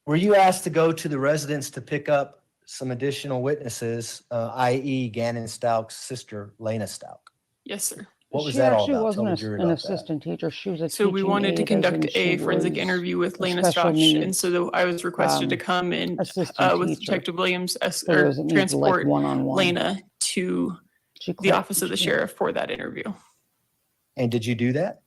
Were you asked to go to the residence to pick up some additional witnesses, i.e. Gannon Stauch's sister, Lena Stauch? Yes, sir. What was She that all actually about? wasn't Tell the jury an about that. assistant teacher. She was a So we teaching wanted to aide, as conduct in a she forensic was interview with a Lena special Stauch, and needs, so I was requested to come and assistant with teacher Detective Williams for or those that need, like, transport one-on-one. Lena to She the office of the she- sheriff for that interview. And did you do that?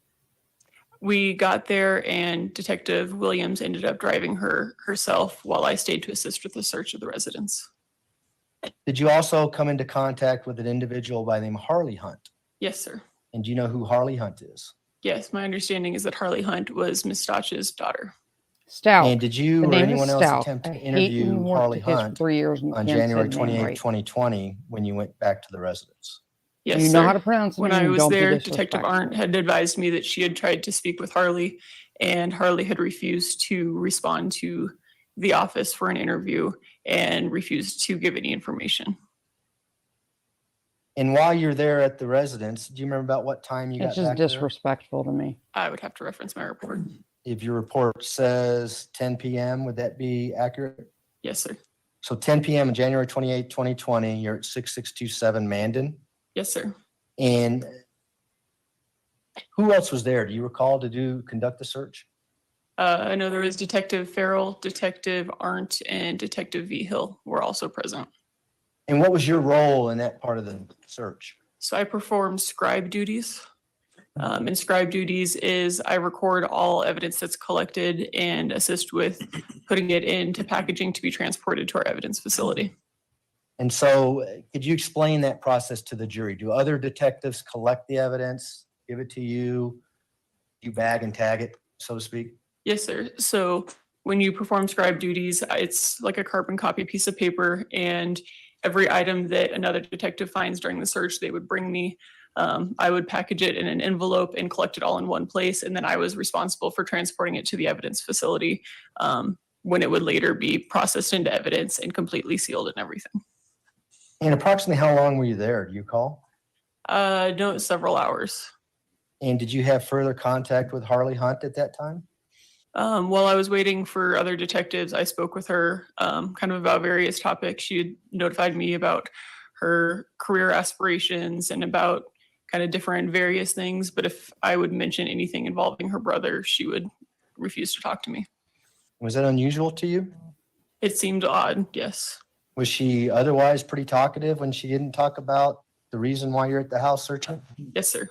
We got there and Detective Williams ended up driving her herself while I stayed to assist with the search of the residence. Did you also come into contact with an individual by the name of Harley Hunt? Yes, sir. And do you know who Harley Hunt is? Yes, my understanding is that Harley Hunt was Miss Stauch's daughter. Stauch. And did you The or name is anyone else Stauch. attempt to I hate when you interview worked Harley the case for Hunt 3 years and you on can't say January the name 28, right. 2020, when you went back to the residence? Yes, You know sir. how to pronounce the When name, I was don't be there, Detective disrespectful. Arndt had advised me that she had tried to speak with Harley, and Harley had refused to respond to the office for an interview and refused to give any information. And while you're there at the residence, do you remember about what time you It's got just back there? disrespectful to me. I would have to reference my report. If your report says 10 p.m., would that be accurate? Yes, sir. So 10 p.m. on January 28, 2020, you're at 6627 Mandan. Yes, sir. And who else was there? Do you recall to conduct the search? I know there was Detective Farrell, Detective Arndt, and Detective V. Hill were also present. And what was your role in that part of the search? So I performed scribe duties. And scribe duties is I record all evidence that's collected and assist with putting it into packaging to be transported to our evidence facility. And so could you explain that process to the jury? Do other detectives collect the evidence, give it to you, you bag and tag it, so to speak? Yes, sir. So when you perform scribe duties, it's like a carbon copy piece of paper, and every item that another detective finds during the search, they would bring me. I would package it in an envelope and collect it all in one place, and then I was responsible for transporting it to the evidence facility when it would later be processed into evidence and completely sealed and everything. And approximately how long were you there? Do you recall? No, several hours. And did you have further contact with Harley Hunt at that time? While I was waiting for other detectives, I spoke with her kind of about various topics. She had notified me about her career aspirations and about kind of different various things. But if I would mention anything involving her brother, she would refuse to talk to me. Was that unusual to you? It seemed odd, yes. Was she otherwise pretty talkative when she didn't talk about the reason why you're at the house searching? Yes, sir.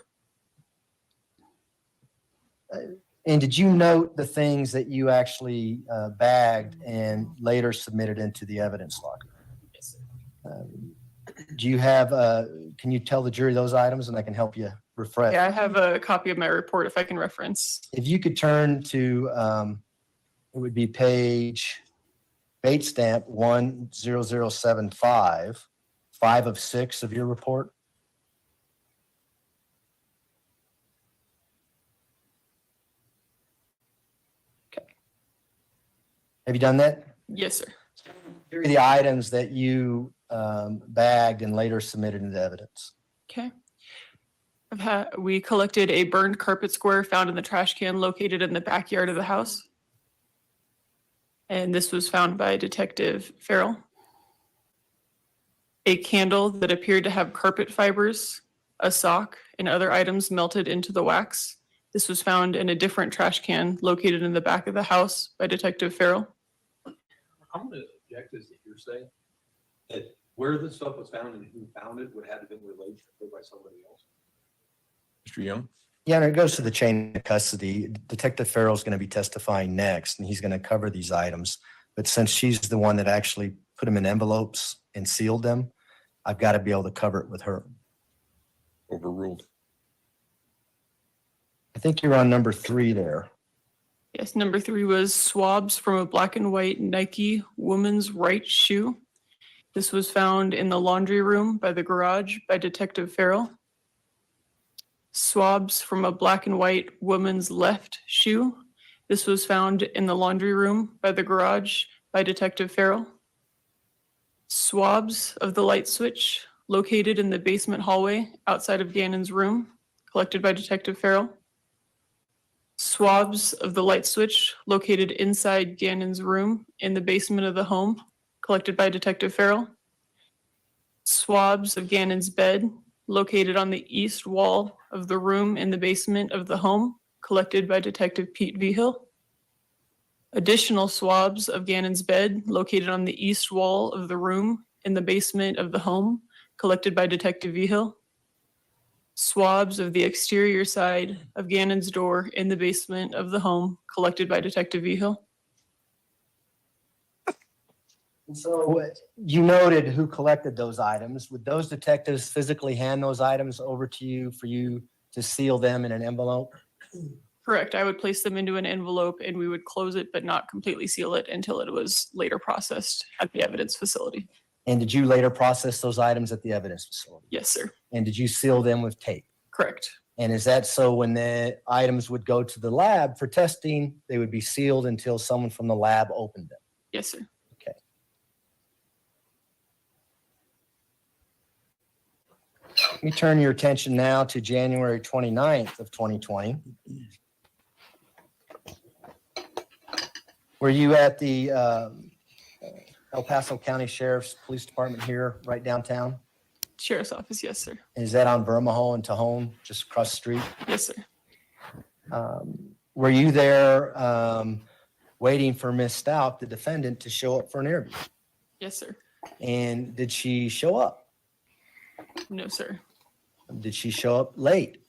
And did you note the things that you actually bagged and later submitted into the evidence locker? Yes, sir. Do you have, can you tell the jury those items and I can help you refresh? Yeah, I have a copy of my report if I can reference. If you could turn to, it would be page bait stamp 10075, 5 of 6 of your report. Have you done that? Yes, sir. Here are the items that you bagged and later submitted into evidence. Okay. We collected a burned carpet square found in the trash can located in the backyard of the house. And this was found by Detective Farrell. A candle that appeared to have carpet fibers, a sock, and other items melted into the wax. This was found in a different trash can located in the back of the house by Detective Farrell. I'm going to object as the hearsay that where the stuff was found and who found it would have been related by somebody else. Mr. Young? Yeah, and it goes to the chain of custody. Detective Farrell is going to be testifying next, and he's going to cover these items. But since she's the one that actually put them in envelopes and sealed them, I've got to be able to cover it with her. Overruled. I think you're on number 3 there. Yes, number 3 was swabs from a black and white Nike woman's right shoe. This was found in the laundry room by the garage by Detective Farrell. Swabs from a black and white woman's left shoe. This was found in the laundry room by the garage by Detective Farrell. Swabs of the light switch located in the basement hallway outside of Gannon's room, collected by Detective Farrell. Swabs of the light switch located inside Gannon's room in the basement of the home, collected by Detective Farrell. Swabs of Gannon's bed located on the east wall of the room in the basement of the home, collected by Detective Pete Vigil. Additional swabs of Gannon's bed located on the east wall of the room in the basement of the home, collected by Detective Vigil. Swabs of the exterior side of Gannon's door in the basement of the home, collected by Detective Vigil. So you noted who collected those items. Would those detectives physically hand those items over to you for you to seal them in an envelope? Correct. I would place them into an envelope and we would close it but not completely seal it until it was later processed at the evidence facility. And did you later process those items at the evidence facility? Yes, sir. And did you seal them with tape? Correct. And is that so when the items would go to the lab for testing, they would be sealed until someone from the lab opened them? Yes, sir. Okay. Let me turn your attention now to January 29th of 2020. Were you at the El Paso County Sheriff's Police Department here, right downtown? Sheriff's office, yes, sir. Is that on Vermajo and Tejon, just across the street? Yes, sir. Were you there waiting for Miss Stauch, the defendant, to show up for an interview? Yes, sir. And did she show up? No, sir. Did she show up late?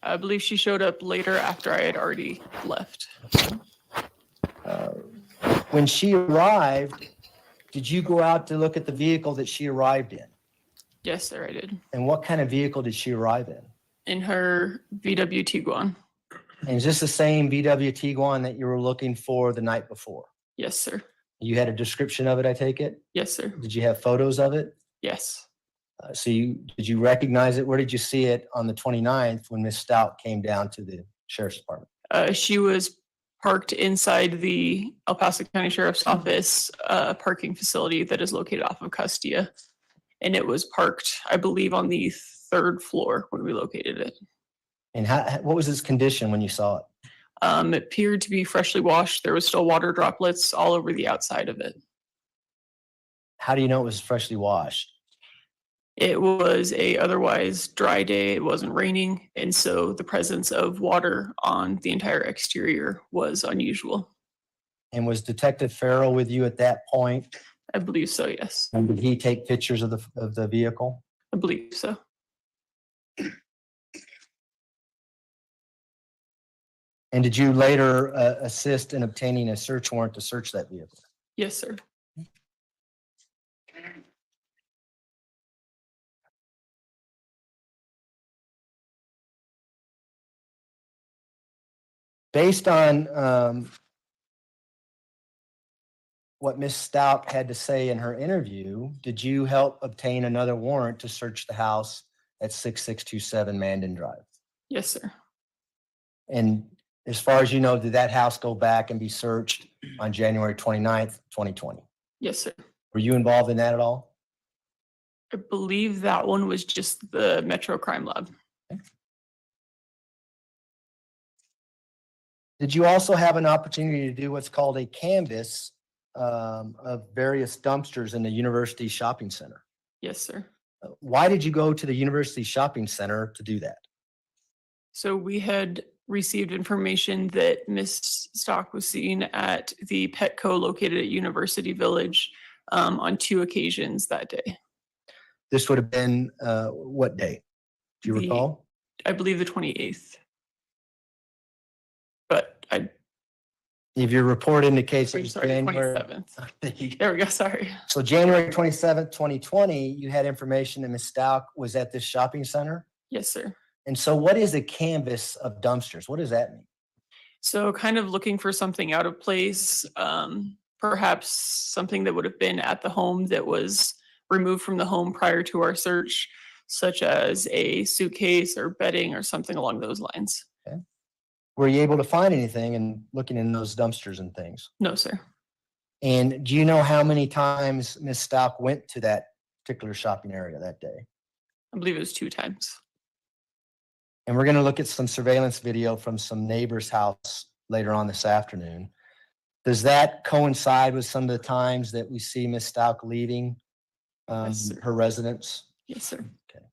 I believe she showed up later after I had already left. When she arrived, did you go out to look at the vehicle that she arrived in? Yes, sir, I did. And what kind of vehicle did she arrive in? In her VW Tiguan. And is this the same VW Tiguan that you were looking for the night before? Yes, sir. You had a description of it, I take it? Yes, sir. Did you have photos of it? Yes. Did you recognize it? Where did you see it on the 29th when Miss Stauch came down to the sheriff's department? She was parked inside the El Paso County Sheriff's Office parking facility that is located off of Castilla. And it was parked, I believe, on the 3rd floor when we located it. And what was its condition when you saw it? It appeared to be freshly washed. There was still water droplets all over the outside of it. How do you know it was freshly washed? It was a otherwise dry day. It wasn't raining. And so the presence of water on the entire exterior was unusual. And was Detective Farrell with you at that point? I believe so, yes. And did he take pictures of the vehicle? I believe so. And did you later assist in obtaining a search warrant to search that vehicle? Yes, sir. Based on what Ms. Stauch had to say in her interview, did you help obtain another warrant to search the house at 6627 Mandan Drive? Yes, sir. And As far as you know, did that house go back and be searched on January 29th, 2020? Yes, sir. Were you involved in that at all? I believe that one was just the Metro Crime Lab. Did you also have an opportunity to do what's called a canvas of various dumpsters in the university shopping center? Yes, sir. Why did you go to the university shopping center to do that? So we had received information that Miss Stauch was seen at the Petco located at University Village on 2 occasions that day. This would have been what day? Do you recall? I believe the 28th. But If your report indicates it was sorry, January. 27th. There we go, sorry. So January 27th, 2020, you had information that Ms. Stauch was at this shopping center? Yes, sir. And so what is a canvas of dumpsters? What does that mean? So kind of looking for something out of place, perhaps something that would have been at the home that was removed from the home prior to our search, such as a suitcase or bedding or something along those lines. Okay. Were you able to find anything in looking in those dumpsters and things? No, sir. And do you know how many times Ms. Stauch went to that particular shopping area that day? I believe it was 2 times. And we're going to look at some surveillance video from some neighbor's house later on this afternoon. Does that coincide with some of the times that we see Ms. Stauch leaving Yes, her residence? Yes, sir. Okay.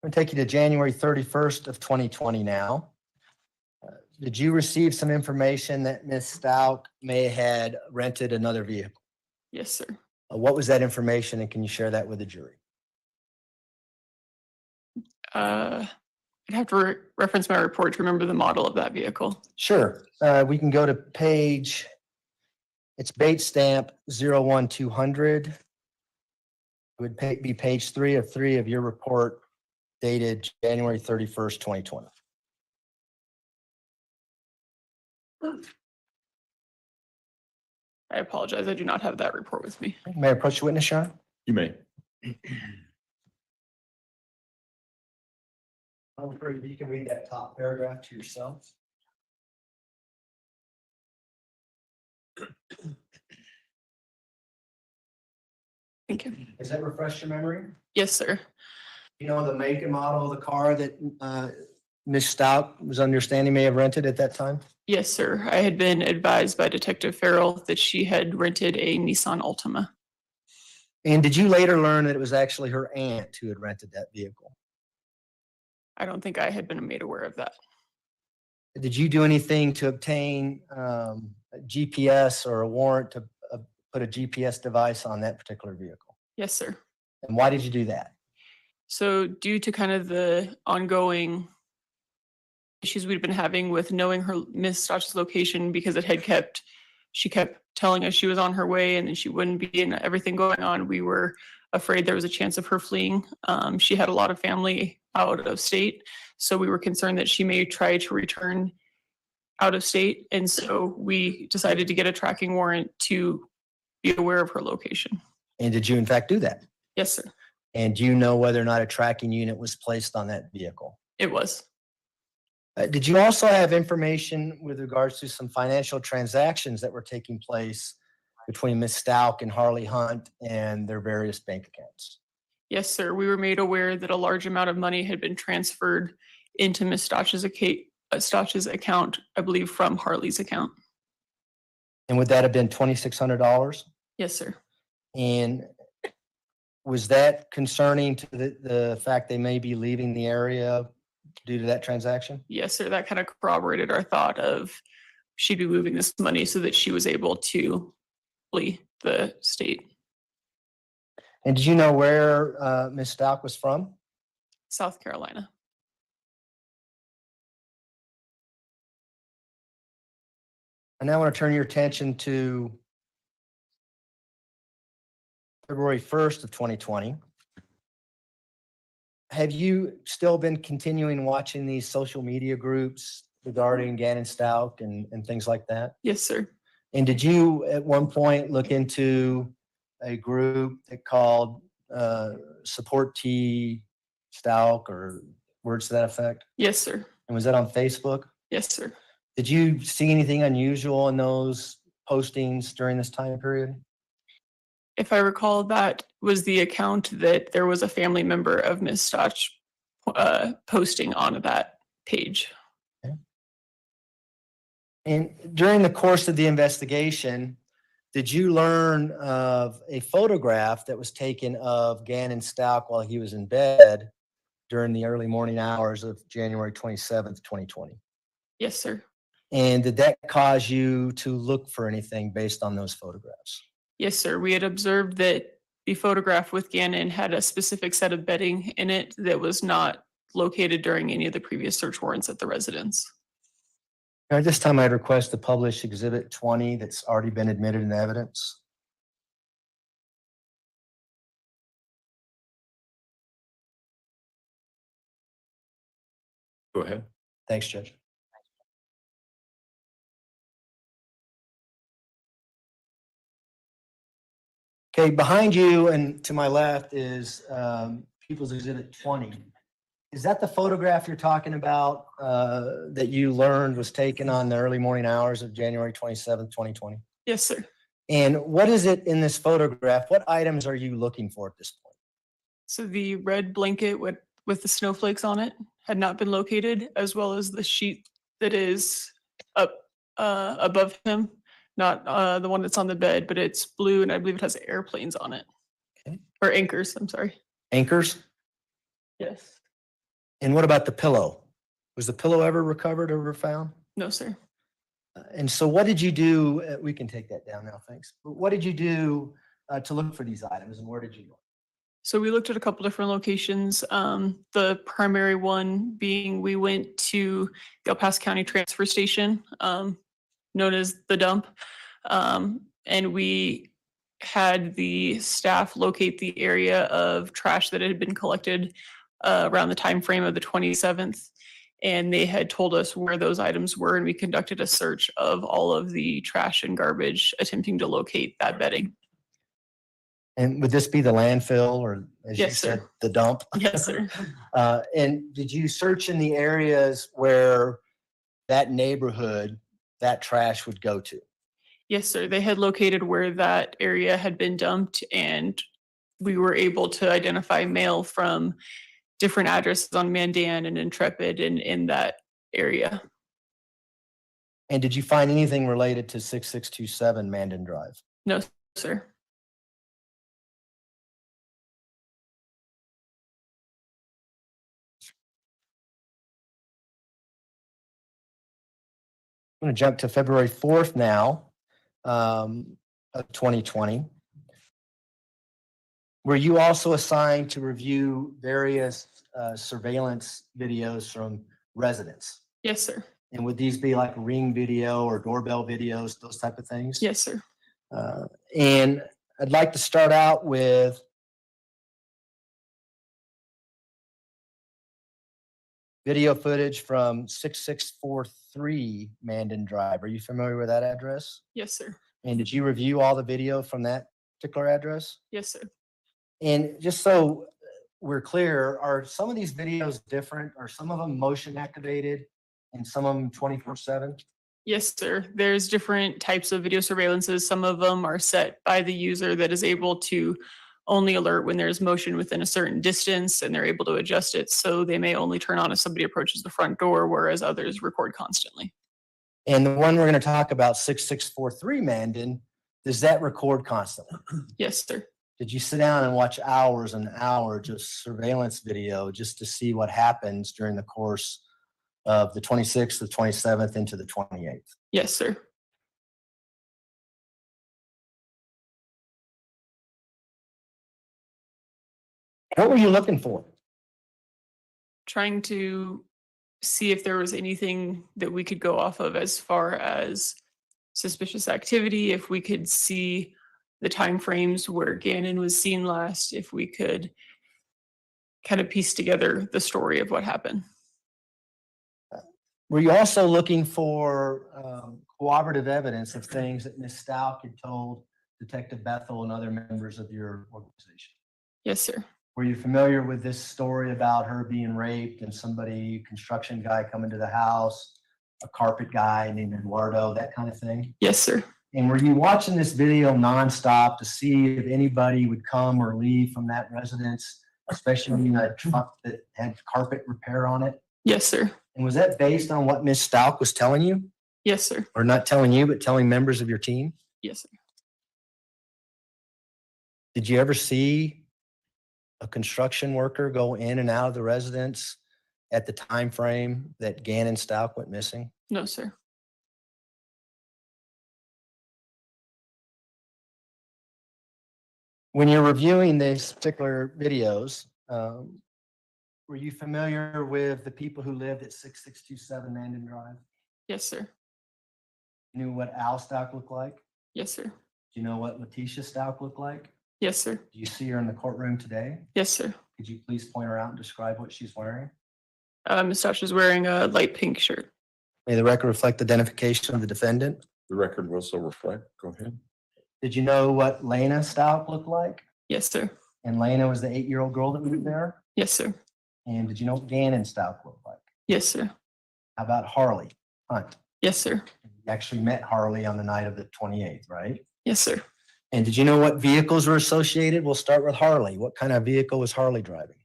I'm going to take you to January 31st of 2020 now. Did you receive some information that Ms. Stauch may had rented another vehicle? Yes, sir. What was that information, and can you share that with the jury? I'd have to reference my report to remember the model of that vehicle. Sure. We can go to page, it's Bates stamp 01200. It would be page 3 of your report dated January 31st, 2020. I apologize. I do not have that report with me. May I approach the witness, Sean? You may. I'm afraid you can read that top paragraph to yourself. Thank you. Does that refresh your memory? Yes, sir. You know the make and model of the car that Ms. Stauch was understanding may have rented at that time? Yes, sir. I had been advised by Detective Farrell that she had rented a Nissan Altima. And did you later learn that it was actually her aunt who had rented that vehicle? I don't think I had been made aware of that. Did you do anything to obtain a GPS or a warrant to put a GPS device on that particular vehicle? Yes, sir. And why did you do that? So due to kind of the ongoing issues we'd been having with knowing her Miss Stauch's location, because she kept telling us she was on her way and then she wouldn't be, and everything going on, we were afraid there was a chance of her fleeing. She had a lot of family out of state, so we were concerned that she may try to return out of state, and so we decided to get a tracking warrant to be aware of her location. And did you in fact do that? Yes, sir. And do you know whether or not a tracking unit was placed on that vehicle? It was. Did you also have information with regards to some financial transactions that were taking place between Ms. Stauch and Harley Hunt and their various bank accounts? Yes, sir. We were made aware that a large amount of money had been transferred into Ms. Stauch's account, I believe from Harley's account. And would that have been $2,600? Yes, sir. And was that concerning to the fact they may be leaving the area due to that transaction? Yes, sir. That kind of corroborated our thought of she'd be moving this money so that she was able to flee the state. And did you know where Ms. Stauch was from? South Carolina. And now I want to turn your attention to February 1st of 2020. Have you still been continuing watching these social media groups regarding Gannon Stauch and things like that? Yes, sir. And did you at one point look into a group that called Support T Stauch or words to that effect? Yes, sir. And was that on Facebook? Yes, sir. Did you see anything unusual in those postings during this time period? If I recall, that was the account that there was a family member of Ms. Stauch posting on that page. And during the course of the investigation, did you learn of a photograph that was taken of Gannon Stauch while he was in bed during the early morning hours of January 27th, 2020? Yes, sir. And did that cause you to look for anything based on those photographs? Yes, sir. We had observed that the photograph with Gannon had a specific set of bedding in it that was not located during any of the previous search warrants at the residence. At this time, I'd request to publish Exhibit 20 that's already been admitted in evidence. Go ahead. Thanks, Judge. Okay, behind you and to my left is People's Exhibit 20. Is that the photograph you're talking about that you learned was taken on the early morning hours of January 27th, 2020? Yes, sir. And what is it in this photograph? What items are you looking for at this point? So the red blanket with the snowflakes on it had not been located, as well as the sheet that is up above him, not the one that's on the bed, but it's blue and I believe it has airplanes on it. Okay. Or anchors, I'm sorry. Anchors? Yes. And what about the pillow? Was the pillow ever recovered or ever found? No, sir. And so what did you do? We can take that down now, thanks. But what did you do to look for these items and where did you look? So we looked at a couple different locations. The primary one being we went to the El Paso County Transfer Station, known as the dump. And we had the staff locate the area of trash that had been collected around the time frame of the 27th. And they had told us where those items were, and we conducted a search of all of the trash and garbage, attempting to locate that bedding. And would this be the landfill or, as you Yes, said, sir. the dump? Yes, sir. And did you search in the areas where that neighborhood, that trash would go to? Yes, sir. They had located where that area had been dumped, and we were able to identify mail from different addresses on Mandan and Intrepid and in that area. And did you find anything related to 6627 Mandan Drive? No, sir. I'm going to jump to February 4th now, of 2020. Were you also assigned to review various surveillance videos from residents? Yes, sir. And would these be like ring video or doorbell videos, those type of things? Yes, sir. And I'd like to start out with video footage from 6643 Mandan Drive. Are you familiar with that address? Yes, sir. And did you review all the video from that particular address? Yes, sir. And just so we're clear, are some of these videos different? Are some of them motion activated and some of them 24/7? Yes, sir. There's different types of video surveillances. Some of them are set by the user that is able to only alert when there's motion within a certain distance, and they're able to adjust it. So they may only turn on if somebody approaches the front door, whereas others record constantly. And the one we're going to talk about, 6643 Mandan, does that record constantly? Yes, sir. Did you sit down and watch hours and hours of surveillance video just to see what happens during the course of the 26th, the 27th, into the 28th? Yes, sir. What were you looking for? Trying to see if there was anything that we could go off of as far as suspicious activity, if we could see the timeframes where Gannon was seen last, if we could kind of piece together the story of what happened. Were you also looking for cooperative evidence of things that Ms. Stauch had told Detective Bethel and other members of your organization? Yes, sir. Were you familiar with this story about her being raped and somebody, construction guy coming to the house, a carpet guy named Eduardo, that kind of thing? Yes, sir. And were you watching this video nonstop to see if anybody would come or leave from that residence, especially in a truck that had carpet repair on it? Yes, sir. And was that based on what Ms. Stauch was telling you? Yes, sir. Or not telling you, but telling members of your team? Yes, sir. Did you ever see a construction worker go in and out of the residence at the time frame that Gannon Stauch went missing? No, sir. When you're reviewing these particular videos, were you familiar with the people who lived at 6627 Mandan Drive? Yes, sir. Knew what Al Stauch looked like? Yes, sir. Do you know what Letecia Stauch looked like? Yes, sir. Do you see her in the courtroom today? Yes, sir. Could you please point her out and describe what she's wearing? Ms. Stauch is wearing a light pink shirt. May the record reflect identification of the defendant. The record will so reflect. Go ahead. Did you know what Lena Stauch looked like? Yes, sir. And Lena was the 8-year-old girl that lived there? Yes, sir. And did you know what Gannon Stauch looked like? Yes, sir. How about Harley Hunt? Yes, sir. You actually met Harley on the night of the 28th, right? Yes, sir. And did you know what vehicles were associated? We'll start with Harley. What kind of vehicle was Harley driving?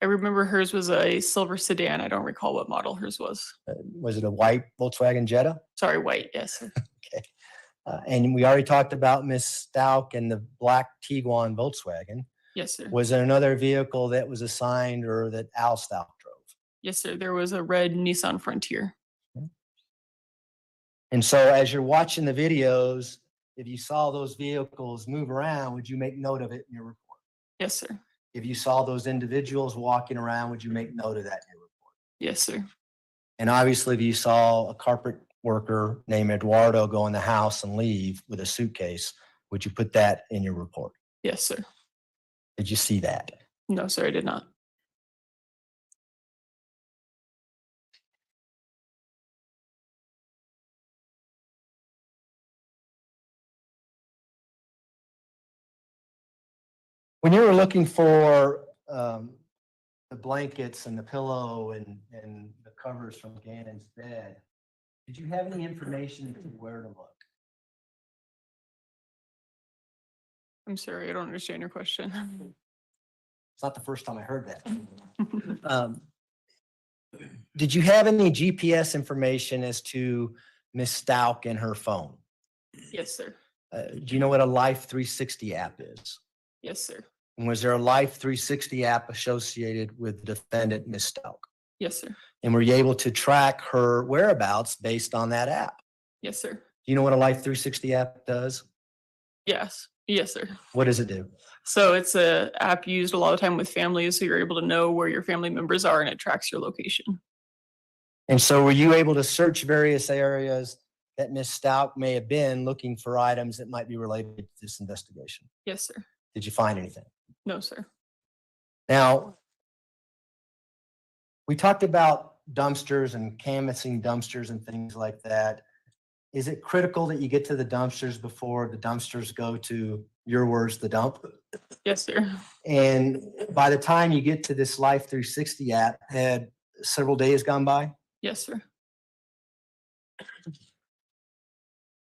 I remember hers was a silver sedan. I don't recall what model hers was. Was it a white Volkswagen Jetta? Sorry, white. Yes, sir. Okay. And we already talked about Miss Stauch and the black Tiguan Volkswagen. Yes, sir. Was there another vehicle that was assigned or that Al Stauch drove? Yes, sir. There was a red Nissan Frontier. And so as you're watching the videos, if you saw those vehicles move around, would you make note of it in your report? Yes, sir. If you saw those individuals walking around, would you make note of that in your report? Yes, sir. And obviously, if you saw a carpet worker named Eduardo go in the house and leave with a suitcase, would you put that in your report? Yes, sir. Did you see that? No, sir, I did not. When you were looking for the blankets and the pillow and the covers from Gannon's bed, did you have any information as to where to look? I'm sorry, I don't understand your question. It's not the first time I heard that. Did you have any GPS information as to Miss Stauch and her phone? Yes, sir. Do you know what a Life 360 app is? Yes, sir. And was there a Life 360 app associated with the defendant, Miss Stauch? Yes, sir. And were you able to track her whereabouts based on that app? Yes, sir. Do you know what a Life 360 app does? Yes. Yes, sir. What does it do? So it's a app used a lot of time with families, so you're able to know where your family members are and it tracks your location. And so were you able to search various areas that Miss Stauch may have been looking for items that might be related to this investigation? Yes, sir. Did you find anything? No, sir. Now, we talked about dumpsters and canvassing dumpsters and things like that. Is it critical that you get to the dumpsters before the dumpsters go to, your words, the dump? Yes, sir. And by the time you get to this Life 360 app, had several days gone by? Yes, sir.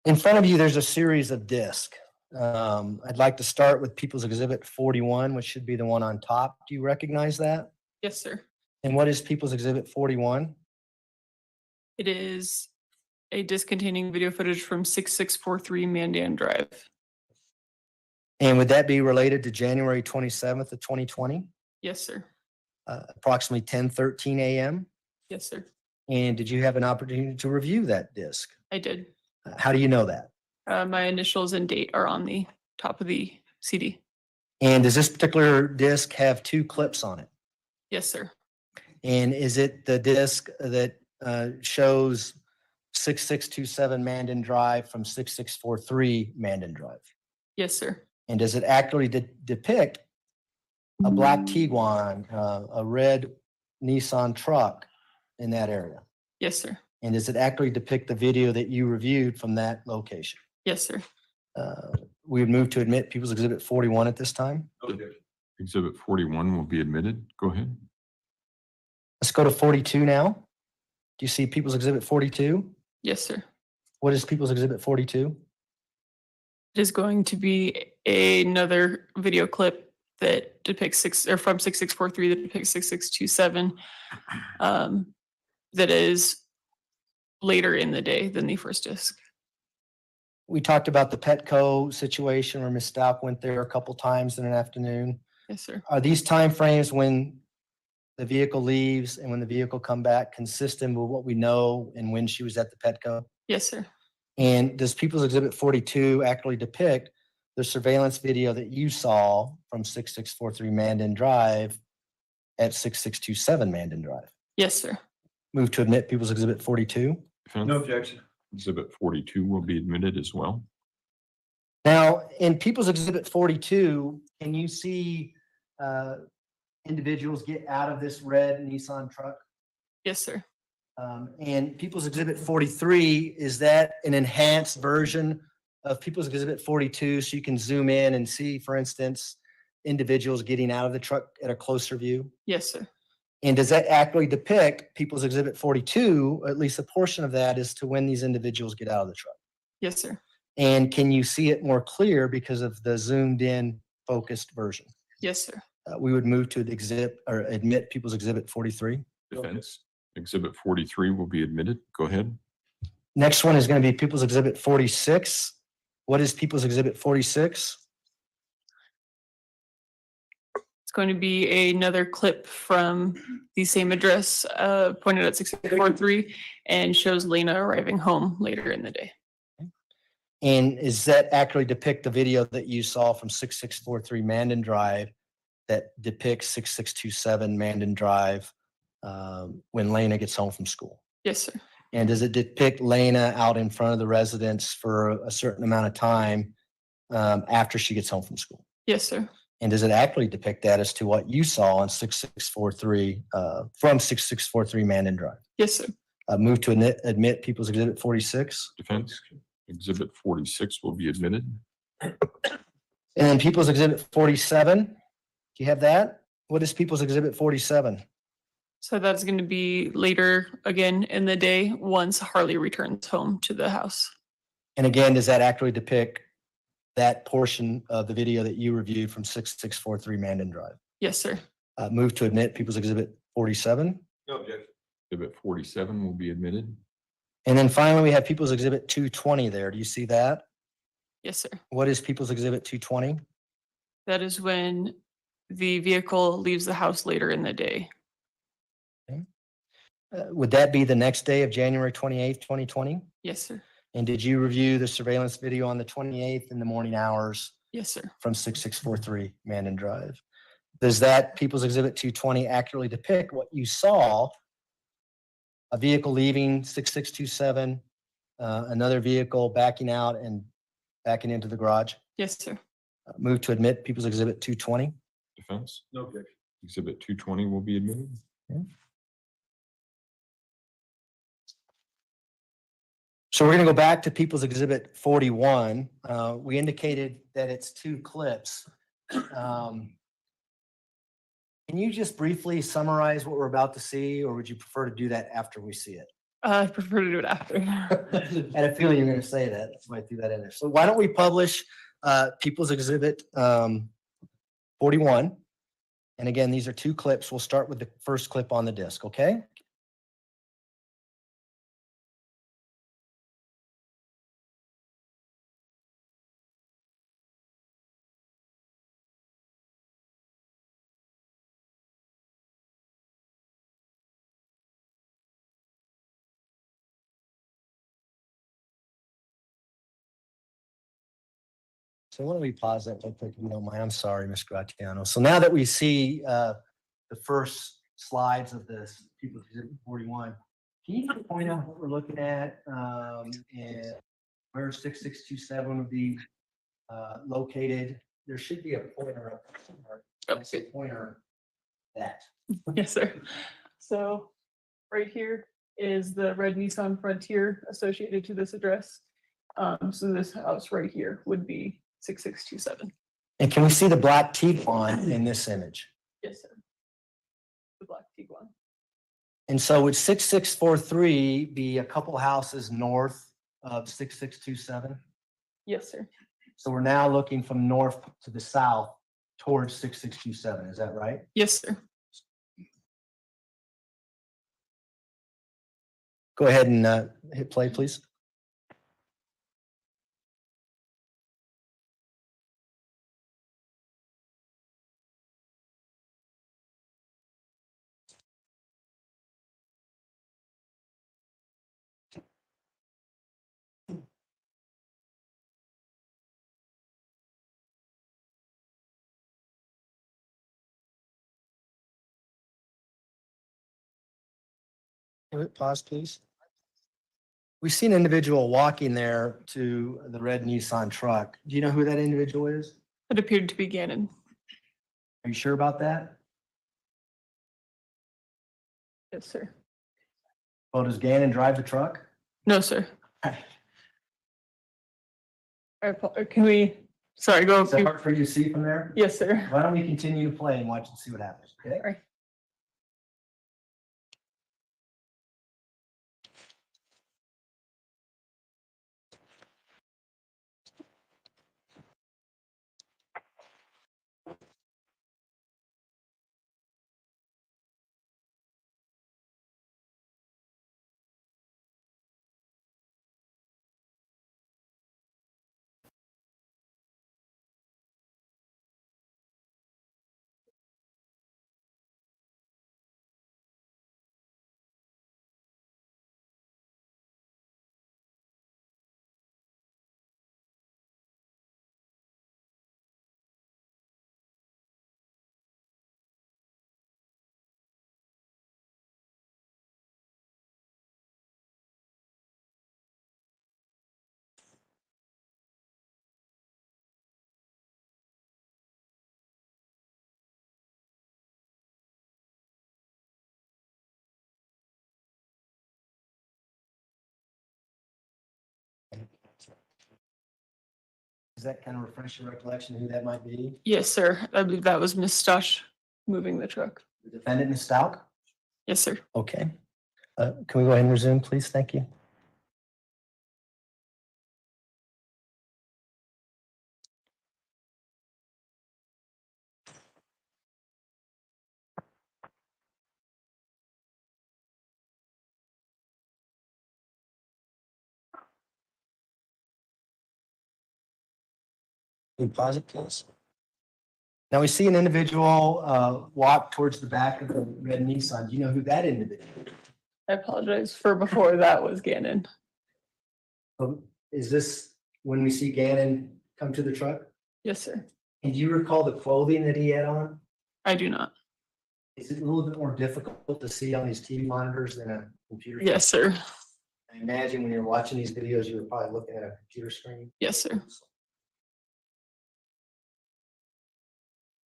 In front of you, there's a series of discs. I'd like to start with People's Exhibit 41, which should be the one on top. Do you recognize that? Yes, sir. And what is People's Exhibit 41? It is a disc containing video footage from 6643 Mandan Drive. And would that be related to January 27th of 2020? Yes, sir. Approximately 10:13 a.m.? Yes, sir. And did you have an opportunity to review that disc? I did. How do you know that? My initials and date are on the top of the CD. And does this particular disc have 2 clips on it? Yes, sir. And is it the disc that shows 6627 Mandan Drive from 6643 Mandan Drive? Yes, sir. And does it accurately depict a black Tiguan, a red Nissan truck in that area? Yes, sir. And does it accurately depict the video that you reviewed from that location? Yes, sir. We would move to admit People's Exhibit 41 at this time. Exhibit 41 will be admitted. Go ahead. Let's go to 42 now. Do you see People's Exhibit 42? Yes, sir. What is People's Exhibit 42? It is going to be another video clip that depicts from 6643 that depicts 6627. That is later in the day than the first disc. We talked about the Petco situation where Ms. Stauch went there a couple times in an afternoon. Yes, sir. Are these timeframes when the vehicle leaves and when the vehicle come back consistent with what we know and when she was at the Petco? Yes, sir. And does People's Exhibit 42 accurately depict the surveillance video that you saw from 6643 Mandan Drive at 6627 Mandan Drive? Yes, sir. Move to admit People's Exhibit 42. No objection. Exhibit 42 will be admitted as well. Now, in People's Exhibit 42, can you see individuals get out of this red Nissan truck? Yes, sir. And People's Exhibit 43, is that an enhanced version of People's Exhibit 42? So you can zoom in and see, for instance, individuals getting out of the truck at a closer view? Yes, sir. And does that accurately depict People's Exhibit 42, at least a portion of that, as to when these individuals get out of the truck? Yes, sir. And can you see it more clear because of the zoomed in focused version? Yes, sir. We would move to admit People's Exhibit 43. Defense. Exhibit 43 will be admitted. Go ahead. Next one is going to be People's Exhibit 46. What is People's Exhibit 46? It's going to be another clip from the same address pointed at 6643 and shows Lena arriving home later in the day. And is that accurately depict the video that you saw from 6643 Mandan Drive that depicts 6627 Mandan Drive when Lena gets home from school? Yes, sir. And does it depict Lena out in front of the residence for a certain amount of time after she gets home from school? Yes, sir. And does it accurately depict that as to what you saw on 6643 from 6643 Mandan Drive? Yes, sir. Move to admit People's Exhibit 46. Defense. Exhibit 46 will be admitted. And then People's Exhibit 47. Do you have that? What is People's Exhibit 47? So that's going to be later again in the day once Harley returns home to the house. And again, does that accurately depict that portion of the video that you reviewed from 6643 Mandan Drive? Yes, sir. Move to admit People's Exhibit 47. No objection. Exhibit 47 will be admitted. And then finally, we have People's Exhibit 220 there. Do you see that? Yes, sir. What is People's Exhibit 220? That is when the vehicle leaves the house later in the day. Would that be the next day of January 28th, 2020? Yes, sir. And did you review the surveillance video on the 28th in the morning hours? Yes, sir. From 6643 Mandan Drive? Does that People's Exhibit 220 accurately depict what you saw? A vehicle leaving 6627, another vehicle backing out and backing into the garage? Yes, sir. Move to admit People's Exhibit 220. Defense. No objection. Exhibit 220 will be admitted. Okay. So we're going to go back to People's Exhibit 41. We indicated that it's two clips. Can you just briefly summarize what we're about to see, or would you prefer to do that after we see it? I prefer to do it after. I had a feeling you were going to say that. That's why I threw that in there. So why don't we publish People's Exhibit 41? And again, these are two clips. We'll start with the first clip on the disc, okay? So why don't we pause that real quick, if you don't mind? I'm sorry, Ms. Gratiano. So now that we see the first slides of this People's Exhibit 41, can you just point out what we're looking at and where 6627 would be located? There should be a pointer up there. That's a pointer that. Yes, sir. So right here is the red Nissan Frontier associated to this address. So this house right here would be 6627. And can we see the black Tiguan in this image? Yes, sir. The black Tiguan. And so would 6643 be a couple houses north of 6627? Yes, sir. So we're now looking from north to the south towards 6627, is that right? Yes, sir. Go ahead and hit play, please. Pause, please. We see an individual walking there to the red Nissan truck. Do you know who that individual is? It appeared to be Gannon. Are you sure about that? Yes, sir. Well, does Gannon drive the truck? No, sir. Can we, sorry, go. Is that hard for you to see from there? Yes, sir. Why don't we continue to play and watch and see what happens, okay? All right. Does that kind of refresh your recollection of who that might be? Yes, sir. I believe that was Miss Stauch moving the truck. The defendant, Ms. Stauch? Yes, sir. Okay. Can we go ahead and resume, please? Thank you. Can you pause it, please? Now we see an individual walk towards the back of the red Nissan. Do you know who that individual is? I apologize for before that was Gannon. Is this when we see Gannon come to the truck? Yes, sir. And do you recall the clothing that he had on? I do not. Is it a little bit more difficult to see on these TV monitors than a computer? Yes, sir. I imagine when you're watching these videos, you're probably looking at a computer screen. Yes, sir.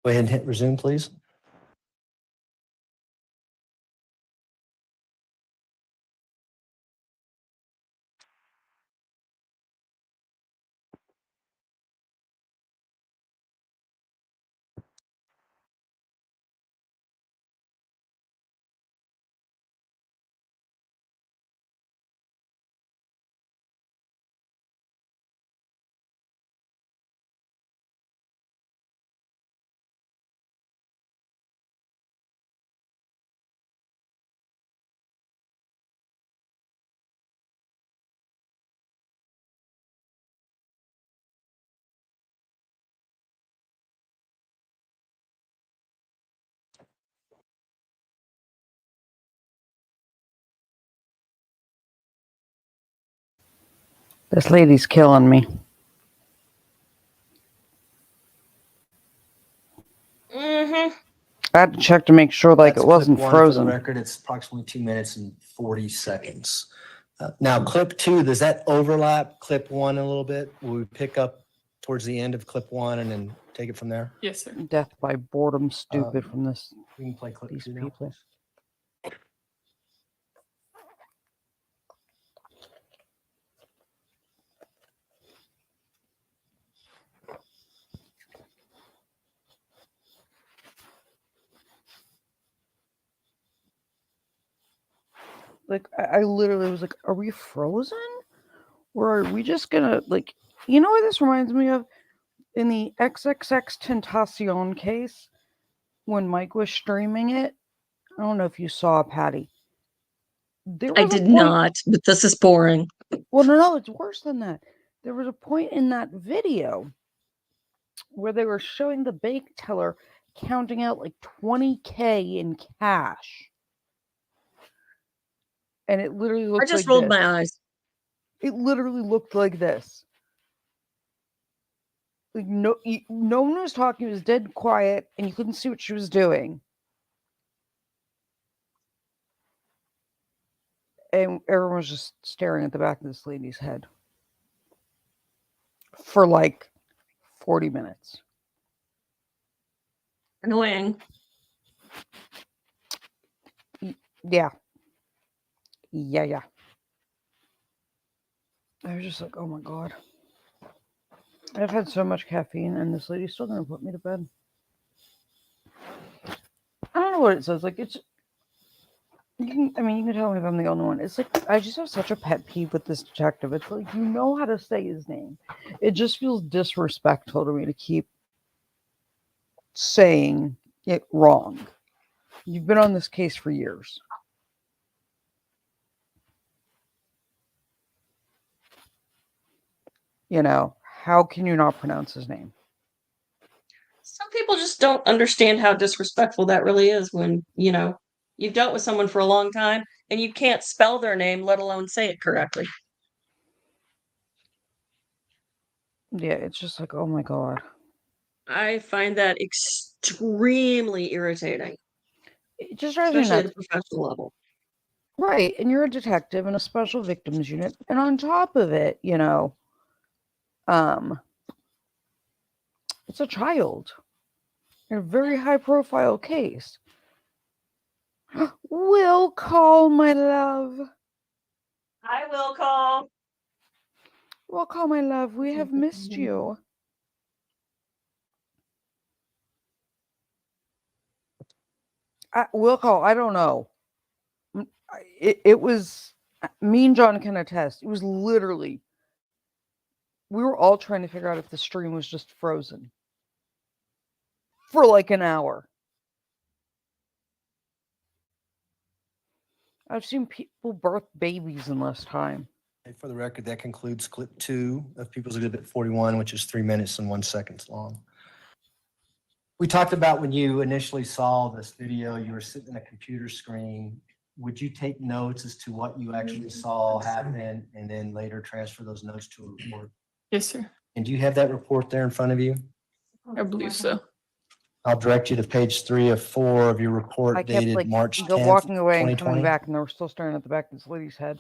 Go ahead and hit resume, please. This lady's killing me. Mm-hmm. I had to check to make sure like That's it wasn't clip one. For the frozen. record, it's approximately 2 minutes and 40 seconds. Now, clip two, does that overlap clip one a little bit? Will we pick up towards the end of clip one and then take it from there? Yes, sir. Death by boredom, stupid from this. We can play clip These two now. people. Like, I literally was like, are we frozen? Or are we just gonna, like, you know what this reminds me of? In the XXX Tentacion case, when Mike was streaming it, I don't know if you saw, Patty. There I was a did point. not, but this is boring. Well, no, it's worse than that. There was a point in that video where they were showing the bank teller counting out like $20K in cash. And it literally looked I just like rolled this. my eyes. It literally looked like this. Like no one was talking. It was dead quiet, and you couldn't see what she was doing. And everyone was just staring at the back of this lady's head for like 40 minutes. Annoying. Yeah. I was just like, oh my God. I've had so much caffeine, and this lady's still gonna put me to bed. I don't know what it says. Like, it's. You can tell me if I'm the only one. It's like, I just have such a pet peeve with this detective. It's like, you know how to say his name. It just feels disrespectful to me to keep saying it wrong. You've been on this case for years. You know, how can you not pronounce his name? Some people just don't understand how disrespectful that really is when, you've dealt with someone for a long time and you can't spell their name, let alone say it correctly. Yeah, it's just like, oh my God. I find that extremely irritating. It just drives me especially at nuts. the professional level. Right, and you're a detective in a special victims unit, and on top of it, it's a child in a very high profile case. Will call, my love. I will call. Will call, my love. We have missed you. Will call. I don't know. It was. Me and John can attest. It was literally. We were all trying to figure out if the stream was just frozen for like an hour. I've seen people birth babies in less time. Okay, for the record, that concludes clip 2 of People's Exhibit 41, which is 3 minutes and 1 second long. We talked about when you initially saw this video, you were sitting in a computer screen. Would you take notes as to what you actually saw happen and then later transfer those notes to a report? Yes, sir. And do you have that report there in front of you? I believe so. I'll direct you to page 3 of 4 of your report I kept dated March 10th, walking away and 2020. coming back, and they were still staring at the back of this lady's head.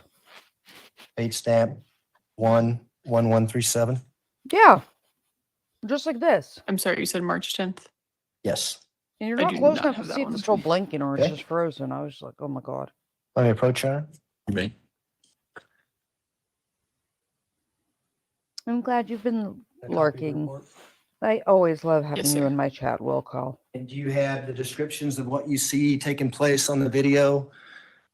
Page stamp 11137. Yeah, just like this. I'm sorry, you said March 10th? Yes. And you're I not do close not enough have to that see if one it's with still me. blinking or it's Okay. just frozen. I was like, oh my God. Let me approach her. You may. I'm glad you've been A copy of the lurking. report. I always love having Yes, you sir. in my chat, Will call. And do you have the descriptions of what you see taking place on the video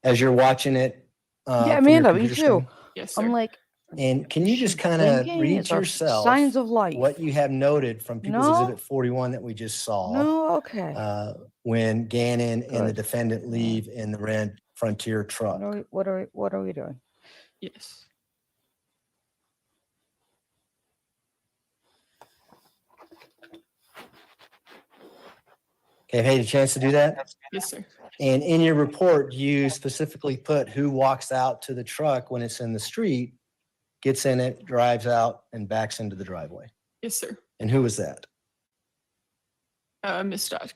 as you're watching it? Yeah, from your Amanda, me computer too. screen? Yes, sir. I'm like, And can you is just she kind of blinking? read Is to there yourself signs of life? what you have noted from People's No? Exhibit 41 that we just saw No, okay. when Gannon and the Good. defendant leave in the red Frontier truck? What are we doing? Yes. Okay, have you had a chance to do that? Yes, sir. And in your report, you specifically put who walks out to the truck when it's in the street, gets in it, drives out, and backs into the driveway. Yes, sir. And who was that? Miss Stauch.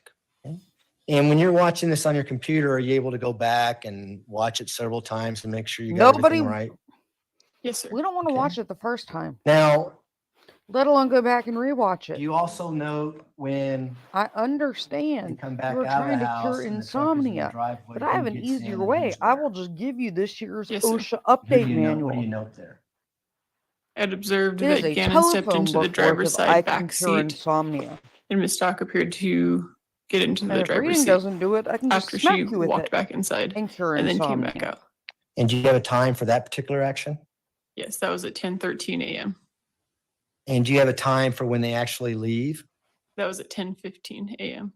And when you're watching this on your computer, are you able to go back and watch it several times and make sure you got everything right? Yes, sir. We don't want to watch it the first time, Now, let alone go back and rewatch it. you also note when I you understand come back you're out of trying the to house cure and the truck is in the insomnia, driveway, but I have who an gets in easier and way. who's I there? will just give you this year's Yes, sir. OSHA Who do update you note? manual. What do you note there? I'd observed It is that a Gannon stepped telephone into the book worth driver's of I side can back cure seat, insomnia. and Miss Stauch appeared to get into And the if driver's reading seat doesn't do it, I can just after smack she you with walked it back inside and cure and then came insomnia. back out. And do you have a time for that particular action? Yes, that was at 10:13 a.m. And do you have a time for when they actually leave? That was at 10:15 a.m.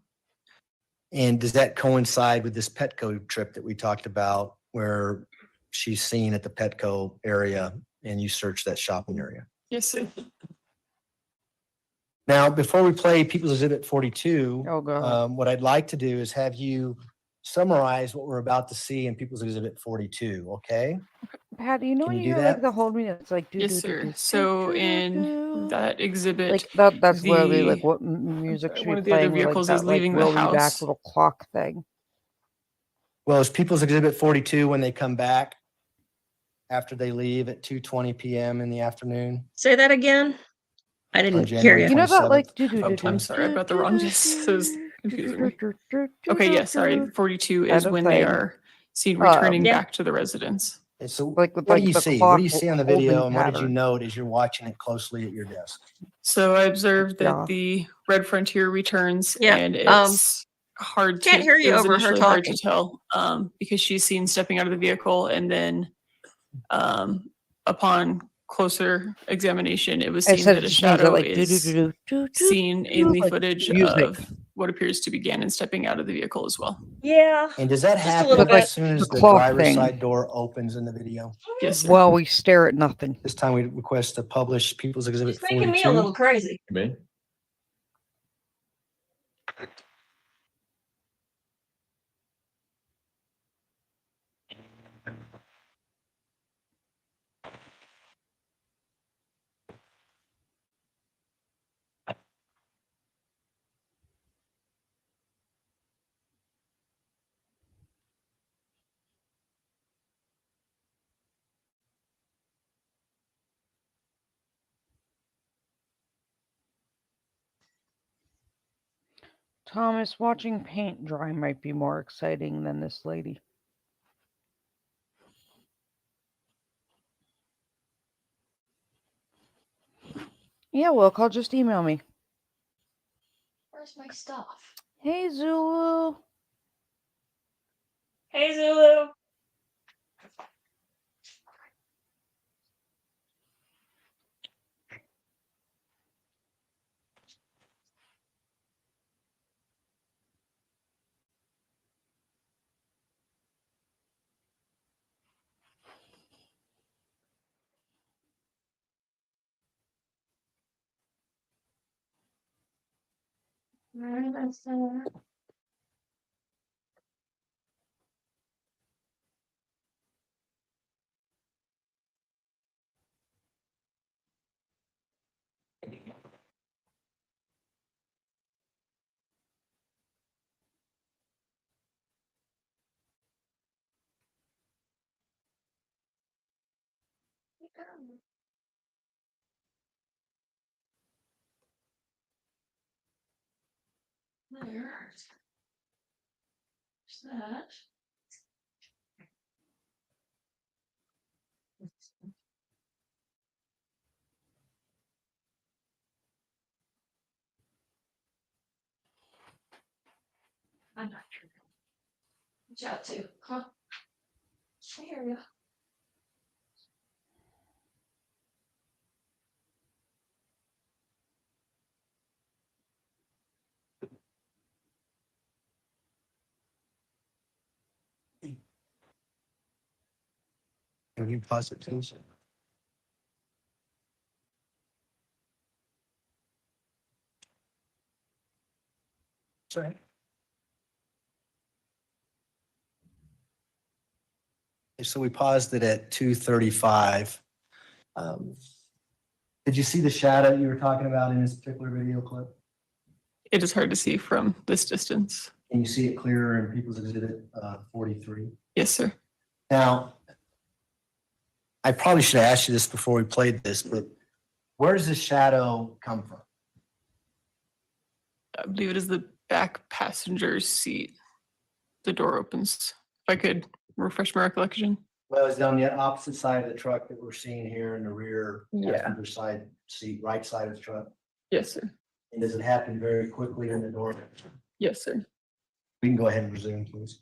And does that coincide with this Petco trip that we talked about where she's seen at the Petco area and you search that shopping area? Yes, sir. Now, before we play People's Exhibit 42, God. what I'd like to do is have you summarize what we're about to see in People's Exhibit 42, okay? Pat, do you know Can when you you do hear like that? the hold me? It's like do Yes, do do sir. do. So in that exhibit, Like that's literally like the what music should one be of the other playing. Like vehicles that is like leaving the we'll be back house. little clock thing. Well, is People's Exhibit 42 when they come back after they leave at 2:20 p.m. in the afternoon? Say that again. I On didn't hear January you. You know that 27th, like do do Oh, do do. I'm sorry, I've got the wrong disc. So it's confusing me. Okay, yes, sorry. 42 is Kind of when they thing. are seen returning Yeah. back to the residence. And so Like with what like do you the see? clock What do you see on the video holding and what did you pattern. note as you're watching it closely at your desk? So I observed that Yeah. the Red Frontier returns, Yeah, and it's hard to. can't hear you It was over her initially hard to talking. tell because she's seen stepping out of the vehicle, and then upon closer examination, it was It seen says that a it just means that shadow like do do is do do do do seen in the like footage music. of what appears to be Gannon stepping out of the vehicle as well. Yeah. And does that Just a happen little But like as soon the as the clock driver's thing. side door opens in the video? Yes, sir. Well, we stare at nothing. This time we request to publish People's Exhibit It's making 42. me a little crazy. Me? Thomas, watching paint dry might be more exciting than this lady. Yeah, well, call just email me. Where's my stuff? Hey, Zulu. Hey, Zulu. There's that. I'm not sure. Reach out to, huh? I hear you. Can you pause it, please? Sorry. So we paused it at 2:35. Did you see the shadow you were talking about in this particular video clip? It is hard to see from this distance. Can you see it clearer in People's Exhibit 43? Yes, sir. Now, I probably should have asked you this before we played this, but where does this shadow come from? I believe it is the back passenger seat. The door opens. If I could refresh my recollection. Well, it's on the opposite side of the truck that we're seeing here in the rear Yeah. passenger side seat, right side of the truck. Yes, sir. And does it happen very quickly in the door? Yes, sir. We can go ahead and resume, please.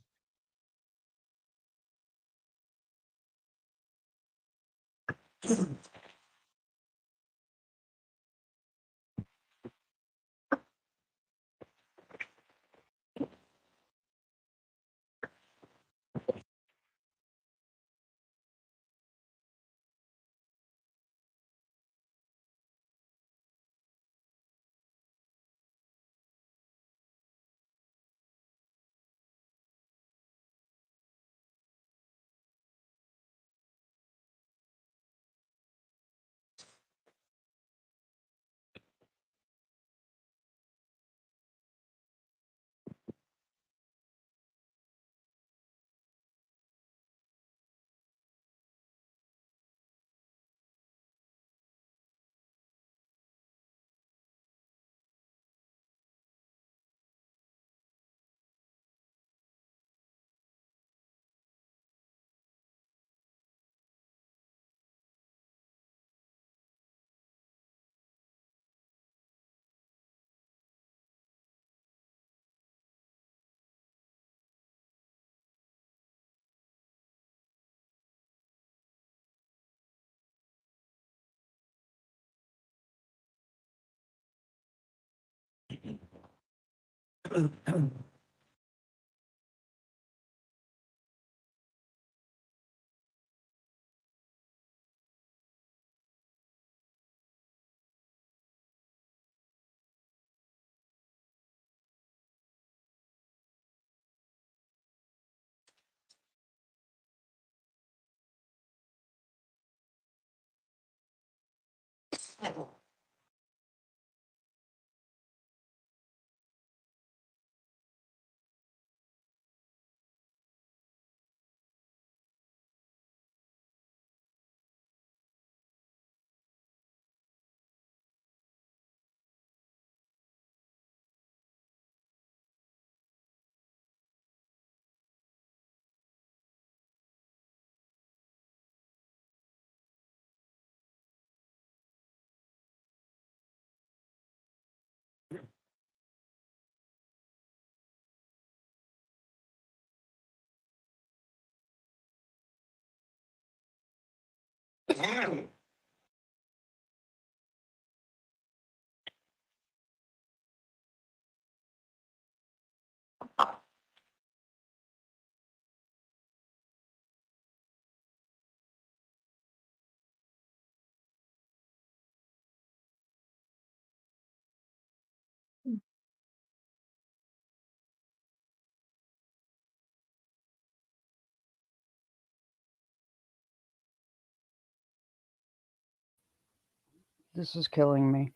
This is killing me.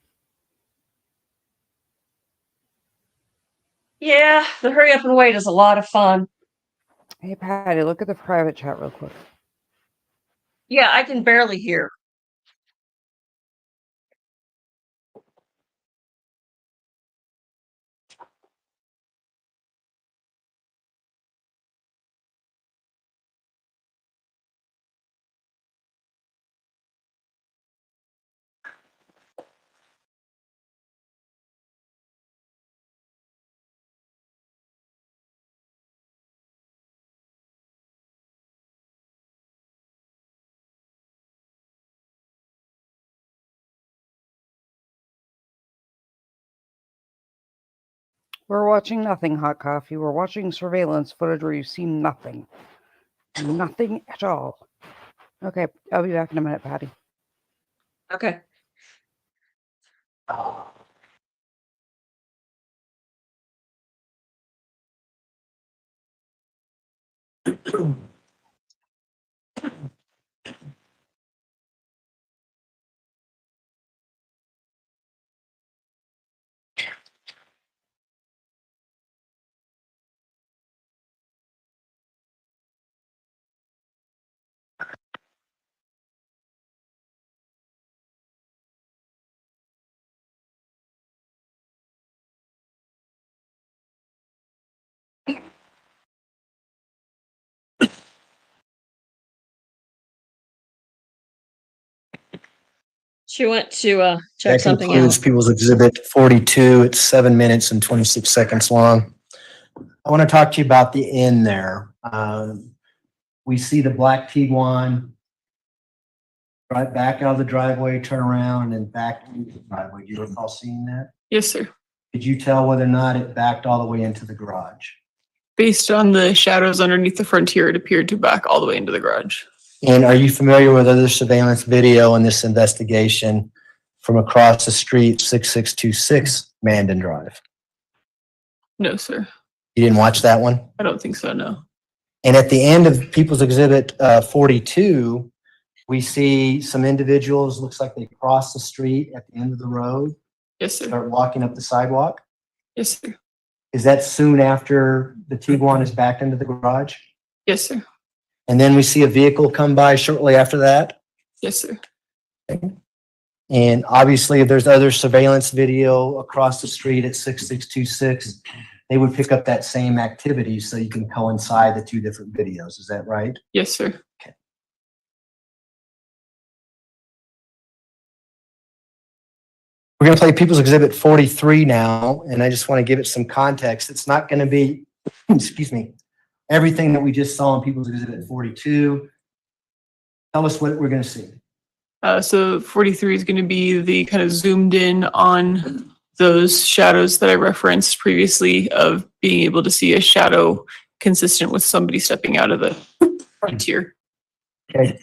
Yeah, the hurry up and wait is a lot of fun. Hey, Patty, look at the private chat real quick. Yeah, I can barely hear. We're watching nothing, Hot Coffee. We're watching surveillance footage where you see nothing. Nothing at all. Okay, I'll be back in a minute, Patty. Okay. She went to check That something concludes out. People's Exhibit 42. It's 7 minutes and 26 seconds long. I want to talk to you about the end there. We see the black Tiguan Right back out of the driveway, turn around and back into the driveway. Do you recall seeing that? Yes, sir. Could you tell whether or not it backed all the way into the garage? Based on the shadows underneath the frontier, it appeared to back all the way into the garage. And are you familiar with other surveillance video in this investigation from across the street, 6626 Mandan Drive? No, sir. You didn't watch that one? I don't think so, no. And at the end of People's Exhibit 42, we see some individuals, looks like they cross the street at the end of the road. Yes, sir. Start walking up the sidewalk. Yes, sir. Is that soon after the Tiguan is backed into the garage? Yes, sir. And then we see a vehicle come by shortly after that? Yes, sir. And obviously, if there's other surveillance video across the street at 6626, they would pick up that same activity so you can coincide the two different videos. Is that right? Yes, sir. We're going to play People's Exhibit 43 now, and I just want to give it some context. It's not going to be, excuse me, everything that we just saw in People's Exhibit 42. Tell us what we're going to see. So 43 is going to be the kind of zoomed in on those shadows that I referenced previously of being able to see a shadow consistent with somebody stepping out of the frontier. Okay.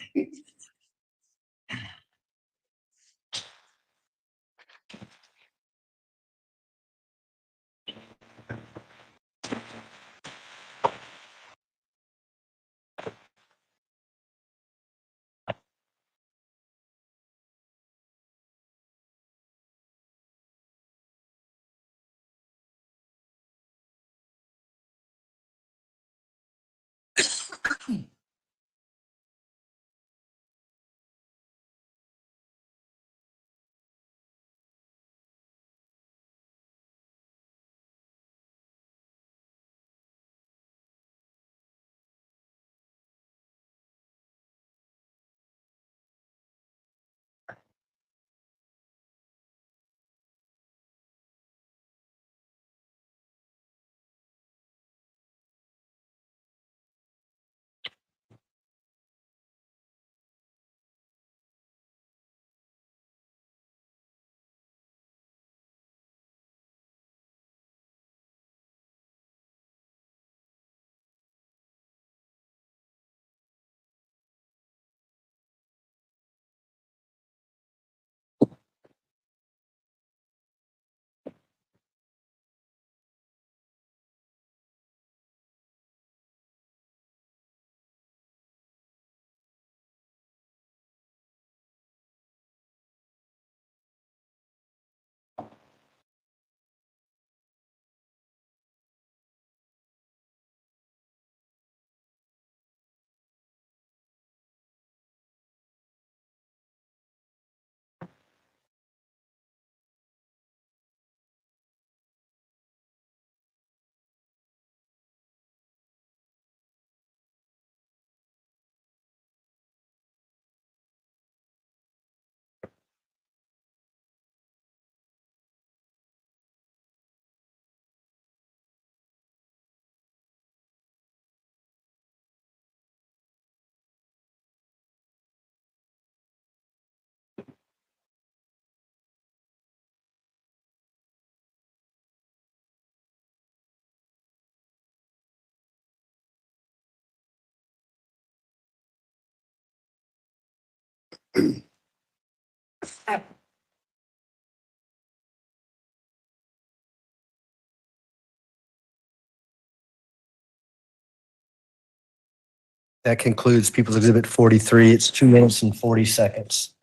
That concludes People's Exhibit 43. It's 2 minutes and 40 seconds.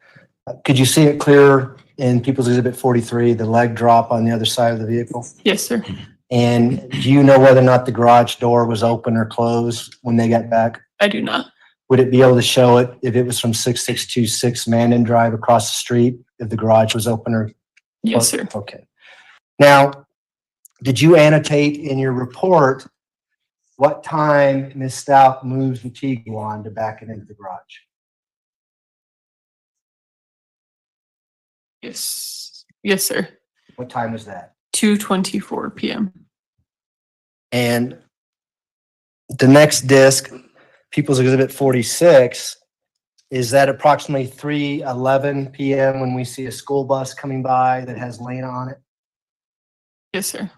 Could you see it clear in People's Exhibit 43, the leg drop on the other side of the vehicle? Yes, sir. And do you know whether or not the garage door was open or closed when they got back? I do not. Would it be able to show it if it was from 6626 Mandan Drive across the street, if the garage was open or? Yes, sir. Okay. Now, did you annotate in your report what time Ms. Stauch moved the Tiguan to back it into the garage? Yes. Yes, sir. What time was that? 2:24 p.m. And the next disc, People's Exhibit 46, Is that approximately 3:11 PM when we see a school bus coming by that has Lena on it? Yes, sir.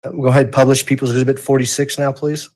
Go ahead, publish People's Exhibit 46 now, please.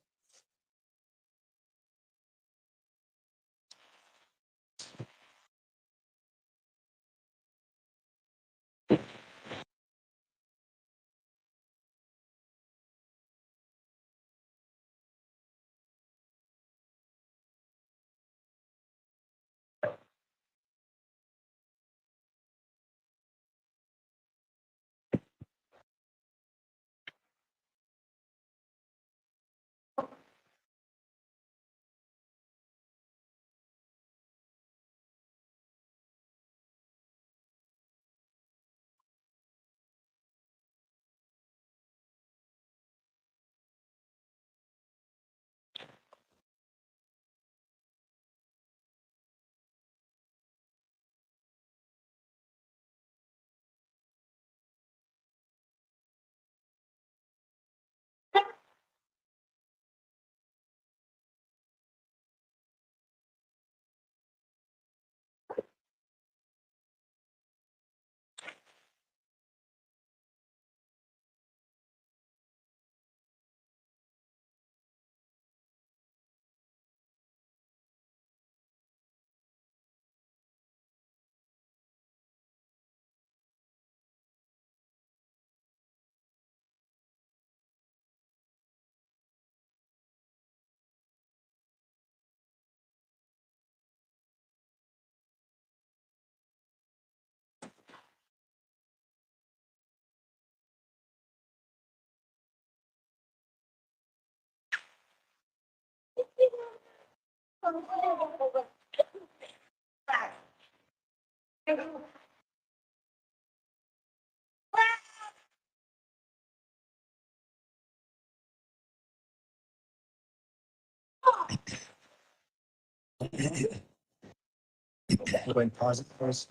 Go ahead and pause it first.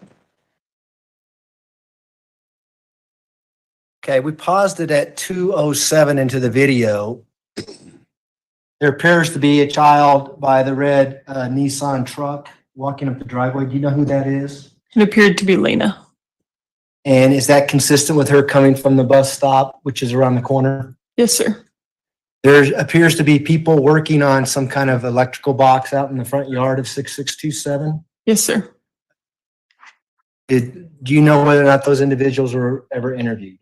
Okay, we paused it at 2:07 into the video. There appears to be a child by the red Nissan truck walking up the driveway. Do you know who that is? It appeared to be Lena. And is that consistent with her coming from the bus stop, which is around the corner? Yes, sir. There appears to be people working on some kind of electrical box out in the front yard of 6627. Yes, sir. Do you know whether or not those individuals were ever interviewed?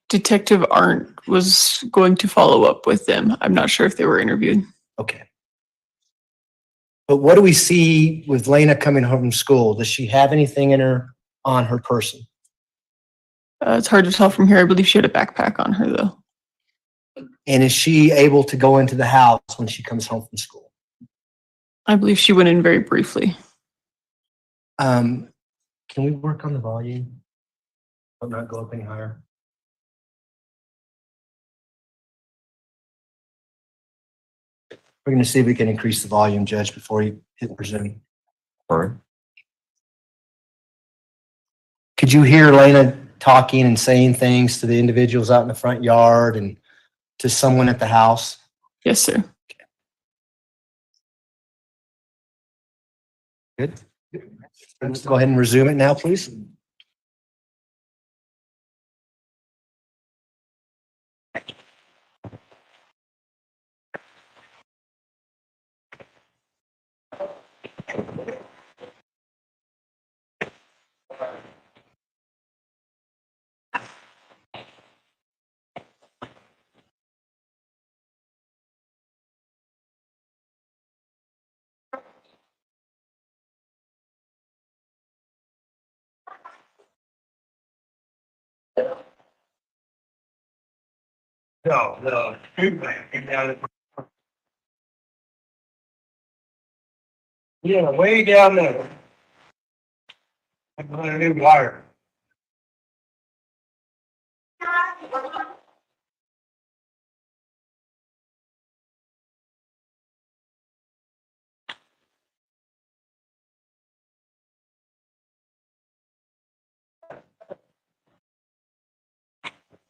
Detective Arndt was going to follow up with them. I'm not sure if they were interviewed. Okay. But what do we see with Lena coming home from school? Does she have anything on her person? It's hard to tell from here. I believe she had a backpack on her, though. And is she able to go into the house when she comes home from school? I believe she went in very briefly. Can we work on the volume? Or not go up any higher? We're going to see if we can increase the volume, Judge, before you hit resume. All right. Could you hear Lena talking and saying things to the individuals out in the front yard and to someone at the house? Yes, sir. Good. Let's go ahead and resume it now, please. No. Yeah, way down there. I'm going to need wire.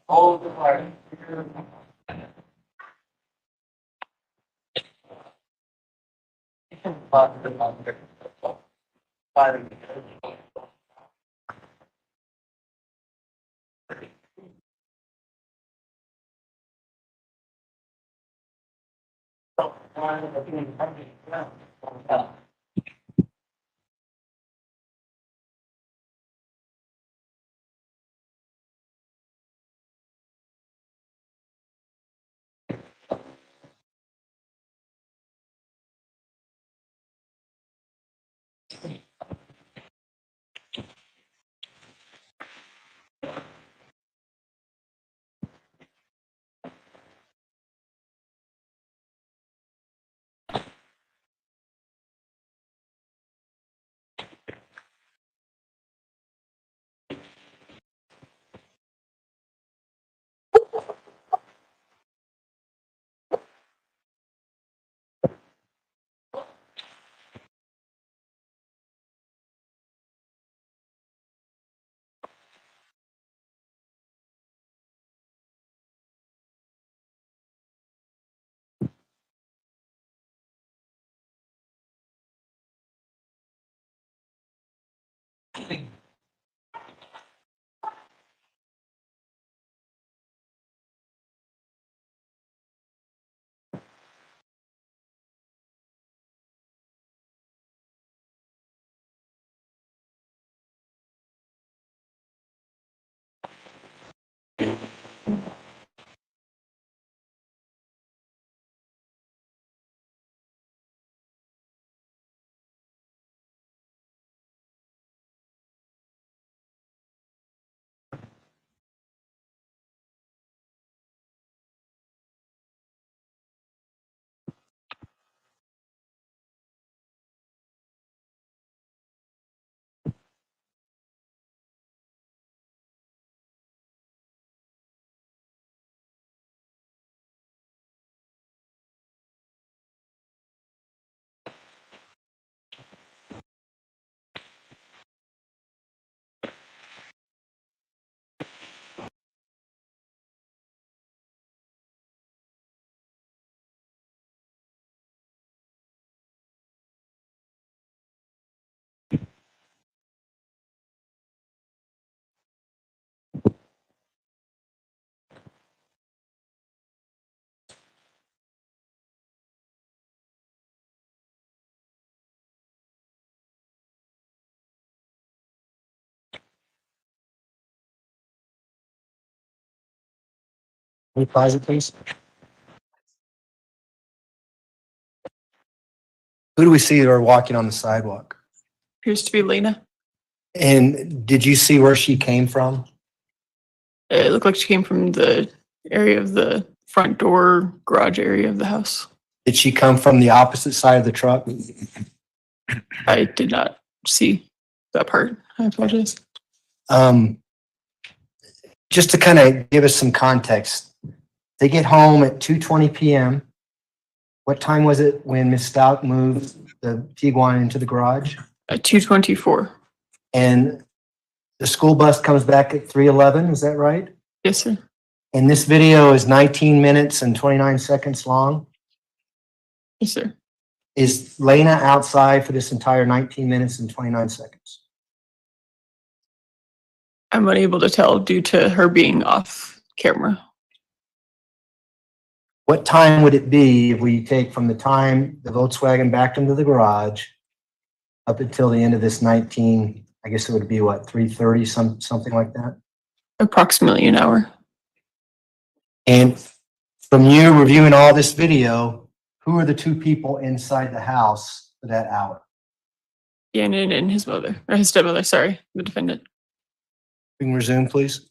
Hold the wire. Can you pause it, please? Who do we see that are walking on the sidewalk? Appears to be Lena. And did you see where she came from? It looked like she came from the area of the front door garage area of the house. Did she come from the opposite side of the truck? I did not see that part. I apologize. Um, just to kind of give us some context, they get home at 2:20 p.m. What time was it when Miss Stauch moved the Tiguan into the garage? At 2:24. And the school bus comes back at 3:11, is that right? Yes, sir. And this video is 19 minutes and 29 seconds long. Yes, sir. Is Lena outside for this entire 19 minutes and 29 seconds? I'm unable to tell due to her being off camera. What time would it be if we take from the time the Volkswagen backed into the garage up until the end of this 19, I guess it would be what, 3:30, something like that? Approximately an hour. And from you reviewing all this video, who are the two people inside the house for that hour? Gannon and his mother, or his stepmother, sorry, the defendant. We can resume, please.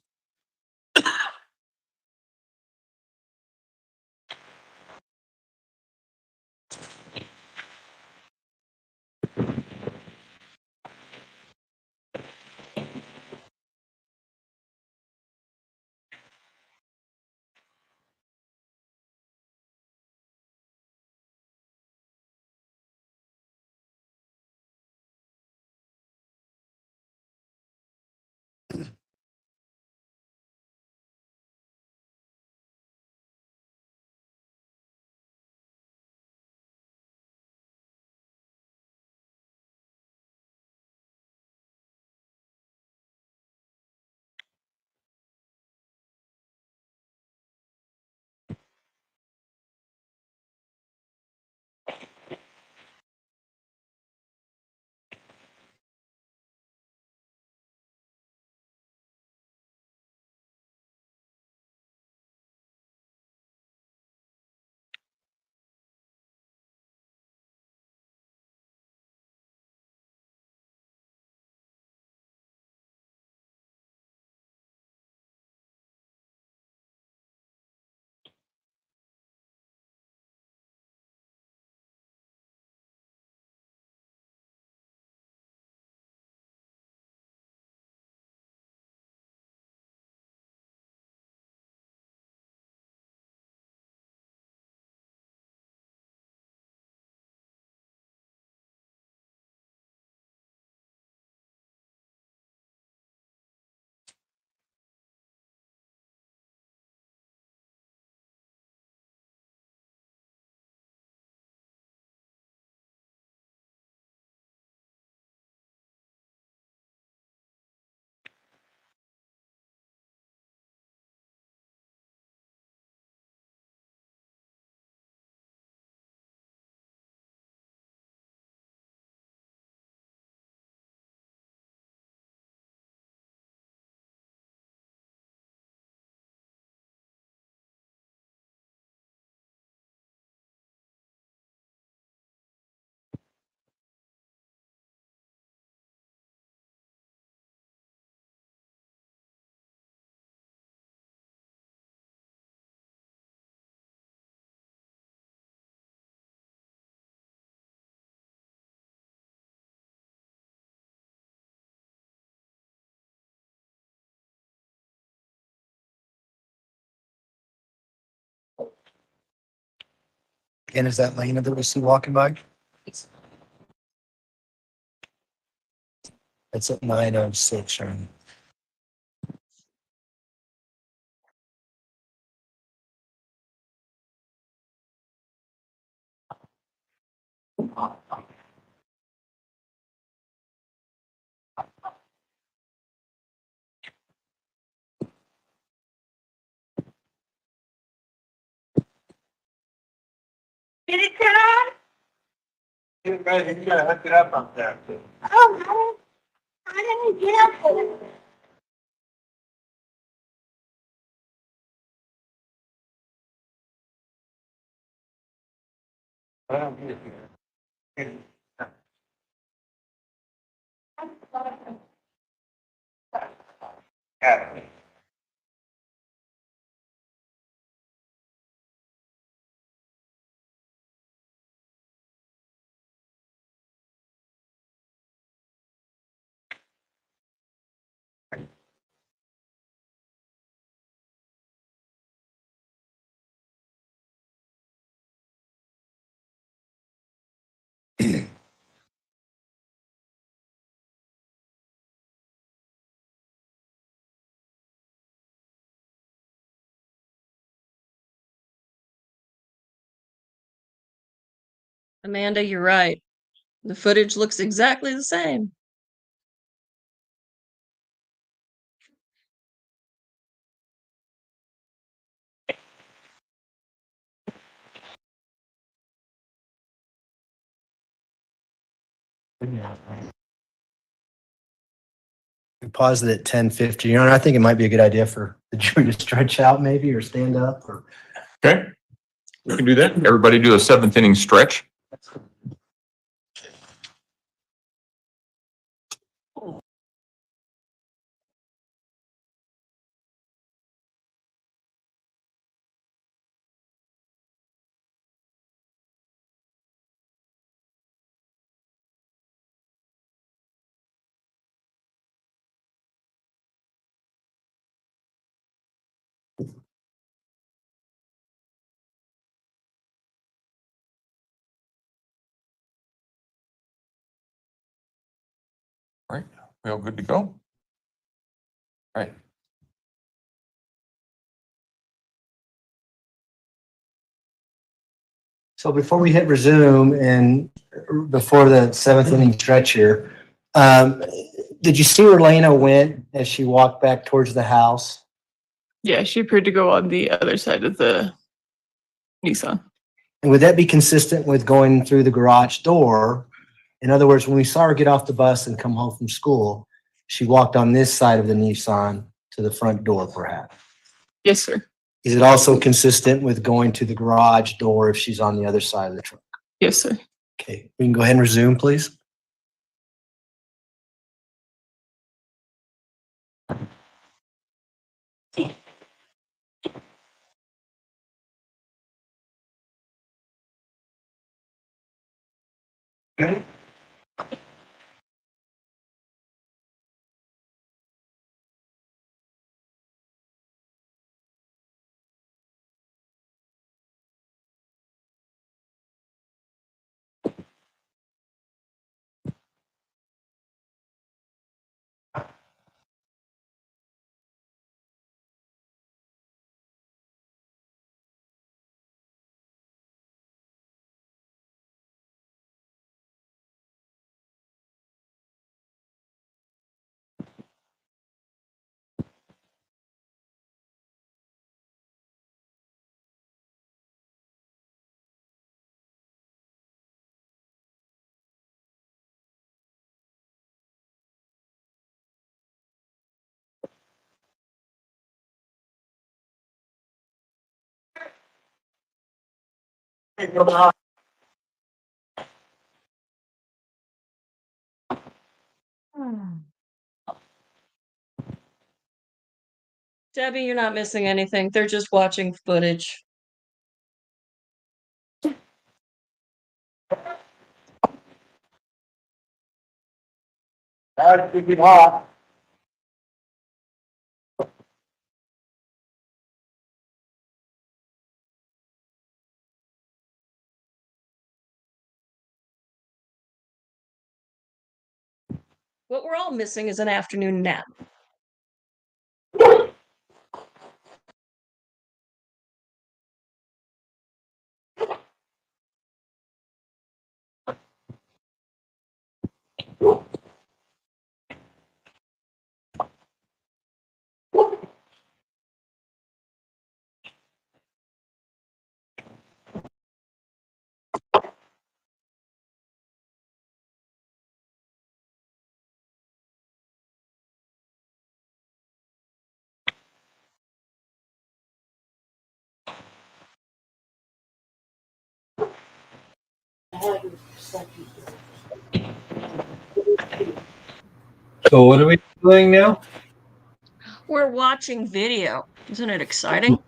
And is that Lena that we see walking by? It's at 9:06, Sharon. Did it turn on? You gotta hook it up up there. Oh, how did I get up there? Amanda, you're right. The footage looks exactly the same. We paused it at 10:50. Your Honor, I think it might be a good idea for the jury to stretch out maybe or stand up or. Okay, we can do that. Everybody do a seventh inning stretch. All right, we all good to go? All right. So before we hit resume and before the seventh inning stretch here, did you see where Lena went as she walked back towards the house? Yeah, she appeared to go on the other side of the Nissan. And would that be consistent with going through the garage door? In other words, when we saw her get off the bus and come home from school, she walked on this side of the Nissan to the front door, perhaps. Yes, sir. Is it also consistent with going to the garage door if she's on the other side of the truck? Yes, sir. Okay, we can go ahead and resume, please. Okay. Debbie, you're not missing anything. They're just watching footage. What we're all missing is an afternoon nap. So what are we doing now? We're watching video. Isn't it exciting?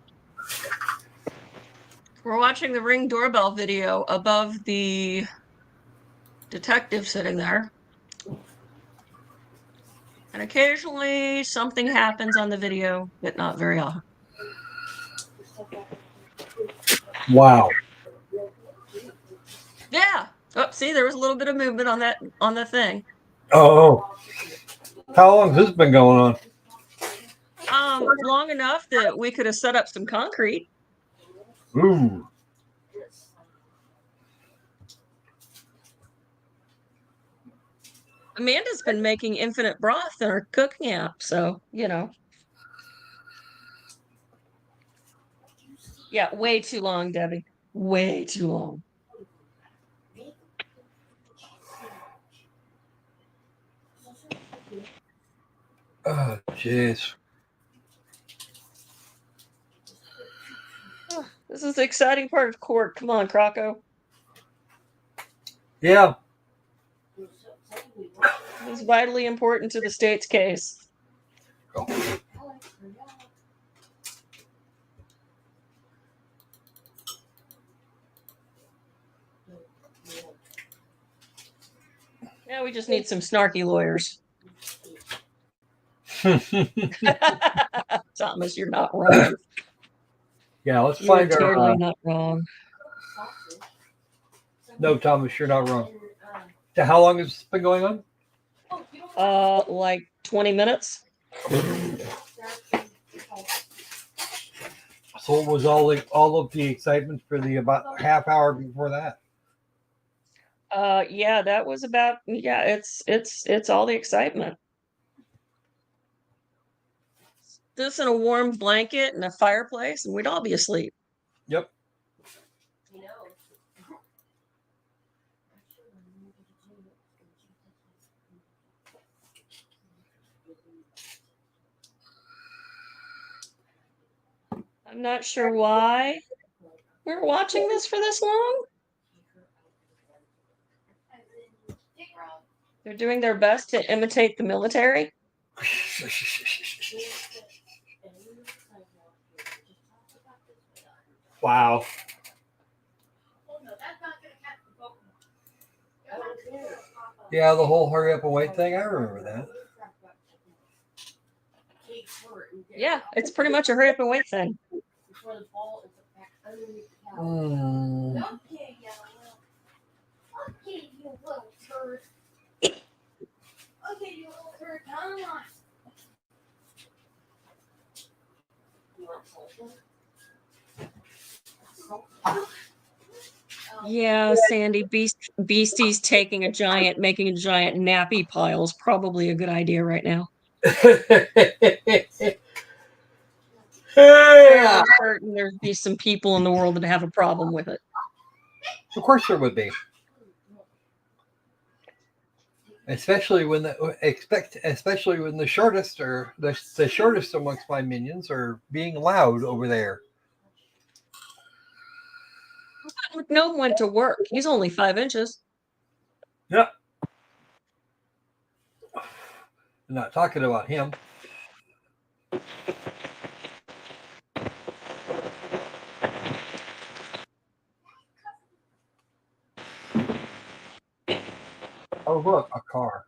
We're watching the Ring doorbell video above the detective sitting there. And occasionally something happens on the video, but not very often. Wow. Yeah. Oh, see, there was a little bit of movement on the thing. Oh. How long has this been going on? Long enough that we could have set up some concrete. Ooh. Amanda's been making infinite broth in her cooking app, so Yeah, way too long, Debbie. Way too long. Oh, jeez. Oh, this is the exciting part of court. Come on, Croco. Yeah. This is vitally important to the state's case. Yeah, we just need some snarky lawyers. Thomas, you're not wrong. Yeah, let's You're find totally our. not wrong. No, Thomas, you're not wrong. So how long has this been going on? Like 20 minutes. So what was all of the excitement for the about half hour before that? Yeah, that was about. Yeah, it's all the excitement. This and a warm blanket and a fireplace, and we'd all be asleep. Yep. I'm not sure why we're watching this for this long. They're doing their best to imitate the military. Wow. Yeah, the whole hurry up and wait thing. I remember that. Yeah, it's pretty much a hurry up and wait thing. Mm. Yeah, Sandy, Beastie's making a giant nappy pile is probably a good idea right now. Yeah. I'm certain there'd be some people in the world that have a problem with it. Of course there would be. Especially when the shortest or the shortest amongst my minions are being loud over there. McNome went to work. He's only 5 inches. Yep. I'm not talking about him. Oh, look, a car.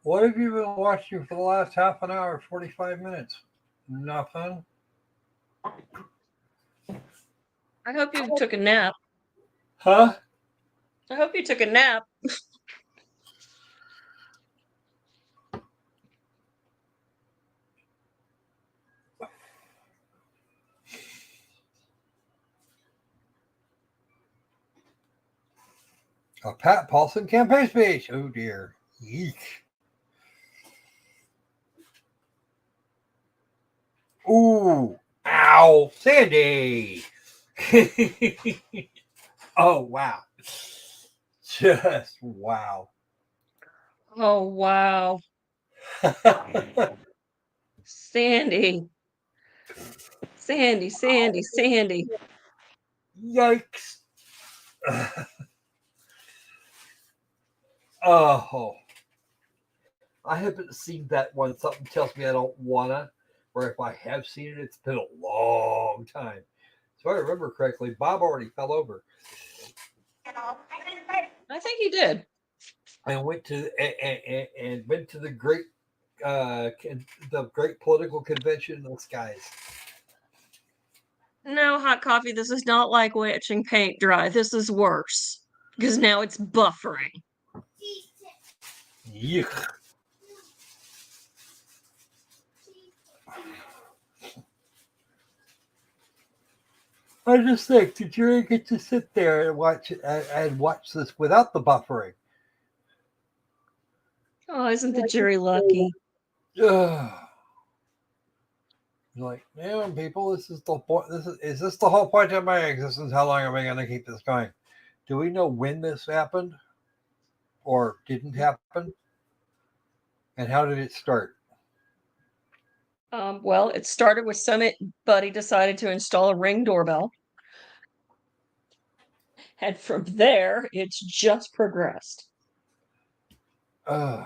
What have you been watching for the last half an hour, 45 minutes? Nothing. I hope you took a nap. Huh? I hope you took a nap. A Pat Paulson campaign speech. Oh dear. Yeek. Ooh. Ow. Sandy. Oh, wow. Just wow. Oh, wow. Sandy. Sandy, Sandy, Sandy. Yikes. Oh. I haven't seen that one. Something tells me I don't wanna. Or if I have seen it, it's been a long time. So I remember correctly, Bob already fell over. I think he did. And went to the great political convention in the skies. No, hot coffee, this is not like watching paint dry. This is worse. Because now it's buffering. Yuck. I just think, did you get to sit there and watch this without the buffering? Oh, isn't the jury lucky? Like, damn, people, this is the point. Is this the whole point of my existence? How long am I going to keep this going? Do we know when this happened or didn't happen? And how did it start? Well, it started with somebody decided to install a Ring doorbell. And from there, it's just progressed. What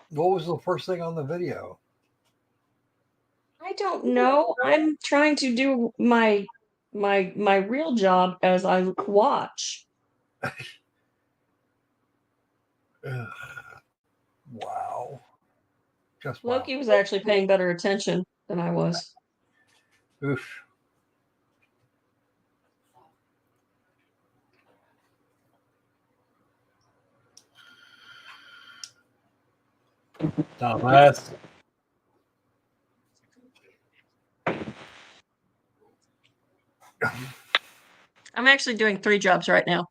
was the first thing on the video? I don't know. I'm trying to do my real job as I watch. Wow. Just wow. Loki was actually paying better attention than I was. Oof. Dumbass. I'm actually doing 3 jobs right now.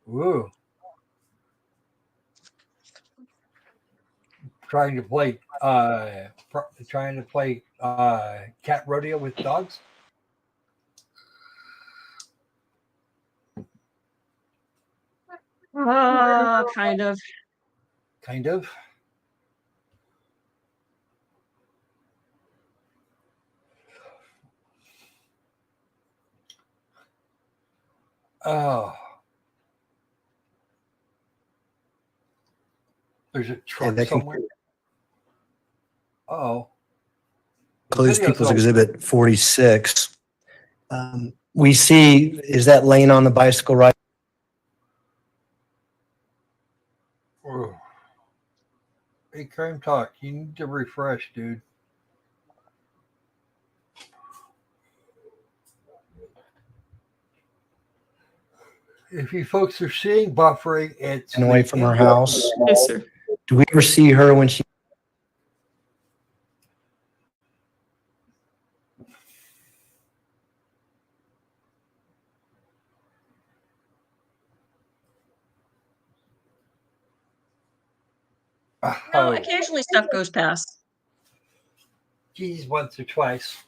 Ooh. Trying to play cat rodeo with dogs. Kind of. Kind of. Oh. There's a truck somewhere. Uh-oh. Police People's Exhibit 46. We see, is that laying on the bicycle right? Hey, Crime Talk, you need to refresh, dude. If you folks are seeing buffering, it's And away from her house. Yes, sir. Do we ever see her when she? No, occasionally stuff goes past. Geez, once or twice.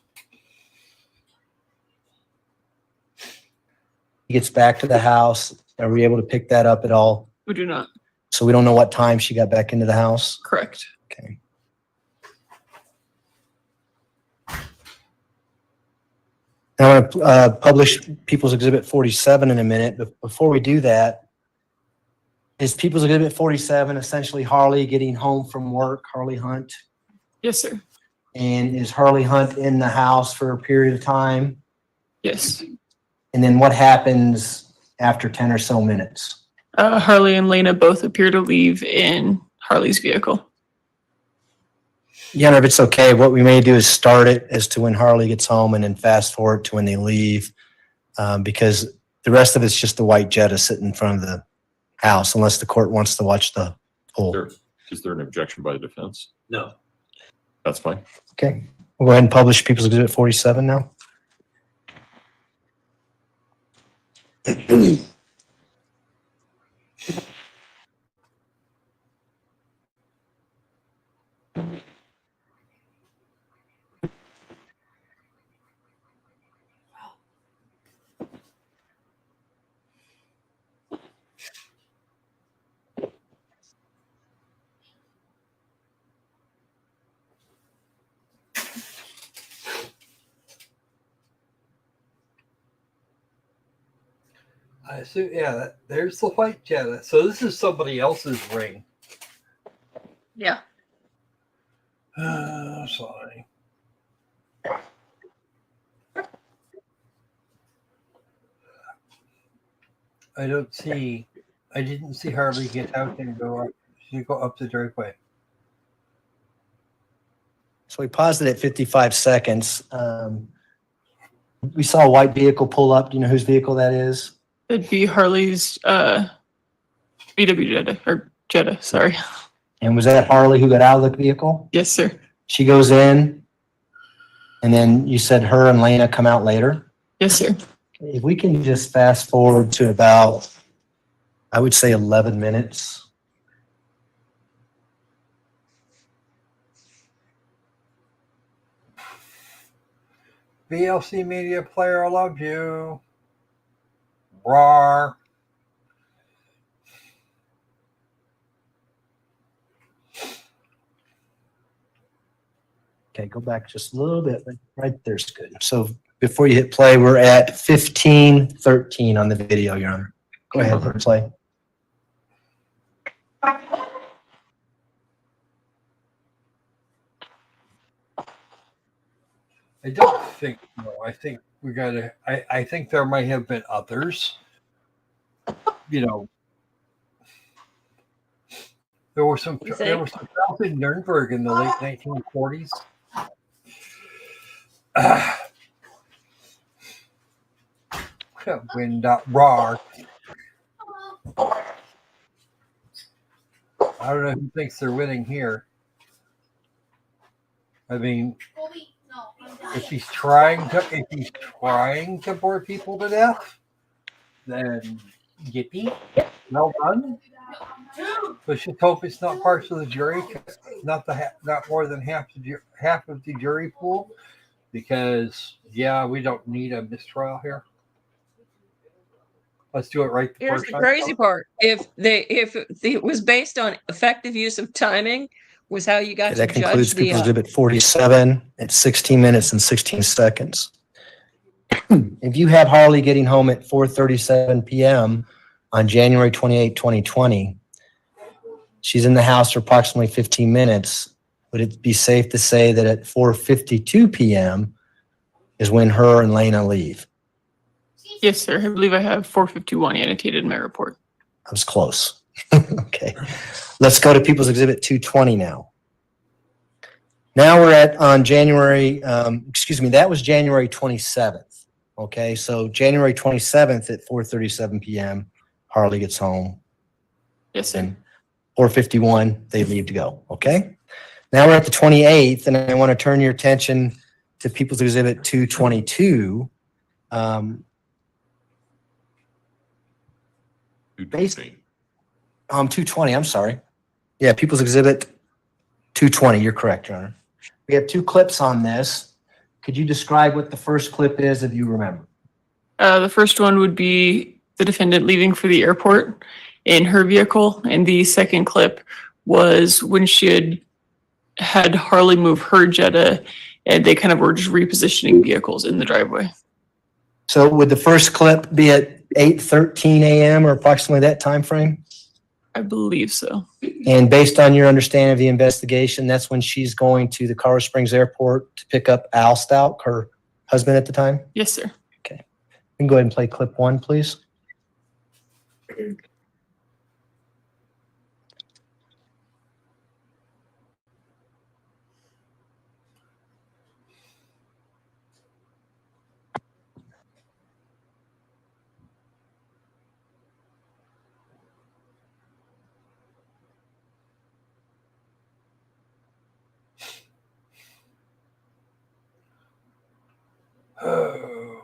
He gets back to the house. Are we able to pick that up at all? We do not. So we don't know what time she got back into the house? Correct. Okay. Now I'm going to publish People's Exhibit 47 in a minute, but before we do that, is People's Exhibit 47 essentially Harley getting home from work, Harley Hunt? Yes, sir. And is Harley Hunt in the house for a period of time? Yes. And then what happens after 10 or so minutes? Harley and Lena both appear to leave in Harley's vehicle. Yeah, if it's okay, what we may do is start it as to when Harley gets home and then fast forward to when they leave. Because The rest of it's just the white Jetta sitting in front of the house, unless the court wants to watch the pool. Is there an objection by the defense? No. That's fine. Okay, we'll go ahead and publish People's Exhibit 47 now. I assume, yeah, there's the white Jetta. So this is somebody else's ring. Yeah. Sorry. I didn't see Harley get out and go up. She go up the driveway. So we paused it at 55 seconds. We saw a white vehicle pull up. Do you know whose vehicle that is? It'd be Harley's VW Jetta, or Jetta, sorry. And was that Harley who got out of the vehicle? Yes, sir. She goes in, and then you said her and Lena come out later? Yes, sir. If we can just fast forward to about, I would say 11 minutes. VLC Media Player, I love you. Rawr. Okay, go back just a little bit. Right there's good. So before you hit play, we're at 15:13 on the video, Your Honor. Go ahead, hit play. I don't think, no, I think we gotta, I think there might have been others. You know, there were some trials in Nuremberg in the late 1940s. When Rawr. I don't know who thinks they're winning here. I mean, if he's trying to bore people to death, then yippee, well done. Let's just hope it's not parts of the jury, not more than half of the jury pool, because yeah, we don't need a mistrial here. Let's do it right the Here's first the time. crazy part. If it was based on effective use of timing, was how you got Okay, to that concludes judge the People's Exhibit 47 at 16 minutes and 16 seconds. If you have Harley getting home at 4:37 p.m. on January 28, 2020, she's in the house for approximately 15 minutes. Would it be safe to say that at 4:52 p.m. is when her and Lena leave? Yes, sir. I believe I have 451 annotated in my report. I was close. Okay. Let's go to People's Exhibit 220 now. Now we're on January, that was January 27th. Okay, so January 27th at 4:37 p.m., Harley gets home. Yes, sir. And 4:51, they leave to go. Okay. Now we're at the 28th, and I want to turn your attention to People's Exhibit 222. Based 220, I'm sorry. Yeah, People's Exhibit 220, you're correct, Your Honor. We have two clips on this. Could you describe what the first clip is if you remember? The first one would be the defendant leaving for the airport in her vehicle, and the second clip was when she had Harley move her Jetta, and they kind of were just repositioning vehicles in the driveway. So would the first clip be at 8:13 a.m. or approximately that time frame? I believe so. And based on your understanding of the investigation, that's when she's going to the Colorado Springs Airport to pick up Al Stauch, her husband at the time? Yes, sir. Okay. We can go ahead and play clip 1, please. So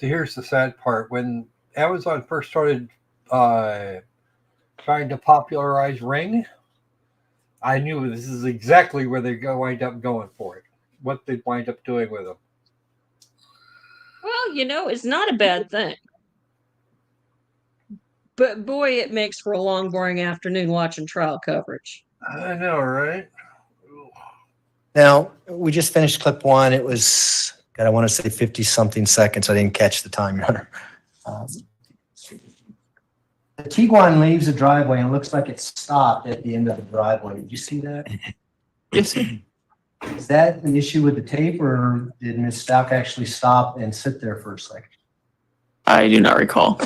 here's the sad part. When Amazon first started trying to popularize Ring, I knew this is exactly where they're going to wind up going for it. What they'd wind up doing with them. Well, it's not a bad thing. But boy, it makes for a long, boring afternoon watching trial coverage. I know, right? Now, we just finished clip one. It was, God, I want to say 50 something seconds. I didn't catch the time, Your Honor. The Tiguan leaves the driveway and it looks like it stopped at the end of the driveway. Did you see that? Yes, sir. Is that an issue with the tape or did Ms. Stauch actually stop and sit there for a second? I do not recall.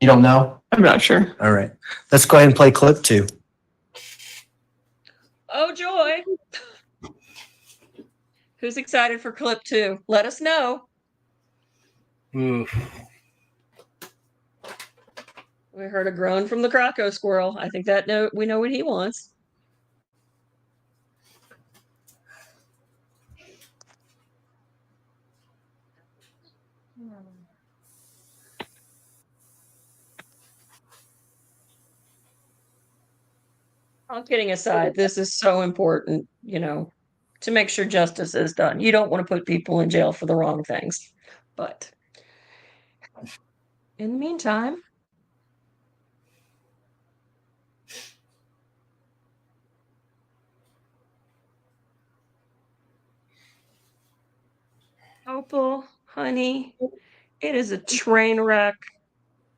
You don't know? I'm not sure. All right. Let's go ahead and play clip two. Oh, joy. Who's excited for clip 2? Let us know. Oof. We heard a groan from the Croco squirrel. I think we know what he wants. All kidding aside, this is so important, to make sure justice is done. You don't want to put people in jail for the wrong things. But in the meantime, Opal, honey, it is a train wreck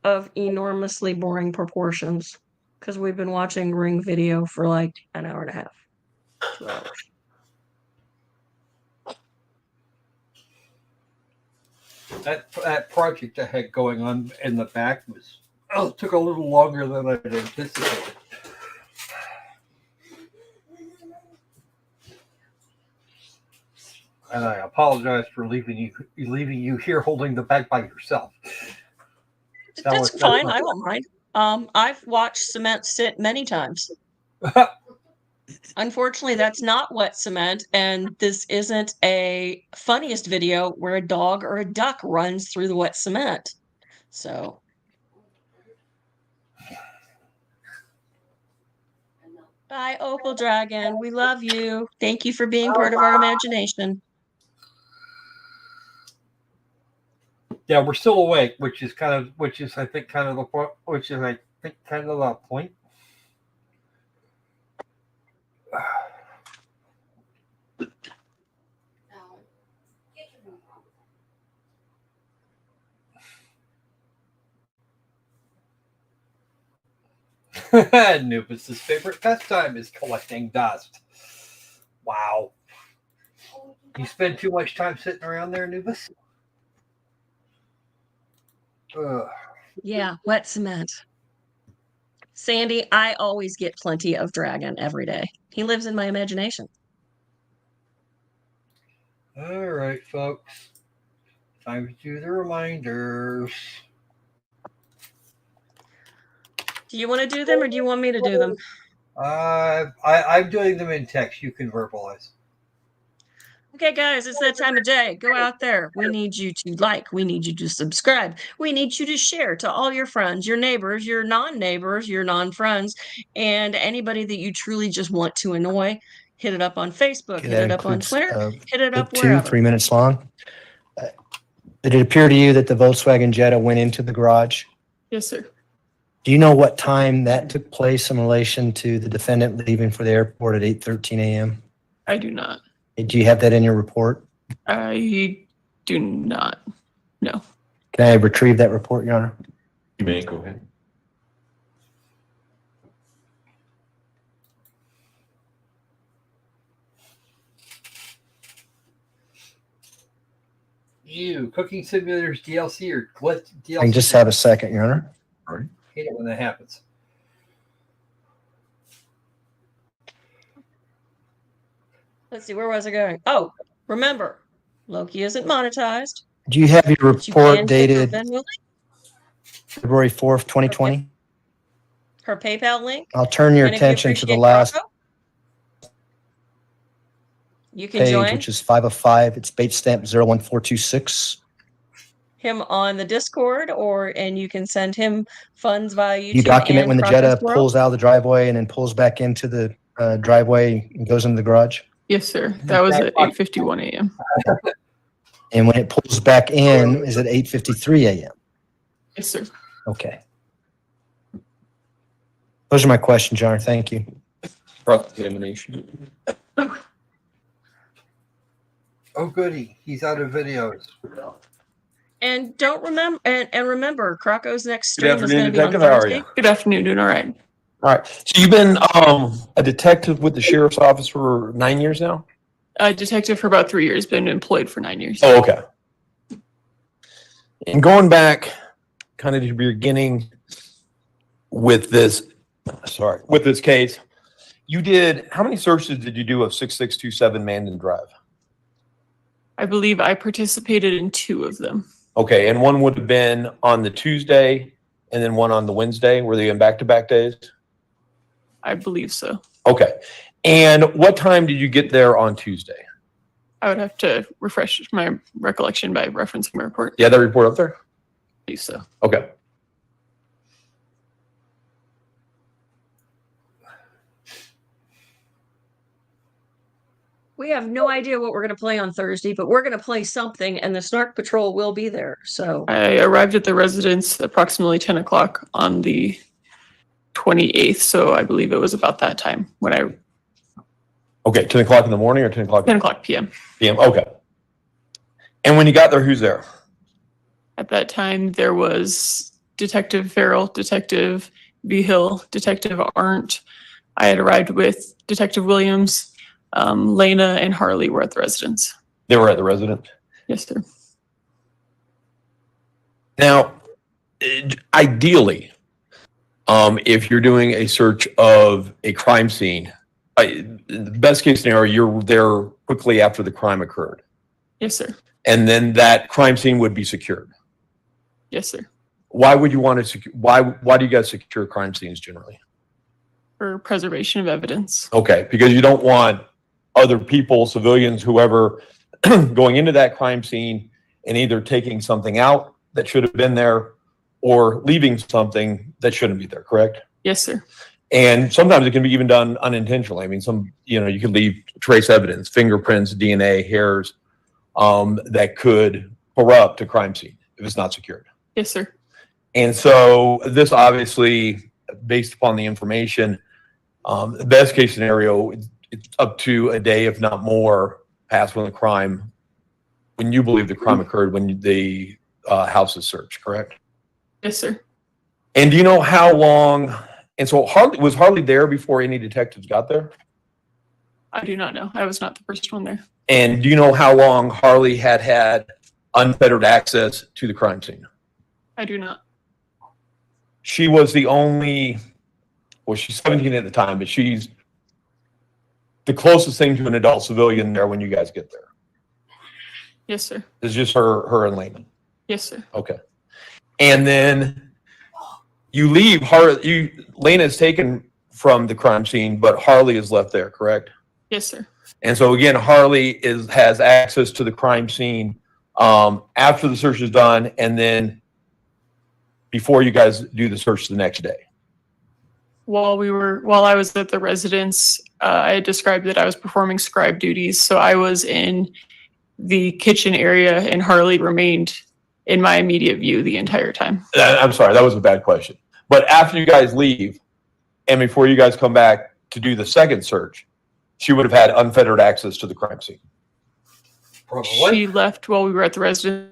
of enormously boring proportions because we've been watching Ring video for like an hour and a half, 2 hours. That project I had going on in the back took a little longer than I'd anticipated. And I apologize for leaving you here holding the bag by yourself. That's fine. I don't mind. I've watched cement sit many times. Unfortunately, that's not wet cement, and this isn't a funniest video where a dog or a duck runs through the wet cement. So. Bye, Opal Dragon. We love you. Thank you for being part of our imagination. Yeah, we're still awake, which is I think kind of the point. Nubus's favorite pastime is collecting dust. Wow. You spend too much time sitting around there, Nubus? Yeah, wet cement. Sandy, I always get plenty of dragon every day. He lives in my imagination. All right, folks. Time to do the reminders. Do you want to do them or do you want me to do them? I'm doing them in text. You can verbalize. Okay, guys, it's that time of day. Go out there. We need you to like. We need you to subscribe. We need you to share to all your friends, your neighbors, your non-neighbors, your non-friends, and anybody that you truly just want to annoy. Hit it up on Facebook. Okay, hit it up on Twitter. Hit it up clip wherever. 3 minutes long. Did it appear to you that the Volkswagen Jetta went into the garage? Yes, sir. Do you know what time that took place in relation to the defendant leaving for the airport at 8:13 a.m.? I do not. Do you have that in your report? I do not. No. Can I retrieve that report, Your Honor? You may go ahead. Cooking Simulators DLC or Glitch DLC? I can just have a second, Your Honor. All right. Hate it when that happens. Let's see, where was I going? Oh, remember, Loki isn't monetized. Do you have your But you report can give her dated Venmo link, February 4th, 2020? her PayPal link. I'll turn your And if you attention to the appreciate last Croco, You can page, join which is 505. It's bait stamp 01426. him on the Discord, and you can send him funds via YouTube. You document and when the Crocus Jetta World. pulls out of the driveway and then pulls back into the driveway and goes into the garage. Yes, sir. That was at 8:51 a.m. And when it pulls back in, is it 8:53 a.m.? Yes, sir. Okay. Those are my questions, John. Thank you. Cross-examination. Oh, goody. He's out of videos. And don't remember, and remember, Crocco's next Good stream is going afternoon, to be on Detective. How are Thursday. you? Good afternoon. Doing all right. All right. So you've been a detective with the sheriff's office for 9 years now? A detective for about 3 years. Been employed for 9 years. Oh, okay. And going back kind of to the beginning with this, with this case, how many searches did you do of 6627 Mandan Drive? I believe I participated in 2 of them. Okay, and one would have been on the Tuesday and then one on the Wednesday. Were they in back-to-back days? I believe so. Okay. And what time did you get there on Tuesday? I would have to refresh my recollection by referencing my report. You had that report up there? I believe so. Okay. We have no idea what we're going to play on Thursday, but we're going to play something, and the Snark Patrol will be there. So I arrived at the residence approximately 10 o'clock on the 28th, so I believe it was about that time when I... Okay, 10 o'clock in the morning or 10 o'clock? 10 o'clock p.m. PM, okay. And when you got there, who's there? At that time, there was Detective Farrell, Detective V. Hill, Detective Arndt. I had arrived with Detective Williams. Lena and Harley were at the residence. They were at the residence? Yes, sir. Now, ideally, if you're doing a search of a crime scene, the best case scenario, you're there quickly after the crime occurred. Yes, sir. And then that crime scene would be secured. Yes, sir. Why would you want to secure? Why do you guys secure crime scenes generally? For preservation of evidence. Okay, because you don't want other people, civilians, whoever, going into that crime scene and either taking something out that should have been there or leaving something that shouldn't be there, correct? Yes, sir. And sometimes it can be even done unintentionally. I mean, you could leave trace evidence, fingerprints, DNA, hairs, that could corrupt a crime scene if it's not secured. Yes, sir. And so this obviously, based upon the information, the best case scenario, it's up to a day, if not more, past when you believe the crime occurred, when the house is searched, correct? Yes, sir. And do you know how long? And so was Harley there before any detectives got there? I do not know. I was not the first one there. And do you know how long Harley had unfettered access to the crime scene? I do not. She was the only, well, she's 17 at the time, but she's the closest thing to an adult civilian there when you guys get there. Yes, sir. It's just her and Lena. Yes, sir. Okay. And then you leave, Lena is taken from the crime scene, but Harley is left there, correct? Yes, sir. And so again, Harley has access to the crime scene after the search is done, and then before you guys do the search the next day. While I was at the residence, I had described that I was performing scribe duties. So I was in the kitchen area and Harley remained in my immediate view the entire time. I'm sorry, that was a bad question. But after you guys leave and before you guys come back to do the second search, she would have had unfettered access to the crime scene. Probably. She left while we were at the residence.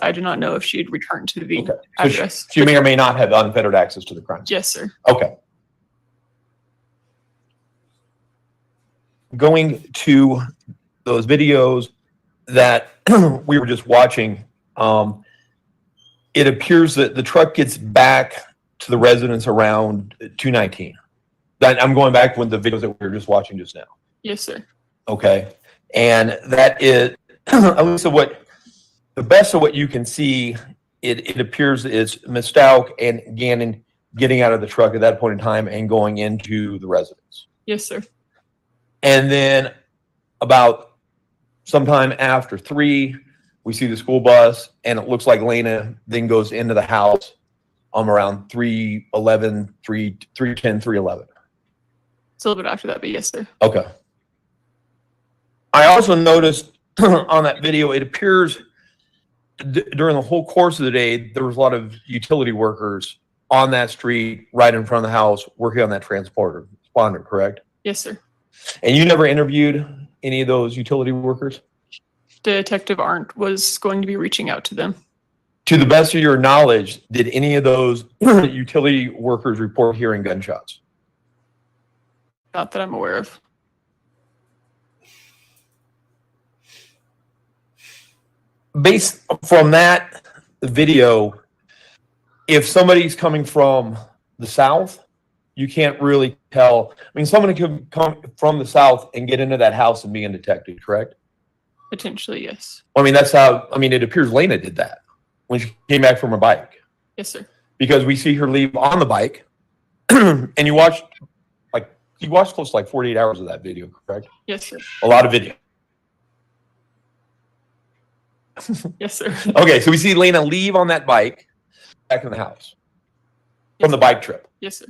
I do not know if she had returned to the address. She may or may not have unfettered access to the crime scene. Yes, sir. Okay. Going to those videos that we were just watching, it appears that the truck gets back to the residence around 2:19. I'm going back with the videos that we were just watching just now. Yes, sir. Okay. And that is, at least the best of what you can see, it appears it's Ms. Stauch and Gannon getting out of the truck at that point in time and going into the residence. Yes, sir. And then about sometime after 3, we see the school bus, and it looks like Lena then goes into the house around 3:11, 3:10, 3:11. It's a little bit after that, but yes, sir. Okay. I also noticed on that video, it appears during the whole course of the day, there was a lot of utility workers on that street right in front of the house working on that transponder, correct? Yes, sir. And you never interviewed any of those utility workers? Detective Arndt was going to be reaching out to them. To the best of your knowledge, did any of those utility workers report hearing gunshots? Not that I'm aware of. Based from that video, if somebody's coming from the south, you can't really tell. I mean, somebody could come from the south and get into that house and be undetected, correct? Potentially, yes. I mean, that's how, I mean, it appears Lena did that when she came back from her bike. Yes, sir. Because we see her leave on the bike, and you watched close to like 48 hours of that video, correct? Yes, sir. A lot of video. Yes, sir. Okay, so we see Lena leave on that bike back in the house from the bike trip. Yes, sir.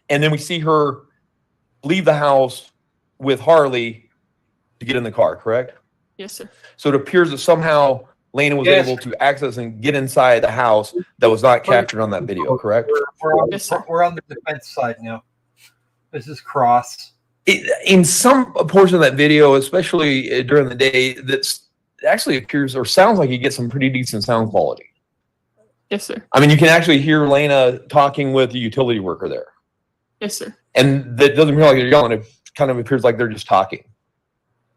And then we see her leave the house with Harley to get in the car, correct? Yes, sir. So it appears that somehow Lena was able to access and get inside the house that was not captured on that video, correct? We're on the defense side now. This is Cross. In some portion of that video, especially during the day, that's actually appears or sounds like you get some pretty decent sound quality. Yes, sir. I mean, you can actually hear Lena talking with the utility worker there. Yes, sir. And that doesn't feel like they're yelling. It kind of appears like they're just talking.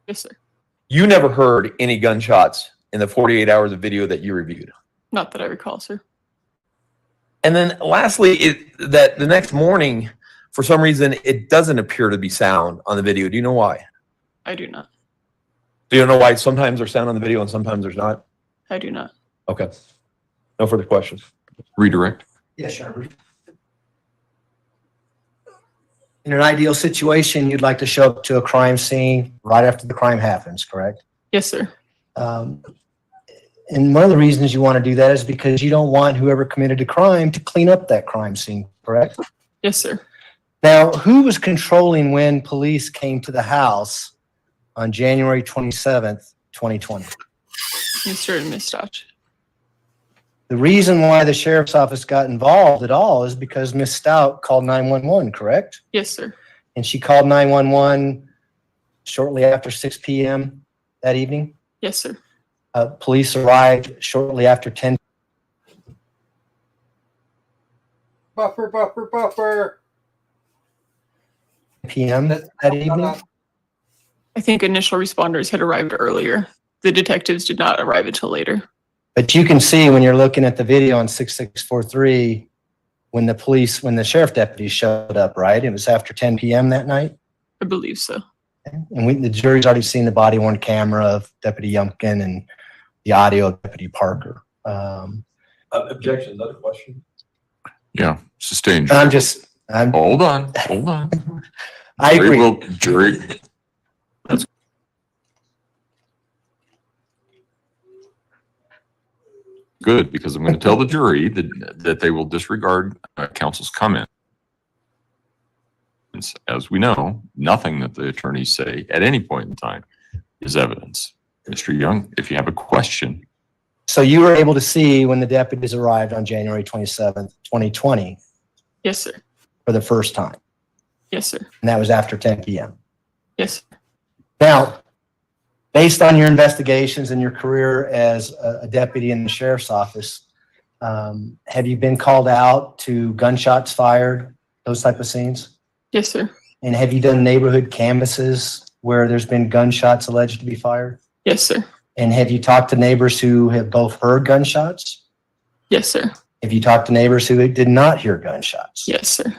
Yes, sir. You never heard any gunshots in the 48 hours of video that you reviewed. Not that I recall, sir. And then lastly, that the next morning, for some reason, it doesn't appear to be sound on the video. Do you know why? I do not. Do you know why sometimes there's sound on the video and sometimes there's not? I do not. Okay. No further questions. Redirect. Yes, sure. In an ideal situation, you'd like to show up to a crime scene right after the crime happens, correct? Yes, sir. And one of the reasons you want to do that is because you don't want whoever committed a crime to clean up that crime scene, correct? Yes, sir. Now, who was controlling when police came to the house on January 27th, 2020? Mr. and Miss Stauch. The reason why the sheriff's office got involved at all is because Miss Stauch called 911, correct? Yes, sir. And she called 911 shortly after 6 p.m. that evening. Yes, sir. Police arrived shortly after 10 Buffer. p.m. that evening. I think initial responders had arrived earlier. The detectives did not arrive until later. But you can see when you're looking at the video on 6643, when the sheriff deputies showed up, right? It was after 10 p.m. that night. I believe so. And the jury's already seen the body worn camera of Deputy Yumpkin and the audio of Deputy Parker. Objection, another question? Yeah, sustained. Hold on. I agree. Jury. That's good, because I'm going to tell the jury that they will disregard counsel's comment. As we know, nothing that the attorneys say at any point in time is evidence. Mr. Young, if you have a question. So you were able to see when the deputies arrived on January 27th, 2020. Yes, sir. For the first time. Yes, sir. And that was after 10 p.m. Yes, sir. Now, based on your investigations and your career as a deputy in the sheriff's office, have you been called out to gunshots fired, those type of scenes? Yes, sir. And have you done neighborhood canvasses where there's been gunshots alleged to be fired? Yes, sir. And have you talked to neighbors who have both heard gunshots? Yes, sir. Have you talked to neighbors who did not hear gunshots? Yes, sir.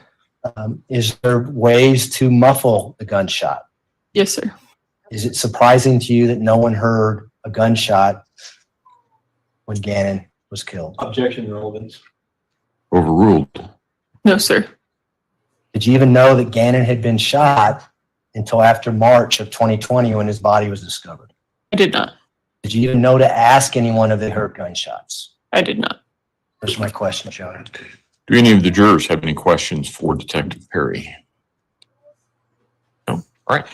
Is there ways to muffle the gunshot? Yes, sir. Is it surprising to you that no one heard a gunshot when Gannon was killed? Objection, relevance. Overruled. No, sir. Did you even know that Gannon had been shot until after March of 2020 when his body was discovered? I did not. Did you even know to ask anyone if they heard gunshots? I did not. That's my question, Joe. Do any of the jurors have any questions for Detective Perry? No? All right.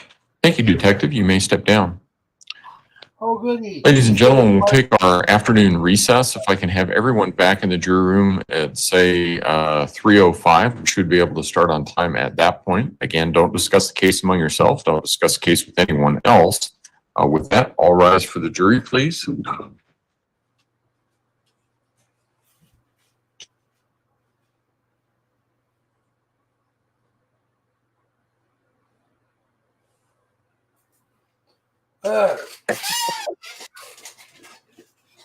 Thank you, Detective. You may step down. Oh, goody. Ladies and gentlemen, we'll take our afternoon recess. If I can have everyone back in the jury room at, say, 3:05, we should be able to start on time at that point. Again, don't discuss the case among yourselves. Don't discuss the case with anyone else. With that, all rise for the jury, please. Uh,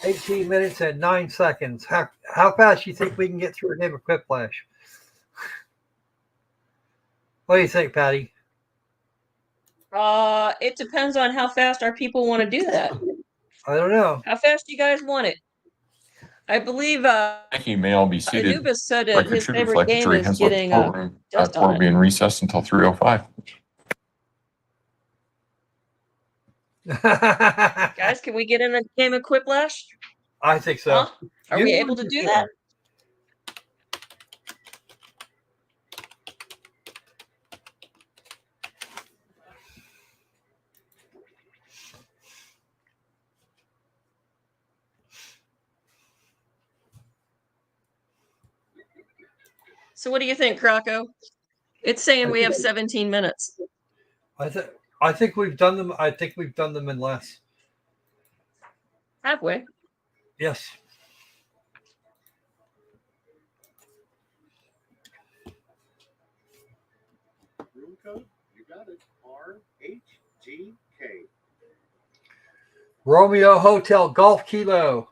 18 minutes and 9 seconds. How fast do you think we can get through a game of Quiplash? What do you think, Patty? It depends on how fast our people want to do that. I don't know. How fast do you guys want it? I believe Thank you. May all be seated. Anubis said that Record his should favorite reflect the game jury is has left the getting courtroom. dust Court on will be it. in recess until 3:05. Guys, can we get in a game of Quiplash? I think so. Huh? Are we able to do that? So what do you think, Croco? It's saying we have 17 minutes. I think we've done them. I think we've done them in less. Have we? Yes. Room code, you got it. RHGK. Romeo Hotel Golf Kilo,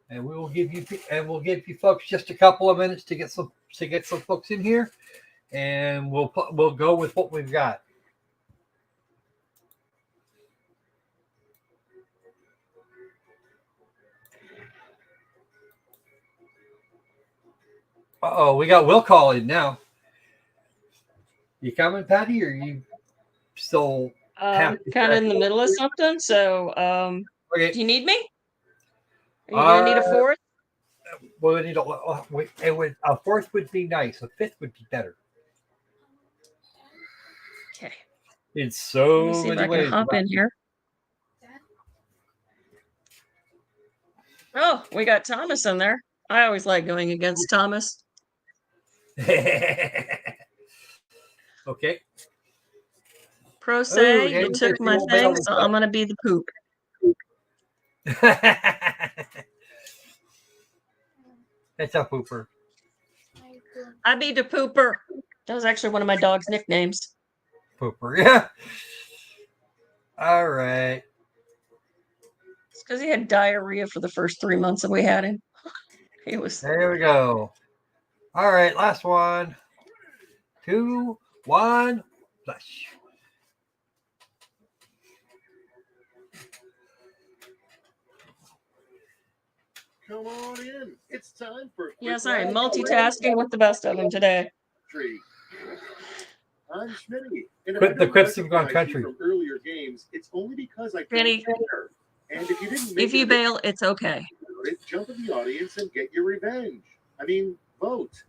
and we'll give you folks just a couple of minutes to get some folks in here, and we'll go with what we've got. Uh-oh, we got Will call in now. You coming, Patty, or are you still Kind of in the middle of something. So, okay. Do you need me? Are you gonna need a fourth? Well, we need a fourth would be nice. A fifth would be better. Okay. In Let so me see if many I ways. can hop in here. Oh, we got Thomas in there. I always like going against Thomas. Okay. Pro se, yeah, you took my you'll thing, mail so this I'm gonna be the poop. It's a pooper. I be the pooper. That was actually one of my dog's nicknames. Pooper, yeah. All right. It's because he had diarrhea for the first 3 months that we had him. He was. There we go. All right, last one. 2, 1, flush. Come on in. It's time for Yeah, sorry, multitasking with the best of them today. I'm Schmitty. And if Quit I the don't quips have gone recognize you country. from earlier games, it's only because I Penny, don't care. And if you didn't make if you bail, it's okay. jump in the audience and get your revenge. I mean, vote.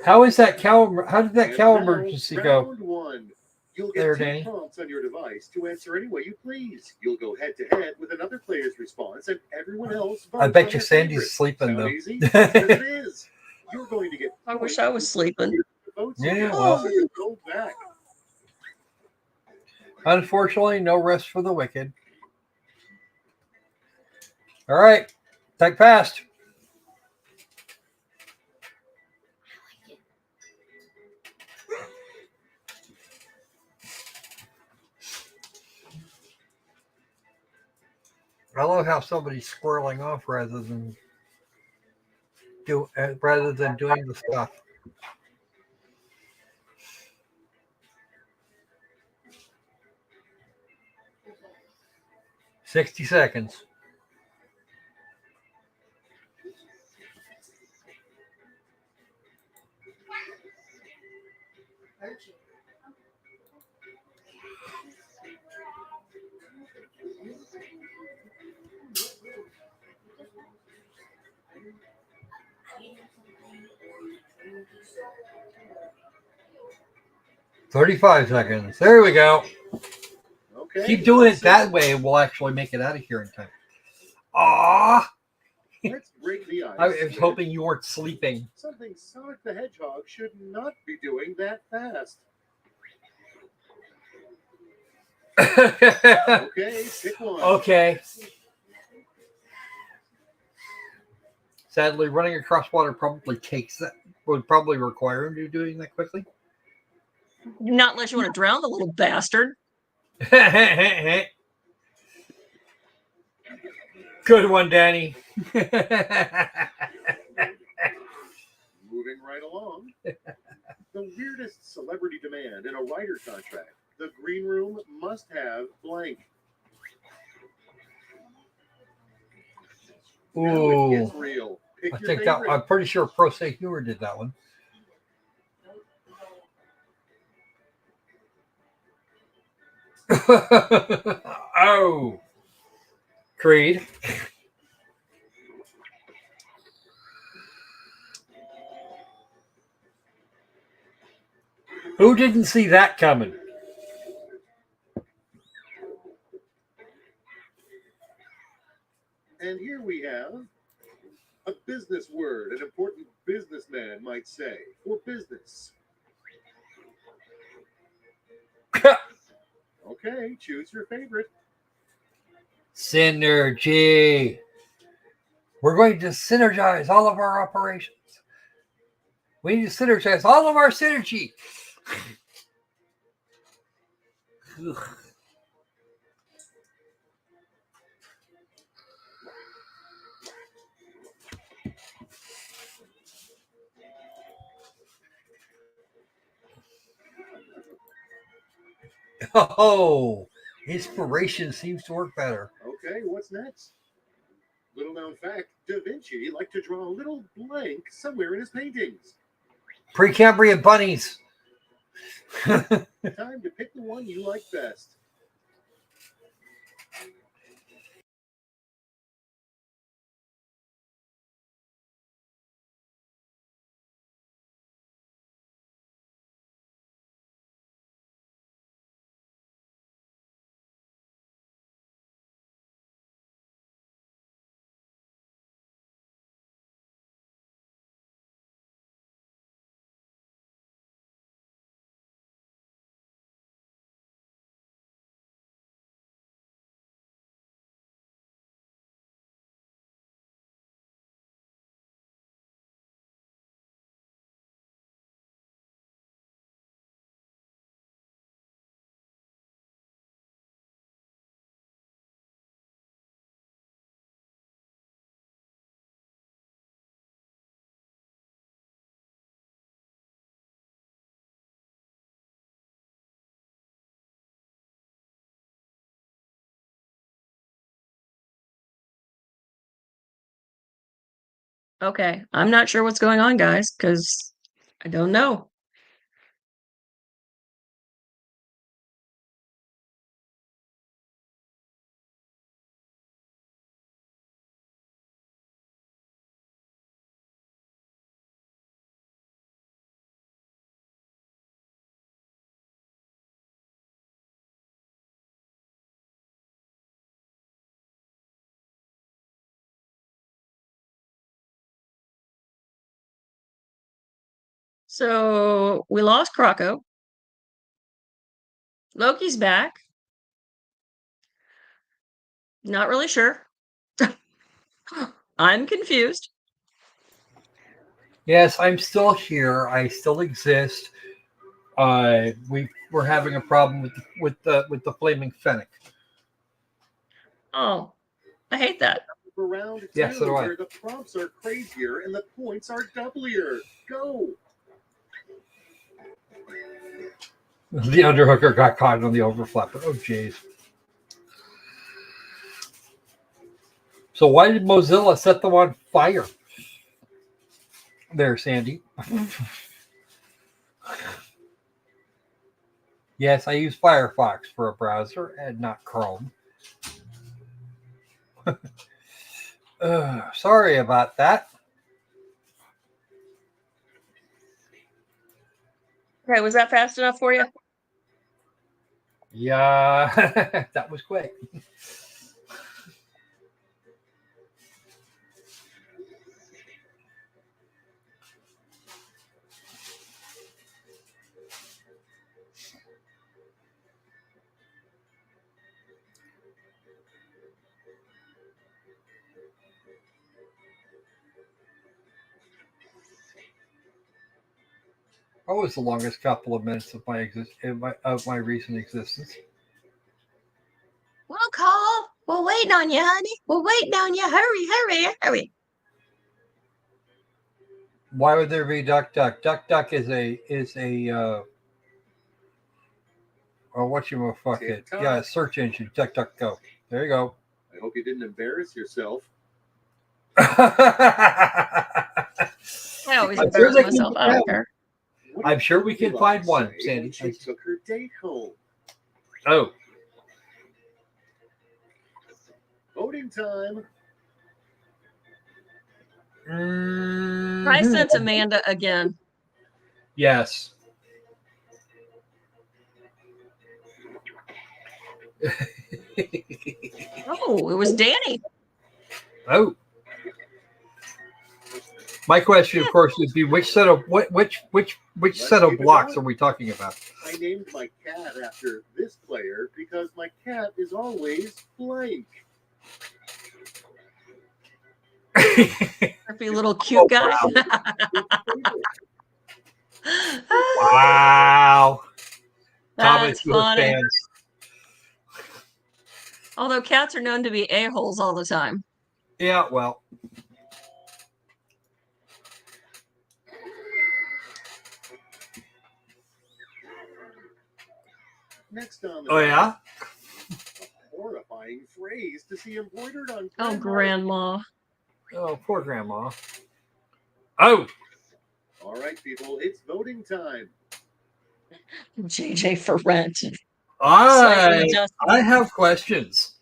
How is that cow? How did that cow emergency go? Round one. You'll get There, two Danny. prompts on your device to answer any way you please. You'll go head to head with another player's response, and everyone else votes I bet on you their Sandy's favorite. sleeping Sound though. easy? Because it is. You're going to get. I wish I was sleeping. Yeah, well. Go back. Unfortunately, no rest for the wicked. All right, take fast. I love how somebody's squirreling off rather than doing the stuff. "60 seconds. 35 seconds. There we go. Okay. Keep doing it that way. We'll actually make it out of here in time. Ah! Let's break the ice. I was hoping you weren't sleeping. Something Sonic the Hedgehog should not be doing that fast. Okay, pick one. Okay. Sadly, running across water probably takes that. Would probably require him to doing that quickly. Not unless you want to drown the little bastard. Good one, Danny. Moving right along. The weirdest celebrity demand in a writer contract. The green room must have blank. Now it Ooh. gets real. Pick I your think that favorite. I'm pretty sure Pro Se Humor did that one. Oh. Creed. Who didn't see that coming? And here we have a business word, an important businessman might say, for business. Okay, choose your favorite. Synergy. We're going to synergize all of our operations. We need to synergize all of our synergy. Ugh. Oh, inspiration seems to work better. Okay, what's next? Little known fact, Da Vinci liked to draw a little blank somewhere in his paintings. Precambrian bunnies. Time to pick the one you like best. Okay, I'm not sure what's going on, guys, because I don't know. So we lost Croco. Loki's back. Not really sure. I'm confused. Yes, I'm still here. I still exist. We're having a problem with the flaming fennec. Oh, I hate that. For round two, Yes, so do I. where the prompts are crazier and the points are doublier. Go! The underhooker got caught on the overflapper. Oh, jeez. So why did Mozilla set them on fire? There, Sandy. Yes, I use Firefox for a browser and not Chrome. Sorry about that. Okay, was that fast enough for you? Yeah, that was quick. What was the longest couple of minutes of my recent existence? Well, call. We're waiting on you, honey. We're waiting on you. Hurry, hurry, hurry. Why would there be Duck Duck? Duck Duck is a or what you fuck it? TikTok. Yeah, search engine. Duck Duck Go. There you go. I hope you didn't embarrass yourself. I always embarrass myself. I don't care. I'm sure we can find one, Sandy. She took her date home. Oh. Voting time. I sent Amanda again. Yes. Oh, it was Danny. Oh. My question, of course, would be which set of set of blocks are we talking about? I named my cat after this player because my cat is always blank. Happy little cute guy. Wow. That's Thomas, funny. fans. Although cats are known to be a-holes all the time. Yeah, well. Next on the Oh, yeah? a horrifying phrase to see embroidered on Oh, grandma. Oh, poor grandma. Oh. All right, people, it's voting time. JJ for rent. I have questions.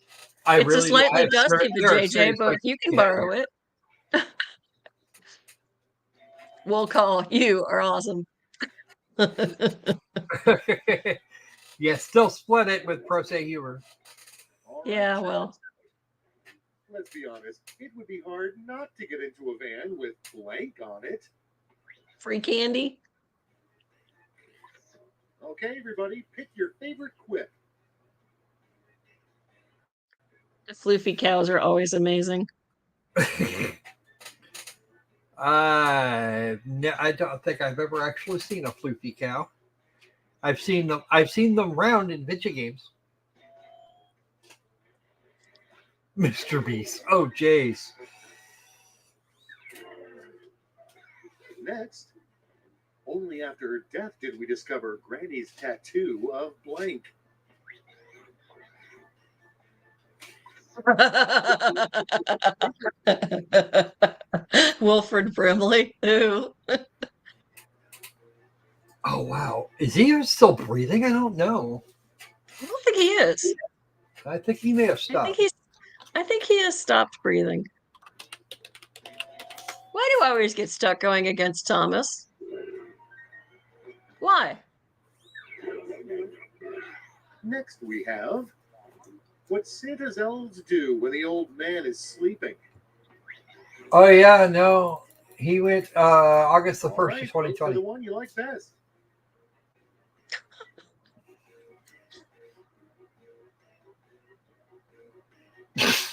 It's a slightly dusty, but there are JJ, serious but you can questions. borrow it. We'll call. You are awesome. Yeah, still split it with Pro Se Humor. Yeah, well. Let's be honest, it would be hard not to get into a van with blank on it. Free candy. Okay, everybody, pick your favorite quip. The floofy cows are always amazing. I don't think I've ever actually seen a floofy cow. I've seen them round in video games. Mr. Beast. Oh, jeez. Next, only after her death did we discover Granny's tattoo of blank. Wilfred Brimley. Ooh. Oh, wow. Is he still breathing? I don't know. I don't think he is. I think he may have stopped. I think he has stopped breathing. Why do I always get stuck going against Thomas? Why? Next we have what Santa's elves do when the old man is sleeping. Oh, yeah, no. He went August the 1st Right, of 2020. the one you like best.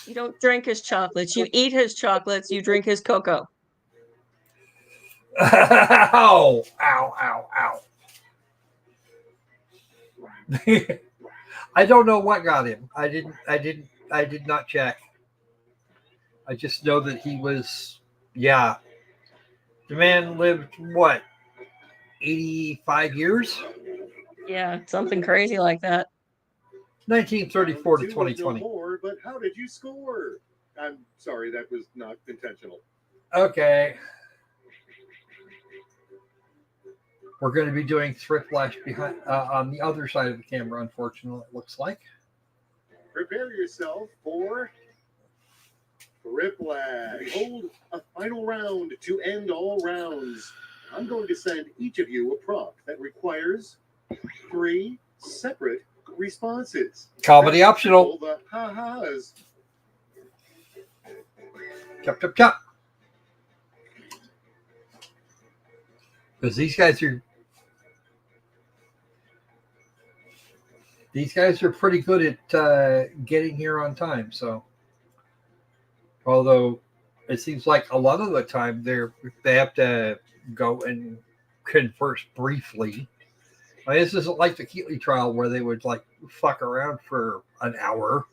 You don't drink his chocolates. You eat his chocolates. You drink his cocoa. Ow, ow, ow, ow. I don't know what got him. I did not check. I just know that he was, yeah. The man lived, what, 85 years? Yeah, something crazy like that. 1934 to Round two was 2020. No more, but how did you score? I'm sorry, that was not intentional. Okay. We're going to be doing thrift flash behind on the other side of the camera, unfortunately, it looks like. Prepare yourself for Riplag. Hold a final round to end all rounds. I'm going to send each of you a prompt that requires 3 separate responses. Comedy optional. The ha-has. Chop, chop, chop. Because these guys are pretty good at getting here on time. So, although it seems like a lot of the time they have to go and converse briefly. I mean, this isn't like the Keatley trial where they would like fuck around for an hour.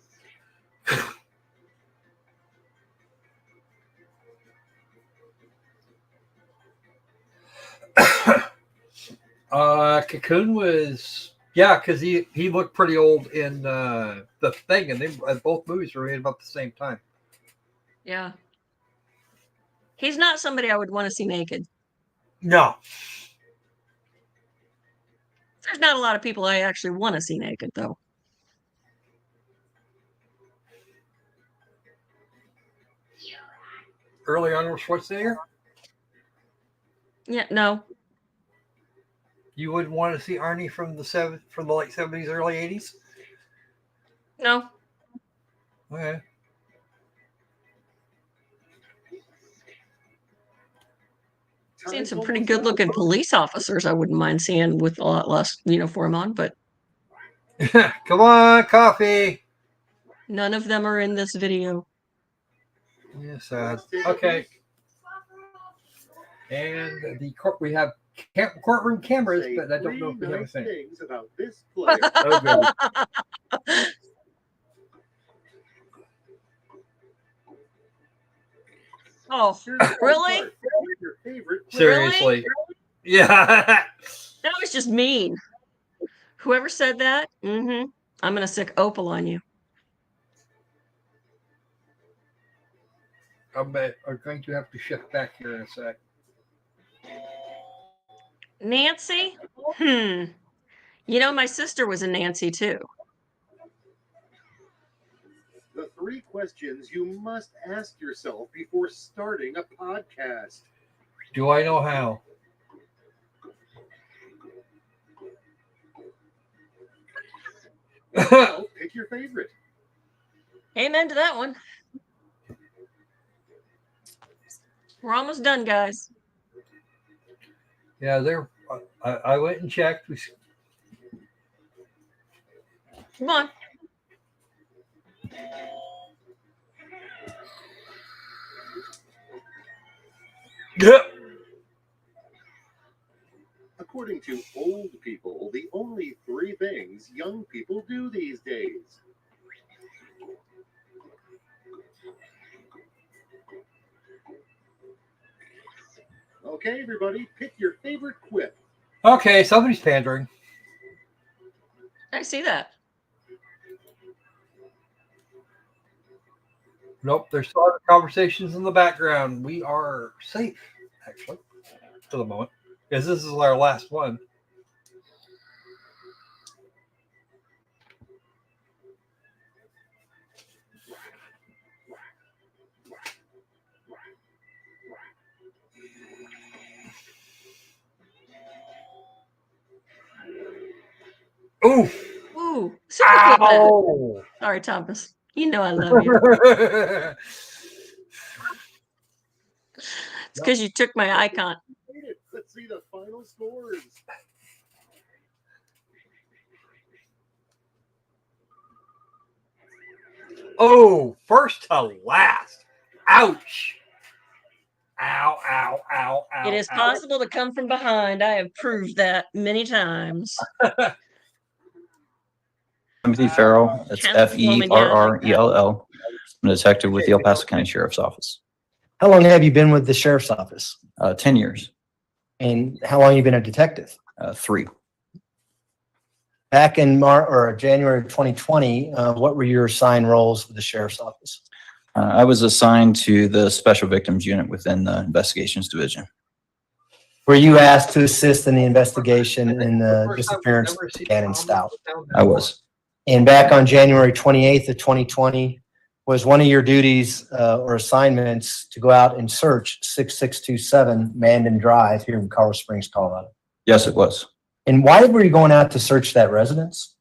Cocoon was, yeah, because he looked pretty old in the thing, and both movies were made about the same time. Yeah. He's not somebody I would want to see naked. No. There's not a lot of people I actually want to see naked, though. Early Arnold Schwarzenegger? Yeah, no. You wouldn't want to see Arnie from the late 70s, early 80s? No. Okay. Seen some pretty good looking police officers I wouldn't mind seeing with a lot less uniform on, but come on, coffee. None of them are in this video. Yes, okay. And the court, we have courtroom cameras, but I don't know if we have a thing. Things about this player. Okay. Oh, really? Seriously. Really? Yeah. That was just mean. Whoever said that, I'm going to stick Opal on you. I'm going to have to shift back here in a sec. Nancy? You know, my sister was a Nancy, too. The 3 questions you must ask yourself before starting a podcast. Do I know how? Well, pick your favorite. Amen to that one. We're almost done, guys. Yeah, I went and checked. Come on. Yep. According to old people, the only 3 things young people do these days. Okay, everybody, pick your favorite quip. Okay, somebody's pandering. I see that. Nope, there's still other conversations in the background. We are safe, actually, for the moment, because this is our last one. Ooh. Ooh. Super Ow. Sorry, Thomas. You know I love you. It's because you took my icon. Let's see the final scores. Oh, first to last. Ouch. Ow, ow, ow, ow. It is possible to come from behind. I have proved that many times. Timothy Farrell. That's Ferrell. I'm a detective with the El Paso County Sheriff's Office. How long have you been with the sheriff's office? 10 years. And how long have you been a detective? 3. Back in January of 2020, what were your assigned roles with the sheriff's office? I was assigned to the Special Victims Unit within the Investigations Division. Were you asked to assist in the investigation in the disappearance of Gannon Stauch? I was. And back on January 28th of 2020, was one of your duties or assignments to go out and search 6627 Mandan Drive here in Colorado Springs, Colorado? Yes, it was. And why were you going out to search that residence?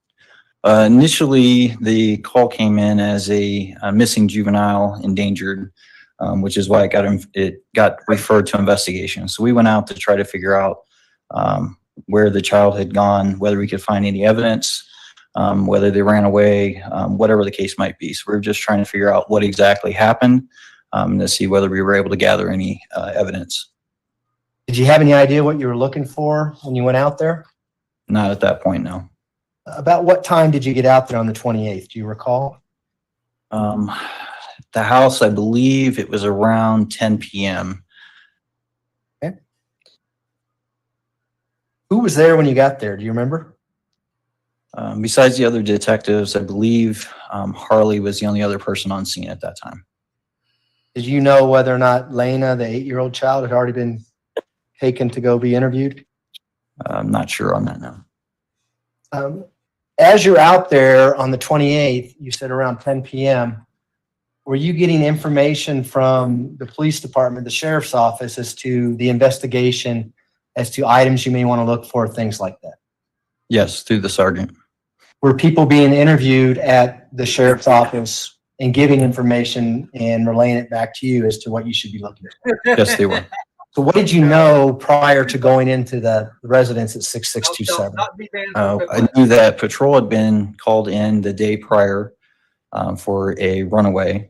Initially, the call came in as a missing juvenile endangered, which is why it got referred to investigation. So we went out to try to figure out where the child had gone, whether we could find any evidence, whether they ran away, whatever the case might be. So we were just trying to figure out what exactly happened to see whether we were able to gather any evidence. Did you have any idea what you were looking for when you went out there? Not at that point, no. About what time did you get out there on the 28th? Do you recall? The house, I believe it was around 10 p.m. Okay. Who was there when you got there? Do you remember? Besides the other detectives, I believe Harley was the only other person on scene at that time. Did you know whether or not Lena, the 8-year-old child, had already been taken to go be interviewed? I'm not sure on that now. As you're out there on the 28th, you said around 10 p.m., were you getting information from the police department, the sheriff's office, as to the investigation, as to items you may want to look for, things like that? Yes, through the sergeant. Were people being interviewed at the sheriff's office and giving information and relaying it back to you as to what you should be looking for? Yes, they were. So what did you know prior to going into the residence at 6627? I knew that patrol had been called in the day prior for a runaway.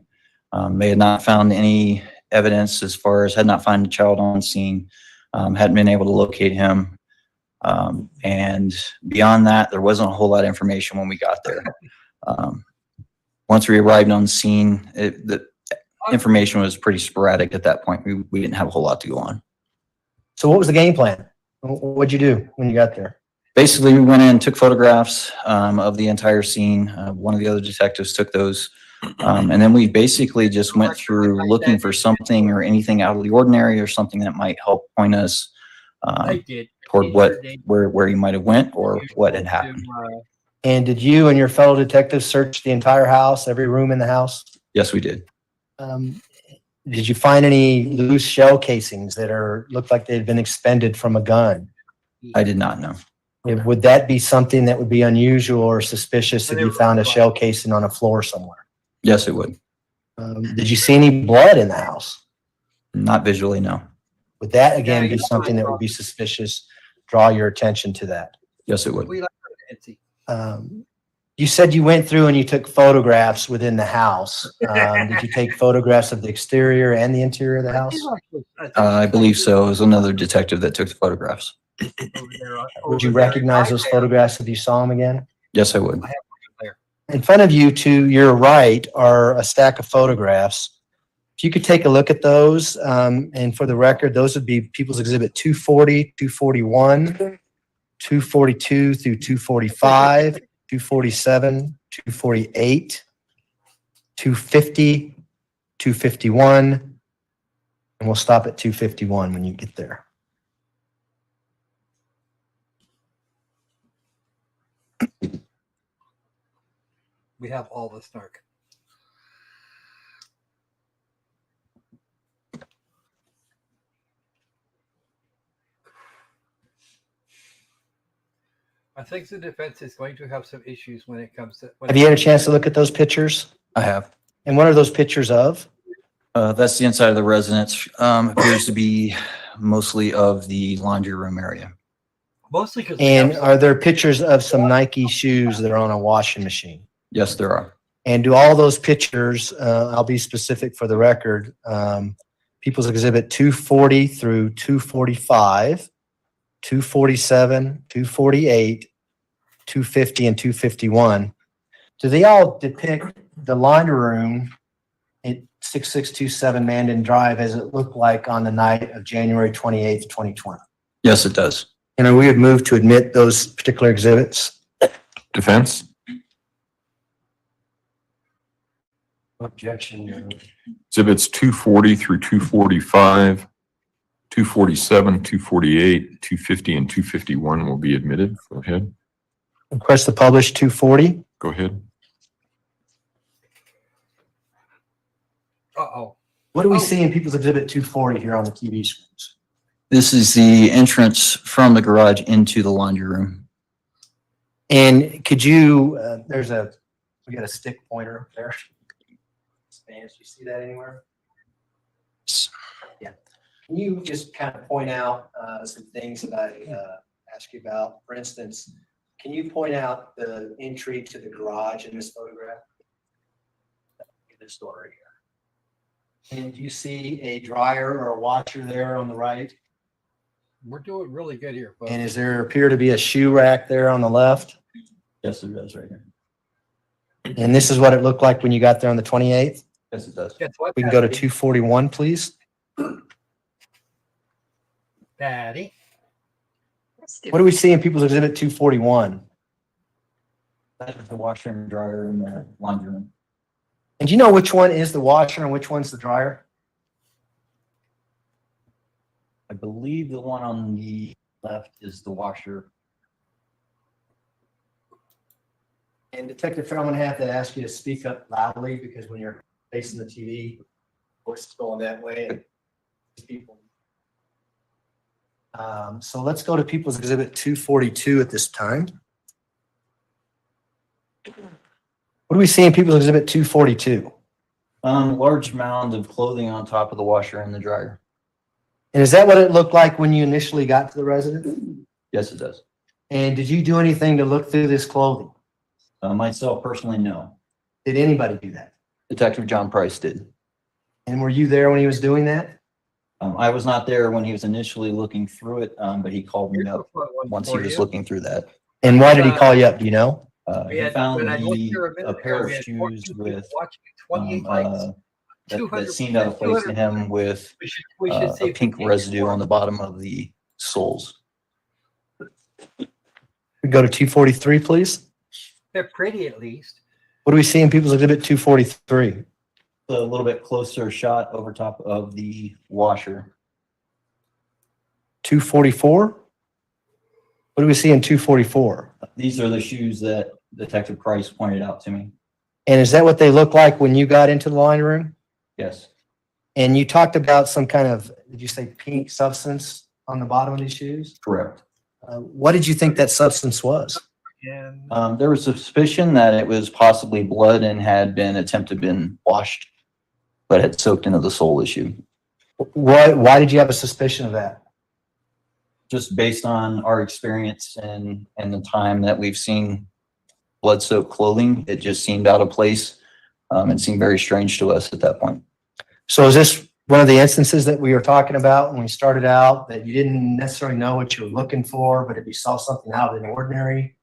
They had not found any evidence as far as had not found a child on scene, hadn't been able to locate him. And beyond that, there wasn't a whole lot of information when we got there. Once we arrived on scene, the information was pretty sporadic at that point. We didn't have a whole lot to go on. So what was the game plan? What'd you do when you got there? Basically, we went in, took photographs of the entire scene. One of the other detectives took those. And then we basically just went through looking for something or anything out of the ordinary or something that might help point us toward where he might have went or what had happened. And did you and your fellow detectives search the entire house, every room in the house? Yes, we did. Did you find any loose shell casings that looked like they had been expended from a gun? I did not know. Would that be something that would be unusual or suspicious if you found a shell casing on a floor somewhere? Yes, it would. Did you see any blood in the house? Not visually, no. Would that again be something that would be suspicious? Draw your attention to that. Yes, it would. You said you went through and you took photographs within the house. Did you take photographs of the exterior and the interior of the house? I believe so. It was another detective that took the photographs. Would you recognize those photographs if you saw them again? Yes, I would. In front of you to your right are a stack of photographs. If you could take a look at those, and for the record, those would be People's Exhibit 240, 241, 242 through 245, 247, 248, 250, 251, and we'll stop at 251 when you get there. We have all the snark. I think the defense is going to have some issues when it comes to. Have you had a chance to look at those pictures? I have. And what are those pictures of? That's the inside of the residence. Appears to be mostly of the laundry room area. Mostly because. And are there pictures of some Nike shoes that are on a washing machine? Yes, there are. And do all those pictures, I'll be specific for the record, People's Exhibit 240 through 245, 247, 248, 250, and 251, do they all depict the laundry room at 6627 Mandan Drive as it looked like on the night of January 28th, 2020? Yes, it does. And are we have moved to admit those particular exhibits? Defense? Objection. Exhibits 240 through 245, 247, 248, 250, and 251 will be admitted. Go ahead. Request to publish 240. Go ahead. Uh-oh. What do we see in People's Exhibit 240 here on the TV screens? This is the entrance from the garage into the laundry room. And could you, we got a stick pointer up there. Spanish, you see that anywhere? Yeah. Can you just kind of point out some things that I asked you about? For instance, can you point out the entry to the garage in this photograph? This door right here. And do you see a dryer or a washer there on the right? We're doing really good here, folks. And does there appear to be a shoe rack there on the left? Yes, it does right here. And this is what it looked like when you got there on the 28th? Yes, it does. Guess what, We can go to Patty? 241, please. Patty. What do we see in People's Exhibit 241? That is the washer and dryer in the laundry room. And do you know which one is the washer and which one's the dryer? I believe the one on the left is the washer. And Detective Farrell, I'm going to have to ask you to speak up loudly because when you're facing the TV, voice is going that way. And people. So let's go to People's Exhibit 242 at this time. What do we see in People's Exhibit 242? Large mound of clothing on top of the washer and the dryer. And is that what it looked like when you initially got to the residence? Yes, it does. And did you do anything to look through this clothing? Myself personally, no. Did anybody do that? Detective John Price did. And were you there when he was doing that? I was not there when he was initially looking through it, but he called me up once he was looking through that. And why did he call you up? Do you know? He found a pair of shoes with that seemed out of place to him with a pink residue on the bottom of the soles. We go to 243, please. They're pretty at least. What do we see in People's Exhibit 243? A little bit closer shot over top of the washer. 244? What do we see in 244? These are the shoes that Detective Price pointed out to me. And is that what they look like when you got into the laundry room? Yes. And you talked about some kind of, did you say pink substance on the bottom of these shoes? Correct. What did you think that substance was? There was suspicion that it was possibly blood and had been attempted been washed, but had soaked into the sole issue. Why did you have a suspicion of that? Just based on our experience and the time that we've seen blood-soaked clothing, it just seemed out of place and seemed very strange to us at that point. So is this one of the instances that we were talking about when we started out, that you didn't necessarily know what you were looking for, but if you saw something out of the ordinary,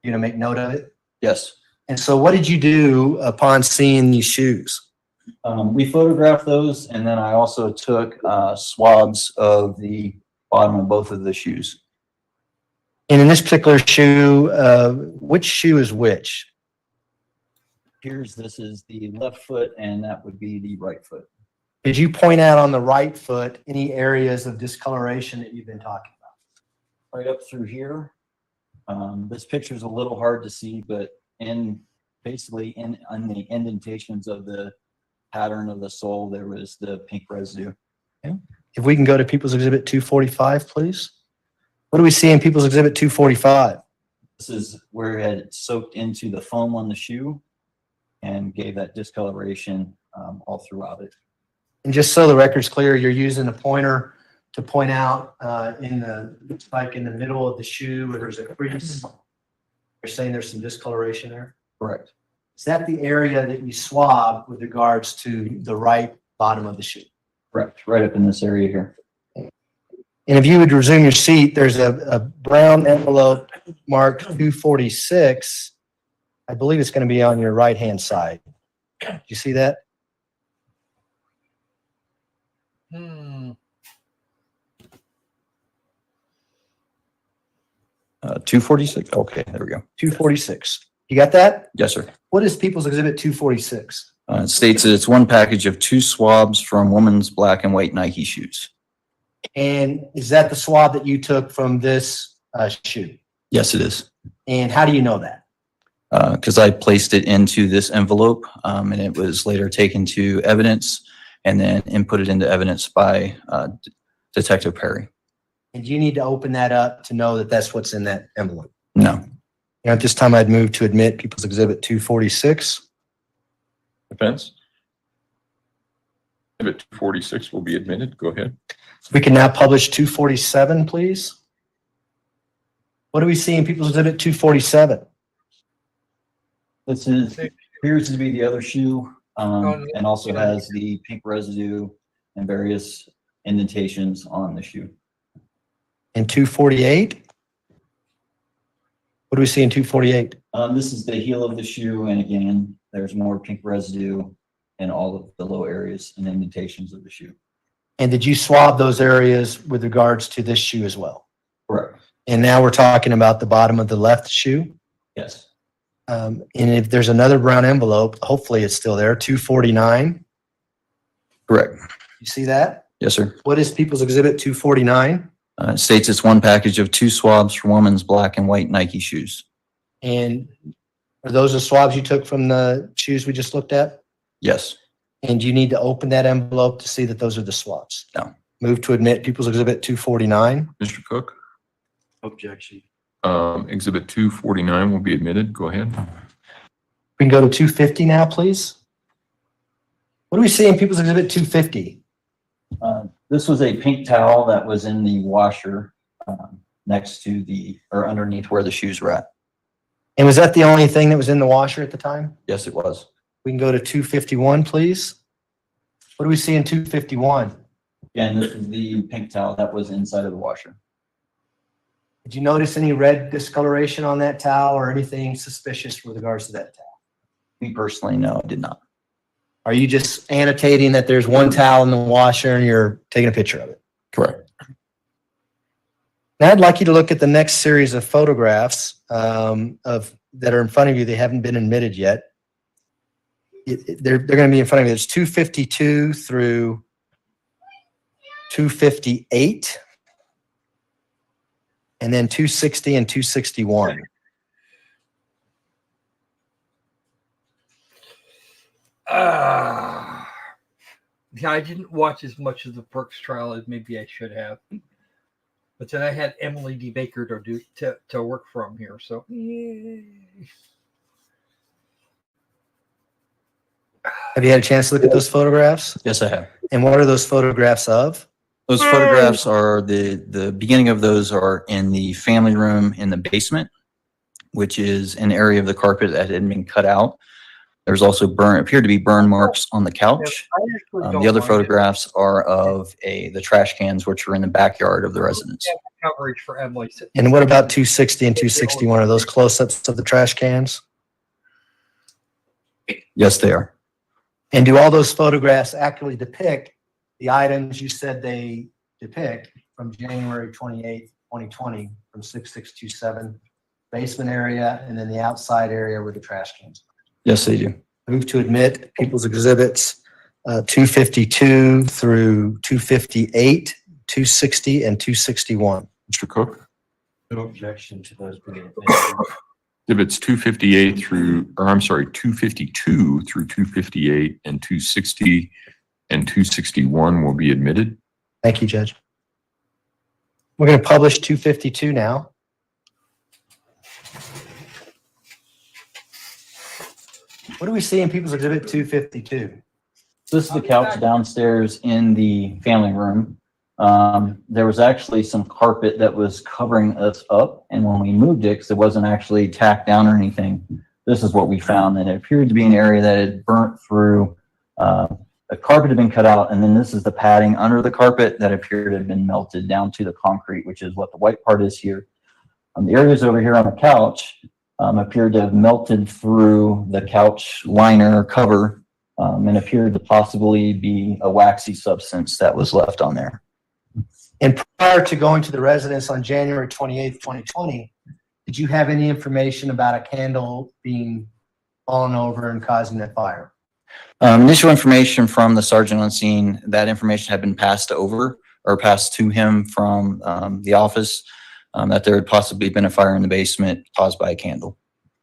you're going to make note of it? Yes. And so what did you do upon seeing these shoes? We photographed those, and then I also took swabs of the bottom of both of the shoes. And in this particular shoe, which shoe is which? This is the left foot, and that would be the right foot. Did you point out on the right foot any areas of discoloration that you've been talking about? Right up through here. This picture is a little hard to see, but basically on the indentations of the pattern of the sole, there was the pink residue. Okay. If we can go to People's Exhibit 245, please. What do we see in People's Exhibit 245? This is where it had soaked into the foam on the shoe and gave that discoloration all throughout it. And just so the record's clear, you're using a pointer to point out looks like in the middle of the shoe where there's a crease. You're saying there's some discoloration there? Correct. Is that the area that you swabbed with regards to the right bottom of the shoe? Correct. Right up in this area here. And if you would resume your seat, there's a brown envelope marked 246. I believe it's going to be on your right-hand side. Do you see that? 246. Okay, there we go. 246. You got that? Yes, sir. What is People's Exhibit 246? It states that it's one package of 2 swabs from women's black and white Nike shoes. And is that the swab that you took from this shoe? Yes, it is. And how do you know that? Because I placed it into this envelope and it was later taken to evidence and then inputted into evidence by Detective Perry. And you need to open that up to know that that's what's in that envelope. No. At this time, I'd move to admit People's Exhibit 246. Defense? Exhibit 246 will be admitted. Go ahead. We can now publish 247, please. What do we see in People's Exhibit 247? This appears to be the other shoe, and also has the pink residue and various indentations on the shoe. In 248? What do we see in 248? This is the heel of the shoe, and again, there's more pink residue in all of the low areas and indentations of the shoe. And did you swab those areas with regards to this shoe as well? Correct. And now we're talking about the bottom of the left shoe? Yes. And if there's another brown envelope, hopefully it's still there, 249. Correct. You see that? Yes, sir. What is People's Exhibit 249? It states it's one package of 2 swabs for women's black and white Nike shoes. And are those the swabs you took from the shoes we just looked at? Yes. And do you need to open that envelope to see that those are the swabs? No. Move to admit People's Exhibit 249. Mr. Cook? Objection. Exhibit 249 will be admitted. Go ahead. We can go to 250 now, please. What do we see in People's Exhibit 250? This was a pink towel that was in the washer next to or underneath where the shoes were at. And was that the only thing that was in the washer at the time? Yes, it was. We can go to 251, please. What do we see in 251? Again, this is the pink towel that was inside of the washer. Did you notice any red discoloration on that towel or anything suspicious with regards to that towel? Me personally, no, I did not. Are you just annotating that there's one towel in the washer and you're taking a picture of it? Correct. Now I'd like you to look at the next series of photographs that are in front of you. They haven't been admitted yet. They're going to be in front of you. There's 252 through 258. And then 260 and 261. Yeah, I didn't watch as much of the Perks trial as maybe I should have. But then I had Emily D. Baker to work from here. So, yay. Have you had a chance to look at those photographs? Yes, I have. And what are those photographs of? Those photographs are the beginning of those are in the family room in the basement, which is an area of the carpet that had been cut out. There's also appeared to be burn marks on the couch. The other photographs are of the trash cans, which are in the backyard of the residence. Coverage for Emily. And what about 260 and 261? Are those close-ups of the trash cans? Yes, they are. And do all those photographs accurately depict the items you said they depict from January 28th, 2020, from 6627 basement area and then the outside area where the trash cans are? Yes, they do. Move to admit People's Exhibits 252 through 258, 260, and 261. Mr. Cook? No objection to those being admitted. Exhibits 258 252 through 258 and 260 and 261 will be admitted. Thank you, Judge. We're going to publish 252 now. What do we see in People's Exhibit 252? This is the couch downstairs in the family room. There was actually some carpet that was covering us up, and when we moved it, because it wasn't actually tacked down or anything, this is what we found, and it appeared to be an area that had burnt through. The carpet had been cut out, and then this is the padding under the carpet that appeared to have been melted down to the concrete, which is what the white part is here. The areas over here on the couch appeared to have melted through the couch liner cover and appeared to possibly be a waxy substance that was left on there. And prior to going to the residence on January 28th, 2020, did you have any information about a candle being fallen over and causing a fire? Initial information from the sergeant on scene, that information had been passed over or passed to him from the office that there had possibly been a fire in the basement caused by a candle.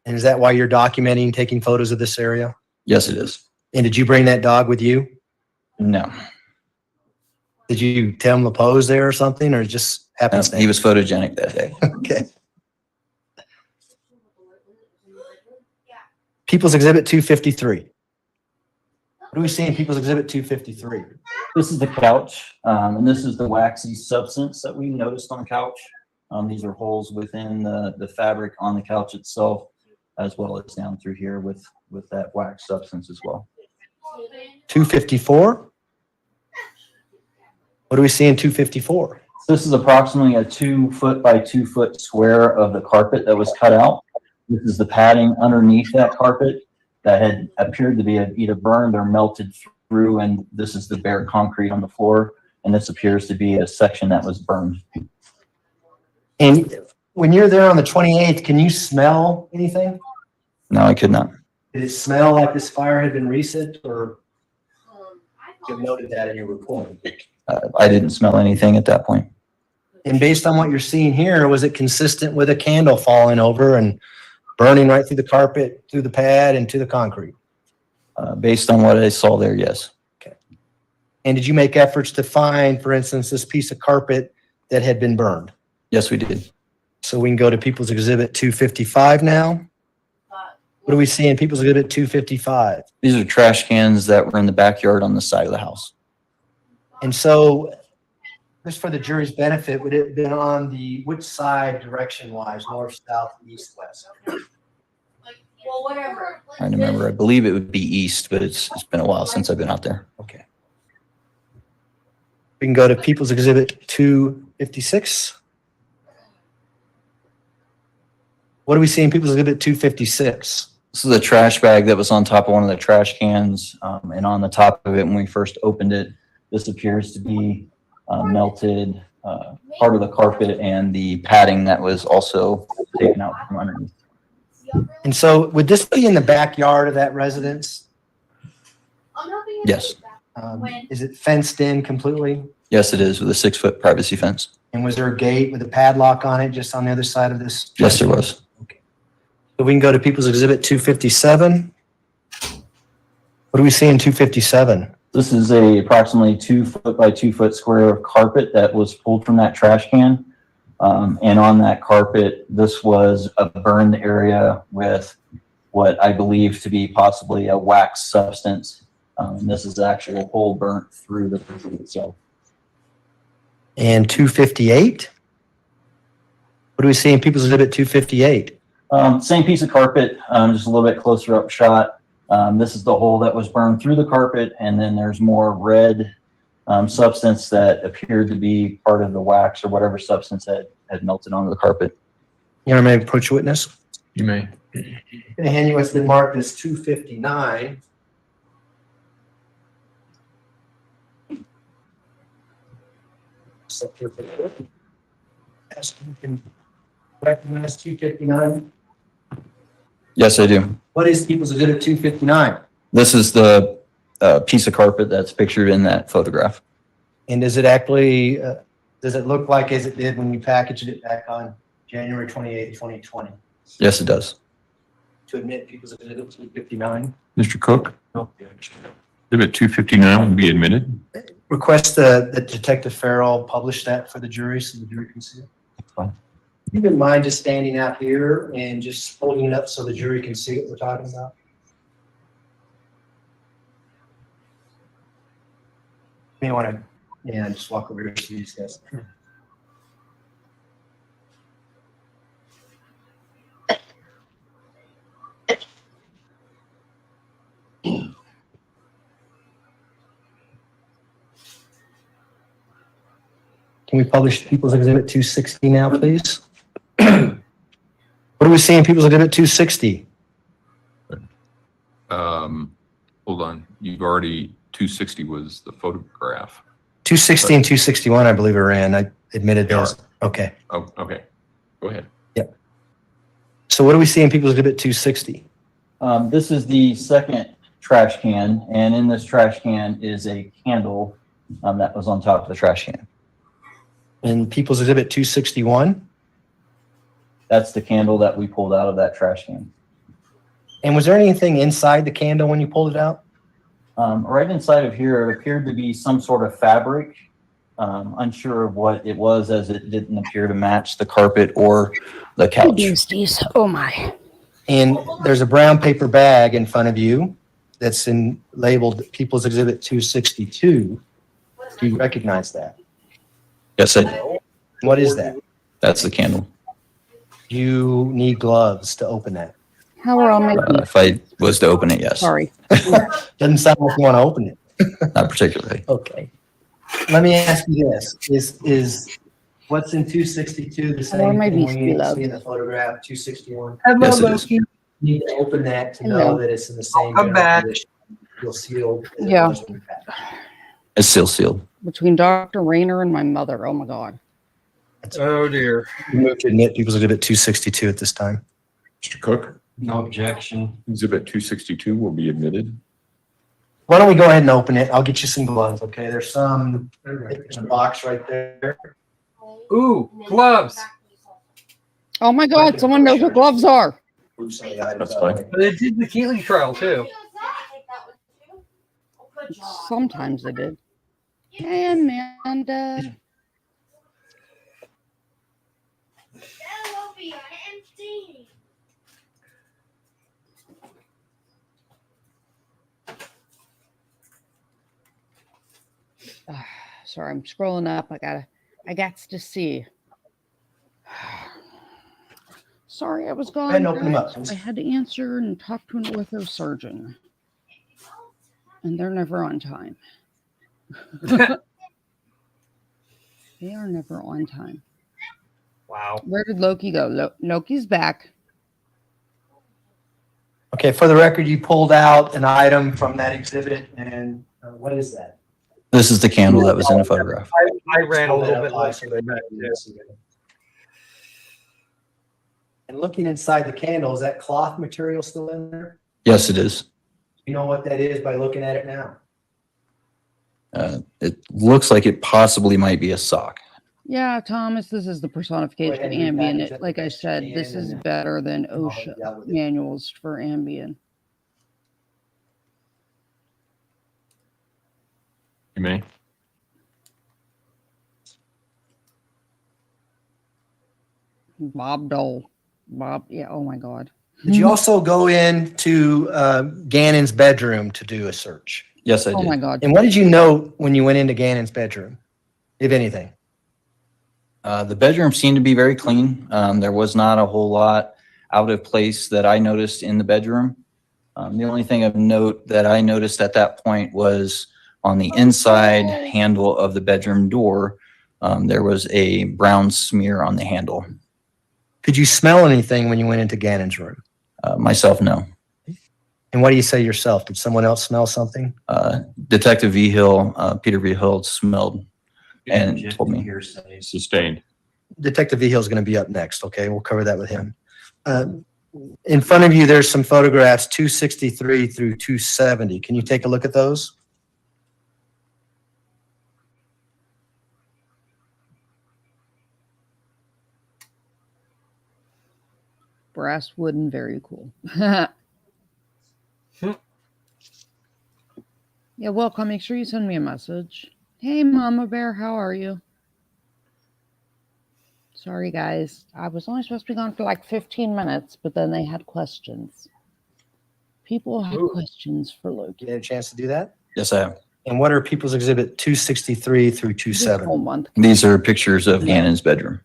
And is that why you're documenting, taking photos of this area? Yes, it is. And did you bring that dog with you? No. Did you tell him to pose there or something, or just happenstance? He was photogenic that day. Okay. People's Exhibit 253. What do we see in People's Exhibit 253? This is the couch, and this is the waxy substance that we noticed on the couch. These are holes within the fabric on the couch itself, as well as down through here with that wax substance as well. 254. What do we see in 254? This is approximately a 2 foot by 2 foot square of the carpet that was cut out. This is the padding underneath that carpet that had appeared to be either burned or melted through, and this is the bare concrete on the floor, and this appears to be a section that was burned. And when you're there on the 28th, can you smell anything? No, I could not. Did it smell like this fire had been recent, or you noted that in your report? I didn't smell anything at that point. And based on what you're seeing here, was it consistent with a candle falling over and burning right through the carpet, through the pad, and to the concrete? Based on what I saw there, yes. Okay. And did you make efforts to find, for instance, this piece of carpet that had been burned? Yes, we did. So we can go to People's Exhibit 255 now. What do we see in People's Exhibit 255? These are trash cans that were in the backyard on the side of the house. And so, just for the jury's benefit, would it have been on the, which side direction-wise, north, south, east, west? Well, whatever. I remember, I believe it would be east, but it's been a while since I've been out there. Okay. We can go to People's Exhibit 256. What do we see in People's Exhibit 256? This is a trash bag that was on top of one of the trash cans, and on the top of it, when we first opened it, this appears to be melted part of the carpet and the padding that was also taken out from underneath. And so, would this be in the backyard of that residence? Yes. Is it fenced in completely? Yes, it is, with a 6 foot privacy fence. And was there a gate with a padlock on it just on the other side of this? Yes, there was. So we can go to People's Exhibit 257. What do we see in 257? This is a approximately 2 foot by 2 foot square of carpet that was pulled from that trash can. And on that carpet, this was a burned area with what I believe to be possibly a wax substance. This is actually a hole burnt through the carpet itself. And 258? What do we see in People's Exhibit 258? Same piece of carpet, just a little bit closer up shot. This is the hole that was burned through the carpet, and then there's more red substance that appeared to be part of the wax or whatever substance had melted onto the carpet. You want me to approach a witness? You may. I'm going to hand you what's been marked as 259. So you can recognize 259. Yes, I do. What is People's Exhibit 259? This is the piece of carpet that's pictured in that photograph. And does it actually, does it look like as it did when you packaged it back on January 28, 2020? Yes, it does. To admit People's Exhibit 259? Mr. Cook, No. Exhibit 259 will be admitted. Request that Detective Farrell publish that for the jury so the jury can see it. Fine. You wouldn't mind just standing out here and just holding it up so the jury can see what we're talking about? You may want to, just walk over here to these guys. Can we publish People's Exhibit 260 now, please? What do we see in People's Exhibit 260? Hold on. You've already, 260 was the photograph. 260 and 261, I believe, are in. I admitted those. Okay. Oh, okay. Go ahead. Yep. So what do we see in People's Exhibit 260? This is the second trash can, and in this trash can is a candle that was on top of the trash can. In People's Exhibit 261? That's the candle that we pulled out of that trash can. And was there anything inside the candle when you pulled it out? Right inside of here, it appeared to be some sort of fabric. Unsure of what it was, as it didn't appear to match the carpet or the couch. Oh my. And there's a brown paper bag in front of you that's labeled People's Exhibit 262. Do you recognize that? Yes, I do. What is that? That's the candle. You need gloves to open that. How are all my feet? If I was to open it, yes. Sorry. Doesn't sound like you want to open it. Not particularly. Okay. Let me ask you this. Is what's in 262 the same my thing beast we beloved. see in the photograph 261? Yes, it is. You need to open that to know Hello. that it's in the same Come back. condition. You'll seal. as it Yeah. was when you packed. It's still sealed. Between Dr. Rayner and my mother. Oh my God. Oh dear. You move to admit People's Exhibit 262 at this time. Mr. Cook, No objection. Exhibit 262 will be admitted. Why don't we go ahead and open it? I'll get you some gloves, okay? There's a box right there. Ooh, gloves. Oh my God. Someone knows what gloves are. That's fine. They did the Keeley trial too. Sometimes they did. And Amanda. Sorry, I'm scrolling up. I got to see. Sorry, I was gone. ahead and open them up. I had to answer and talk to an orthosurgeon. And they're never on time. They are never on time. Wow. Where did Loki go? Loki's back. Okay, for the record, you pulled out an item from that exhibit, and what is that? This is the candle that was in the photograph. I ran a Hold little that bit up high late. so they can see it. And looking inside the candle, is that cloth material still in there? Yes, it is. You know what that is by looking at it now? It looks like it possibly might be a sock. Yeah, Thomas, this is the personification of Go ahead and repackage Ambien. it Like I said, this is and- better than I'll help OSHA you out with it. manuals for Ambien. You may. Bob Dole. Bob, yeah, oh my God. Did you also go into Gannon's bedroom to do a search? Yes, I Oh did. my God. And what did you note when you went into Gannon's bedroom, if anything? The bedroom seemed to be very clean. There was not a whole lot out of place that I noticed in the bedroom. The only thing of note that I noticed at that point was on the inside handle of the bedroom door, there was a brown smear on the handle. Could you smell anything when you went into Gannon's room? Myself, no. And what do you say yourself? Did someone else smell something? Detective V. Hill, Peter V. Hill smelled and told me. Sustained. Detective V. Hill is going to be up next. Okay, we'll cover that with him. In front of you, there's some photographs, 263 through 270. Can you take a look at those? Brass wooden, very cool. Yeah, welcome. Make sure you send me a message. Hey, Mama Bear, how are you? Sorry, guys. I was only supposed to be gone for like 15 minutes, but then they had questions. People had questions for Loki. You had a chance to do that? Yes, I have. And what are People's Exhibit 263 through This whole 270? month. These are pictures of Gannon's bedroom.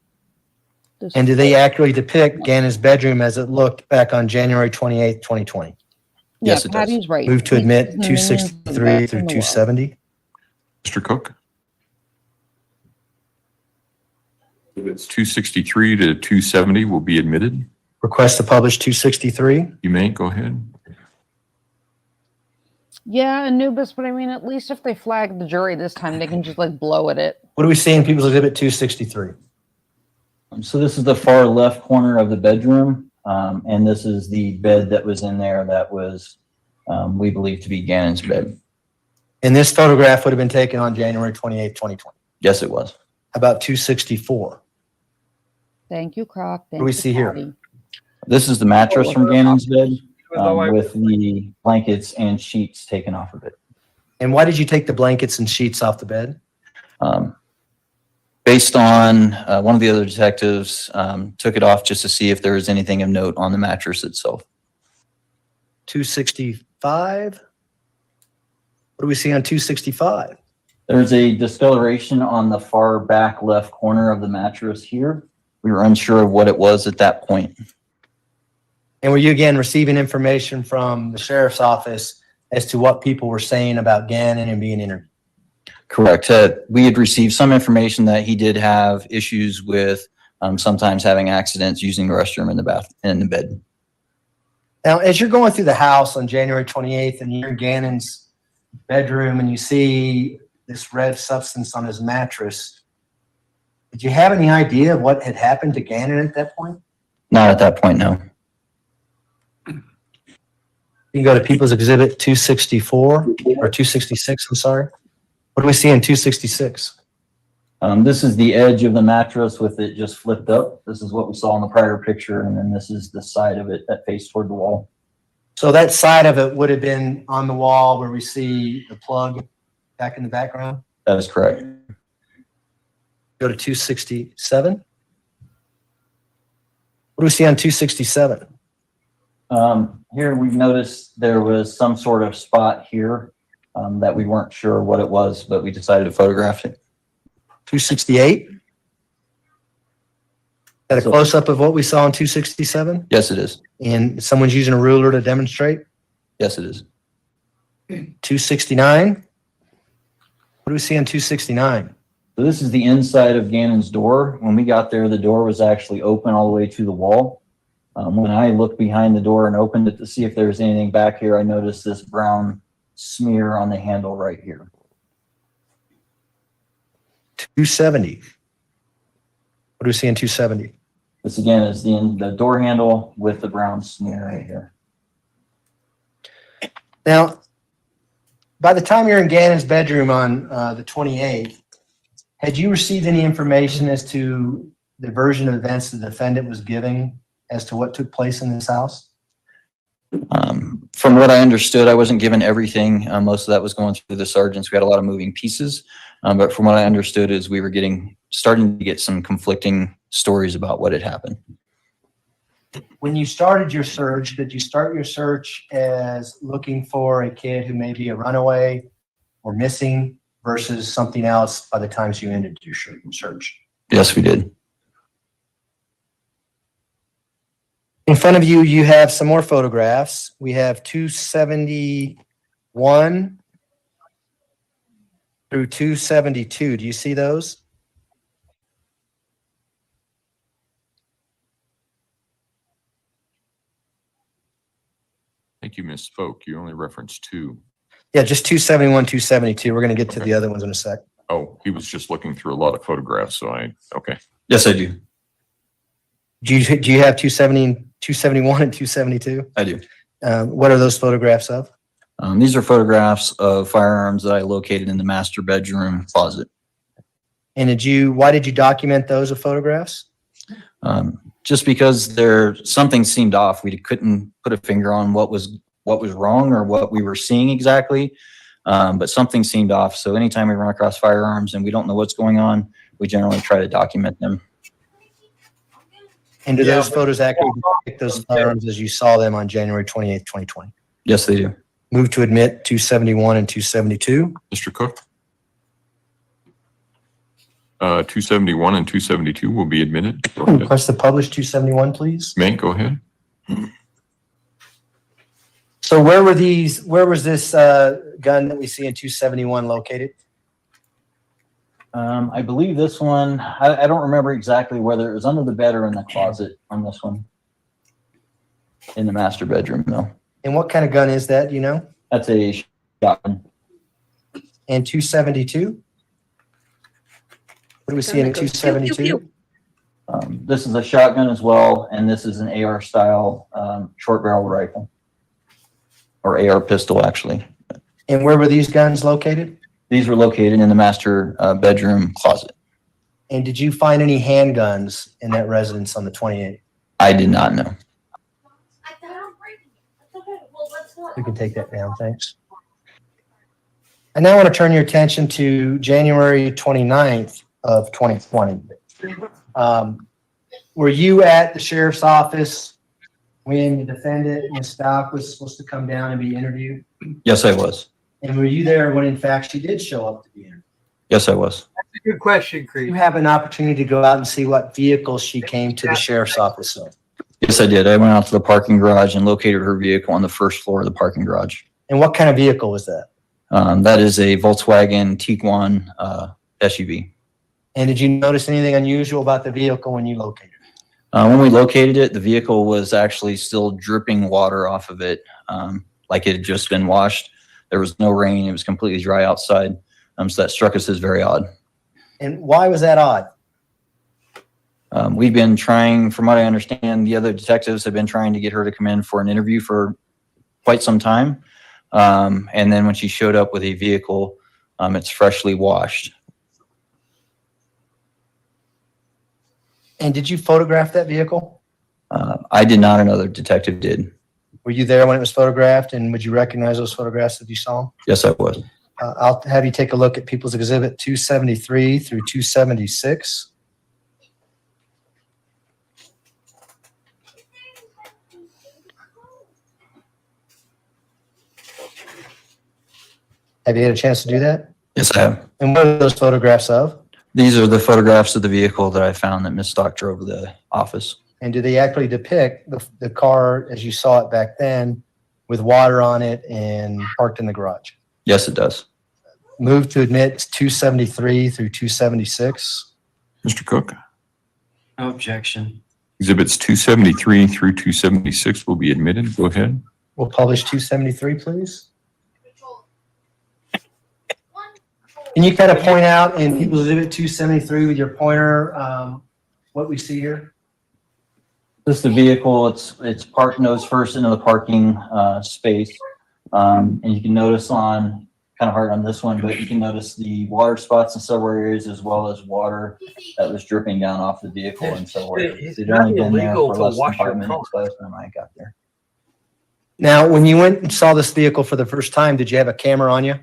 And do they accurately depict Gannon's bedroom as it looked back on January 28th, 2020? Yes, Yeah, it does. Patty's right. Move to admit He's the minions in the 263 back through and the wall. 270. Mr. Cook? Exhibits 263 to 270 will be admitted. Request to publish 263. You may go ahead. Yeah, Anubis, but I mean, at least if they flag the jury this time, they can just like blow at it. What do we see in People's Exhibit 263? So this is the far left corner of the bedroom, and this is the bed that was in there that was, we believe to be Gannon's bed. And this photograph would have been taken on January 28th, 2020. Yes, it was. How about 264? Thank you, Croc. Thank do we you, see here? Patty. This is the mattress from Gannon's bed Although I- with the blankets and sheets taken off of it. And why did you take the blankets and sheets off the bed? Based on one of the other detectives took it off just to see if there was anything of note on the mattress itself. 265. What do we see on 265? There's a discoloration on the far back left corner of the mattress here. We were unsure of what it was at that point. And were you again receiving information from the sheriff's office as to what people were saying about Gannon and being interviewed? Correct. We had received some information that he did have issues with sometimes having accidents using the restroom in the bath in the bed. Now, as you're going through the house on January 28th and you're in Gannon's bedroom and you see this red substance on his mattress, did you have any idea of what had happened to Gannon at that point? Not at that point, no. You can go to People's Exhibit 264 or 266, I'm sorry. What do we see in 266? This is the edge of the mattress with it just flipped up. This is what we saw in the prior picture, and then this is the side of it that faced toward the wall. So that side of it would have been on the wall where we see the plug back in the background? That is correct. Go to 267. What do we see on 267? Here we've noticed there was some sort of spot here that we weren't sure what it was, but we decided to photograph it. 268? At a close-up of what we saw in 267? Yes, it is. And someone's using a ruler to demonstrate? Yes, it is. 269? What do we see on 269? So this is the inside of Gannon's door. When we got there, the door was actually open all the way to the wall. When I looked behind the door and opened it to see if there was anything back here, I noticed this brown smear on the handle right here. 270. What do we see in 270? This again is the door handle with the brown smear right here. Now, by the time you're in Gannon's bedroom on the 28th, had you received any information as to the version of events the defendant was giving as to what took place in this house? From what I understood, I wasn't given everything. Most of that was going through the sergeants. We had a lot of moving pieces. But from what I understood is we were starting to get some conflicting stories about what had happened. When you started your search, did you start your search as looking for a kid who may be a runaway or missing versus something else by the time you ended your search? Yes, we did. In front of you, you have some more photographs. We have 271 through 272. Do you see those? I think you misspoke. You only referenced two. Yeah, just 271, 272. We're going to get to the other ones in a sec. Oh, he was just looking through a lot of photographs, so okay. Yes, I do. Do you have 271 and 272? I do. What are those photographs of? These are photographs of firearms that I located in the master bedroom closet. And why did you document those as photographs? Just because something seemed off. We couldn't put a finger on what was wrong or what we were seeing exactly. But something seemed off. So anytime we run across firearms and we don't know what's going on, we generally try to document them. And do those photos accurately depict those firearms as you saw them on January 28th, 2020? Yes, they do. Move to admit 271 and 272. Mr. Cook? 271 and 272 will be admitted. Go ahead. Request to publish 271, please. May, go ahead. So where was this gun that we see in 271 located? I believe this one, I don't remember exactly whether it was under the bed or in the closet on this one. In the master bedroom, though. And what kind of gun is that, do you know? That's a shotgun. And 272? What do we see in 272? This is a shotgun as well, and this is an AR style short barrel rifle. Or AR pistol, actually. And where were these guns located? These were located in the master bedroom closet. And did you find any handguns in that residence on the 28th? I did not know. You can take that down, thanks. I now want to turn your attention to January 29th of 2020. Were you at the sheriff's office when the defendant, Ms. Stauch, was supposed to come down and be interviewed? Yes, I was. And were you there when in fact she did show up to be interviewed? Yes, I was. That's a good question, You Creed. have an opportunity to go out and see what vehicle she came to the sheriff's office in. Yes, I did. I went out to the parking garage and located her vehicle on the first floor of the parking garage. And what kind of vehicle was that? That is a Volkswagen Tiguan SUV. And did you notice anything unusual about the vehicle when you located it? When we located it, the vehicle was actually still dripping water off of it, like it had just been washed. There was no rain. It was completely dry outside. So that struck us as very odd. And why was that odd? We've been trying, from what I understand, the other detectives have been trying to get her to come in for an interview for quite some time. And then when she showed up with a vehicle, it's freshly washed. And did you photograph that vehicle? I did not, another detective did. Were you there when it was photographed, and would you recognize those photographs if you saw them? Yes, I was. I'll have you take a look at People's Exhibit 273 through 276. Have you had a chance to do that? Yes, I have. And what are those photographs of? These are the photographs of the vehicle that I found that Ms. Stauch drove to the office. And do they actually depict the car as you saw it back then with water on it and parked in the garage? Yes, it does. Move to admit 273 through 276. Mr. Cook, No objection. exhibits 273 through 276 will be admitted. Go ahead. We'll publish 273, please. Can you kind of point out in People's Exhibit 273 with your pointer what we see here? This is the vehicle. It's parked nose first into the parking space. And you can notice on, kind of hard on this one, but you can notice the water spots in several areas as well as water that was dripping down off the vehicle in several areas. It'd only been there for less than 5 minutes by the time I got there. Now, when you went and saw this vehicle for the first time, did you have a camera on you?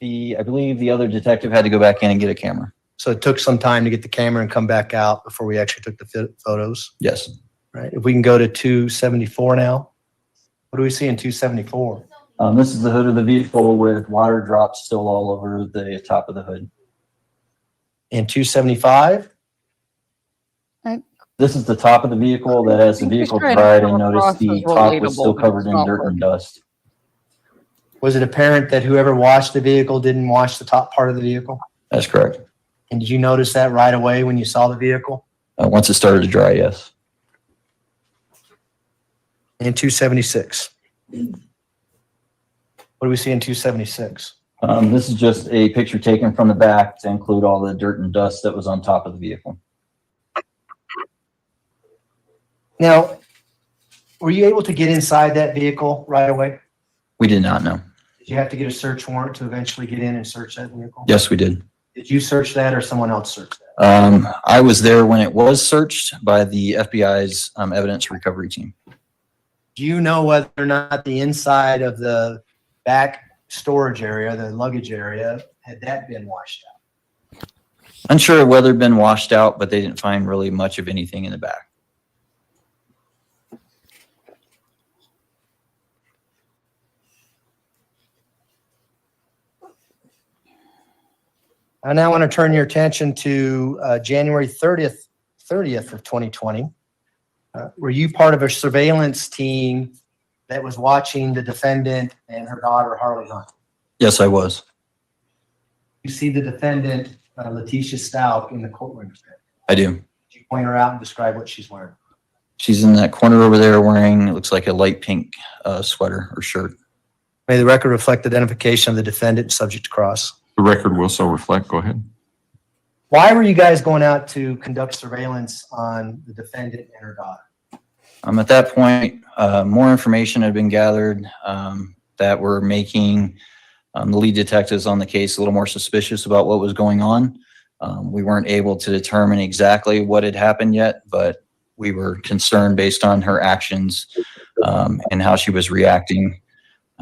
I believe the other detective had to go back in and get a camera. So it took some time to get the camera and come back out before we actually took the photos. Yes. Right. If we can go to 274 now. What do we see in 274? This is the hood of the vehicle with water drops still all over the top of the hood. In 275? This is the top of the vehicle that as the vehicle dried and noticed the top was still covered in dirt and dust. Was it apparent that whoever washed the vehicle didn't wash the top part of the vehicle? That's correct. And did you notice that right away when you saw the vehicle? Once it started to dry, yes. In 276. What do we see in 276? This is just a picture taken from the back to include all the dirt and dust that was on top of the vehicle. Now, were you able to get inside that vehicle right away? We did not know. Did you have to get a search warrant to eventually get in and search that vehicle? Yes, we did. Did you search that or someone else search that? I was there when it was searched by the FBI's evidence recovery team. Do you know whether or not the inside of the back storage area, the luggage area, had that been washed out? Unsure whether it had been washed out, but they didn't find really much of anything in the back. I now want to turn your attention to January 30th of 2020. Were you part of a surveillance team that was watching the defendant and her daughter, Harley Hunt? Yes, I was. You see the defendant, Letecia Stauch, in the courtroom. I do. Could you point her out and describe what she's wearing? She's in that corner over there wearing, it looks like a light pink sweater or shirt. May the record reflect identification of the defendant subject to cross. The record will so reflect. Go ahead. Why were you guys going out to conduct surveillance on the defendant and her daughter? At that point, more information had been gathered that were making the lead detectives on the case a little more suspicious about what was going on. We weren't able to determine exactly what had happened yet, but we were concerned based on her actions and how she was reacting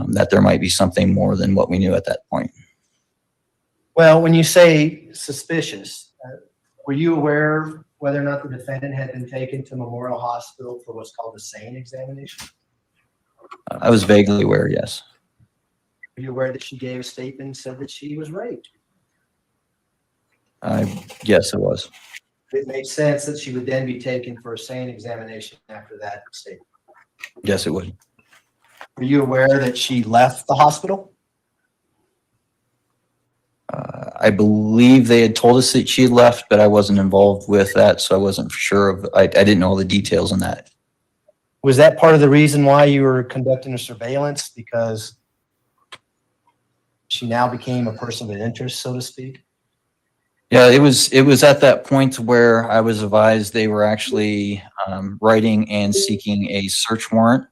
that there might be something more than what we knew at that point. Well, when you say suspicious, were you aware whether or not the defendant had been taken to Memorial Hospital for what's called a SANE examination? I was vaguely aware, yes. Are you aware that she gave a statement and said that she was raped? Yes, it was. It made sense that she would then be taken for a SANE examination after that statement. Yes, it would. Were you aware that she left the hospital? I believe they had told us that she had left, but I wasn't involved with that, so I wasn't sure of, I didn't know all the details on that. Was that part of the reason why you were conducting a surveillance? Because she now became a person of interest, so to speak? Yeah, it was at that point where I was advised they were actually writing and seeking a search warrant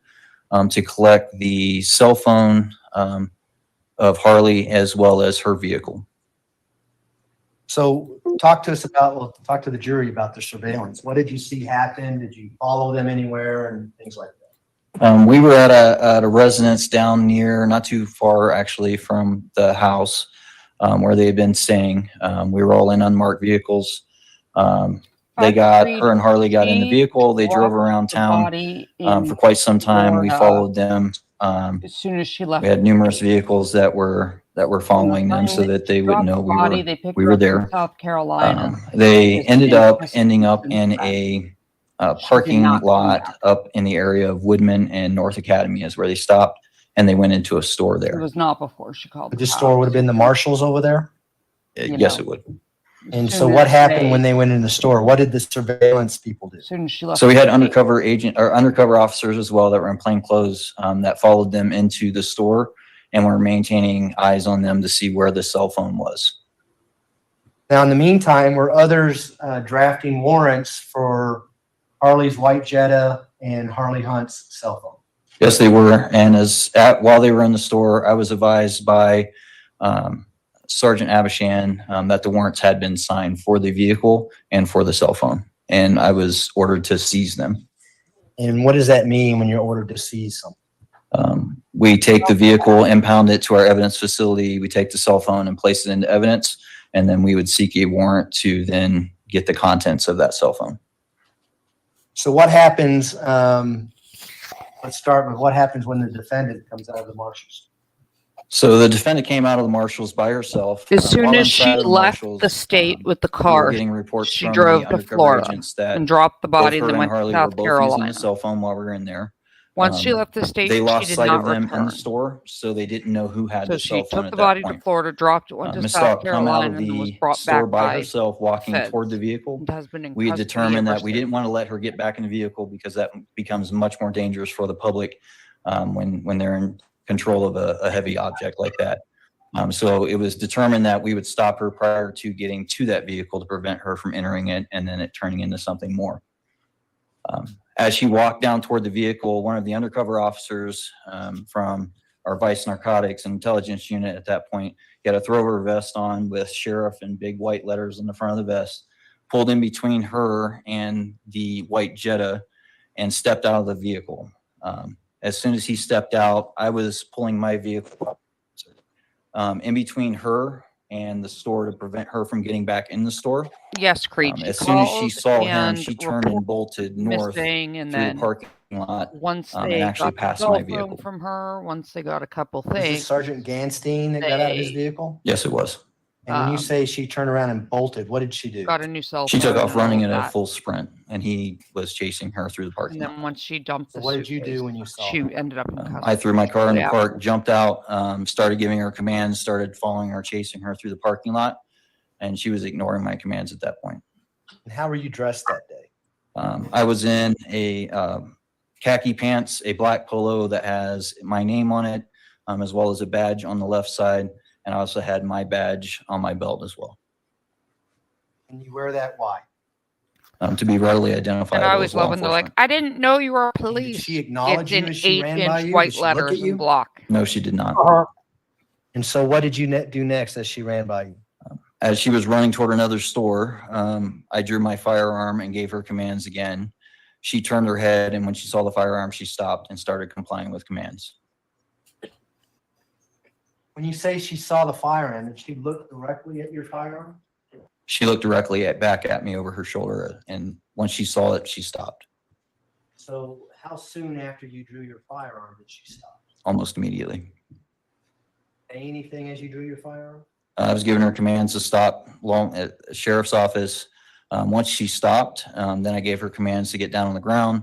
to collect the cell phone of Harley as well as her vehicle. So talk to the jury about the surveillance. What did you see happen? Did you follow them anywhere and things like that? We were at a residence down near, not too far actually from the house where they had been staying. We were all in unmarked vehicles. Her and Harley got in the vehicle. They drove around town for quite some time. We followed them. As soon as she left, We had numerous vehicles that were following them so that they would know we were there. South Carolina. They ending up in a parking lot up in the area of Woodman and North Academy is where they stopped, and they went into a store It there. was not before she called. The store would have been the Marshalls over there? Yes, it would. And so what happened when they went in the store? What did the surveillance people do? As soon as she left. So we had undercover officers as well that were in plain clothes that followed them into the store and were maintaining eyes on them to see where the cell phone was. Now, in the meantime, were others drafting warrants for Harley's white Jetta and Harley Hunt's cell phone? Yes, they were. And while they were in the store, I was advised by Sergeant Abishan that the warrants had been signed for the vehicle and for the cell phone, and I was ordered to seize them. And what does that mean when you're ordered to seize something? We take the vehicle, impound it to our evidence facility. We take the cell phone and place it into evidence, and then we would seek a warrant to then get the contents of that cell phone. So what happens, let's start with what happens when the defendant comes out of the Marshalls? So the defendant came out of the Marshals by herself. As soon While as inside she of the left Marshals, the state with the we were car, getting reports she from drove the to undercover Florida agents that and dropped the body, both her then and went to Harley were South both using Carolina. the cell phone while we were in there. Once she left the state, They lost she did sight not of them in return. the store, so they didn't know who had So the cell she phone took at the that body to point. Florida, dropped it, went to Ms. South Stauch come out Carolina, of and was the brought store back by by herself, walking feds. toward the vehicle. And has been in We had custody determined ever that we didn't want to let her get back in the vehicle because that becomes much more dangerous for the public when they're in control of a heavy object like that. So it was determined that we would stop her prior to getting to that vehicle to prevent her from entering it and then it turning into something more. As she walked down toward the vehicle, one of the undercover officers from our Vice Narcotics and Intelligence Unit at that point, he had a thrower vest on with sheriff and big white letters on the front of the vest, pulled in between her and the white Jetta and stepped out of the vehicle. As soon as he stepped out, I was pulling my vehicle up in between her and the store to prevent her from getting back in the store. Yes, Creed. As soon as she called saw him, and she turned and reported bolted north missing, and through the then parking lot once and they actually got the passed cell my phone vehicle. from her, once they got a couple Was this things, Sergeant Ganstein that got out of his vehicle? Yes, it was. And when you say she turned around and bolted, what did she do? got a new cell phone. She took off and running all at a that. full sprint, and he was chasing her through the parking And lot. then once she dumped the What did you do suitcase, when you saw she her? ended up in custody. I threw my car in the Yeah. park, jumped out, started giving her commands, started following her, chasing her through the parking lot, and she was ignoring my commands at that point. And how were you dressed that day? I was in a khaki pants, a black polo that has my name on it, as well as a badge on the left side, and I also had my badge on my belt as well. And you wear that why? To be readily identified. And I always love when they're like, "I didn't know you were police." Did she acknowledge it's you in as she ran by 8-inch you? white Did she look at letters you? in block. No, she did not. And so what did you do next as she ran by you? As she was running toward another store, I drew my firearm and gave her commands again. She turned her head, and when she saw the firearm, she stopped and started complying with commands. When you say she saw the firearm, did she look directly at your firearm? She looked directly back at me over her shoulder, and when she saw it, she stopped So how soon after you drew your firearm did she stop? almost immediately. Say anything as you drew your firearm? I was giving her commands to stop long at the sheriff's office. Once she stopped, then I gave her commands to get down on the ground,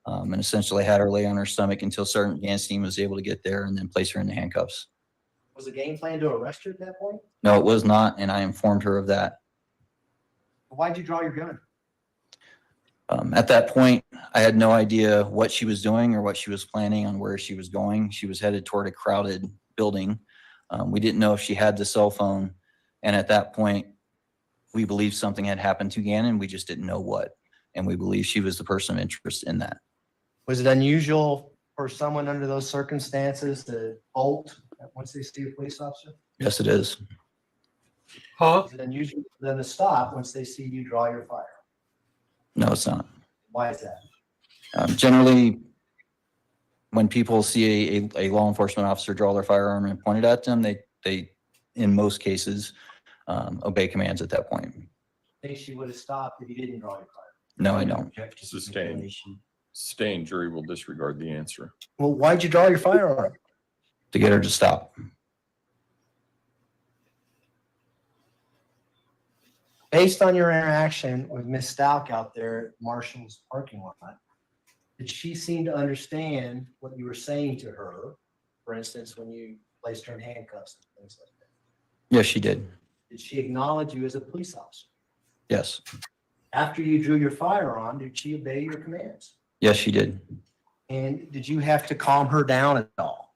and essentially had her lay on her stomach until Sergeant Ganstein was able to get there and then place her in the handcuffs. Was the game plan to arrest her at that point? No, it was not, and I informed her of that. Why'd you draw your gun? At that point, I had no idea what she was doing or what she was planning on where she was going. She was headed toward a crowded building. We didn't know if she had the cell phone. And at that point, we believed something had happened to Gannon. We just didn't know what. And we believed she was the person of interest in that. Was it unusual for someone under those circumstances to bolt once they see a police officer? Yes, it is. Huh? Is it unusual for them to stop once they see you draw your fire? No, it's not. Why is that? Generally, when people see a law enforcement officer draw their firearm and point it at them, they in most cases, obey commands at that point. Think she would have stopped if you didn't draw your fire? No, I don't. Sustained. Sustained. Jury will disregard the answer. Well, why'd you draw your firearm? To get her to stop. Based on your interaction with Miss Stauch out there at Marshall's parking lot, did she seem to understand what you were saying to her? For instance, when you placed her in handcuffs and things like that. Yes, she did. Did she acknowledge you as a police officer? Yes. After you drew your firearm, did she obey your commands? Yes, she did. And did you have to calm her down at all?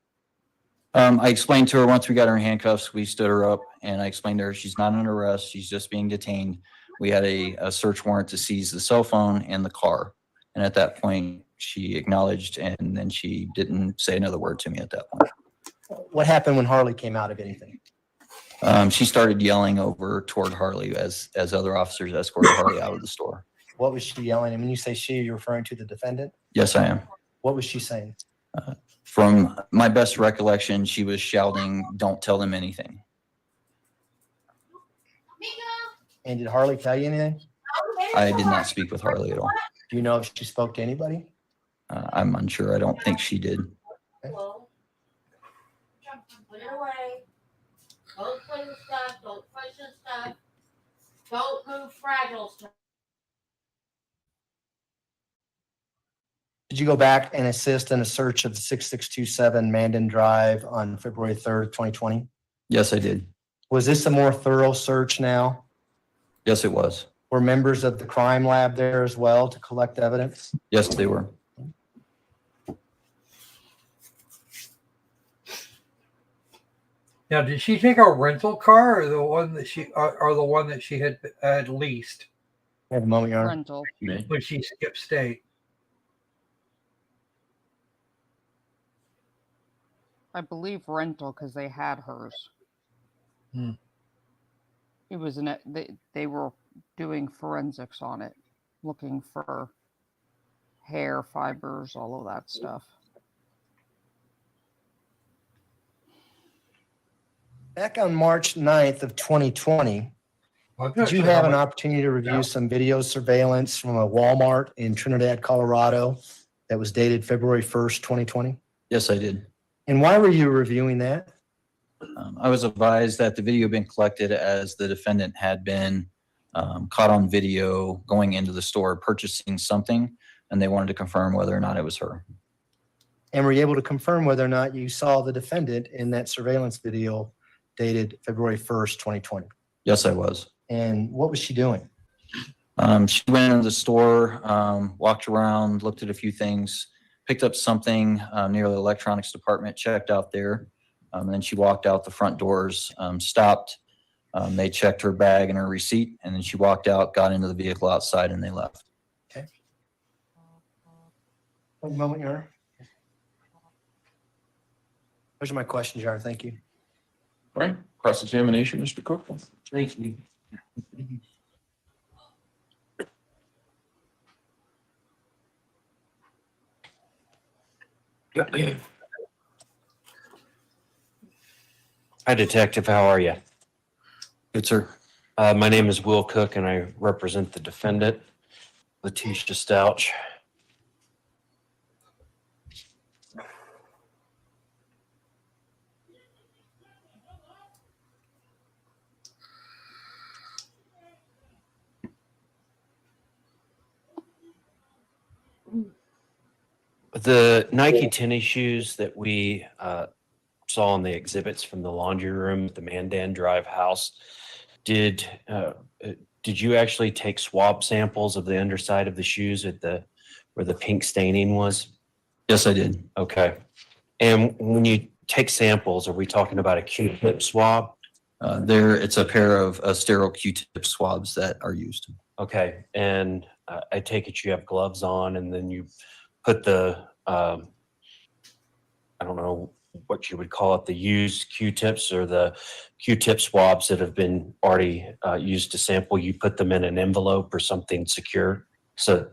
I explained to her once we got her in handcuffs, we stood her up and I explained to her she's not under arrest. She's just being detained. We had a search warrant to seize the cell phone and the car. And at that point, she acknowledged and then she didn't say another word to me at that point. What happened when Harley came out of anything? She started yelling over toward Harley as other officers escorted Harley out of the store. What was she yelling? And when you say she, you're referring to the defendant? Yes, I am. What was she saying? From my best recollection, she was shouting, "Don't tell them anything." And did Harley tell you anything? I did not speak with Harley at all. Do you know if she spoke to anybody? I'm unsure. I don't think she did. Put it away. Don't clean the stuff. Don't push the stuff. Don't move fragile stuff. Did you go back and assist in a search of the 6627 Mandan Drive on February 3rd, 2020? Yes, I did. Was this a more thorough search now? Yes, it was. Were members of the crime lab there as well to collect evidence? Yes, they were. Now, did she take a rental car or the one that she had leased? Have a moment, Your Honor. Rental. When she skipped state. I believe rental because they had hers. It was they were doing forensics on it, looking for hair fibers, all of that stuff. Back on March 9th of 2020, did you have an opportunity to review some video surveillance from a Walmart in Trinidad, Colorado that was dated February 1st, 2020? Yes, I did. And why were you reviewing that? I was advised that the video had been collected as the defendant had been caught on video going into the store purchasing something, and they wanted to confirm whether or not it was her. And were you able to confirm whether or not you saw the defendant in that surveillance video dated February 1st, 2020? Yes, I was. And what was she doing? She went into the store, walked around, looked at a few things, picked up something near the electronics department, checked out there. Then she walked out the front doors, stopped. They checked her bag and her receipt, and then she walked out, got into the vehicle outside, and they left. Okay. One moment, Your Honor. Those are my questions, Your Honor. Thank you. All right. Cross-examination, Mr. Cook. Thank you. Hi, Detective. How are you? Good, sir. My name is Will Cook, and I represent the defendant, Letecia Stauch. The Nike tennis shoes that we saw in the exhibits from the laundry room at the Mandan Drive house, did you actually take swab samples of the underside of the shoes at where the pink staining was? Yes, I did. Okay. And when you take samples, are we talking about a Q-tip swab? It's a pair of sterile Q-tip swabs that are used. Okay. And I take it you have gloves on, and then you put the, I don't know what you would call it, the used Q-tips or the Q-tip swabs that have been already used to sample. You put them in an envelope or something secure. So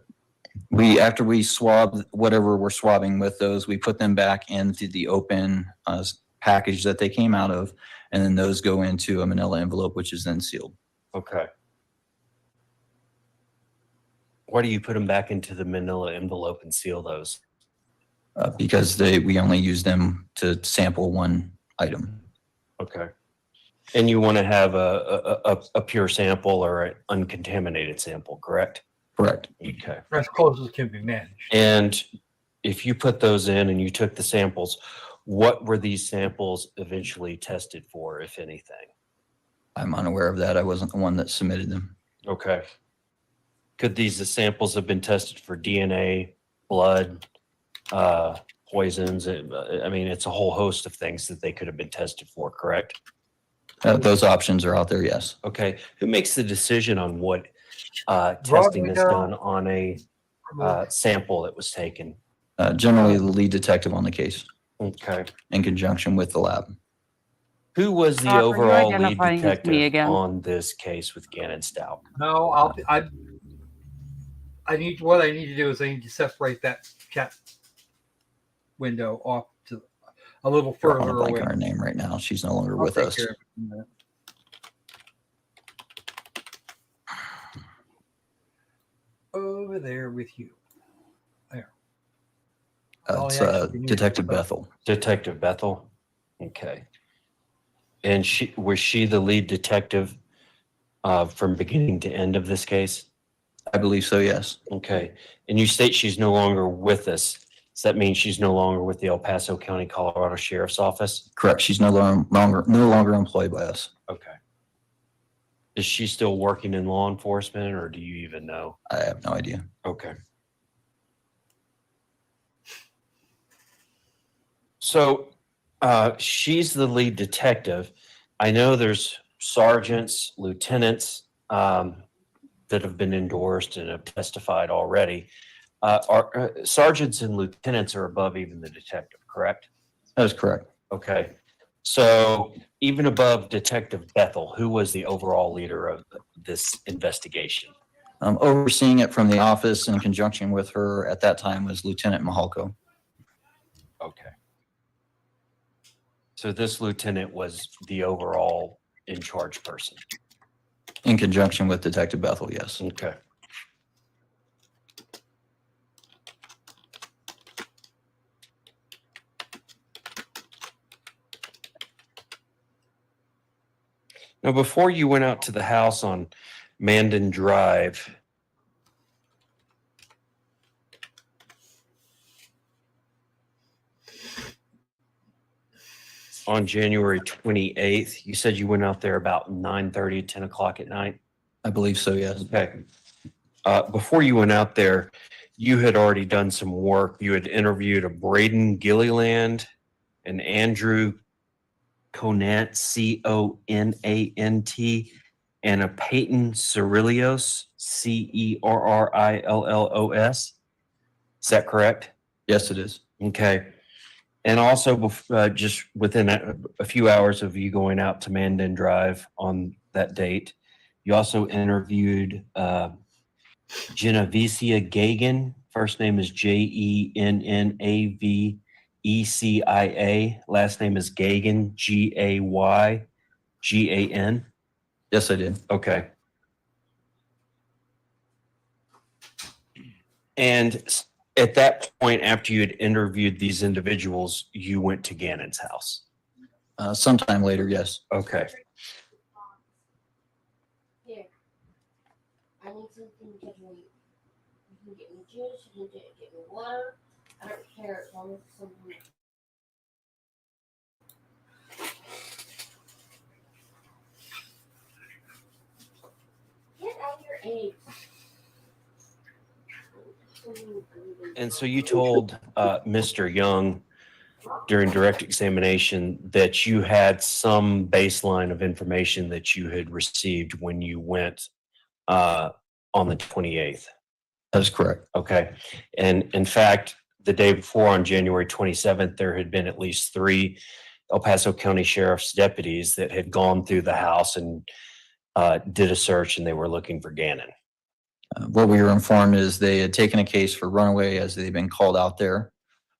After we swab whatever we're swabbing with those, we put them back into the open package that they came out of, and then those go into a manila envelope, which is then sealed. Okay. Why do you put them back into the manila envelope and seal those? Because we only use them to sample one item. Okay. And you want to have a pure sample or an uncontaminated sample, correct? Correct. Okay. As close as can be managed. And if you put those in and you took the samples, what were these samples eventually tested for, if anything? I'm unaware of that. I wasn't the one that submitted them. Okay. Could these samples have been tested for DNA, blood, poisons? I mean, it's a whole host of things that they could have been tested for, correct? Those options are out there, yes. Okay. Who makes the decision on what testing is done on a sample that was taken? Generally, the lead detective on the case. Okay. In conjunction with the lab. Who was the Are you overall lead identifying as me detective again? on this case with Gannon Stauch? No, I need to do is I need to separate that chat window off to a little We're further on a blank away. on her name right now. She's no longer I'll with take us. care of it in a minute. Over there with you. There. It's Detective Bethel. Detective Bethel. Okay. And was she the lead detective from beginning to end of this case? I believe so, yes. Okay. And you state she's no longer with us. Does that mean she's no longer with the El Paso County, Colorado Sheriff's Office? Correct. She's no longer employed by us. Okay. Is she still working in law enforcement, or do you even know? I have no idea. Okay. So she's the lead detective. I know there's sergeants, lieutenants that have been endorsed and have testified already. Sergeants and lieutenants are above even the detective, correct? That is correct. Okay. So even above Detective Bethel, who was the overall leader of this investigation? Overseeing it from the office in conjunction with her at that time was Lieutenant Mahalko. Okay. So this lieutenant was the overall in charge person? In conjunction with Detective Bethel, yes. Okay. Now, before you went out to the house on Mandan Drive, on January 28th, you said you went out there about 9:30, 10 o'clock at night? I believe so, yes. Okay. Before you went out there, you had already done some work. You had interviewed a Braden Gilliland, an Andrew Conant, C-O-N-A-N-T, and a Peyton Cerrillos, C-E-R-R-I-L-L-O-S. Is that correct? Yes, it is. Okay. And also, just within a few hours of you going out to Mandan Drive on that date, you also interviewed Genevicia Gagan. First name is Jennavecia. Last name is Gagan, Gaygan. Yes, I did. Okay. And at that point, after you had interviewed these individuals, you went to Gannon's house. Sometime later, yes. Okay. Here. I need something to drink. You can get me juice, you can get me water. I don't care as long as it's something. Get out your eggs. And so you told Mr. Young during direct examination that you had some baseline of information that you had received when you went on the 28th. That's correct. Okay. And in fact, the day before on January 27th, there had been at least 3 El Paso County Sheriff's deputies that had gone through the house and did a search, and they were looking for Gannon. What we were informed is they had taken a case for runaway as they've been called out there.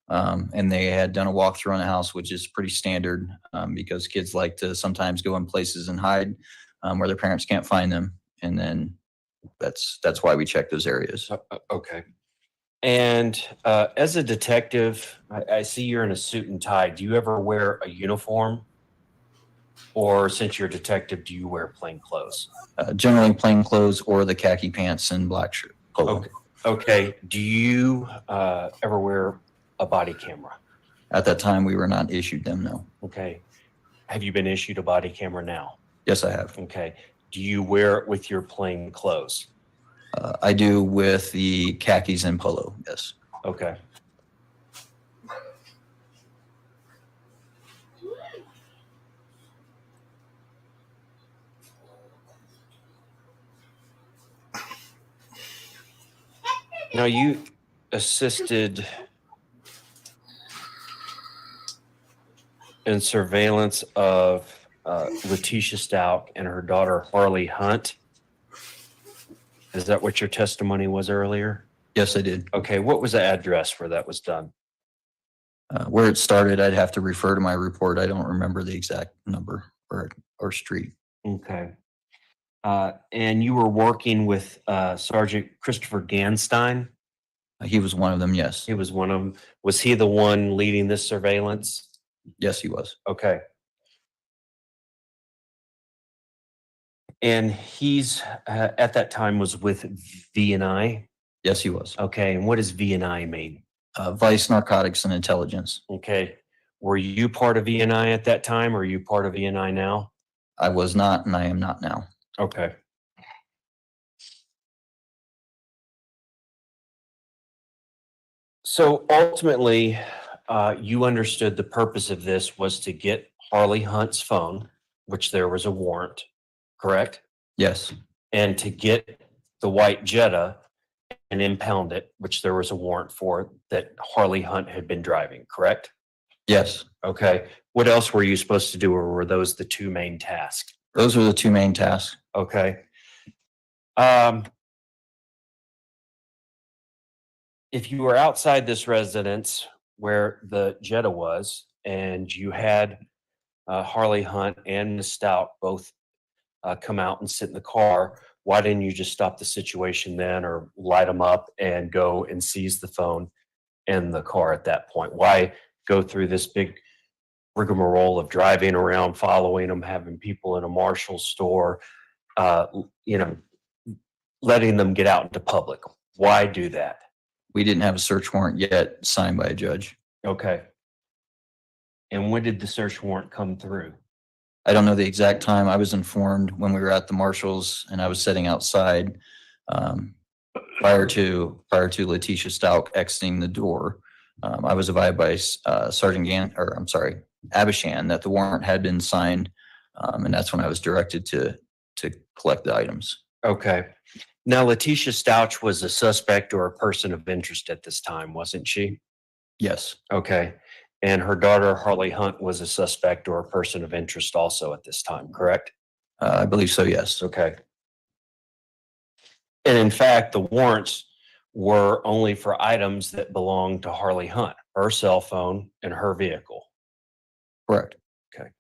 And they had done a walkthrough on the house, which is pretty standard because kids like to sometimes go in places and hide where their parents can't find them. And then that's why we check those areas. Okay. And as a detective, I see you're in a suit and tie. Do you ever wear a uniform? Or since you're a detective, do you wear plain clothes? Generally plain clothes or the khaki pants and black shirt. Polo. Okay. Do you ever wear a body camera? At that time, we were not issued them, no. Okay. Have you been issued a body camera now? Yes, I have. Okay. Do you wear it with your plain clothes? I do with the khakis and polo, yes. Okay. Now you assisted in surveillance of Letecia Stauch and her daughter Harley Hunt. Is that what your testimony was earlier? Yes, I did. Okay, what was the address where that was done? Where it started, I'd have to refer to my report. I don't remember the exact number or street. Okay. And you were working with Sergeant Christopher Ganstein? He was one of them, yes. He was one of them. Was he the one leading this surveillance? Yes, he was. Okay. And he's at that time was with V&I? Yes, he was. Okay. And what does V&I mean? Vice, Narcotics, and Intelligence. Okay. Were you part of V&I at that time, or are you part of V&I now? I was not, and I am not now. Okay. So ultimately, you understood the purpose of this was to get Harley Hunt's phone, which there was a warrant, correct? Yes. And to get the white Jetta and impound it, which there was a warrant for that Harley Hunt had been driving, correct? Yes. Okay. What else were you supposed to do, or were those the 2 main tasks? Those were the 2 main tasks. Okay. If you were outside this residence where the Jetta was, and you had Harley Hunt and Ms. Stauch both come out and sit in the car, why didn't you just stop the situation then, or light them up and go and seize the phone and the car at that point? Why go through this big rigmarole of driving around, following them, having people in a Marshall store, letting them get out into public? Why do that? We didn't have a search warrant yet signed by a judge. Okay. And when did the search warrant come through? I don't know the exact time. I was informed when we were at the Marshalls and I was sitting outside prior to Letecia Stauch exiting the door. I was advised by Sergeant Abishan that the warrant had been signed, and that's when I was directed to collect the items. Okay. Now, Letecia Stauch was a suspect or a person of interest at this time, wasn't she? Yes. Okay. And her daughter, Harley Hunt, was a suspect or a person of interest also at this time, correct? I believe so, yes. Okay. And in fact, the warrants were only for items that belonged to Harley Hunt, her cell phone and her vehicle. Correct. Okay.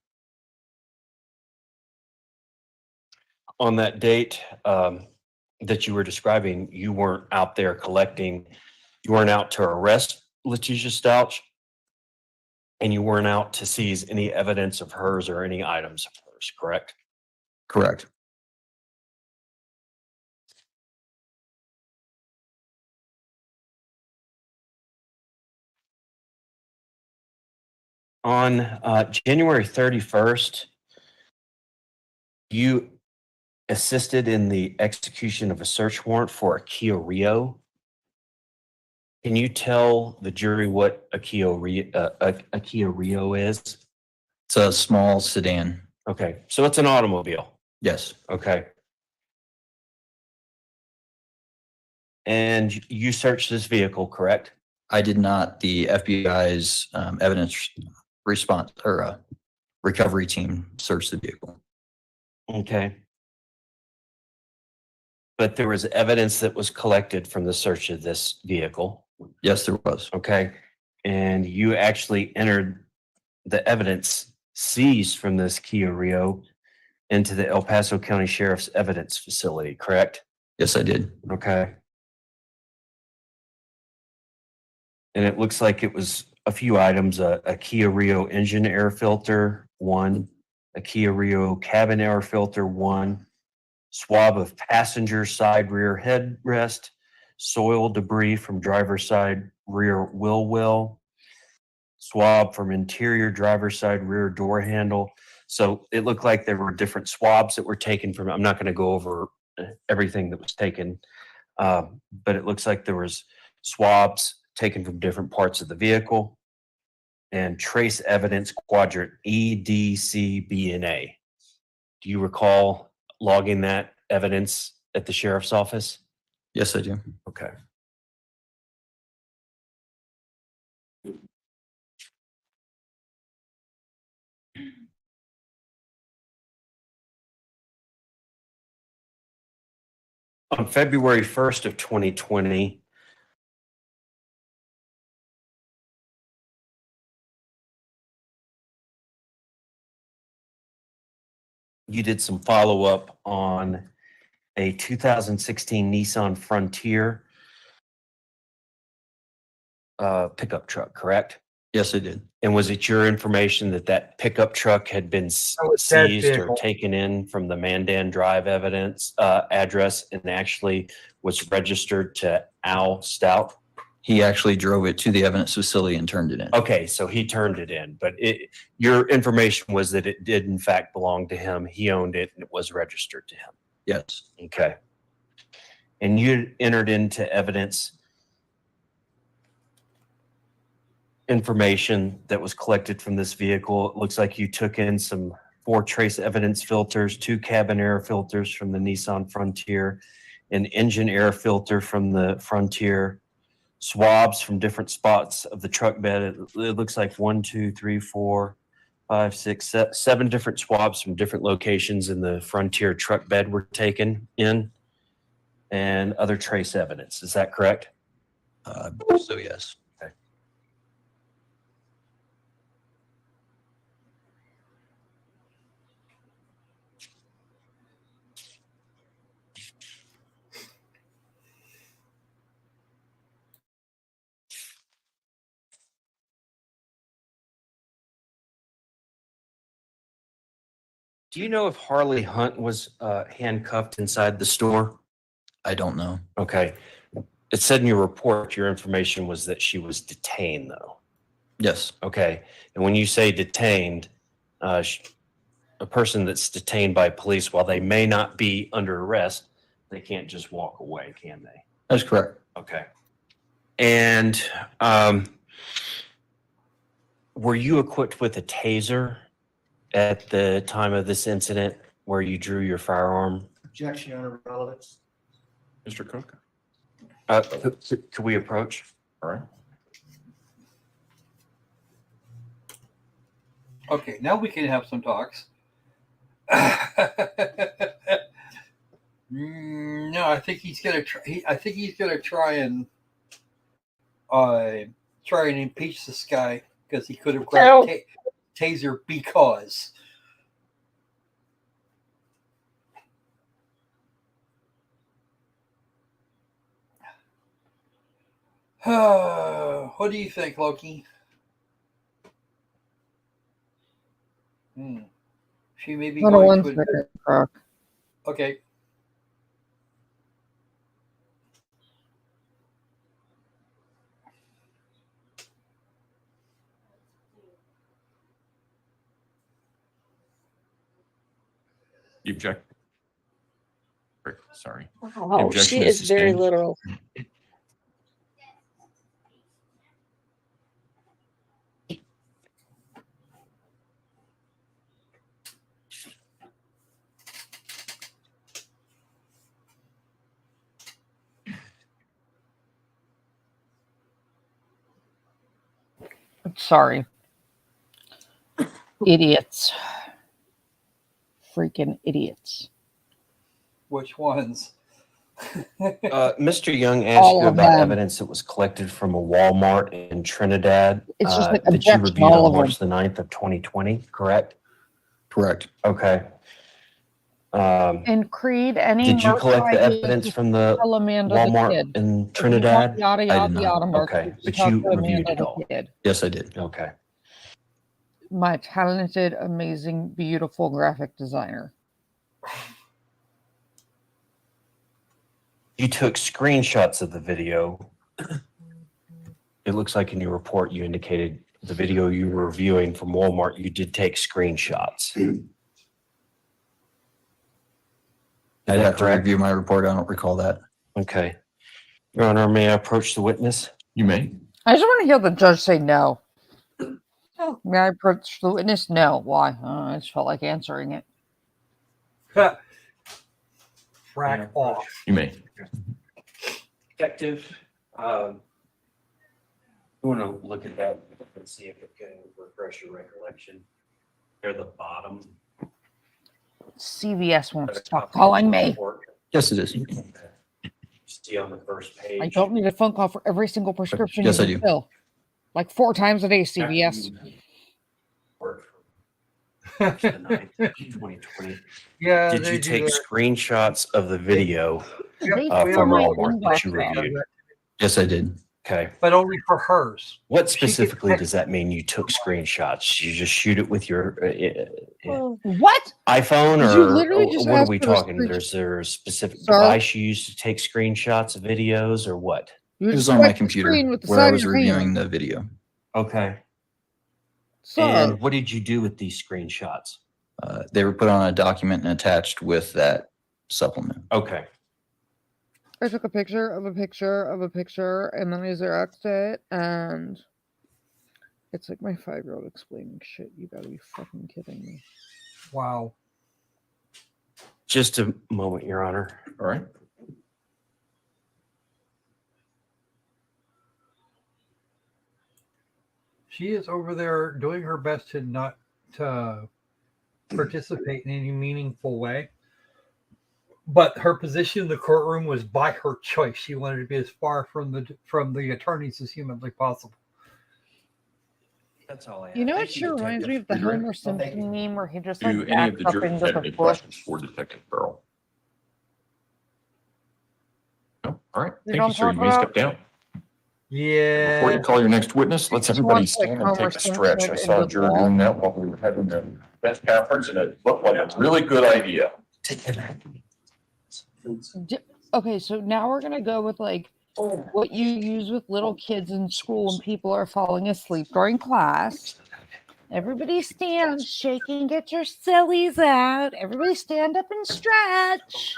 on that date that you were describing, you weren't out there collecting, you weren't out to arrest Letecia Stauch, and you weren't out to seize any evidence of hers or any items of hers, correct? Correct. On January 31st, you assisted in the execution of a search warrant for a Kia Rio. Can you tell the jury what a Kia Rio is? It's a small sedan. Okay, so it's an automobile. Yes. Okay. And you searched this vehicle, correct? I did not. The FBI's evidence response or recovery team searched the vehicle. Okay. But there was evidence that was collected from the search of this vehicle. Yes, there was. Okay. And you actually entered the evidence seized from this Kia Rio into the El Paso County Sheriff's evidence facility, correct? Yes, I did. Okay. And it looks like it was a few items, a Kia Rio engine air filter, one, a Kia Rio cabin air filter, one, swab of passenger side rear headrest, soil debris from driver's side rear wheel well, swab from interior driver's side rear door handle. So it looked like there were different swabs that were taken from, I'm not going to go over everything that was taken, but it looks like there was swabs taken from different parts of the vehicle and trace evidence quadrant E, D, C, B, and A. Do you recall logging that evidence at the sheriff's office? Yes, I do. Okay. On February 1st of 2020, you did some follow-up on a 2016 Nissan Frontier pickup truck, correct? Yes, I did. And was it your information that that pickup truck had been it's that seized or vehicle. taken in from the Mandan Drive evidence address and actually was registered to Al Stauch? He actually drove it to the evidence facility and turned it in. Okay, so he turned it in, but your information was that it did in fact belong to him. He owned it and it was registered to him. Yes. Okay. And you entered into evidence information that was collected from this vehicle. It looks like you took in some 4 trace evidence filters, 2 cabin air filters from the Nissan Frontier, an engine air filter from the Frontier, swabs from different spots of the truck bed. It looks like 1, 2, 3, 4, 5, 6, 7 different swabs from different locations in the Frontier truck bed were taken in, and other trace evidence. Is that correct? So yes. Okay. Do you know if Harley Hunt was handcuffed inside the store? I don't know. Okay. It said in your report, your information was that she was detained, though. Yes. Okay. And when you say detained, a person that's detained by police, while they may not be under arrest, they can't just walk away, can they? That's correct. Okay. And were you equipped with a taser at the time of this incident where you drew your firearm? Objection under relevance. Mr. Cook? Could we approach? All right. Okay, now we can have some talks. No, I think he's gonna try. I think he's gonna try and impeach this guy because he could have grabbed taser because. What do you think, Loki? She may be Hold on going one to. second, Croc. Okay. You object? Sorry. Oh, Objection she is very sustained. literal. Sorry. Idiots. Freaking idiots. Which ones? Mr. Young asked All you of about them. evidence that was collected from a Walmart in Trinidad. It's just like that you objection, reviewed all on of March the 9th of 2020, correct? Correct. Okay. And Creed, any Did you collect the ideas, evidence just from the tell Amanda Walmart the kid. in If you want Trinidad? yada I yada did not. yada, Mark, Okay, just but talk you to reviewed Amanda it the all. kid. Yes, I did. Okay. My talented, amazing, beautiful graphic designer. You took screenshots of the video. It looks like in your report you indicated the video you were reviewing from Walmart, you did take screenshots. I'd have to correct? review my report. I don't recall that. Okay. Your Honor, may I approach the witness? You may. I just want to hear the judge say no. May I approach the witness? No. Why? I just felt like answering it. Frack off. You may. Detective, you want to look at that and see if it can refresh your recollection. Near the bottom. CVS won't stop calling me. Yes, it is. See on the first page. I don't need a phone call for every single prescription Yes, you I do. fill. Like 4 times a day, CVS. March the 9th, 2020. Yeah. Did they you do take that. screenshots of the video They we from have my Walmart that you inbox up. reviewed? Yes, I did. Okay. But only for hers. What specifically does that mean? You took screenshots? You just shoot it with your What? iPhone, Did you or literally just what are ask we for the talking? screenshot? Is there a specific Sir? device you used to take screenshots of videos, or what? You It was just on my swipe the computer screen with the where I side of was your reviewing hand. the video. Okay. Sir. And what did you do with these screenshots? They were put on a document and attached with that supplement. Okay. I took a picture of a picture of a picture and then I Xeroxed it, and it's like my 5-year-old explaining shit. You gotta be fucking kidding me. Wow. Just a moment, Your Honor. All right. She is over there doing her best to not participate in any meaningful way. But her position in the courtroom was by her choice. She wanted to be as far from the attorneys as humanly possible. That's all I have. You know, it Thank you, sure reminds me of the Detective. Homer Simpson meme where he just like Do any of backs the up jury into have the any bush. questions for Detective Burrow? No? All right. You Thank know you, what sir. I'm You may talking step down. Yeah. Before you call your next witness, let's everybody wants, like, stand and Homer take a stretch. I Simpson saw a into the juror wall. doing that while we were having the press conference, and it looked like a really good idea. Okay, so now we're gonna go with like what you use with little kids in school when people are falling asleep during class. Everybody stand, shake and get your sillies out. Everybody stand up and stretch.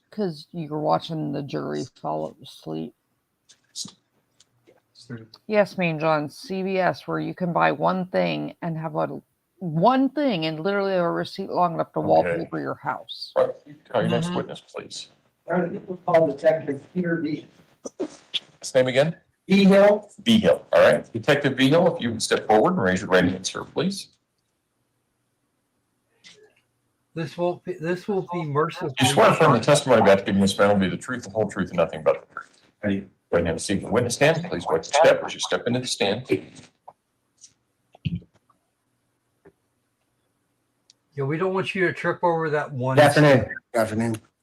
Because you're watching the jury fall asleep. Yes, Mean John, CVS, where you can buy one thing and have one thing and literally a receipt long enough to wallpaper your house. All right. Call your next witness, please. Detective Peter B. His name again? Hill. V. Hill. All right. Detective V. Hill, if you would step forward and raise your right hand, sir, please. This will be merciful. You swear affirm the testimony about to give in this matter will be the truth, the whole truth, and nothing but the truth. Ready? Go ahead and have a seat in the witness stand. Please watch your step as you step into the stand. Yeah, we don't want you to trip over that one. Good afternoon. Good afternoon.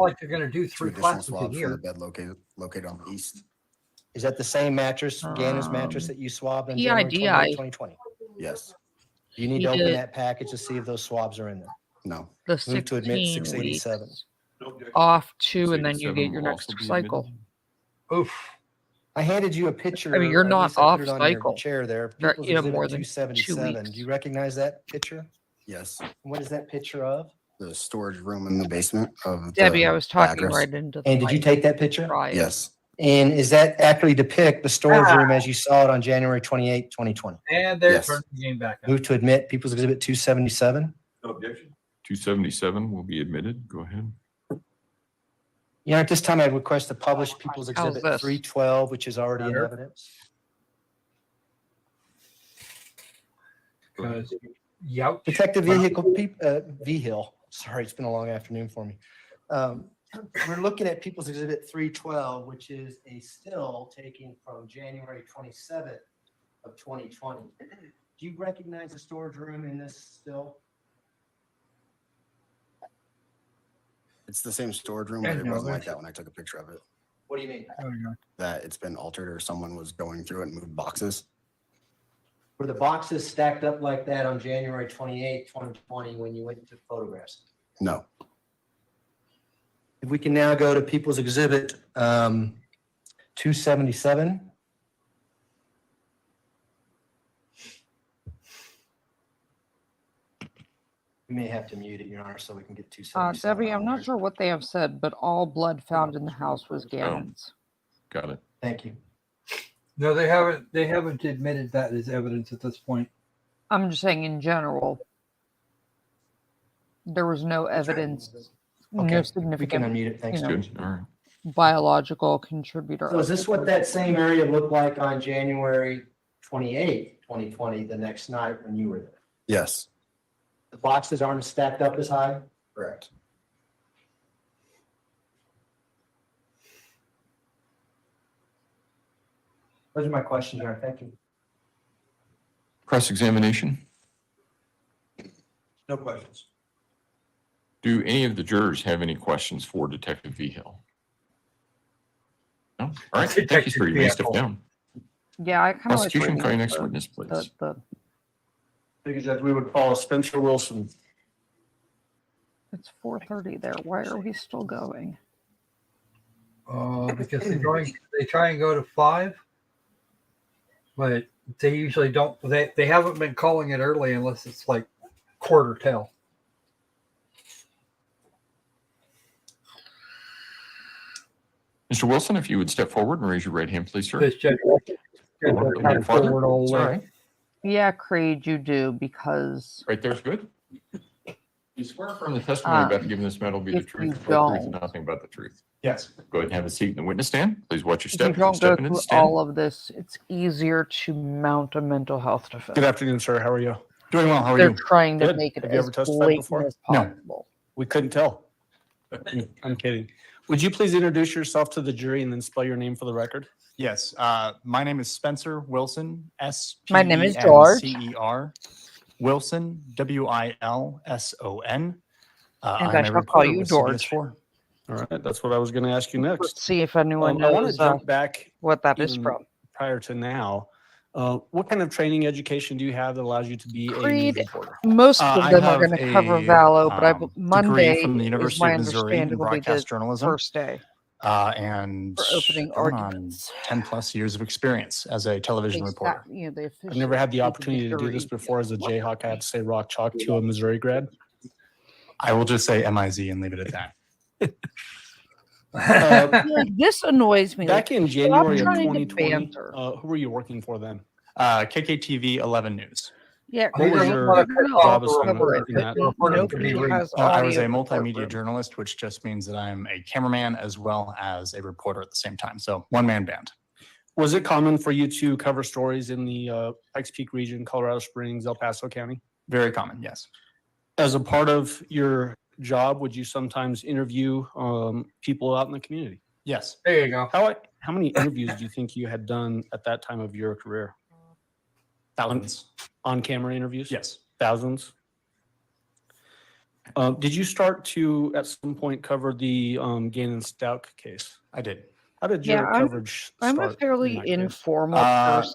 not like they're going to do two 3 additional classes a swabs from the year. bed located on the east. Is that the same mattress, Gannon's mattress that you swabbed on January 28, PIDI. 2020? Yes. Do you need He to open did that package to see if those swabs are in there? No. the Move to admit 16 687. weeks off 2, and then you get your next cycle. Oof. I handed you a picture. I mean, you're at not least I put off it on your cycle. chair there. You're, People's you know, Exhibit more than 2 277. weeks. Do you recognize that picture? Yes. What is that picture of? The storage room in the basement of Debbie, the I was talking address. right into the And did you mic. take that picture? Try it. Yes. And is that accurately depict the storage room as you saw it on January 28, 2020? And they're Yes. turning the game back up. Move to admit People's Exhibit 277. No objection. 277 will be admitted. Go ahead. At this time, I request to publish People's How's Exhibit this? 312, which is already in Better. evidence. Because youch. Detective Vigil. Sorry, it's been a long afternoon for me. We're looking at People's Exhibit 312, which is a still taken from January 27th of 2020. Do you recognize the storage room in this still? It's the same storage room, but it wasn't like that when I took a picture of it. What do you mean? That it's been altered or someone was going through it and moved boxes. Were the boxes stacked up like that on January 28, 2020 when you went and took photographs? No. If we can now go to People's Exhibit 277. We may have to mute it, Your Honor, so we can get 277. Debbie, I'm not sure what they have said, but all blood found in the house was Gannon's. Got it. Thank you. No, they haven't. They haven't admitted that as evidence at this point. I'm just saying in general, there was no evidence, Okay, no we can significant, unmute it. Thanks. Good. All right. biological contributor. So is this what that same area looked like on January 28, 2020, the next night when you were there? Yes. The boxes aren't stacked up as high? Correct. Those are my questions, Your Honor. Thank you. Cross-examination. No questions. Do any of the jurors have any questions for Detective Vigil? No? All right. Thank you, sir. You may step down. Yeah, I kind of like Prosecution, reading call your next the- witness, please. Because that we would call Spencer Wilson. It's 4:30 there. Why are we still going? Because they try and go to 5, but they usually don't. They haven't been calling it early unless it's like quarter till. Mr. Wilson, if you would step forward and raise your right hand, please, sir. This judge, Your father? forward all the It's all way. right. Yeah, Creed, you do, because Right there's good. You swear from the testimony about giving this matter will be the if truth, you the whole truth, and don't- nothing but the truth. Yes. Go ahead and have a seat in the witness stand. Please watch your if step. you as you don't go step into the through stand. all of this, it's easier to mount a mental health defense. Good afternoon, sir. How are you? Doing well. How are They're you? trying to Good. make it Have you as ever testified blatant before? as No. possible. We couldn't tell. I'm kidding. Would you please introduce yourself to the jury and then spell your name for the record? Yes, my name is Spencer Wilson, My name is George. SPENCER. Wilson, WILSON. And I shall call you George. All right, that's what I was going to ask you Let's next. see if anyone I want to knows jump back what that is even from. prior to now. What kind of training education do you have that allows you to be a news Creed, reporter? most I of them are have going to cover a, Valo, but degree Monday from the is University my of Missouri understanding in will be the broadcast journalism. first day And for opening going arguments. on 10 plus years of experience as a television reporter. I've never had the opportunity to do this before as a Jayhawk. I had to say rock chalk to a Missouri grad. I will just say MIZ and leave it at that. This annoys me. Back like, in stop January of trying to 2020, banter. who were you working for then? KKTV 11 News. Yeah, What was Creed, your we're gonna job all as cover it, in but that? nobody has I was audio a in the multimedia courtroom. journalist, which just means that I'm a cameraman as well as a reporter at the same time. So one-man band. Was it common for you to cover stories in the Pikes Peak region, Colorado Springs, El Paso County? Very common, yes. As a part of your job, would you sometimes interview people out in the community? Yes. There you go. How many interviews do you think you had done at that time of your career? Thousands. On-camera interviews? Yes. Thousands? Did you start to, at some point, cover the Gannon Stauch case? I did. How did your Yeah, coverage I'm a start in fairly that case? informal It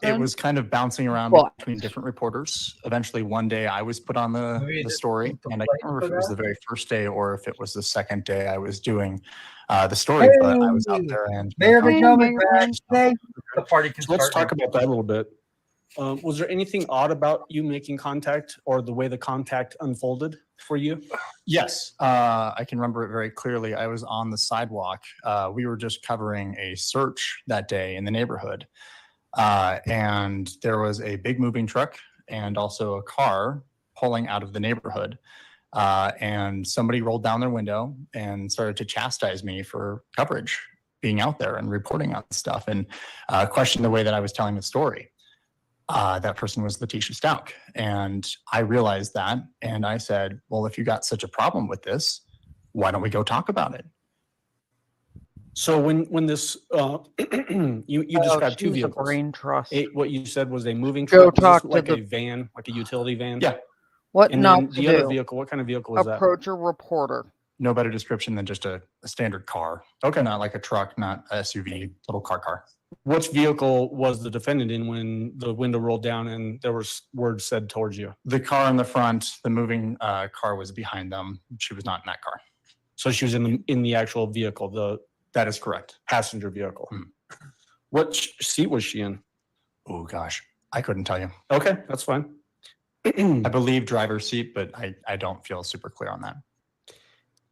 person. was kind of bouncing around But- between different reporters. Eventually, one day I was put on the story, and I can't remember if it was the very first day or if it was the second day I was doing the story, but I was out there and Mayor McDermott, the party can Let's start talk about that a little bit. Was there anything odd about you making contact or the way the contact unfolded for you? Yes, I can remember it very clearly. I was on the sidewalk. We were just covering a search that day in the neighborhood. And there was a big moving truck and also a car pulling out of the neighborhood. And somebody rolled down their window and started to chastise me for coverage, being out there and reporting on stuff, and questioned the way that I was telling the story. That person was Letecia Stauch. And I realized that. And I said, well, if you got such a problem with this, why don't we go talk about it? So when this, you described two vehicles. Brain trust. What you said was a moving Go truck, was talk this to like the- a van, like a utility van? Yeah. What And not then to the other do? vehicle, what kind of vehicle was that? Approach a reporter. No better description than just a standard car. Okay. Not like a truck, not a SUV, little car. Which vehicle was the defendant in when the window rolled down and there was words said towards you? The car in the front, the moving car was behind them. She was not in that car. So she was in the actual vehicle, That is correct. passenger vehicle. What seat was she in? Oh gosh, I couldn't tell you. Okay, that's fine. I believe driver's seat, but I don't feel super clear on that.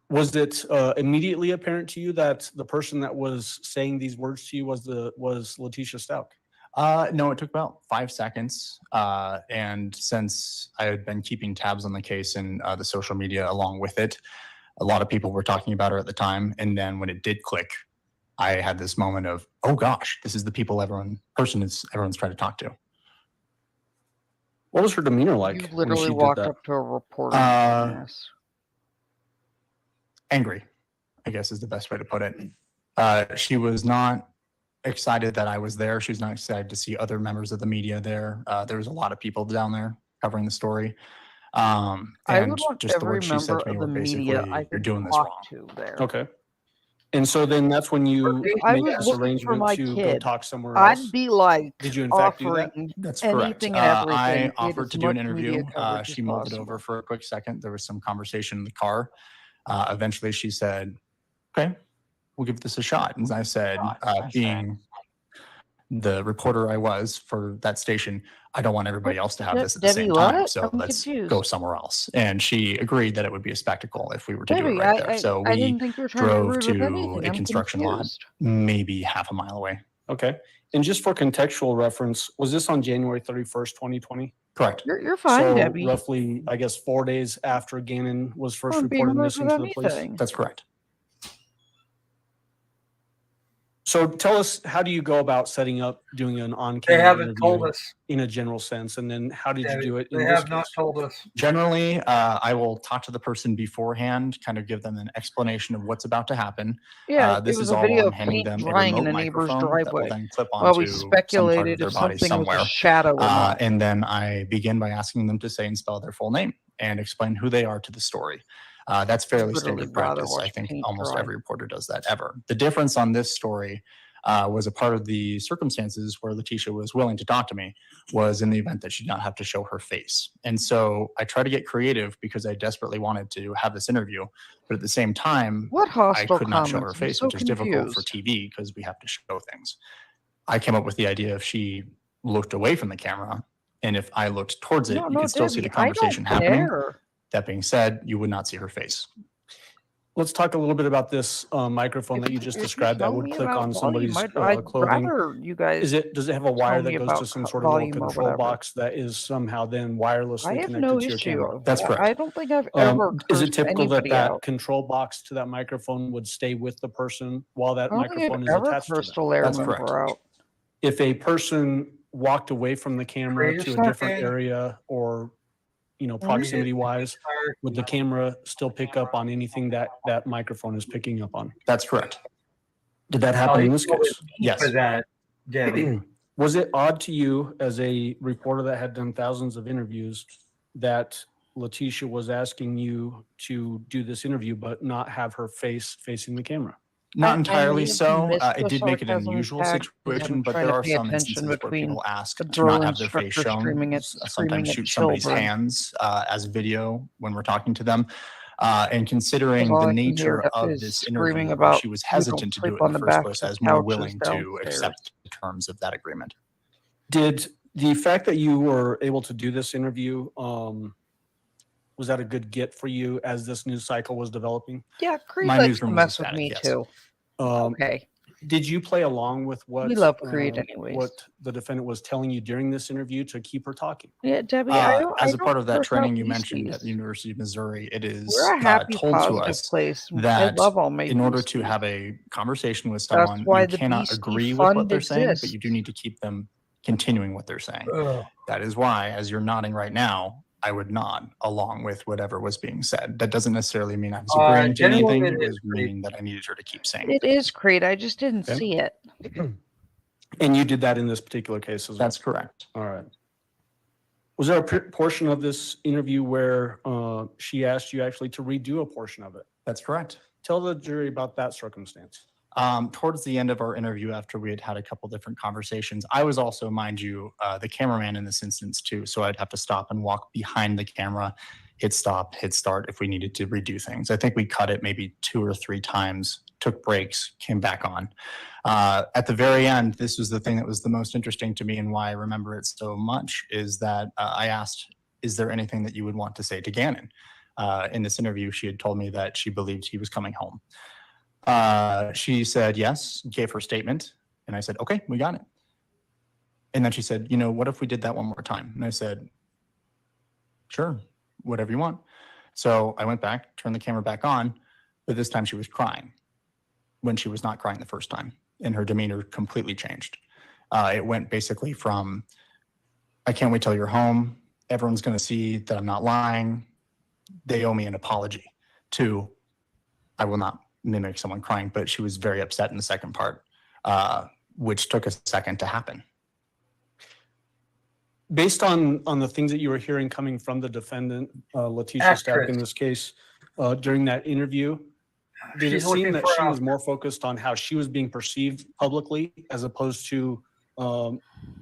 Was it immediately apparent to you that the person that was saying these words to you was Letecia Stauch? No, it took about 5 seconds. And since I had been keeping tabs on the case and the social media along with it, a lot of people were talking about her at the time. And then when it did click, I had this moment of, oh gosh, this is the people everyone's trying to talk to. What was her demeanor like? You when literally she did walked that? up to a reporter. Yes. Angry, I guess is the best way to put it. She was not excited that I was there. She was not excited to see other members of the media there. There was a lot of people down there covering the story. I And would want just the every words she said member to me of were the basically, media I you're could doing this talk wrong. to there. Okay. And so then that's when you I make was this looking for arrangement my to go kid. talk somewhere else. I'd be like Did you in fact do that? offering That's correct. anything and everything. I to get offered as to do an much interview. media coverage She as mulled it possible. over for a quick second. There was some conversation in the car. Eventually she said, okay, we'll give this a shot. And I said, being the reporter I was for that station, I don't want everybody else to have this at the Debbie, same time. what? So I'm let's confused. go somewhere else. And she agreed that it would be a spectacle if we were to do Debbie, it right there. So I we didn't think you were trying to be drove rude with to anything. a I'm construction lot, confused. maybe half a mile away. Okay. And just for contextual reference, was this on January 31st, 2020? Correct. You're fine, So Debbie. roughly, I guess, 4 days after Gannon was first I'm being reported rude missing with to the police. anything. That's correct. So tell us, how do you go about setting up doing an on-camera They haven't interview told us. in a general sense? And then how did you do it in They this have not case? told us. Generally, I will talk to the person beforehand, kind of give them an explanation of what's about to happen. Yeah, This it was is a all video I'm of handing paint them a drying in remote a neighbor's microphone that will driveway. then clip While we onto some part of speculated their if body something was somewhere. a shadow or not. And then I begin by asking them to say and spell their full name and explain who they are to the story. That's fairly Literally standard rather practice. I watch think paint almost dry. every reporter does that ever. The difference on this story was a part of the circumstances where Letecia was willing to talk to me was in the event that she did not have to show her face. And so I tried to get creative because I desperately wanted to have this interview, but at the same time, What I hostile could not show her comments? I'm face, so which is difficult for confused. TV because we have to show things. I came up with the idea if she looked away from the camera and if I looked towards it, No, you no, could still see Debbie, the I don't conversation happening. care. That being said, you would not see her face. Let's talk a little bit about this microphone that you just described that would click on somebody's clothing. Rather you guys Does it have a wire tell that me goes about to some sort of little volume or control whatever. box that is somehow then wirelessly I have connected no to your issue. camera? That's correct. I don't think I've ever Is it cursed typical that anybody that out. control box to that microphone would stay with the person while that I don't think I've microphone is ever attached to cursed a them? layer That's member correct. out. If a person walked away from the camera Wait a to a different second. area or, proximity wise, would the camera still pick up on anything that that microphone is picking up on? That's correct. Did that happen in this All you case? Yes. For that, Debbie. Was it odd to you as a reporter that had done thousands of interviews that Letecia was asking you to do this interview but not have her face facing the camera? Not I entirely may have so. missed It the did make it an sarcasm unusual tag because situation, I'm but trying there to are pay some attention instances where between people ask the to drill not have their face instructor shown. screaming at Sometimes shoot children. somebody's hands as video when we're talking to them. And considering All the I can nature hear of is this screaming interview, about she was you don't hesitant to sleep do it on in the the first backs place. of I was more couches willing to downstairs. accept the terms of that agreement. Did The fact that you were able to do this interview, was that a good get for you as this news cycle was developing? Yeah, Creed My likes to newsroom was mess with ecstatic, me yes. too. Okay. Did you play along with what We love Creed anyways. what the defendant was telling you during this interview to keep her talking? Yeah, Debbie, As a part of that hurt training you our mentioned at beasties. the University of Missouri, it is We're a happy, told to positive us place. I that love all my in order to beasties. have a conversation with That's someone, why you the cannot Beastie agree with what Fund they're saying, but you do exists. need to keep them continuing what they're saying. Ugh. That is why, as you're nodding right now, I would nod along with whatever was being said. That doesn't necessarily mean I was agreeing to General, anything. it It is was meaning that I needed her to keep saying It things. is Creed. I just didn't Okay. see it. And you did that in this particular case as well? That's correct. All right. Was there a portion of this interview where she asked you actually to redo a portion of it? That's correct. Tell the jury about that circumstance. Towards the end of our interview, after we had had a couple different conversations, I was also, mind you, the cameraman in this instance too. So I'd have to stop and walk behind the camera, hit stop, hit start if we needed to redo things. I think we cut it maybe 2 or 3 times, took breaks, came back on. At the very end, this was the thing that was the most interesting to me and why I remember it so much is that I asked, is there anything that you would want to say to Gannon? In this interview, she had told me that she believed he was coming home. She said yes, gave her statement, and I said, okay, we got it. And then she said, you know, what if we did that one more time? And I said, sure, whatever you want. So I went back, turned the camera back on, but this time she was crying when she was not crying the first time, and her demeanor completely changed. It went basically from, I can't wait till you're home, everyone's going to see that I'm not lying, they owe me an apology, to, I will not mimic someone crying, but she was very upset in the second part, which took a second to happen. Based on the things that you were hearing coming from the defendant, Letecia Stauch in this case, during that interview, did it She's seem looking that for she an was more focused on how she was being perceived publicly as opposed to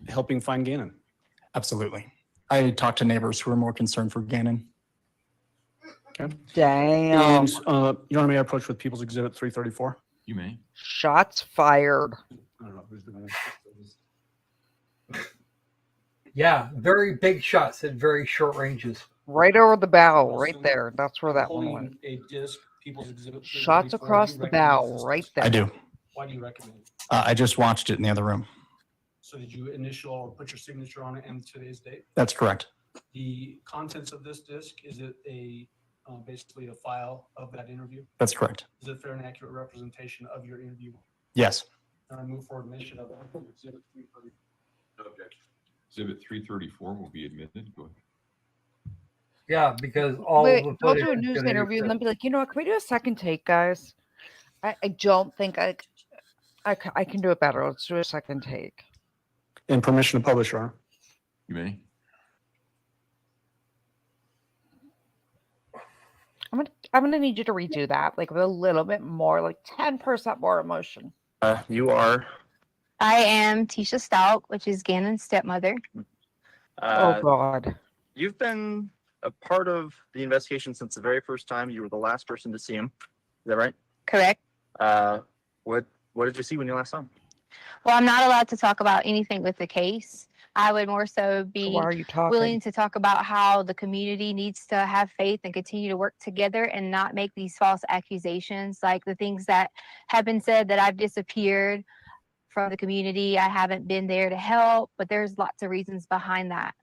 helping find Gannon? Absolutely. I talked to neighbors who were more concerned for Gannon. Okay. Damn. And Your Honor, may I approach with People's Exhibit 334? You may. Shots fired. I don't know who's doing it. Yeah, very big shots at very short ranges. Right over the bow, right there. That's where that one went. A disc, People's Exhibit Shots 334. across Do the you recommend bow, this right disc? there. I do. Why do you recommend it? I just watched it in the other room. So did you initial or put your signature on it and today's date? That's correct. The contents of this disc, is it a basically a file of that interview? That's correct. Is it fair and accurate representation of your interview? Yes. And I move for admission of Exhibit 334. No objection. Exhibit 334 will be admitted. Go ahead. Yeah, because all Wait, the they'll footage do a is news gonna interview and exist. then be like, you know what, can we do a second take, guys? I don't think I can do it better. Let's do a second take. And permission to publish, Your Honor. You may. I'm gonna need you to redo that, like with a little bit more, like 10% more emotion. You are. I am Tisha Stauch, which is Gannon's stepmother. Oh God. You've been a part of the investigation since the very first time. You were the last person to see him. Is that right? Correct. What did you see when you last saw him? Well, I'm not allowed to talk about anything with the case. I would more so be Why are you talking? willing to talk about how the community needs to have faith and continue to work together and not make these false accusations, like the things that have been said that I've disappeared from the community. I haven't been there to help, but there's lots of reasons behind that.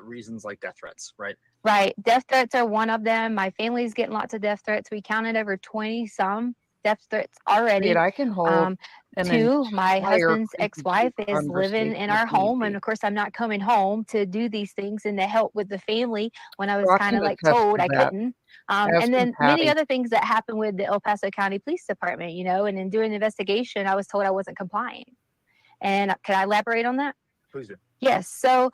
Reasons like death threats, right? Right. Death threats are one of them. My family's getting lots of death threats. We counted over 20 some death threats already. Wait, I can hold an 2, my entire husband's ex-wife is living in our home, and of course I'm not coming home to do these things and to help with the family when I was Well, I kind of can like attest told to I that. couldn't. Ask And then Patty. many other things that happened with the El Paso County Police Department, you know, and in doing the investigation, I was told I wasn't complying. And can I elaborate on that? Please do. Yes. So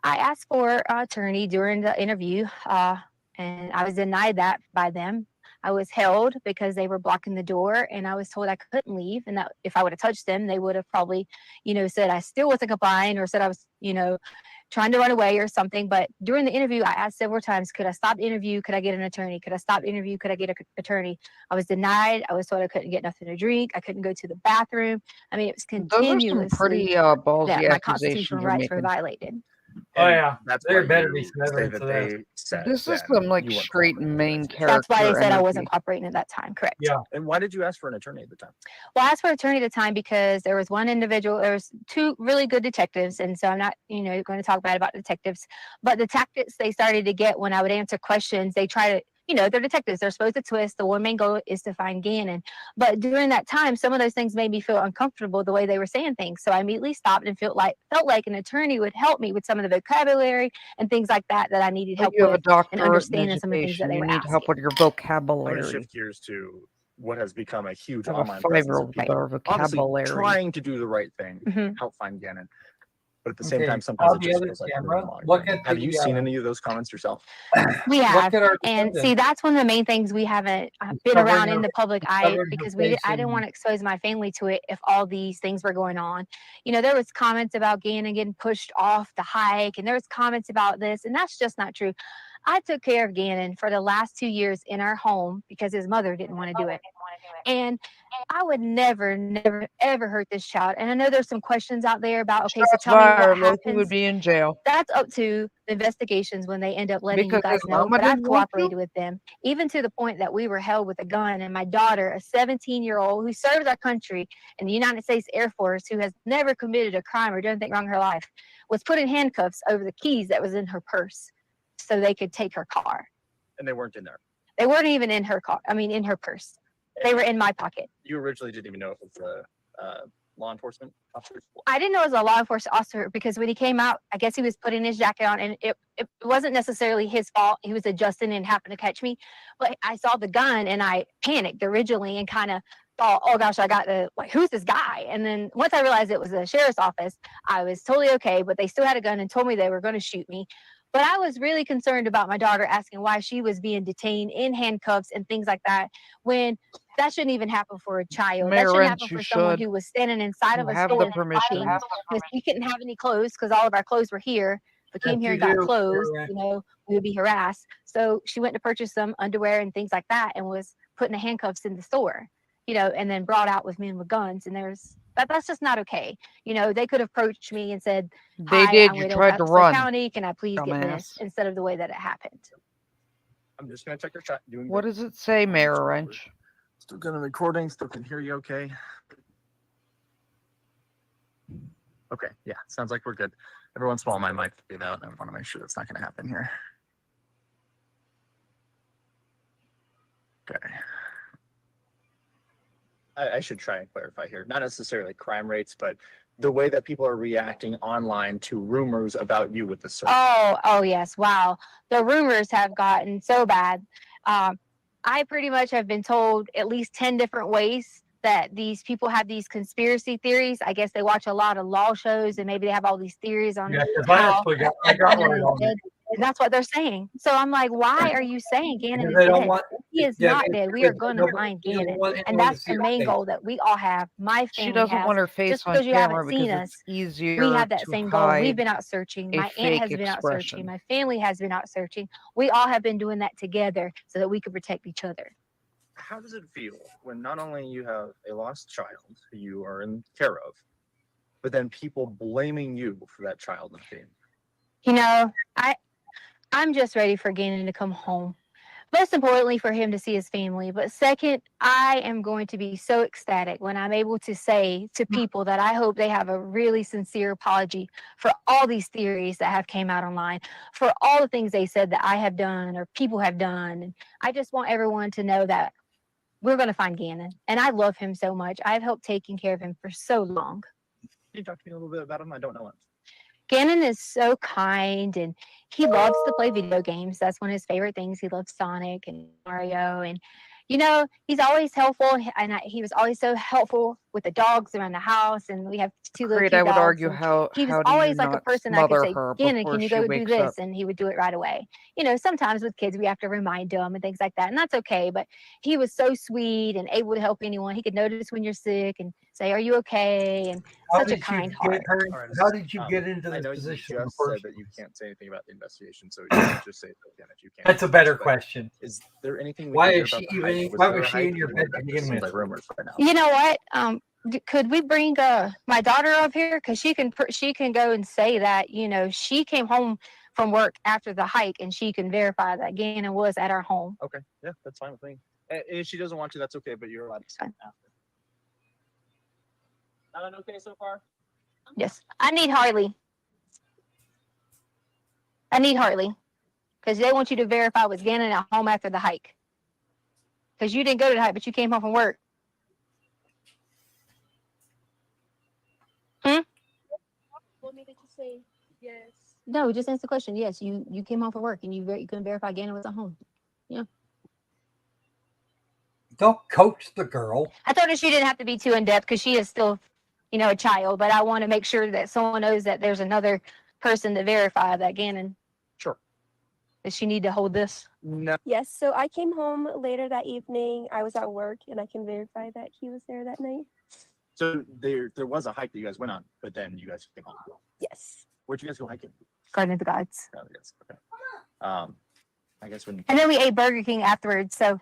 I asked for an attorney during the interview, and I was denied that by them. I was held because they were blocking the door, and I was told I couldn't leave, and that if I would have touched them, they would have probably, you know, said I still wasn't complying or said I was, you know, trying to run away or something. But during the interview, I asked several times, could I stop the interview? Could I get an attorney? Could I stop the interview? Could I get an attorney? I was denied. I was told I couldn't get nothing to drink. I couldn't go to the bathroom. I mean, it was Those are some pretty continuously ballsy that my accusations constitutional you're rights were making. violated. Oh yeah, That's there why better be you some say evidence that of that. they said This is then some like you weren't straight cooperating. main That's why they character said I energy. wasn't cooperating at that time. Correct. Yeah. And why did you ask for an attorney at the time? Well, I asked for an attorney at the time because there was one individual, there was two really good detectives. And so I'm not, going to talk bad about detectives, but the tactics they started to get when I would answer questions, they try to, they're detectives. They're supposed to twist. The one main goal is to find Gannon. But during that time, some of those things made me feel uncomfortable the way they were saying things. So I immediately stopped and felt like an attorney would help me with some of the vocabulary and things like that I needed Well, help you have a with and doctorate in understanding some of the things that education. they You were need asking. help with your I want to vocabulary. shift gears to what has become a huge I have a online presence of 5-year-old with people our obviously vocabulary. trying to do the right thing, Mhm. help find Gannon. But at the same Okay, time, sometimes on it the just other feels like camera, monitoring. look at Have the, you seen any of those comments yourself? We Look have, at our and see, defendant. that's one of the main things we haven't been Covering around in her- the public eye covering her because face I didn't and- want to expose my family to it if all these things were going on. There was comments about Gannon getting pushed off the hike, and there was comments about this, and that's just not true. I took care of Gannon for the last 2 years in our home because his mother didn't want to do it. And I would never, ever hurt this child. And I know there's some questions out there about, okay, so Shots tell me what fired. Loki happens. would be in jail. That's up to the investigations when they end up letting Because you guys his know. mama But I've didn't want to? cooperated with them, even to the point that we were held with a gun. And my daughter, a 17-year-old who serves our country in the United States Air Force, who has never committed a crime or done anything wrong in her life, was put in handcuffs over the keys that was in her purse so they could take her car. And they weren't in there. They weren't even in her car. I mean, in her purse. They were in my pocket. You originally didn't even know if it was a law enforcement officer. I didn't know it was a law enforcement officer because when he came out, I guess he was putting his jacket on, and it wasn't necessarily his fault. He was adjusting and happened to catch me. But I saw the gun and I panicked originally and kind of thought, oh gosh, who's this guy? And then once I realized it was the sheriff's office, I was totally okay, but they still had a gun and told me they were going to shoot me. But I was really concerned about my daughter asking why she was being detained in handcuffs and things like that, when that shouldn't even happen for a child. Mayor That shouldn't Rentz, happen you for someone should. who was standing inside You of a have store the permission. because we couldn't have any clothes because all of our clothes were here. If we came Yes, here you and got do, clothes, Mayor we would be harassed. So she went to purchase some underwear and things like that and was put in the handcuffs in the store, and then brought out with men with guns. And that's just not okay. They could have approached me and said, They hi, did. I'm You with tried to Elko run. County. Can I please get this? Dumbass. Instead of the way that it happened. I'm just going to check your chat. What does it say, Mayor Wrench? Still got a recording. Still can hear you okay. Okay. Yeah. Sounds like we're good. Every once in a while, my mic will be out. I want to make sure that's not going to happen here. Okay. I should try and clarify here. Not necessarily crime rates, but the way that people are reacting online to rumors about you with the search. Oh yes. Wow. The rumors have gotten so bad. I pretty much have been told at least 10 different ways that these people have these conspiracy theories. I guess they watch a lot of law shows and maybe they have all these theories on Yeah, because I got one on it. and that's what they're saying. So I'm like, why are you saying Gannon is They don't dead? want- He is yeah, not it's dead. We are because going to nobody- find you don't Gannon. want And anyone to that's see the your main face. goal that we all have. My family She doesn't has. want her face Just on because you camera haven't seen because us, it's easier we have that to same goal. We've hide been out searching. a My aunt fake has been out expression. searching. My family has been out searching. We all have been doing that together so that we could protect each other. How does it feel when not only you have a lost child who you are in care of, but then people blaming you for that child and family? I'm just ready for Gannon to come home. Most importantly, for him to see his family. But second, I am going to be so ecstatic when I'm able to say to people that I hope they have a really sincere apology for all these theories that have came out online, for all the things they said that I have done or people have done. And I just want everyone to know that we're going to find Gannon. And I love him so much. I've helped taking care of him for so long. Can you talk to me a little bit about him? I don't know him. Gannon is so kind and he loves to play video games. That's one of his favorite things. He loves Sonic and Mario. And, he's always helpful. And he was always so helpful with the dogs around the house, and we have two little Great, cute I would dogs. argue And how he was do you always like a not person I could smother say, her Gannon, before can you she go do wakes this? up? And he would do it right away. You know, sometimes with kids, we have to remind them and things like that. And that's okay. But he was so sweet and able to help anyone. He could notice when you're sick and say, are you okay? And How such a did you kind get heart. her? All right, How did you um, get into I this know position you in the just said first that you place? can't say anything about the investigation, so you can just say it again if you can. That's a better But question. is there anything we Why can hear is about she the hike? even? Was Why there was a she in hike, your or bed that to just begin seems with? like rumors right now? You know what? Could we bring my daughter up here? Because she can go and say that, you know, she came home from work after the hike and she can verify that Gannon was at our home. Okay, yeah, that's fine with me. And if she doesn't want to, that's okay, but you're allowed to Fine. after. Not okay so far? Yes. I need Harley. Because they want you to verify was Gannon at home after the hike. Because you didn't go to the hike, but you came home from work. Want me to just say yes? No, just answer the question. Yes, you came home from work and you can verify Gannon was at home. Yeah. Don't coach the girl. I told her she didn't have to be too in depth because she is still, you know, a child. But I want to make sure that someone knows that there's another person to verify that Gannon. Sure. Does she need to hold this? No. Yes, so I came home later that evening. I was at work and I can verify that he was there that night. So there was a hike that you guys went on, but then you guys came home. Yes. Where'd you guys go hiking? Garden of the Gods. Oh, yes. Okay. I guess when And then we ate Burger King afterwards. So,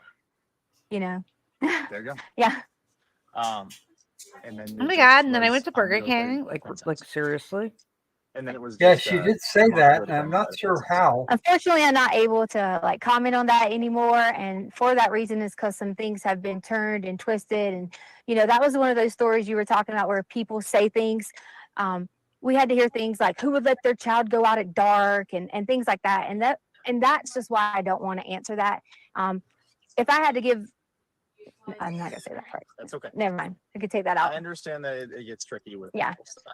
you know. there you go. Yeah. And then Oh it my just god! And then I was went to on Burger your way King. to your friend's Like house. seriously. And then it was Yeah, just, she did say come on that, over to and I'm not grandmother's sure house. how. Unfortunately, I'm not able to like comment on that anymore. And for that reason is because some things have been turned and twisted. And, you know, that was one of those stories you were talking about where people say things. We had to hear things like who would let their child go out at dark and things like that. And that's just why I don't want to answer that. If I had to give, I'm not gonna say that part. That's okay. Never mind. I could take that out. I understand that it gets tricky with Yeah. people stuff.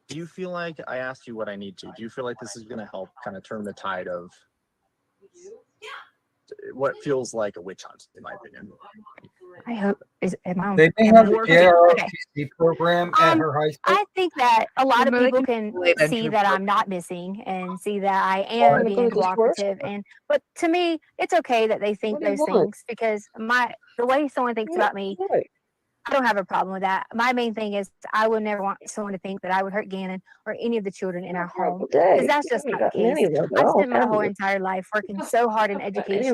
Do you feel like I asked you what I need to? Do you feel like this is going to help kind of turn the tide of what feels like a witch hunt, in my opinion? I hope am I on, They may am I have on- the okay. JROTC program at her high school. I think that a lot of Maybe they people can can relate see into that it. I'm not missing and see that I am being cooperative. But to me, it's okay that they think those things because the way someone thinks about me, I don't have a problem with that. My main thing is I would never want someone to think that I would hurt Gannon or any of the children in our home because that's just not the case. I've spent my whole entire life working so hard in education.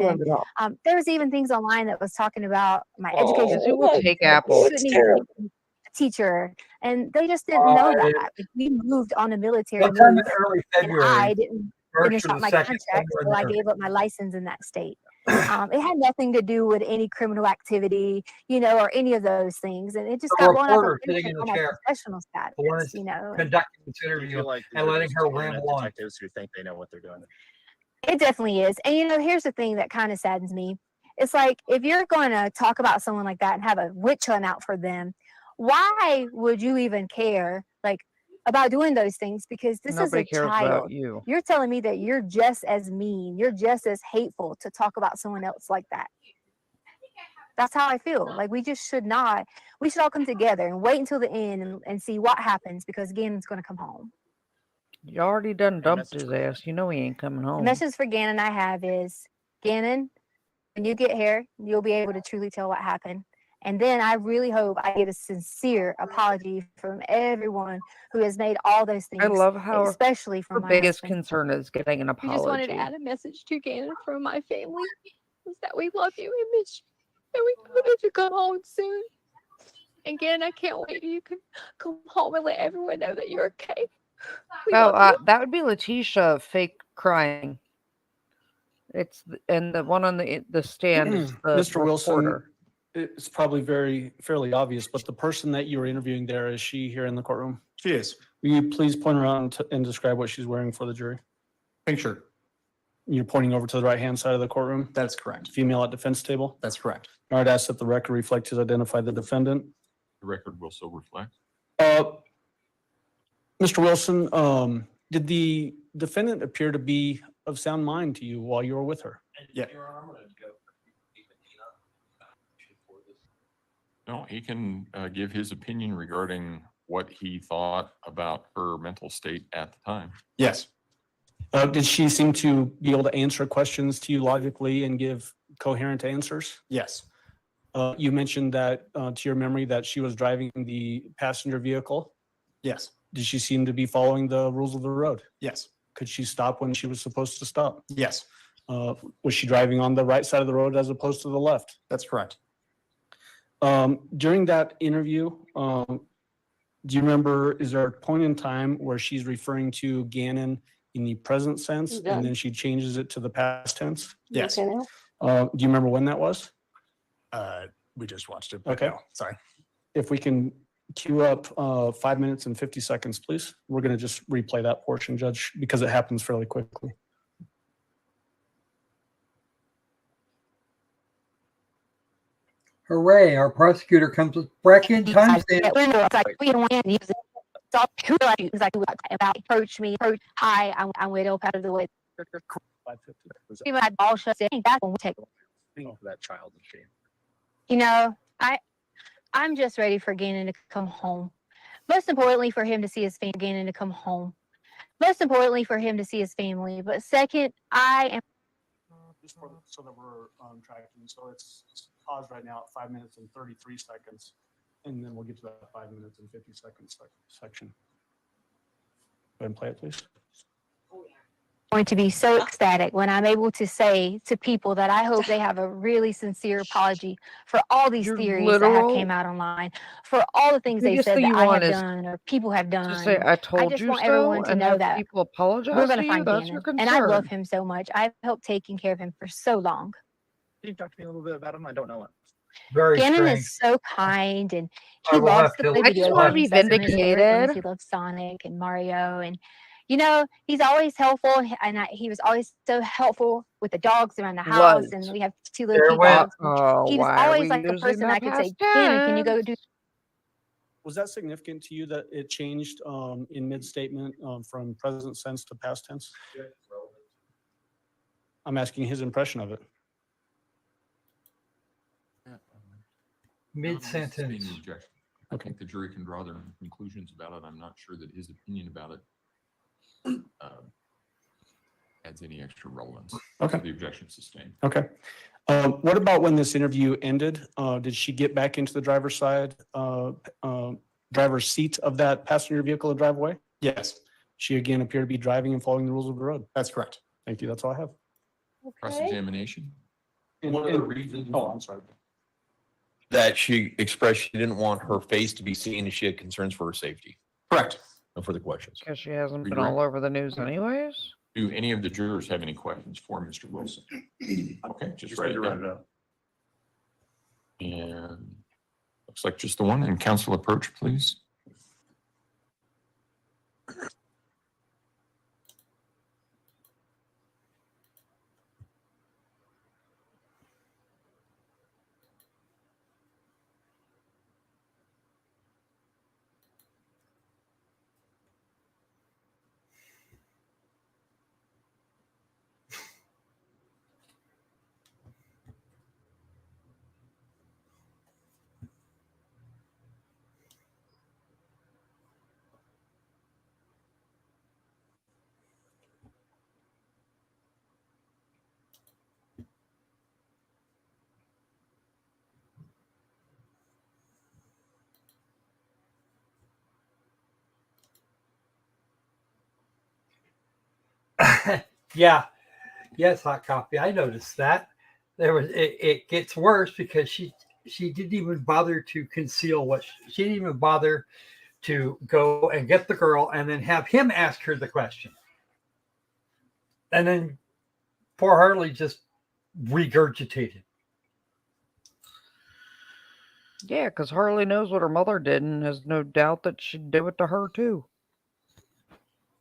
There was even things online that was talking about my education. Yes, it will take apples. Shouldn't even be a teacher, and they just didn't know that. Like, we moved on a military Sometime move, in early and I February, didn't first finish or out the my second, contract, somewhere in so I there. gave up my license in that state. It had nothing to do with any criminal activity, you know, or any of those things. And it just The got blown up in reporter sitting attention in the on my chair, professional the one status, that's you know. conducting this Do you interview feel like these and are letting just her internet ramble on. detectives who think they know what they're doing? It definitely is. And you know, here's the thing that kind of saddens me. It's like if you're going to talk about someone like that and have a witch hunt out for them, why would you even care like about doing those things? Because this Nobody is a cares about child. you. You're telling me that you're just as mean, you're just as hateful to talk about someone else like that. That's how I feel. Like we just should not. We should all come together and wait until the end and see what happens because Gannon's going to come home. You already done dumped his ass. You know he ain't coming The home. message for Gannon I have is, Gannon, when you get here, you'll be able to truly tell what happened. And then I really hope I get a sincere apology from everyone who has made all those things. I love how especially her from my biggest husband. concern is getting an We just wanted apology. to add a message to Gannon from my family is that we love you and miss you. And we hope that you come home soon. And Gannon, I can't wait till you can come home and let everyone know that you're okay. We Oh, love you. that would be Letecia fake crying. And the one on the stand is the Mr. Wilson, reporter. it's probably fairly obvious, but the person that you were interviewing there, is she here in the courtroom? She is. Will you please point around and describe what she's wearing for the jury? Pink shirt. You're pointing over to the right-hand side of the courtroom? That's correct. Female at defense table? That's correct. All right, ask that the record reflect to identify the defendant. The record will so reflect. Mr. Wilson, did the defendant appear to be of sound mind to you while you were with her? Yeah. No, he can give his opinion regarding what he thought about her mental state at the time. Yes. Did she seem to be able to answer questions to you logically and give coherent answers? Yes. You mentioned that, to your memory, that she was driving the passenger vehicle? Yes. Did she seem to be following the rules of the road? Yes. Could she stop when she was supposed to stop? Yes. Was she driving on the right side of the road as opposed to the left? That's correct. During that interview, do you remember, is there a point in time where she's referring to Gannon in the present sense Yeah. and then she changes it to the past tense? Yes. Okay, now? Do you remember when that was? We just watched it. Okay. No, sorry. If we can queue up 5 minutes and 50 seconds, please. We're going to just replay that portion, Judge, because it happens fairly quickly. Hooray, our prosecutor comes with bracket timestamp. About approach me, hi, I'm Widow, out of the way. My boss said, that's when we take For that child and shame. You know, I'm just ready for Gannon to come home. Most importantly, for him to see his family. Gannon to come home. Most importantly, for him to see his family. But second, I am. Just so that we're tracking. So it's paused right now at 5 minutes and 33 seconds. And then we'll get to that 5 minutes and 50 seconds section. Go ahead and play it, please. Going to be so ecstatic when I'm able to say to people that I hope they have a really sincere apology for all these theories that have came out online, for all the things they biggest said thing that you I want have is done or people have done. to say, "I told just you want so," everyone to and know have that people apologize we're going to to you. find That's your Gannon, and I love concern. him so much. I've helped taking care of him for so long. Can you talk to me a little bit about him? I don't know him. Very Gannon strange. is so kind, and I he will loves have to to- play I video just wanna games. be That's one of his favorite things. vindicated. He loves Sonic and Mario, and you know he's always helpful. And he was always so helpful with the dogs around the house. Was. And we have two little There cute went- dogs. And he was why are always we like the using person the I could say, past Gannon, can you go tense? do? Was that significant to you that it changed in mid-statement from present sense to past tense? I'm asking his impression of it. Mid-sentence. I think the jury can draw their own conclusions about it. I'm not sure that his opinion about it adds any extra relevance. Okay. The objection sustained. Okay. What about when this interview ended? Did she get back into the driver's side, driver's seat of that passenger vehicle and drive away? Yes. She again appeared to be driving and following the rules of the road. That's correct. Thank you. That's all I have. Cross-examination. One of the reasons. Oh, I'm sorry. That she expressed she didn't want her face to be seen and she had concerns for her safety. Correct. No further questions. Because she hasn't been Redirect. all over the news anyways. Do any of the jurors have any questions for Mr. Wilson? Okay, just write it down. And looks like just the one. And counsel approach, please. Yeah. Yes, hot coffee. I noticed that. It gets worse because she didn't even bother to conceal what she didn't even bother to go and get the girl and then have him ask her the question. And then poor Harley just regurgitated. Yeah, because Harley knows what her mother did and has no doubt that she'd do it to her too.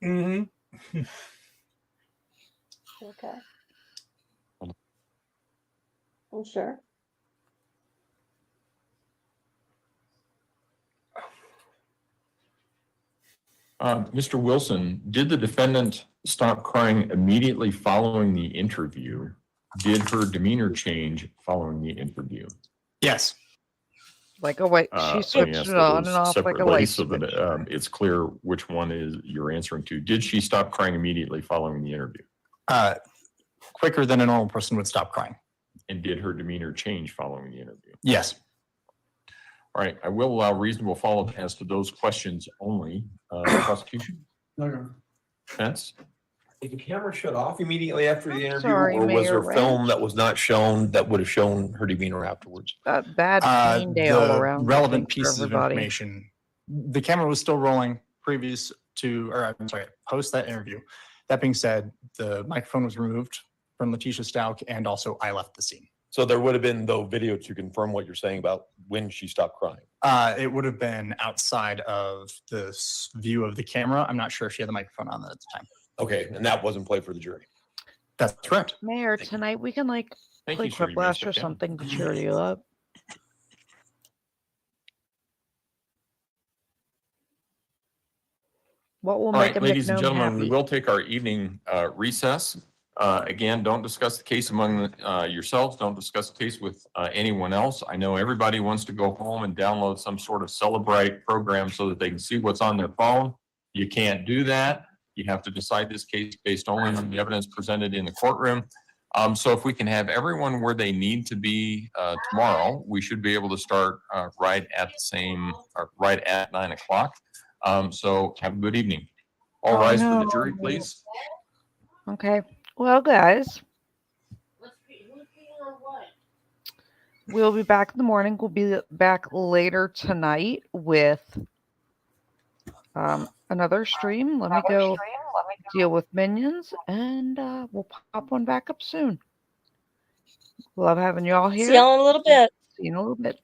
Mm-hmm. Okay. I'm sure. Mr. Wilson, did the defendant stop crying immediately following the interview? Did her demeanor change following the interview? Yes. Like a wait, she Being switched asked it for on and those off like a separately light so switch. that it's clear which one is you're answering to. Did she stop crying immediately following the interview? Quicker than a normal person would stop crying. And did her demeanor change following the interview? Yes. All right, I will allow reasonable follow-up as to those questions only. Prosecution? No. Defense? Did the camera shut off immediately after the interview, sorry, or was Mayor there film Ranch. that was not shown that would have shown her demeanor afterwards? Bad pain day all The around. I relevant think, for pieces of everybody. information. The camera was still rolling previous to, or I'm sorry, post that interview. That being said, the microphone was removed from Letecia Stauch, and also I left the scene. So there would have been no video to confirm what you're saying about when she stopped crying. It would have been outside of the view of the camera. I'm not sure if she had the microphone on at the time. Okay, and that wasn't played for the jury. That's correct. Mayor, tonight we can like Thank play you, sir. You may Quiplash step or down. something to cheer you up. What will All make right, a ladies and McGnome gentlemen, we happy? will take our evening recess. Again, don't discuss the case among yourselves. Don't discuss the case with anyone else. I know everybody wants to go home and download some sort of Celebrate program so that they can see what's on their phone. You can't do that. You have to decide this case based only on the evidence presented in the courtroom. So if we can have everyone where they need to be tomorrow, we should be able to start right at 9 o'clock. So have a good evening. All rise for the jury, please. Okay. Well, guys, we'll be back in the morning. We'll be back later tonight with another stream. Let me go deal with minions, and we'll pop one back up soon. Love having you all here. See y'all in a little bit. See you in a little bit.